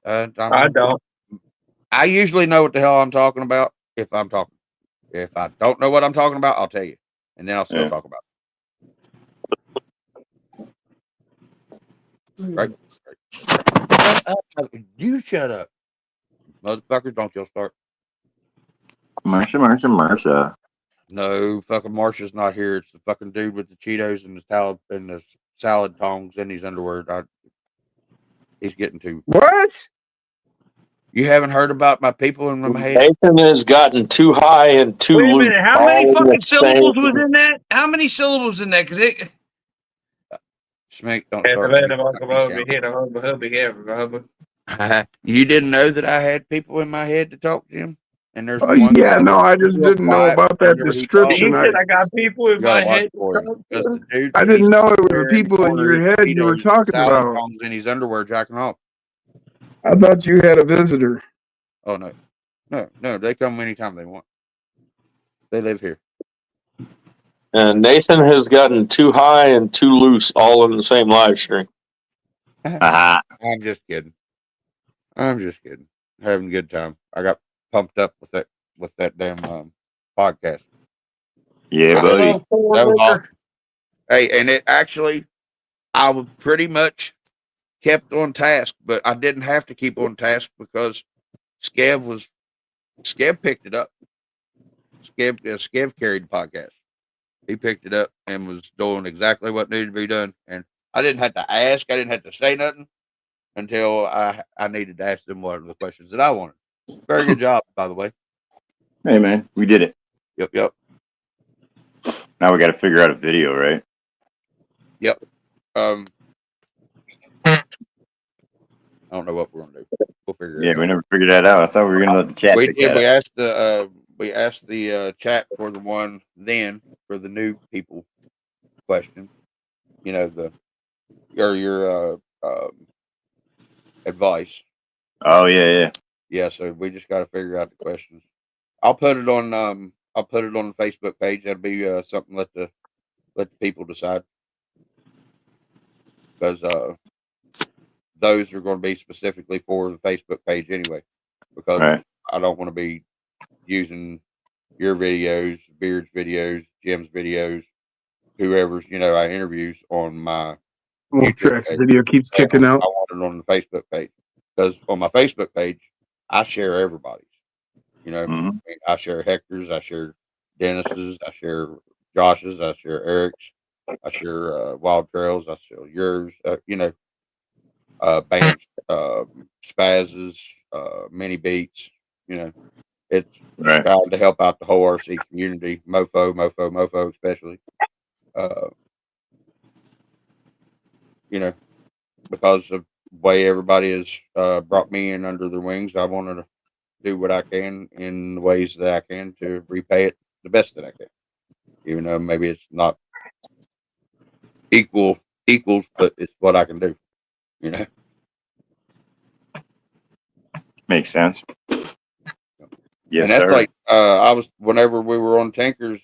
I don't. I usually know what the hell I'm talking about if I'm talking. If I don't know what I'm talking about, I'll tell you, and then I'll still talk about it. Right? Shut up. You shut up. Motherfuckers, don't you start. Marsha. No, fucking Marsha's not here. It's the fucking dude with the Cheetos and the salad tongs in his underwear. He's getting too. What? You haven't heard about my people in my head? Nathan has gotten too high and too Wait a loose. minute. How many all fucking the syllables same. was in that? How many syllables in that? Because it. Smink, don't start. You didn't know that I had people in my head to talk to him? And there's Oh, one yeah, guy no, I that's just real didn't know quiet about that whenever he talks. description. You said I got people in You my gotta watch head. for him. Because the dude, I when he's didn't know it was there the in the people in corner your eating head you were Cheetos, talking salad about. tongs in his underwear jacking off. I thought you had a visitor. Oh, no. No, they come anytime they want. They live here. And Nathan has gotten too high and too loose all in the same live stream. Aha. I'm just kidding. Having a good time. I got pumped up with that damn podcast. Yeah, buddy. That was awesome. Hey, and it actually, I was pretty much kept on task, but I didn't have to keep on task because Skev picked it up. Skev carried the podcast. He picked it up and was doing exactly what needed to be done. And I didn't have to ask. I didn't have to say nothing until I needed to ask them what are the questions that I wanted. Very good job, by the way. Hey, man, we did it. Yep. Now we got to figure out a video, right? Yep. I don't know what we're gonna do. We'll figure it out. Yeah, we never figured that out. I thought we were gonna let the chat We pick did. that We up. asked the chat for the one then for the new people question. You know your advice. Oh yeah. Yeah. So we just got to figure out the questions. I'll put it on the Facebook page. That'll be something let the people decide because those are going to be specifically for the Facebook page anyway. Because Right. I don't want to be using your videos, Beard's videos, Jim's videos, whoever's I interviews on my Wolf YouTube Tracks page. video keeps kicking out. I want it on the Facebook page because on my Facebook page I share everybody's. Mhm. I share Hector's, I share Dennis's, I share Josh's, I share Eric's, I share Wild Trails, I share yours. Bands, Spazzes, Mini Beats. It's Right. trying to help out the whole RC community, mofo, especially. Because of the way everybody has brought me in under their wings, I wanted to do what I can in the ways that I can to repay it the best that I can. Even though maybe it's not equals, but it's what I can do. Makes sense. Yes, And that's sir. like I was whenever we were on Tankers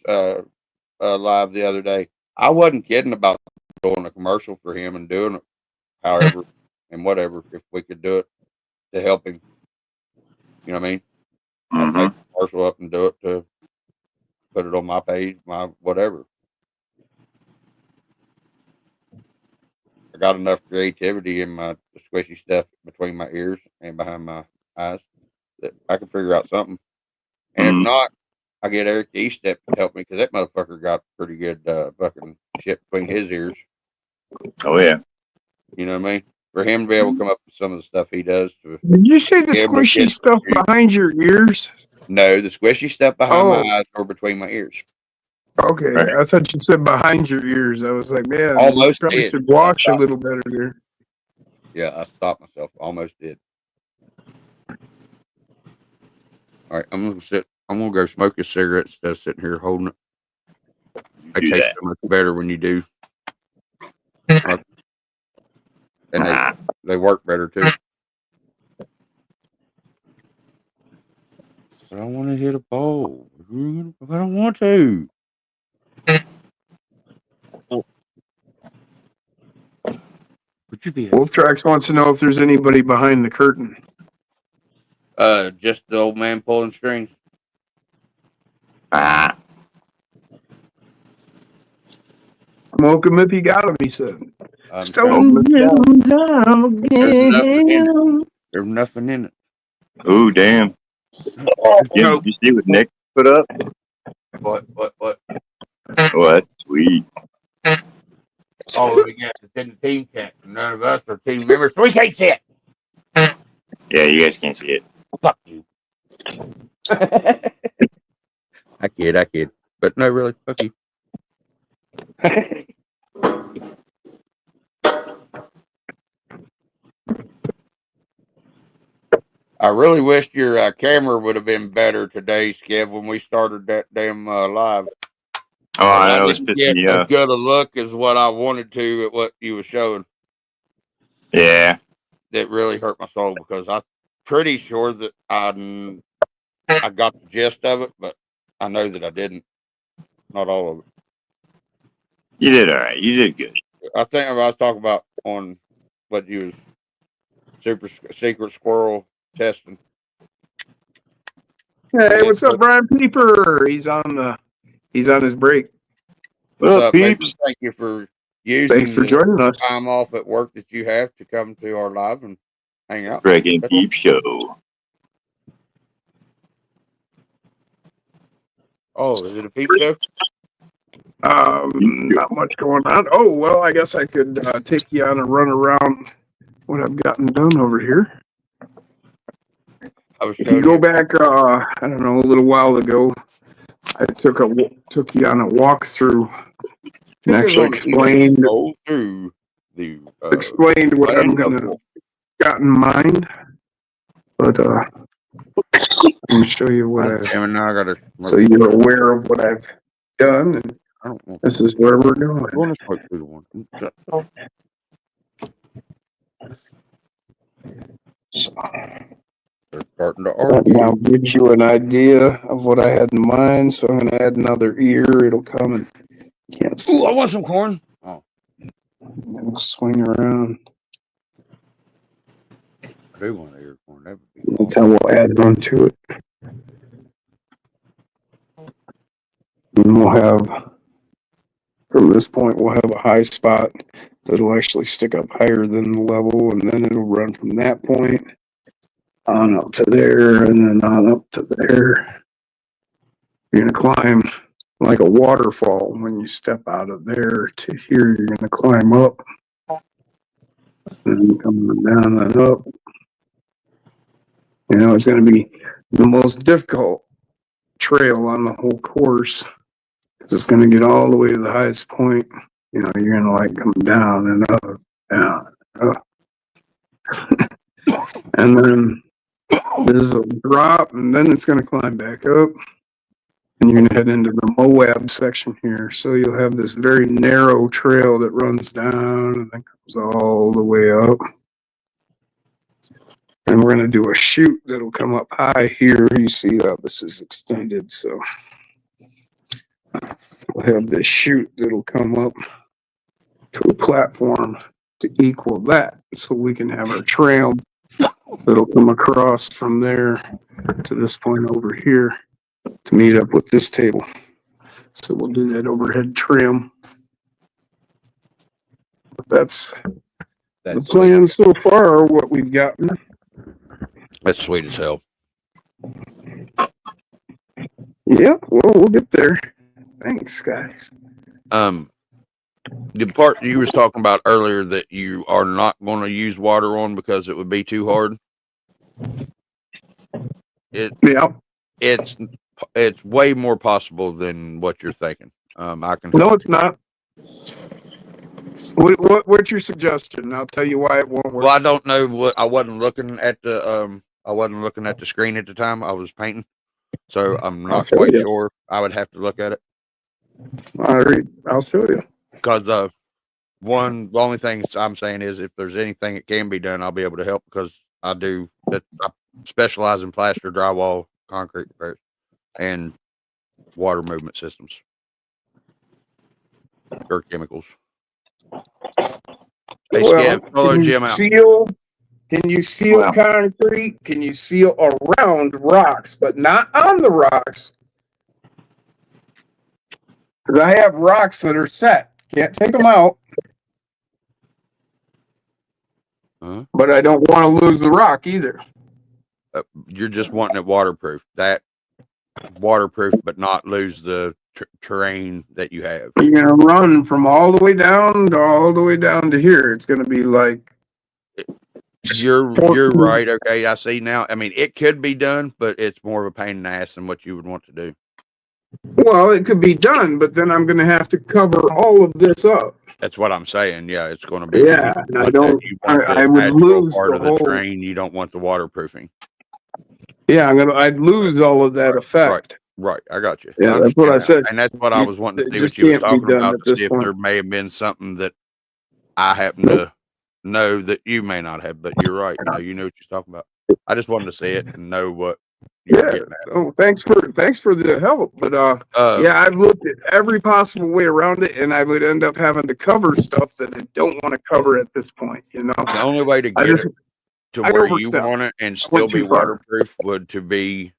live the other day. I wasn't kidding about doing a commercial for him and doing it, however and whatever if we could do it to help him. You know what I mean? I'd make a commercial up and do it to put it on my page, my whatever. I got enough creativity in my squishy stuff between my ears and behind my eyes that I can figure out something. And if not, I get Eric the E-Step to help me because that motherfucker got pretty good fucking shit between his ears. Oh yeah. You know what I mean? For him to be able to come up with some of the stuff he does. Did you say the squishy stuff behind your ears? No, the squishy stuff behind my eyes or between my ears. Okay, right. I thought you said behind your ears. I was like, man, almost you probably did. should wash a little better there. Yeah, I stopped myself. Almost did. All right, I'm gonna go smoke a cigarette instead of sitting here holding it. They taste so much better when you do. And they work better too. But I want to hit a ball. I don't want to. Would you be Wolf Tracks wants to know if there's anybody behind the curtain. just the old man pulling strings? Ah, Smoke him if you got him, he said. I'm Stone him down again. There's nothing in it. ooh, damn. Jim, did you see what Nick put up? What? What? Sweet. Oh, we got to send the team chat. None of us are team members. So we can't see it. Yeah, you guys can't see it. Fuck you. I kid. But no, really, fuck you. I really wished your camera would have been better today, Skev, when we started that damn live. Oh, I know. It's didn't get pissing you as off. good a look as what I wanted to at what you were showing. Yeah. That really hurt my soul because I'm pretty sure that I got the gist of it, but I know that I didn't. Not all of it. You did all right. You did good. I think I was talking about on what you was super secret squirrel testing. Hey, what's up, Brian Pieper? He's on his break. What's up, peeps? Thank you for using Thanks for joining us. time off at work that you have to come to our live and hang out. Greg and Peep Show. Oh, is it a peep show? Not much going on. Oh, well, I guess I could take you on a run around what I've gotten done over here. If you go back, I don't know, a little while ago, I took you on a walkthrough and actually explained what I'm gonna got in mind. But I'm gonna show you what so you're aware of what I've done, and this is where we're going. They're starting to argue. I'll give you an idea of what I had in mind. So I'm going to add another ear. It'll come and you can't see. Ooh, I want some corn. Oh, it'll swing around. I do want ear corn. That would be That's how we'll add on to it. And we'll have, from this point, we'll have a high spot that'll actually stick up higher than the level, and then it'll run from that point on up to there, and then on up to there. You're going to climb like a waterfall. When you step out of there to here, you're going to climb up, and coming down and up. You know, it's going to be the most difficult trail on the whole course, because it's going to get all the way to the highest point. You know, you're going to like come down and up, down, up. And then this will drop, and then it's going to climb back up. And you're going to head into the Moab section here. So you'll have this very narrow trail that runs down and then comes all the way up. And we're going to do a chute that'll come up high here. You see how this is extended. So we'll have this chute that'll come up to a platform to equal that. So we can have our trail that'll come across from there to this point over here to meet up with this table. So we'll do that overhead trim. But that's the plan so far, what we've gotten. That's sweet as hell. Yeah, well, we'll get there. Thanks, guys. The part you was talking about earlier that you are not going to use water on because it would be too hard. It's way more possible than what you're thinking. I can. No, it's not. What's your suggestion? I'll tell you why it won't work. Well, I don't know what. I wasn't looking at the screen at the time. I was painting, so I'm not quite sure. I would have to look at it. All right, I'll show you. Because the only thing I'm saying is if there's anything that can be done, I'll be able to help because I specialize in plaster, drywall, concrete repairs, and water movement systems. or chemicals. Hey, Well, Skev, follow can you Jim out. seal? Can you seal Wow. concrete? Can you seal around rocks, but not on the rocks? Because I have rocks that are set. Can't take them out, but I don't want to lose the rock either. You're just wanting it waterproof. That waterproof, but not lose the terrain that you have. You're gonna run from all the way down to all the way down to here. It's gonna be like You're right. Okay, I see now. I mean, it could be done, but it's more of a pain in the ass than what you would want to do. Well, it could be done, but then I'm gonna have to cover all of this up. That's what I'm saying. Yeah, it's going to be. Yeah, and I don't. I would lose part the of the whole. terrain. You don't want the waterproofing. Yeah, I'd lose all of that effect. Right, I got you. Yeah, that's what I said. And that's what I was wanting to It see just what you was can't be talking done about at to this see if point. there may have been something that I happen to know that you may not have. But you're right. No, you know what you're talking about. I just wanted to see it and know what you're Yeah. getting at. Oh, thanks for the help. But yeah, I've looked at every possible way around it, and I would end up having to cover stuff that I don't want to cover at this point. You know, the only way to get it to I where you overstepped. want it and I still went be too far. waterproof would to be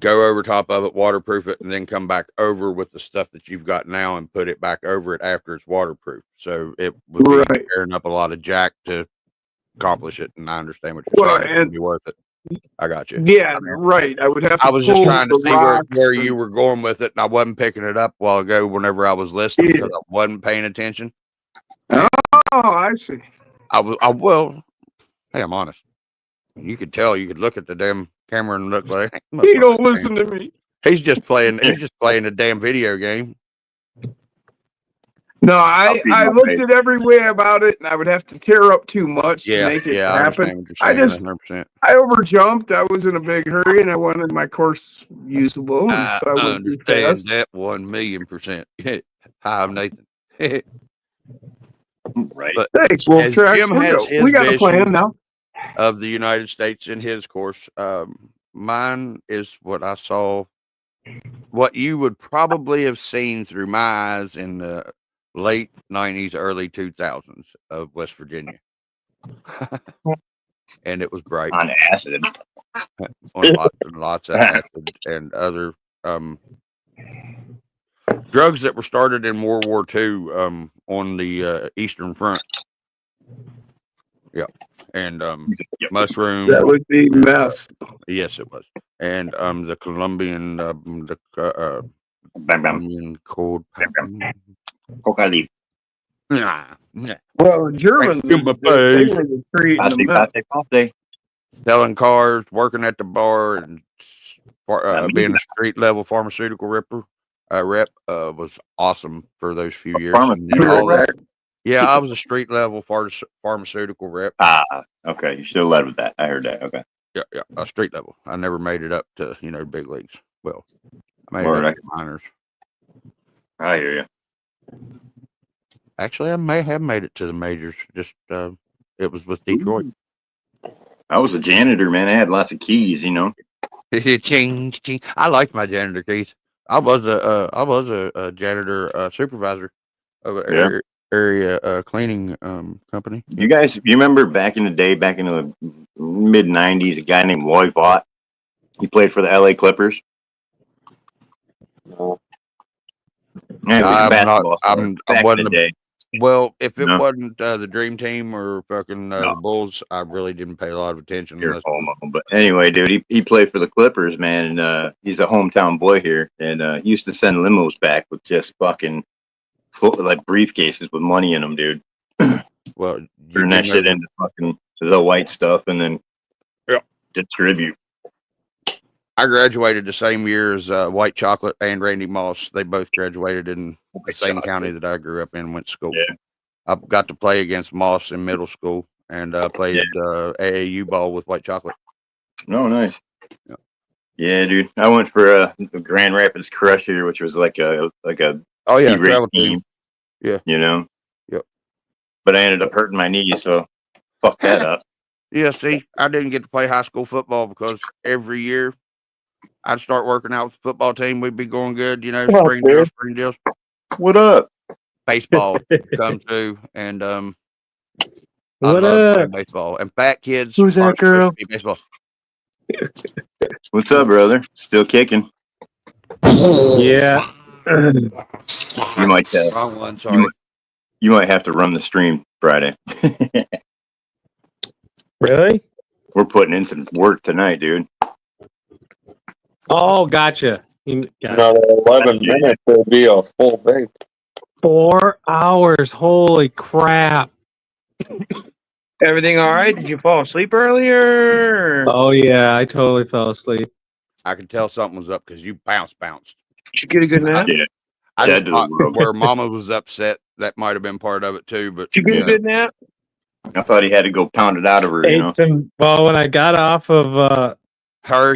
go over top of it, waterproof it, and then come back over with the stuff that you've got now and put it back over it after it's waterproof. So it would be Right. tearing up a lot of jack to accomplish it. And I understand what you're Well, saying. It'd be worth it. I got you. Yeah, right. I would have to. I was just pull trying to the see where rocks you and- were going with it, and I wasn't picking it up a while ago whenever I was listening Yeah. because I wasn't paying attention. Oh, I see. Well, hey, I'm honest. You could tell. You could look at the damn camera and look like He don't listen to me. He's just playing. He's just playing a damn video game. No, I be my looked face. at every way about it, and I would have to tear up too much to make it I happen. understand what you're saying. 100%. I overjumped. I was in a big hurry, and I wanted my course usable, and so I went too understand fast. that 1,000,000%. Hi, I'm Nathan. Right. But Thanks, Wolf as Tracks. Jim has his We got a plan vision now. of the United States in his course, mine is what I saw, what you would probably have seen through my eyes in the late 90s, early 2000s of West Virginia. And it was bright On acid. on lots and lots of acid and other drugs that were started in World War II on the Eastern Front. Yeah. And mushrooms. That would be meth. Yes, it was. And the Colombian Bam, bam. Colombian cold. Coca leaf. Nah. Well, the Germans, in my they face. were creating the meth. Off day. Selling cars, working at the bar, and being a street level pharmaceutical rep was awesome for those few years. And then all that, yeah, I was a street level pharmaceutical rep. Okay. You should have led with that. I heard that. Okay. Yeah, street level. I never made it up to big leagues. Well, I made Lord, it up to minors. I hear you. Actually, I may have made it to the majors. Just it was with Detroit. I was a janitor, man. I had lots of keys, Ching, ching. I liked my janitor keys. I was a janitor supervisor of an area cleaning company. You remember back in the day, back in the mid '90s, a guy named Roy Vaught. He played for the LA Clippers. No. Yeah, he was a I'm basketball not. star I back in wasn't. the day. Well, if it No. wasn't the Dream Team or fucking the Bulls, I really didn't pay a lot of attention. You're unless- homo. But anyway, dude, he played for the Clippers, man, and he's a hometown boy here, and he used to send limos back with just fucking like briefcases with money in them, dude. Well, you Turn do that know shit into fucking the white stuff, and then distribute. I graduated the same year as White Chocolate and Randy Moss. They both graduated in the same county that I grew up in and went to school. Yeah. I got to play against Moss in middle school and played AAU ball with White Chocolate. Oh, nice. Yeah. Yeah, dude. I went for Grand Rapids Crusher, which was like a C-rate travel team. Yeah. Yep. But I ended up hurting my knee, so fuck that up. Yeah, see, I didn't get to play high school football because every year I'd start working out with the football team. We'd be going good, Come on, spring deals. What up? baseball come to, and I What love playing up? baseball. And fat kids Who's that aren't supposed girl? to be baseball. What's up, brother? Still kicking. Yeah. You might Wrong one, sorry. you might have to run the stream Friday. Really? We're putting in some work tonight, dude. Oh, gotcha. Gotcha. Another 11 minutes will be a full day. 4 hours. Holy crap. Everything all right? Did you fall asleep earlier? Oh, yeah. I totally fell asleep. I could tell something was up because you bounced. Did you get a good nap? Yeah. I Dead just to the thought world. where Mama was upset, that might have been part of it too. But Did you get Yeah. a good nap? I thought he had to go pound it out of her, you know. Well, when I got off of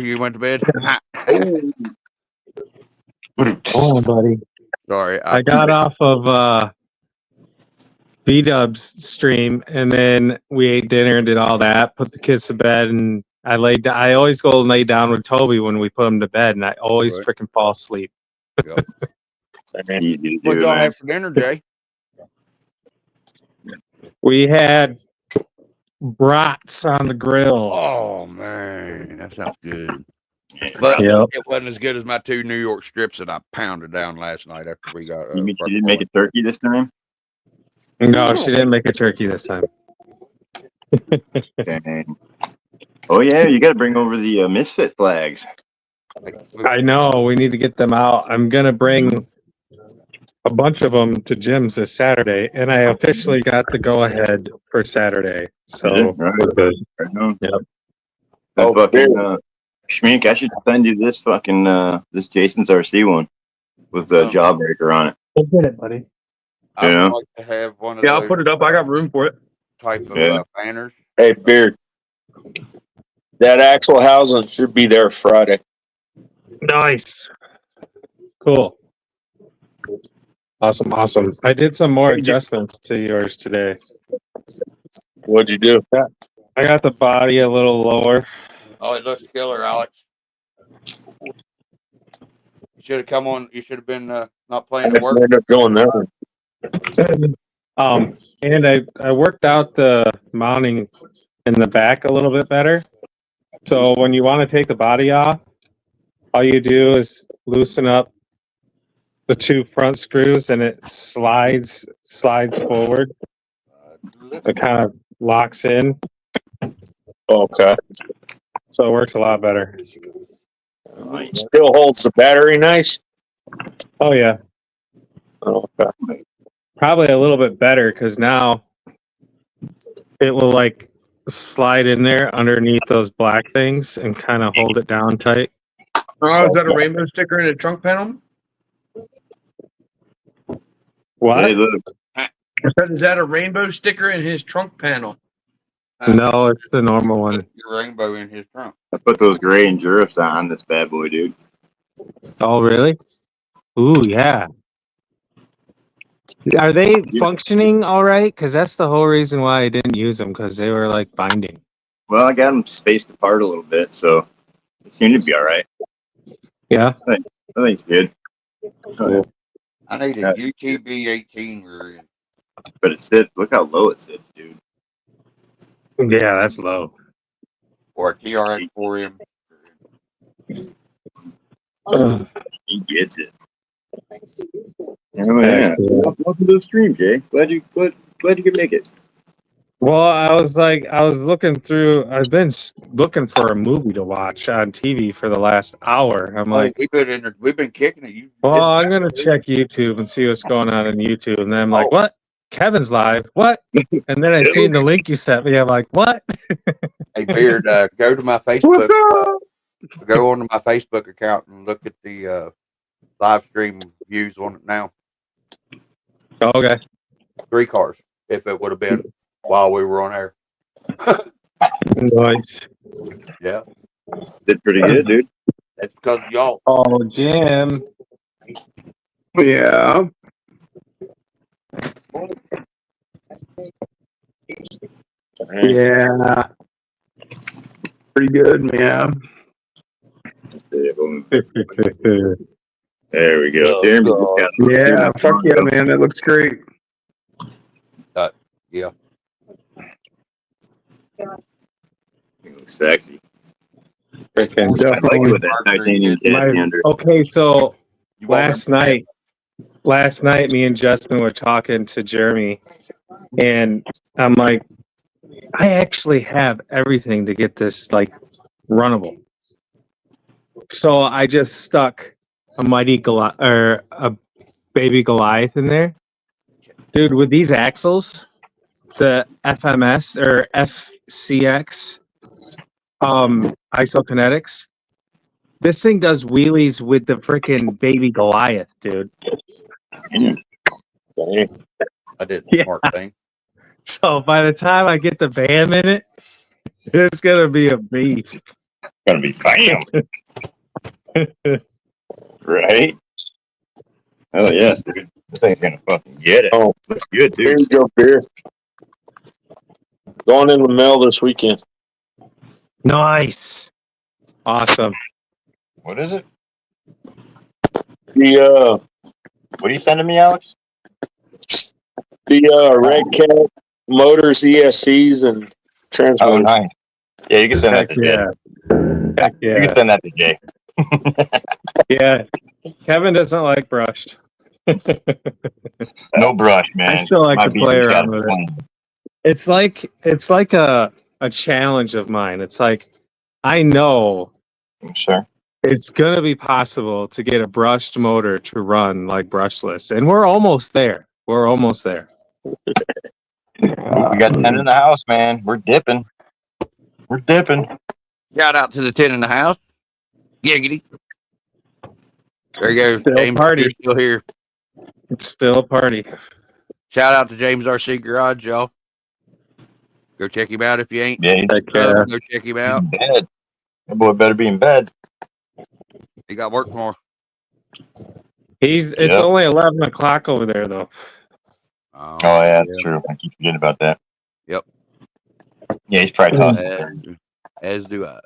you went to bed. oh, buddy. Sorry, I got off of B-Dub's stream, and then we ate dinner and did all that, put the kids to bed, and I laid down. I always go and lay down with Toby when we put him to bed, and I always Right. freaking fall asleep. Easy to What do, y'all man. have for dinner, Jay? We had brats on the grill. Oh man, that sounds good. But Yep. it wasn't as good as my 2 New York strips that I pounded down last night after we got. You mean she didn't make a turkey this time? No, she didn't make a turkey this time. Dang. Oh yeah, you got to bring over the misfit flags. I know. We need to get them out. I'm going to bring a bunch of them to Jim's this Saturday, and I officially got the go-ahead for Saturday. So, Right. we're good. Right on. Yep. That Oh, fucking Schmink, I should send you this fucking this Jason's RC one with the Jawbreaker on it. We'll get it, buddy. I Yeah. would like to have one of Yeah, I'll those put it up. I got room for it. type of Yeah. banners. Hey, Beard. That axle housing should be there Friday. Nice. Cool. Awesome. I did some more adjustments to yours today. What'd you do? I got the body a little lower. Oh, it looks killer, Alex. You should have come on. You should have been not playing I the work. ended up going there. And I worked out the mounting in the back a little bit better. So when you want to take the body off, all you do is loosen up the 2 front screws, and it slides forward. It kind of locks in, Okay. so it works a lot better. Still holds the battery nice. Oh yeah, Okay. probably a little bit better because now it will like slide in there underneath those black things and kind of hold it down tight. Oh, is that a rainbow sticker in the trunk panel? What? Hey, look, I said, is that a rainbow sticker in his trunk panel? No, it's the normal one. Your rainbow in his trunk. I put those gray Endurance on this bad boy, dude. Oh really? Ooh yeah. Are they functioning all right? Because that's the whole reason why I didn't use them, because they were like binding. Well, I got them spaced apart a little bit, so it seemed to be all right. Yeah. I think it's good. Cool. I need a UTB 18 rear end. But it sits. Look how low it sits, dude. Yeah, that's low. Or a TRX 4M. He gets it. Oh, yeah. Welcome to the stream, Jay. Glad you could make it. Well, I was looking through. I've been looking for a movie to watch on TV for the last hour. I'm like, we've been kicking it. well, I'm gonna check YouTube and see what's going on YouTube, and then I'm like, what? Kevin's live? What? And then I seen the link you sent me. I'm like, what? Hey, Beard, go to my Facebook. Go onto my Facebook account and look at the live stream views on it now. Okay. 3 cars, if it would have been while we were on air. Nice. Yeah. Did pretty good, dude. That's because of y'all. Oh, Jim. Yeah. Yeah. Pretty good, man. There we go. Jeremy just got it. Yeah, fuck yeah, man. That looks great. Yeah. It looks sexy. Freaking I like it with that titanium chassis under. Okay, so You want last night, me and Justin were talking to Jeremy, and I'm like, I actually have everything to get this like runnable. So I just stuck a mighty Goliath or a baby Goliath in there, dude. With these axles, the FMS or FCX, isokinetics. This thing does wheelies with the freaking baby Goliath, dude. I did Yeah. smart thing. So by the time I get the BAM in it, it's gonna be a beast. Gonna be bam. Right? Oh yes, dude. This thing's gonna fucking get it. Oh, Looks good, here dude. you go, beer. Going in the mail this weekend. Nice. Awesome. What is it? The What are you sending me, Alex? Red Cat motors, ESCs, and Oh, transmitters. nice. Yeah, you can send that Heck to Jay. yeah. Heck You yeah. can send that to Jay. Yeah. Kevin doesn't like brushed. No brush, man. I still like My to BB play got around it with it. clean. It's like a challenge of mine. It's like I know Sure. it's gonna be possible to get a brushed motor to run like brushless, and we're almost there. We're almost there. We got 10 in the house, man. We're dipping. We're dipping. Shout out to the 10 in the house. Giggity. There you go. Still James, party. you're still here. It's still a party. Shout out to James RC Garage, y'all. Go check him out if you ain't. Yeah, he's Heck yeah. Go check him in out. bed. That boy better be in bed. He got work tomorrow. It's Yep. only 11 o'clock over there though. Oh, yeah, that's true. I keep forgetting about that. Yep. Yeah, he's probably tossing. As do I.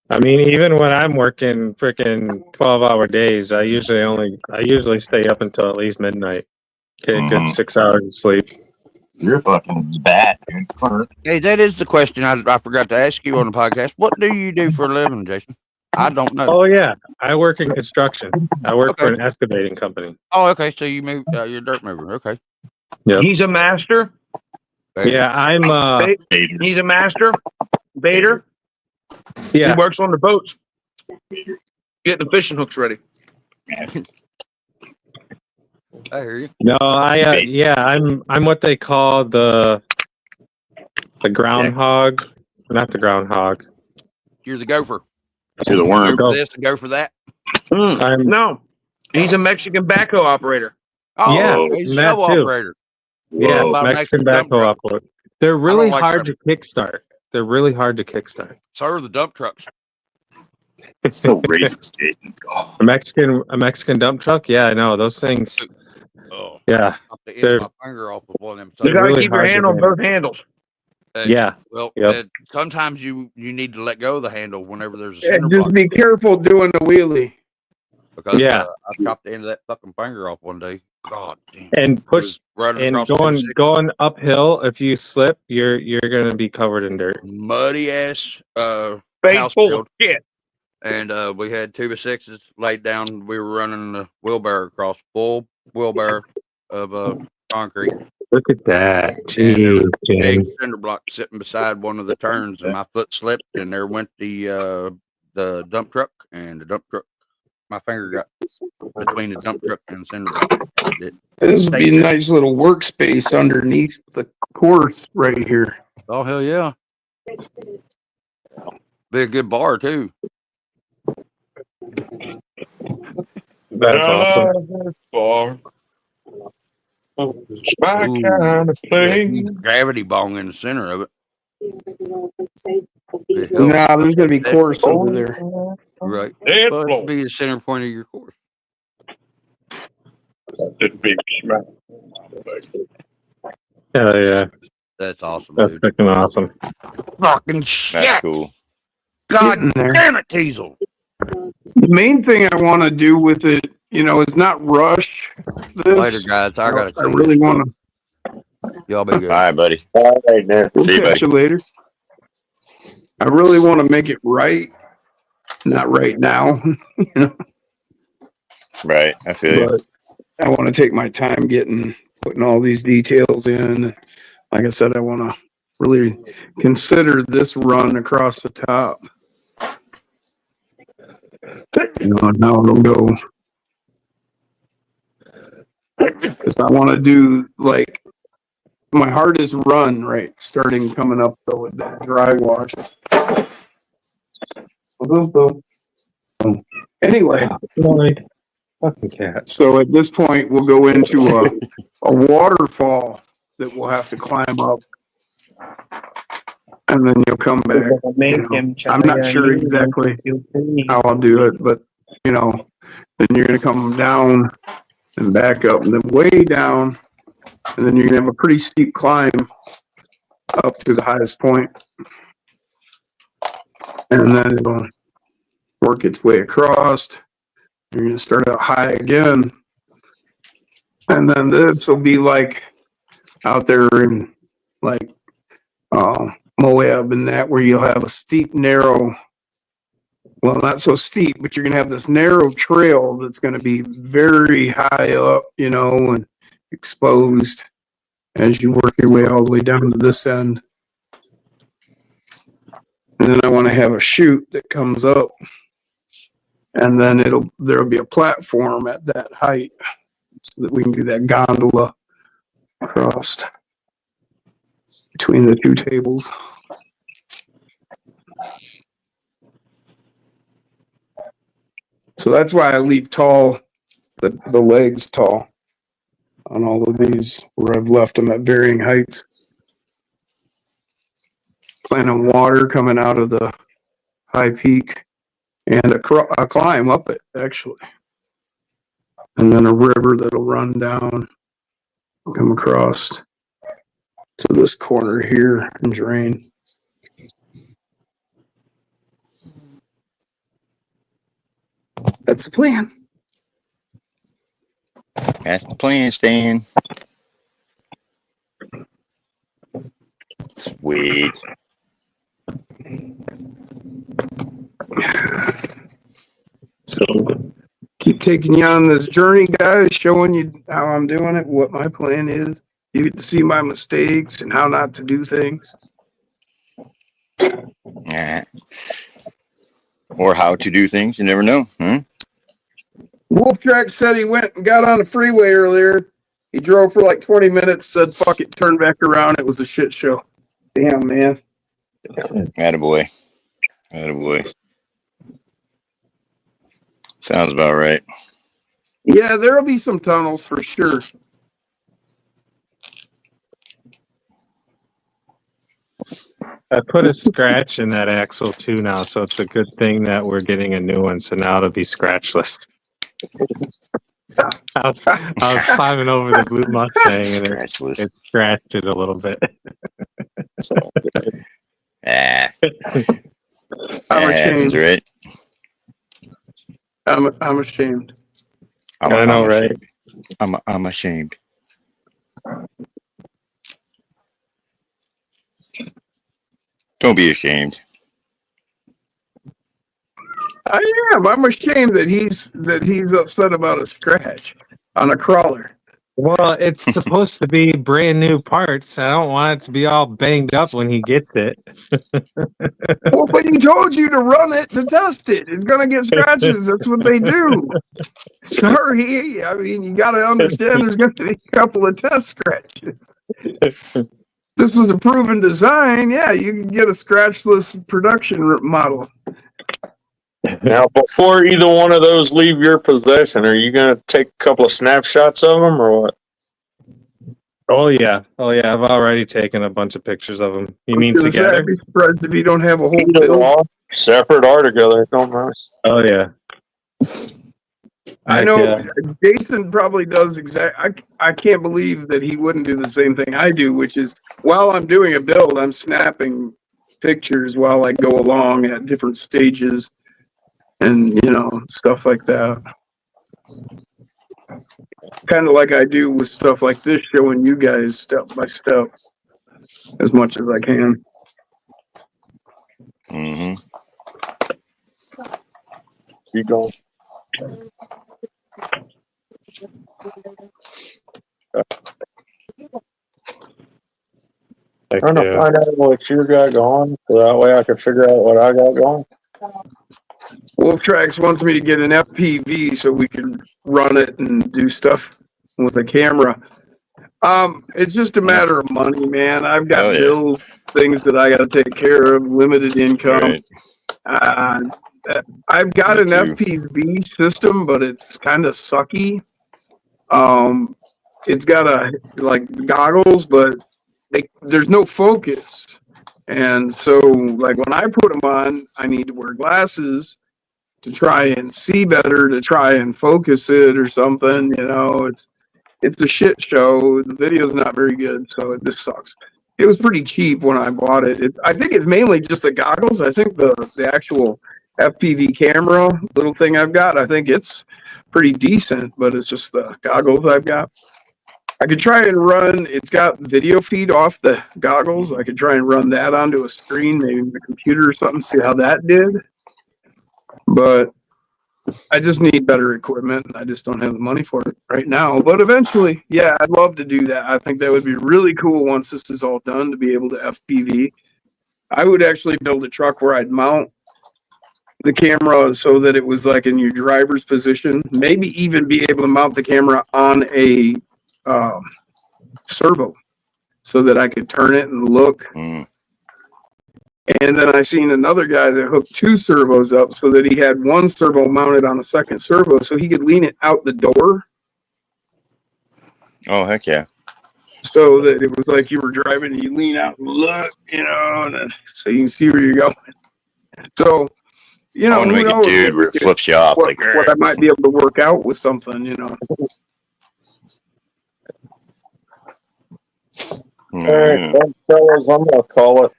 I mean, even when I'm working freaking 12-hour days, I usually stay up until at least midnight. Get a good 6 hours of sleep. You're a fucking bat, dude. Hey, that is the question I forgot to ask you on the podcast. What do you do for a living, Jason? I don't know. Oh yeah, I work in construction. I work for Okay. an excavating company. Oh, okay. So you move. You're a dirt mover. Okay. Yep. He's a master. Yeah, I'm. He's a master. Baiter. Yeah, He works on the boats. Getting the fishing hooks ready. I hear you. no, I'm what they call the groundhog, not the groundhog. You're the gopher. You're the Go worm. for this and go for that. I'm No, he's a Mexican backhoe operator. Oh, Yeah, he's a that show too. operator. yeah, Whoa. About Mexican Mexican dump backhoe truck. operator. They're really like hard them. to kickstart. They're really hard to kickstart. So are the dump trucks. It's so racist, Jason. Oh. A Mexican dump truck. Yeah, I know those things. Oh, Yeah, off the end They're- of my finger off of one of them. You They're got to really keep your hard to hand on handle. both handles. Hey, yeah. Well, Yep. sometimes you need to let go of the handle whenever there's a Yeah, center just block. be careful doing the wheelie. Because Yeah. I chopped the end of that fucking finger off one day. God damn. And It push was running and across going uphill. If you slip, you're gonna be covered in dirt. muddy ass house Faithful build. shit. And we had 2x6s laid down. We were running the wheelbarrow across, full wheelbarrow of concrete. Look at that. And there was Jeez, a big James. cinder block sitting beside one of the turns, and my foot slipped, and there went the dump truck, and the dump truck. My finger got between the dump truck and the cinder block. This would be a nice little workspace underneath the course right here. Oh hell yeah! Be a good bar too. That's awesome. It's my Ooh. kind of thing. Gravity bong in the center of it. Nah, there's gonna be course over there. Right. Dead Well, floor. it'd be the center point of your course. Hell yeah. That's awesome, That's dude. freaking awesome. Fucking shit. That's cool. God Getting there. damn it, Teasel. The main thing I want to do with it is not rush this. Later, guys. I gotta. I really want to. Y'all be All good. right, buddy. All right, man. We'll See you, catch you later. I really want to make it right, not right now, Right, I feel you. but I want to take my time putting all these details in. Like I said, I want to really consider this run across the top. Now it'll go. Because I want to do like my hardest run, right? Starting coming up though with that dry wash. Anyway, Fucking cat. so at this point we'll go into a waterfall that we'll have to climb up, and then you'll come back. I'm not sure exactly how I'll do it, but then you're gonna come down and back up, and then way down, and then you're gonna have a pretty steep climb up to the highest point, and then it'll work its way across. You're gonna start out high again, and then this will be like out there in like Moab and that, where you'll have a steep, narrow. Well, not so steep, but you're going to have this narrow trail that's going to be very high up, and exposed as you work your way all the way down to this end. And then I want to have a chute that comes up, and then there'll be a platform at that height so that we can do that gondola across between the two tables. So that's why I leave the legs tall on all of these, where I've left them at varying heights. Plan on water coming out of the high peak and a climb up it, actually. And then a river that'll run down, come across to this corner here and drain. That's the plan. That's the plan, Stan. Sweet. So keep taking you on this journey, guys, showing you how I'm doing it, what my plan is. You get to see my mistakes and how not to do things. Yeah. Or how to do things. You never know. Wolf Track said he went and got on the freeway earlier. He drove for like 20 minutes, said, fuck it, turned back around. It was a shit show. Damn, man. Attaboy. Attaboy. Sounds about right. Yeah, there'll be some tunnels for sure. I put a scratch in that axle too now, so it's a good thing that we're getting a new one. So now it'll be scratchless. I was climbing over the blue Mustang and it scratched it a little bit. I'm ashamed. Right? I'm ashamed. I know, right? I'm ashamed. Don't be ashamed. I am. I'm ashamed that he's upset about a scratch on a crawler. Well, it's supposed to be brand new parts. I don't want it to be all banged up when he gets it. Well, but he told you to run it to test it. It's gonna get scratches. That's what they do. Sorry, I mean you got to understand. There's going to be a couple of test scratches. This was a proven design. Yeah, you can get a scratchless production model. Now, before either one of those leave your possession, are you going to take a couple of snapshots of them or what? Oh yeah. I've already taken a bunch of pictures of them. You mean together? I'd be surprised if you don't have a whole Either build. one, separate or together. Don't matter. Oh yeah. I know Jason probably does I can't believe that he wouldn't do the same thing I do, which is while I'm doing a build, I'm snapping pictures while I go along at different stages and stuff like that. Kind of like I do with stuff like this, showing you guys step by step as much as I can. Mm-hmm. You going? Heck Trying to yeah. find out what you got going, so that way I can figure out what I got going. Wolf Tracks wants me to get an FPV so we can run it and do stuff with a camera. It's just a matter of money, man. I've got Hell yeah. bills, things that I got to take care of, limited income. Right. Uh, I've got Me an too. FPV system, but it's kind of sucky. It's got like goggles, but there's no focus. And so, like when I put them on, I need to wear glasses to try and see better, to try and focus it or something. You know, it's a shit show. The video's not very good, so it just sucks. It was pretty cheap when I bought it. I think it's mainly just the goggles. I think the actual FPV camera little thing I've got, I think it's pretty decent, but it's just the goggles I've got. I could try and run, it's got video feed off the goggles. I could try and run that onto a screen, maybe the computer or something, see how that did. But I just need better equipment. I just don't have the money for it right now. But eventually, yeah, I'd love to do that. I think that would be really cool once this is all done to be able to FPV. I would actually build a truck where I'd mount the camera so that it was like in your driver's position. Maybe even be able to mount the camera on a servo so that I could turn it and look. Mm. And then I seen another guy that hooked 2 servos up so that he had 1 servo mounted on a second servo so he could lean it out the door. Oh, heck yeah. So that it was like you were driving and you lean out and look, you know, and so you can see where you're going. So, you I know, want to who make a knows dude where it flips you off. what I might be able to work out with something, you know. All right, well, fellas, I'm gonna call it.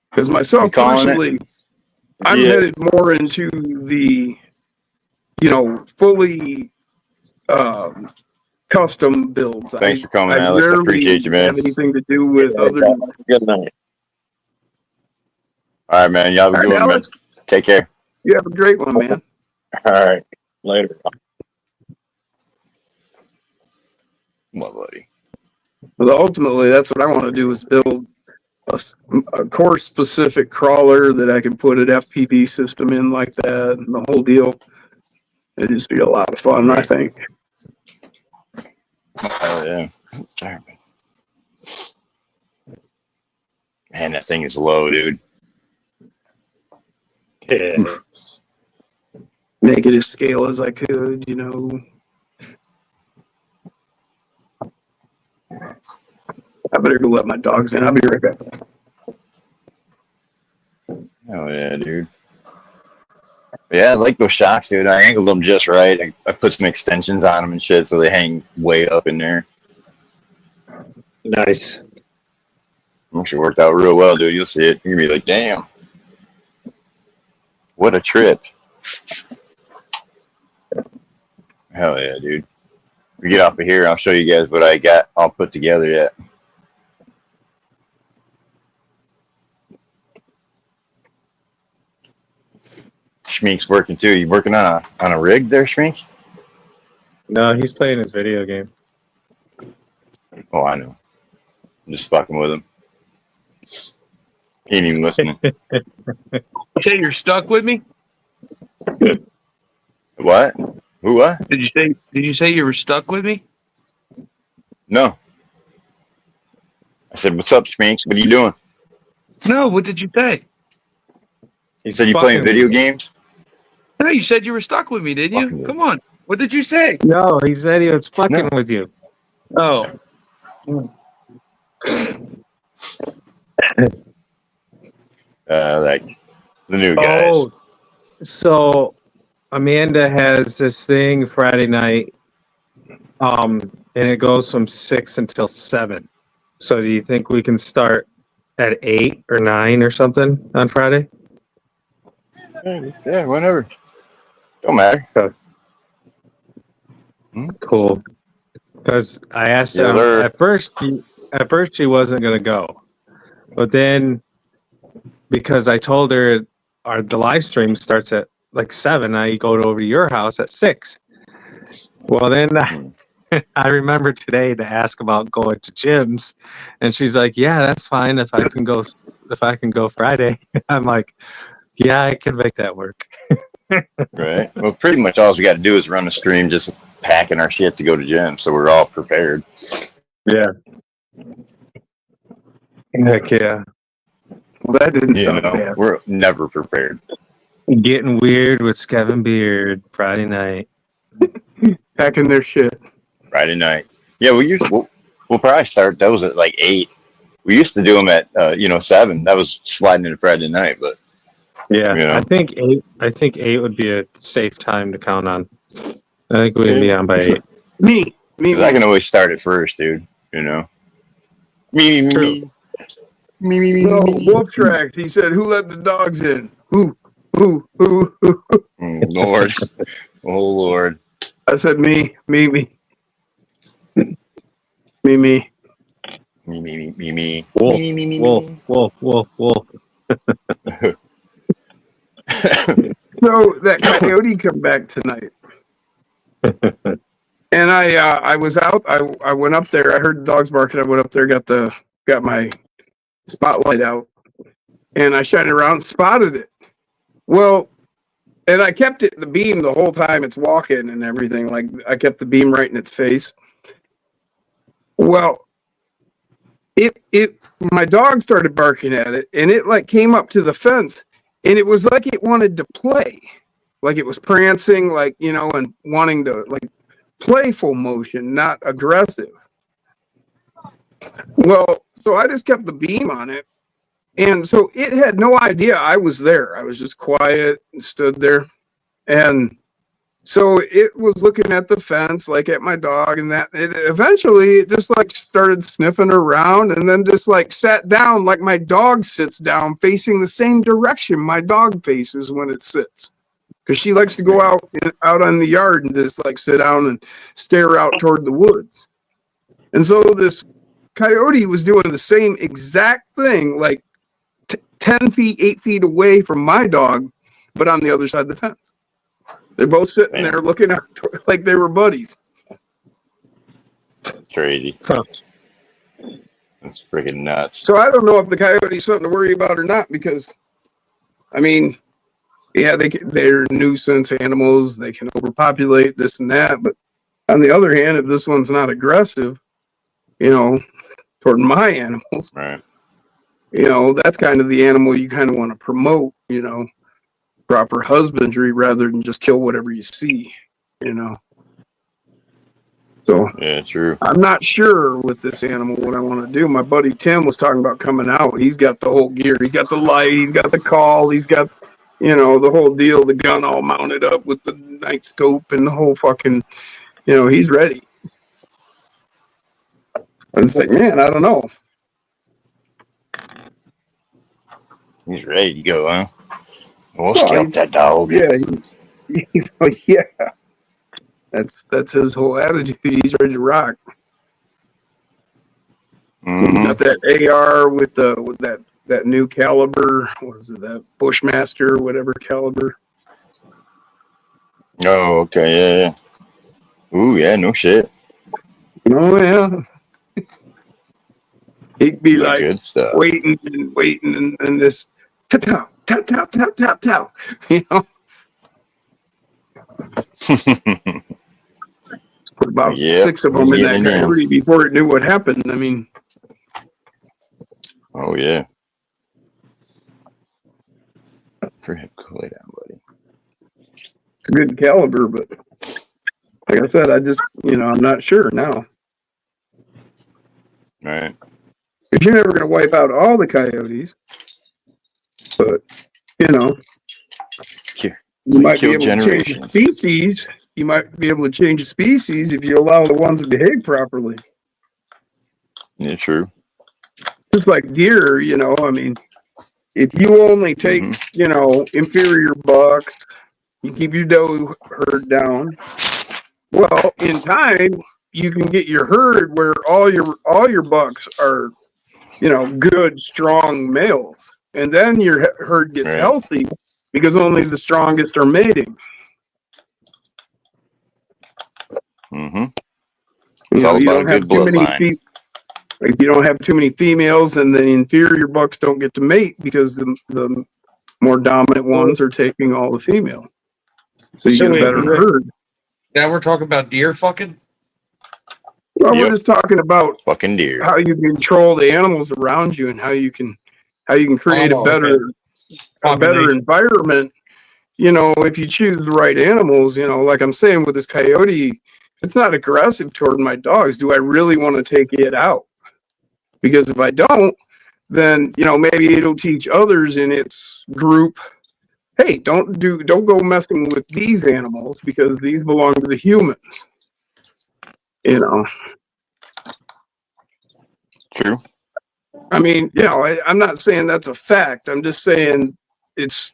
Because myself You calling it? personally, I'm Yeah. headed more into the, you know, fully custom builds. Thanks for coming, I Alex. I rarely appreciate you, man. have anything to do with Yeah, other. Good night. All right, man. Y'all have a All good right, one, man. Alex, Take care. you have a great one, man. All right, later. What, buddy? But ultimately, that's what I want to do is build a course-specific crawler that I can put an FPV system in like that, and the whole deal. It'd just be a lot of fun, I think. Oh, yeah. Sorry, man. Man, that thing is low, dude. Yeah. Make it as scale as I could, you know. I better go let my dogs in. I'll be right back. Oh, yeah, dude. Yeah, I like those shocks, dude. I angled them just right. I put some extensions on them and shit so they hang way up in there. Nice. Actually worked out real well, dude. You'll see it. You're going to be like, damn. What a trip. Hell yeah, dude. We get off of here, I'll show you guys what I got all put together yet. Schmink's working too. You working on a rig there, Schmink? No, he's playing his video game. Oh, I know. I'm just fucking with him. He ain't even listening. You say you're stuck with me? What? Who? What? Did you say you were stuck with me? No. I said, "What's up, Schmink? What are you doing?" No, what did you say? You said you playing video games? No, you said you were stuck with me, didn't you? Fucking Come on. What did you say? No, he said he was fucking with you. Oh. Like the new guys. Oh, so Amanda has this thing Friday night, and it goes from 6 until 7. So do you think we can start at 8 or 9 or something on Friday? Yeah, whenever. Don't matter. Okay. Cool. Because I asked Yeah, her they're- at first she wasn't gonna go, but then because I told her the live stream starts at like 7, I go over to your house at 6. Well, then I remember today to ask about going to gyms, and she's like, "Yeah, that's fine if I can go Friday." I'm like, "Yeah, I can make that work." Right. Well, pretty much all we got to do is run a stream, just packing our shit to go to gym, so we're all prepared. Yeah. Heck yeah. Well, that didn't You sound know, bad. we're never prepared. Getting weird with Kevin Beard Friday night. Packing their shit. Friday night. Yeah, we'll probably start those at like 8. We used to do them at 7. That was sliding into Friday night, but Yeah, you know. I think 8. I think 8 would be a safe time to count on. I think we'd be on by 8. Me. Because I can always start it first, dude. You know. Me. No, Wolf Tracks. He said, "Who let the dogs in? Who? Lord. Oh Lord. I said, me. Me. Wolf, Me. wolf. So that coyote come back tonight, and I was out. I went up there. I heard the dogs barking. I went up there, got my spotlight out, and I shined it around, spotted it. Well, and I kept it the beam the whole time it's walking and everything. Like I kept the beam right in its face. Well, my dog started barking at it, and it like came up to the fence, and it was like it wanted to play, like it was prancing, like and wanting to like playful motion, not aggressive. Well, so I just kept the beam on it, and so it had no idea I was there. I was just quiet and stood there, and so it was looking at the fence, like at my dog, and that eventually it just like started sniffing around, and then just like sat down like my dog sits down, facing the same direction my dog faces when it sits, because she likes to go out on the yard and just like sit down and stare out toward the woods. And so this coyote was doing the same exact thing, like 10 feet, 8 feet away from my dog, but on the other side of the fence. They're both sitting there looking at like they were buddies. Crazy. Huh. That's freaking nuts. So I don't know if the coyote's something to worry about or not, because, I mean, yeah, they're nuisance animals. They can overpopulate this and that. But on the other hand, if this one's not aggressive, toward my animals, Right. That's kind of the animal you kind of want to promote, proper husbandry rather than just kill whatever you see, So Yeah, true. I'm not sure with this animal what I want to do. My buddy Tim was talking about coming out. He's got the whole gear. He's got the light. He's got the call. He's got, the whole deal, the gun all mounted up with the night scope and the whole fucking, he's ready. And it's like, man, I don't know. He's ready to go, huh? We'll scalp that dog. Yeah, yeah. That's his whole attitude. He's ready to rock. Mm-hmm. He's got that AR with that new caliber. What is it? That Bushmaster, whatever caliber. Oh, okay, yeah. Ooh, yeah, no shit. Oh yeah. He'd be like Good stuff. waiting and just tap. Put about 6 of them in that coyote before it knew what happened. I mean, oh yeah. Lay down, buddy. it's a good caliber, but like I said, I'm not sure now. Right. Because you're never going to wipe out all the coyotes, but you might be able to change the species. You might be able to change the species if you allow the ones to behave properly. Yeah, true. Just like deer, I mean, if you only take, inferior bucks, you keep your doe herd down, Well, in time, you can get your herd where all your bucks are, good, strong males, and then your herd gets Right. healthy because only the strongest are mating. Mm-hmm. You all about don't a have good too many bloodline. if you don't have too many females, and the inferior bucks don't get to mate because the more dominant ones are taking all the females. So you So get a better herd. now we're talking about deer fucking. Well, Yep. we're just talking about Fucking deer. how you control the animals around you and how you can create a better environment. If you choose the right animals, like I'm saying with this coyote, if it's not aggressive toward my dogs, do I really want to take it out? Because if I don't, then maybe it'll teach others in its group, hey, don't go messing with these animals because these belong to the humans. True. I mean, I'm not saying that's a fact. I'm just saying it's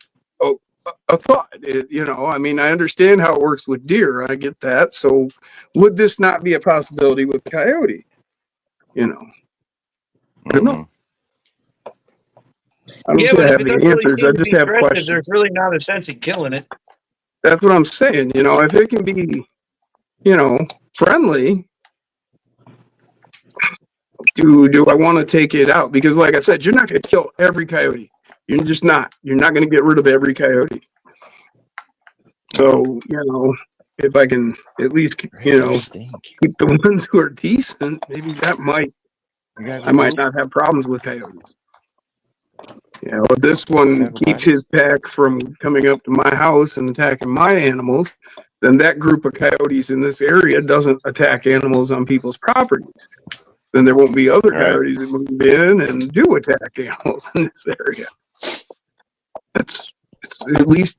a thought. I mean, I understand how it works with deer. I get that. So would this not be a possibility with coyote? I don't know. I don't say I have the answers. I just have questions. There's really not a sense in killing it. That's what I'm saying. If it can be, friendly, do I want to take it out? Because like I said, you're not going to kill every coyote. You're just not. You're not going to get rid of every coyote. So, if I can at least, keep the ones who are decent, maybe I might not have problems with coyotes. If this one keeps his pack from coming up to my house and attacking my animals, then that group of coyotes in this area doesn't attack animals on people's properties. Then there won't be other coyotes that move in and do attack animals in this area. It's at least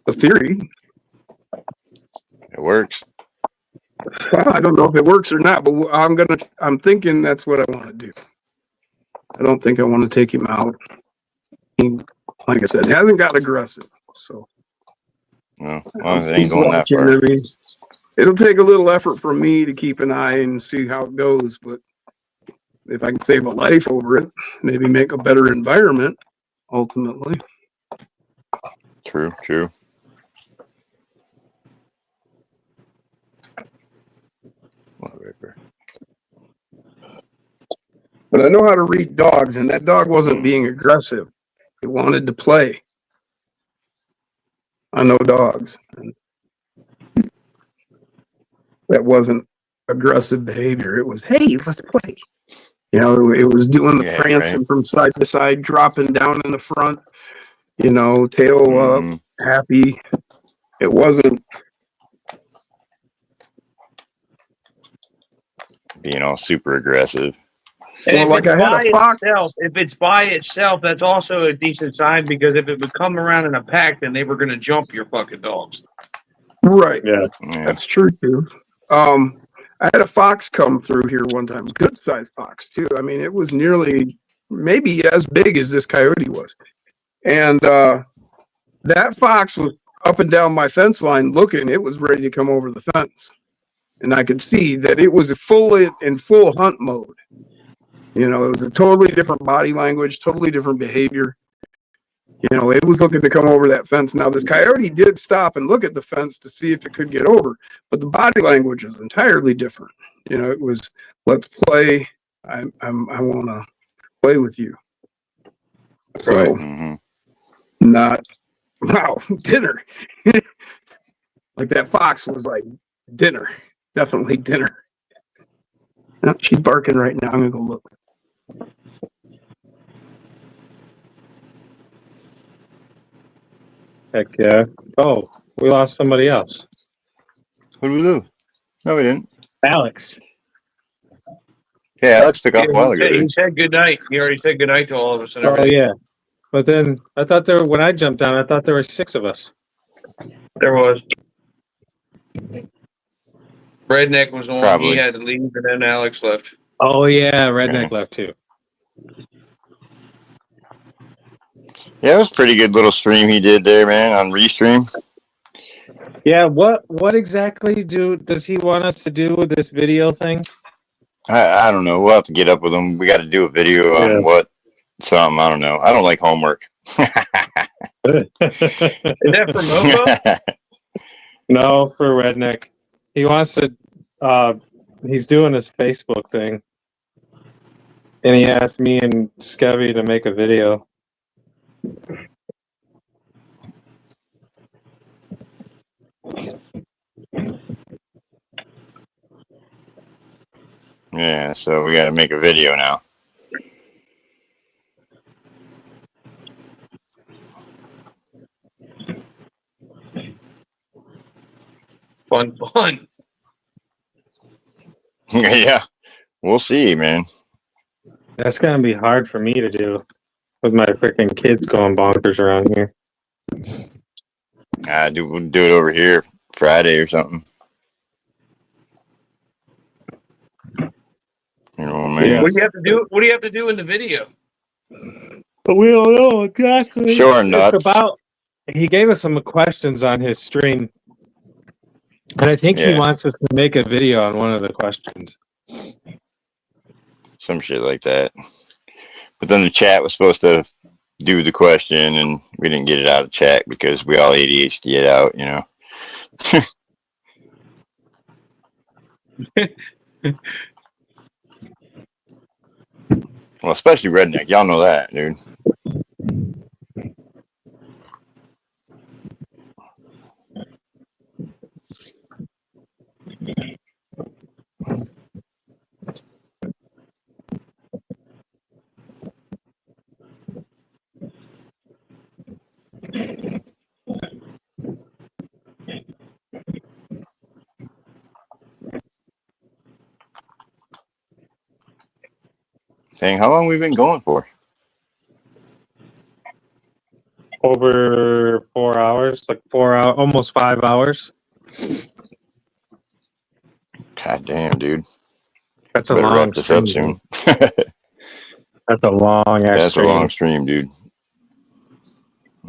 a theory. It works. Well, I don't know if it works or not, but I'm thinking that's what I want to do. I don't think I want to take him out. Like I said, he hasn't got aggressive, so. No, as long as it ain't going that far. I mean, it'll take a little effort from me to keep an eye and see how it goes, but if I can save a life over it, maybe make a better environment, ultimately. True. Whatever. But I know how to read dogs, and that dog wasn't being aggressive. It wanted to play. I know dogs. That wasn't aggressive behavior. It was, hey, let's play. It was doing the prancing from side to side, dropping down in the front, tail up, happy. It wasn't being all super aggressive. And if it's by itself, that's also a decent sign, because if it would come around in a pack, then they were going to jump your fucking dogs. Right. Yeah. That's true too. I had a fox come through here one time, good sized fox too. I mean, it was nearly maybe as big as this coyote was. And that fox was up and down my fence line looking. It was ready to come over the fence. And I could see that it was in full hunt mode. It was a totally different body language, totally different behavior. It was looking to come over that fence. Now, this coyote did stop and look at the fence to see if it could get over, but the body language was entirely different. It was, let's play. I want to play with you. So, not, wow, dinner. Like that fox was like dinner, definitely dinner. Oh, she's barking right now. I'm going to go look. Heck yeah. Oh, we lost somebody else. Who did we lose? No, we didn't. Alex. Yeah, Alex took off a while ago. He said good night. He already said good night to all of us. And everything. Yeah. But then I thought when I jumped down, I thought there were 6 of us. There was. Redneck was the one. He had to leave, and then Alex left. Oh, yeah. Redneck left too. Yeah, it was a pretty good little stream he did there, man, on Restream. Yeah, what exactly does he want us to do with this video thing? I don't know. We'll have to get up with him. We got to do a video Yeah. on what? Something. I don't know. I don't like homework. Is that for Mofo? No, for Redneck. He wants to he's doing his Facebook thing. And he asked me and Skevy to make a video. Yeah, so we got to make a video now. Fun. Yeah, we'll see, man. That's gonna be hard for me to do with my freaking kids going bonkers around here. We'll do it over here Friday or something. You know what I mean? Yeah. What do you have to do? What do you have to do in the video? But we don't know exactly. Sure, nuts. It's about. He gave us some questions on his stream, and I think he Yeah. wants us to make a video on one of the questions. Some shit like that. But then the chat was supposed to do the question, and we didn't get it out of the chat because we all ADHD it out, you know. Well, especially Redneck. Y'all know that, dude. Dang, how long we been going for? Over 4 hours, like 4 hours, almost 5 hours. God damn, dude. That's a Better long wrap this up stream. soon. That's a long ass That's a stream. long stream, dude.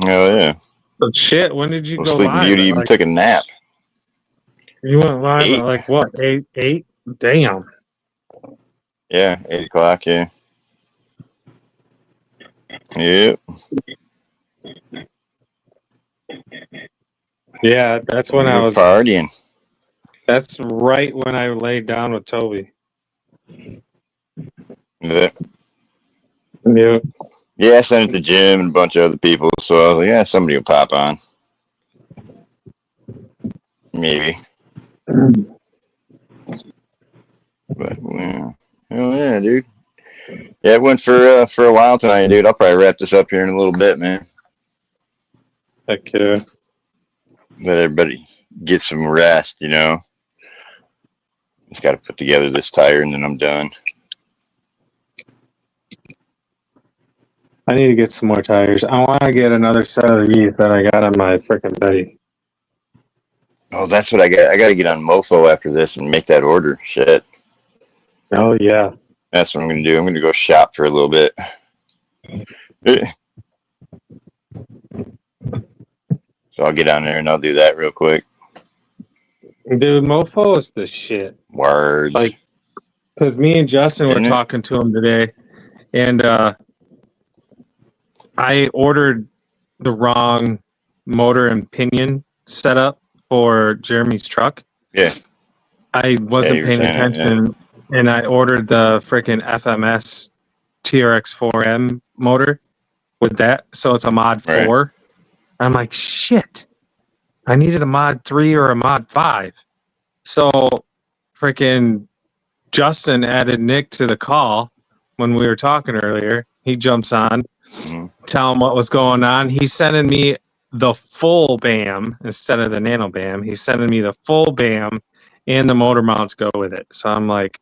Oh yeah. But shit, when did you Well, go Sleeping live? Beauty even Like, took a nap. you went live 8. at like what? 8? Damn. Yeah, 8 o'clock. Yeah. Yep. Yeah, that's when We I were was. partying. That's right when I laid down with Toby. Yeah. Yeah. Yeah, I sent it to Jim and a bunch of other people. So I was like, yeah, somebody will pop on. Maybe. But yeah. Oh yeah, dude. Yeah, it went for a while tonight, dude. I'll probably wrap this up here in a little bit, man. Heck yeah. Let everybody get some rest, you know. Just got to put together this tire and then I'm done. I need to get some more tires. I want to get another set of these that I got on my freaking Betty. Oh, that's what I got. I got to get on Mofo after this and make that order. Shit. Oh, yeah. That's what I'm going to do. I'm going to go shop for a little bit. So I'll get on there and I'll do that real quick. Dude, Mofo is the shit. Words. Like, because me and Justin were Isn't it? talking to him today, and I ordered the wrong motor and pinion setup for Jeremy's truck. Yeah. I wasn't you were paying saying that, attention, and I ordered the freaking FMS TRX4M motor with that, so it's a mod 4. Right. I'm like, shit, I needed a mod 3 or a mod 5. So freaking Justin added Nick to the call when we were talking earlier. He jumps on, tell him what was going on. He's sending me the full BAM instead of the nano BAM. He's sending me the full BAM and the motor mounts go with it. So I'm like,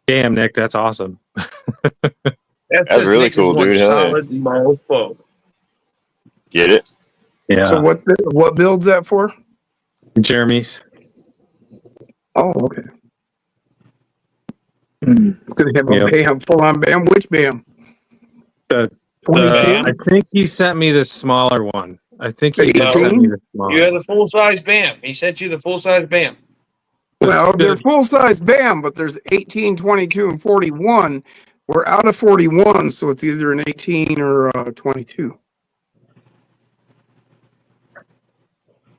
damn, Nick, that's awesome. That's really cool, dude. Hell yeah. Solid mofo. Get it? Yeah. So what build's that for? Jeremy's. Oh, okay. It's gonna have a Yep. BAM, full on BAM. Which BAM? The- 22? I think he sent me the smaller one. I think he did send me the small. You have the full size BAM. He sent you the full size BAM. Well, they're full size BAM, but there's 18, 22, and 41. We're out of 41, so it's either an 18 or a 22.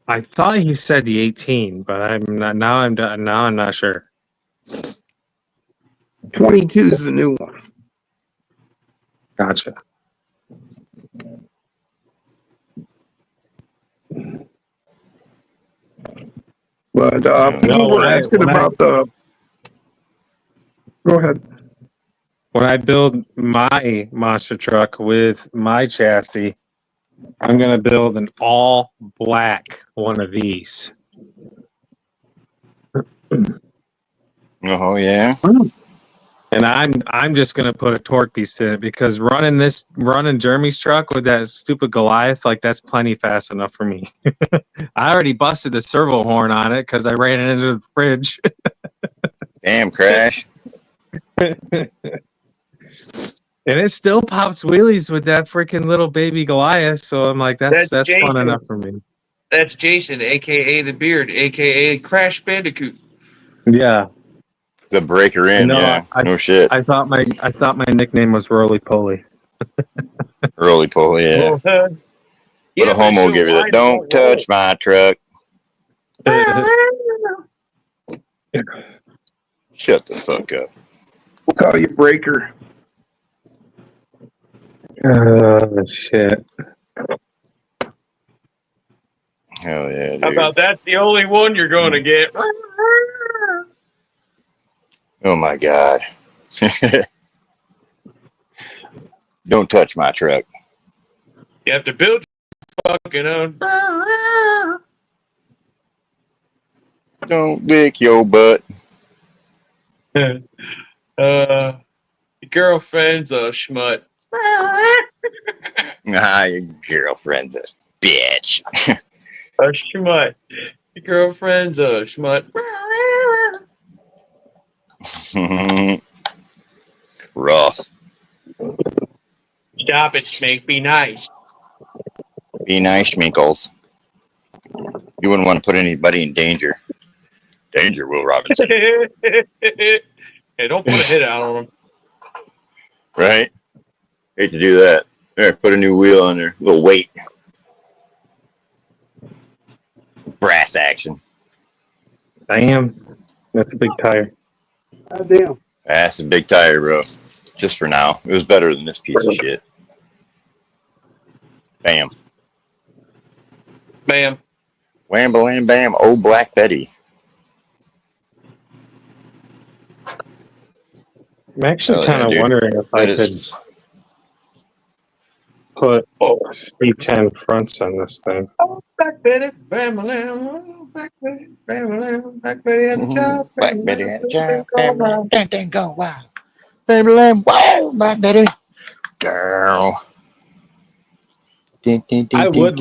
I thought he said the 18, but I'm not. Now I'm not sure. 22 is the new one. Gotcha. But No, we're asking about the. Go ahead. When I build my monster truck with my chassis, I'm gonna build an all black one of these. Oh yeah. And I'm just gonna put a torque piece in it because running Jeremy's truck with that stupid Goliath, like that's plenty fast enough for me. I already busted the servo horn on it because I ran it into the fridge. Damn, Crash. And it still pops wheelies with that freaking little baby Goliath, so I'm like, that's fun Jason. enough for me. That's Jason, aka the Beard, aka Crash Bandicoot. Yeah. The breaker in, No, yeah. No shit. I thought my nickname was Roly Poly. Roly poly, yeah. Well, What a homo give you that. Don't touch my truck. Shut the fuck up. We'll call you Breaker. Oh shit. Hell yeah, dude. How about that's the only one you're going to get? Oh my god. Don't touch my truck. You have to build your fucking own. Don't lick your butt. Your girlfriend's a schmut. Ah, your girlfriend's a bitch. A schmut. Your girlfriend's a schmut. Rough. Stop it, Snake. Be nice. Be nice, Schminkles. You wouldn't want to put anybody in danger. Danger, Will Robinson. Hey, don't put a hit out on him. Right? Hate to do that. There, put a new wheel on there. A little weight. Brass action. Damn. That's a big tire. God damn. That's a big tire, bro. Just for now. It was better than this piece of shit. Bam. Bam. Wham, bam, bam. Oh, Black Betty. I'm actually Oh, kind of dude. wondering if I That could is- put C10 fronts on this thing. Oh, Black Betty, bam-a-lam, Black Betty, bam-a-lam, Black Betty at the job. Black Betty at the job. Dang, go wild. Baby lamb, wow, Black Betty. Girl. I would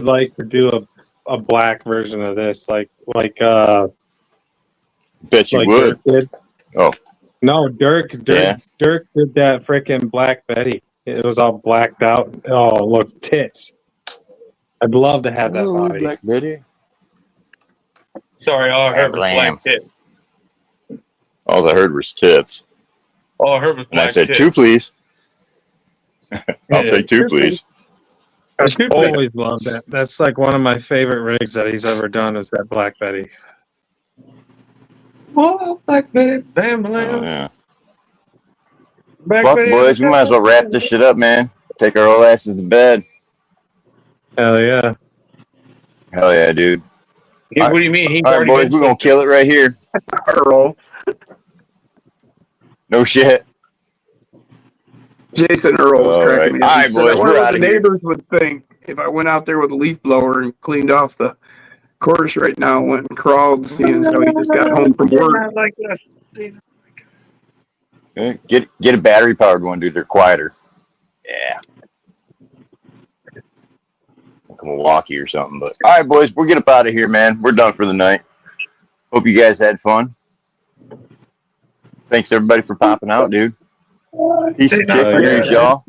like to do a black version of this, like Bet you like would. Dirk did. Oh. No, Dirk Yeah. did that freaking Black Betty. It was all blacked out. Oh, look, tits. I'd love to have that Oh, body. Black Betty. Sorry, all I heard was Bam. black tip. All I heard was tits. All I heard was And I black said, tip. 2, please. I'll take 2, please. I've always loved that. That's like one of my favorite rigs that he's ever done is that Black Betty. Oh, Black Betty, Oh, bam-a-lam. yeah. Black Fuck, Betty boys. We might as well wrap this shit up, man. Take our old asses to bed. Hell yeah. Hell yeah, dude. Yeah, what do you mean? He's All right, already boys. been We're going to kill it right here. Earl. No shit. Jason Earl was All cracking right. me up. All He right, said, boys, I wonder we're what outta the here. neighbors would think if I went out there with a leaf blower and cleaned off the course right now and went and crawled, seeing as how he just got home from work. Not like this. Get a battery powered one, dude. They're quieter. Yeah. Like a Milwaukee or something. But all right, boys. We'll get up out of here, man. We're done for the night. Hope you guys had fun. Thanks everybody for popping out, dude. Peace and chicken grease, y'all.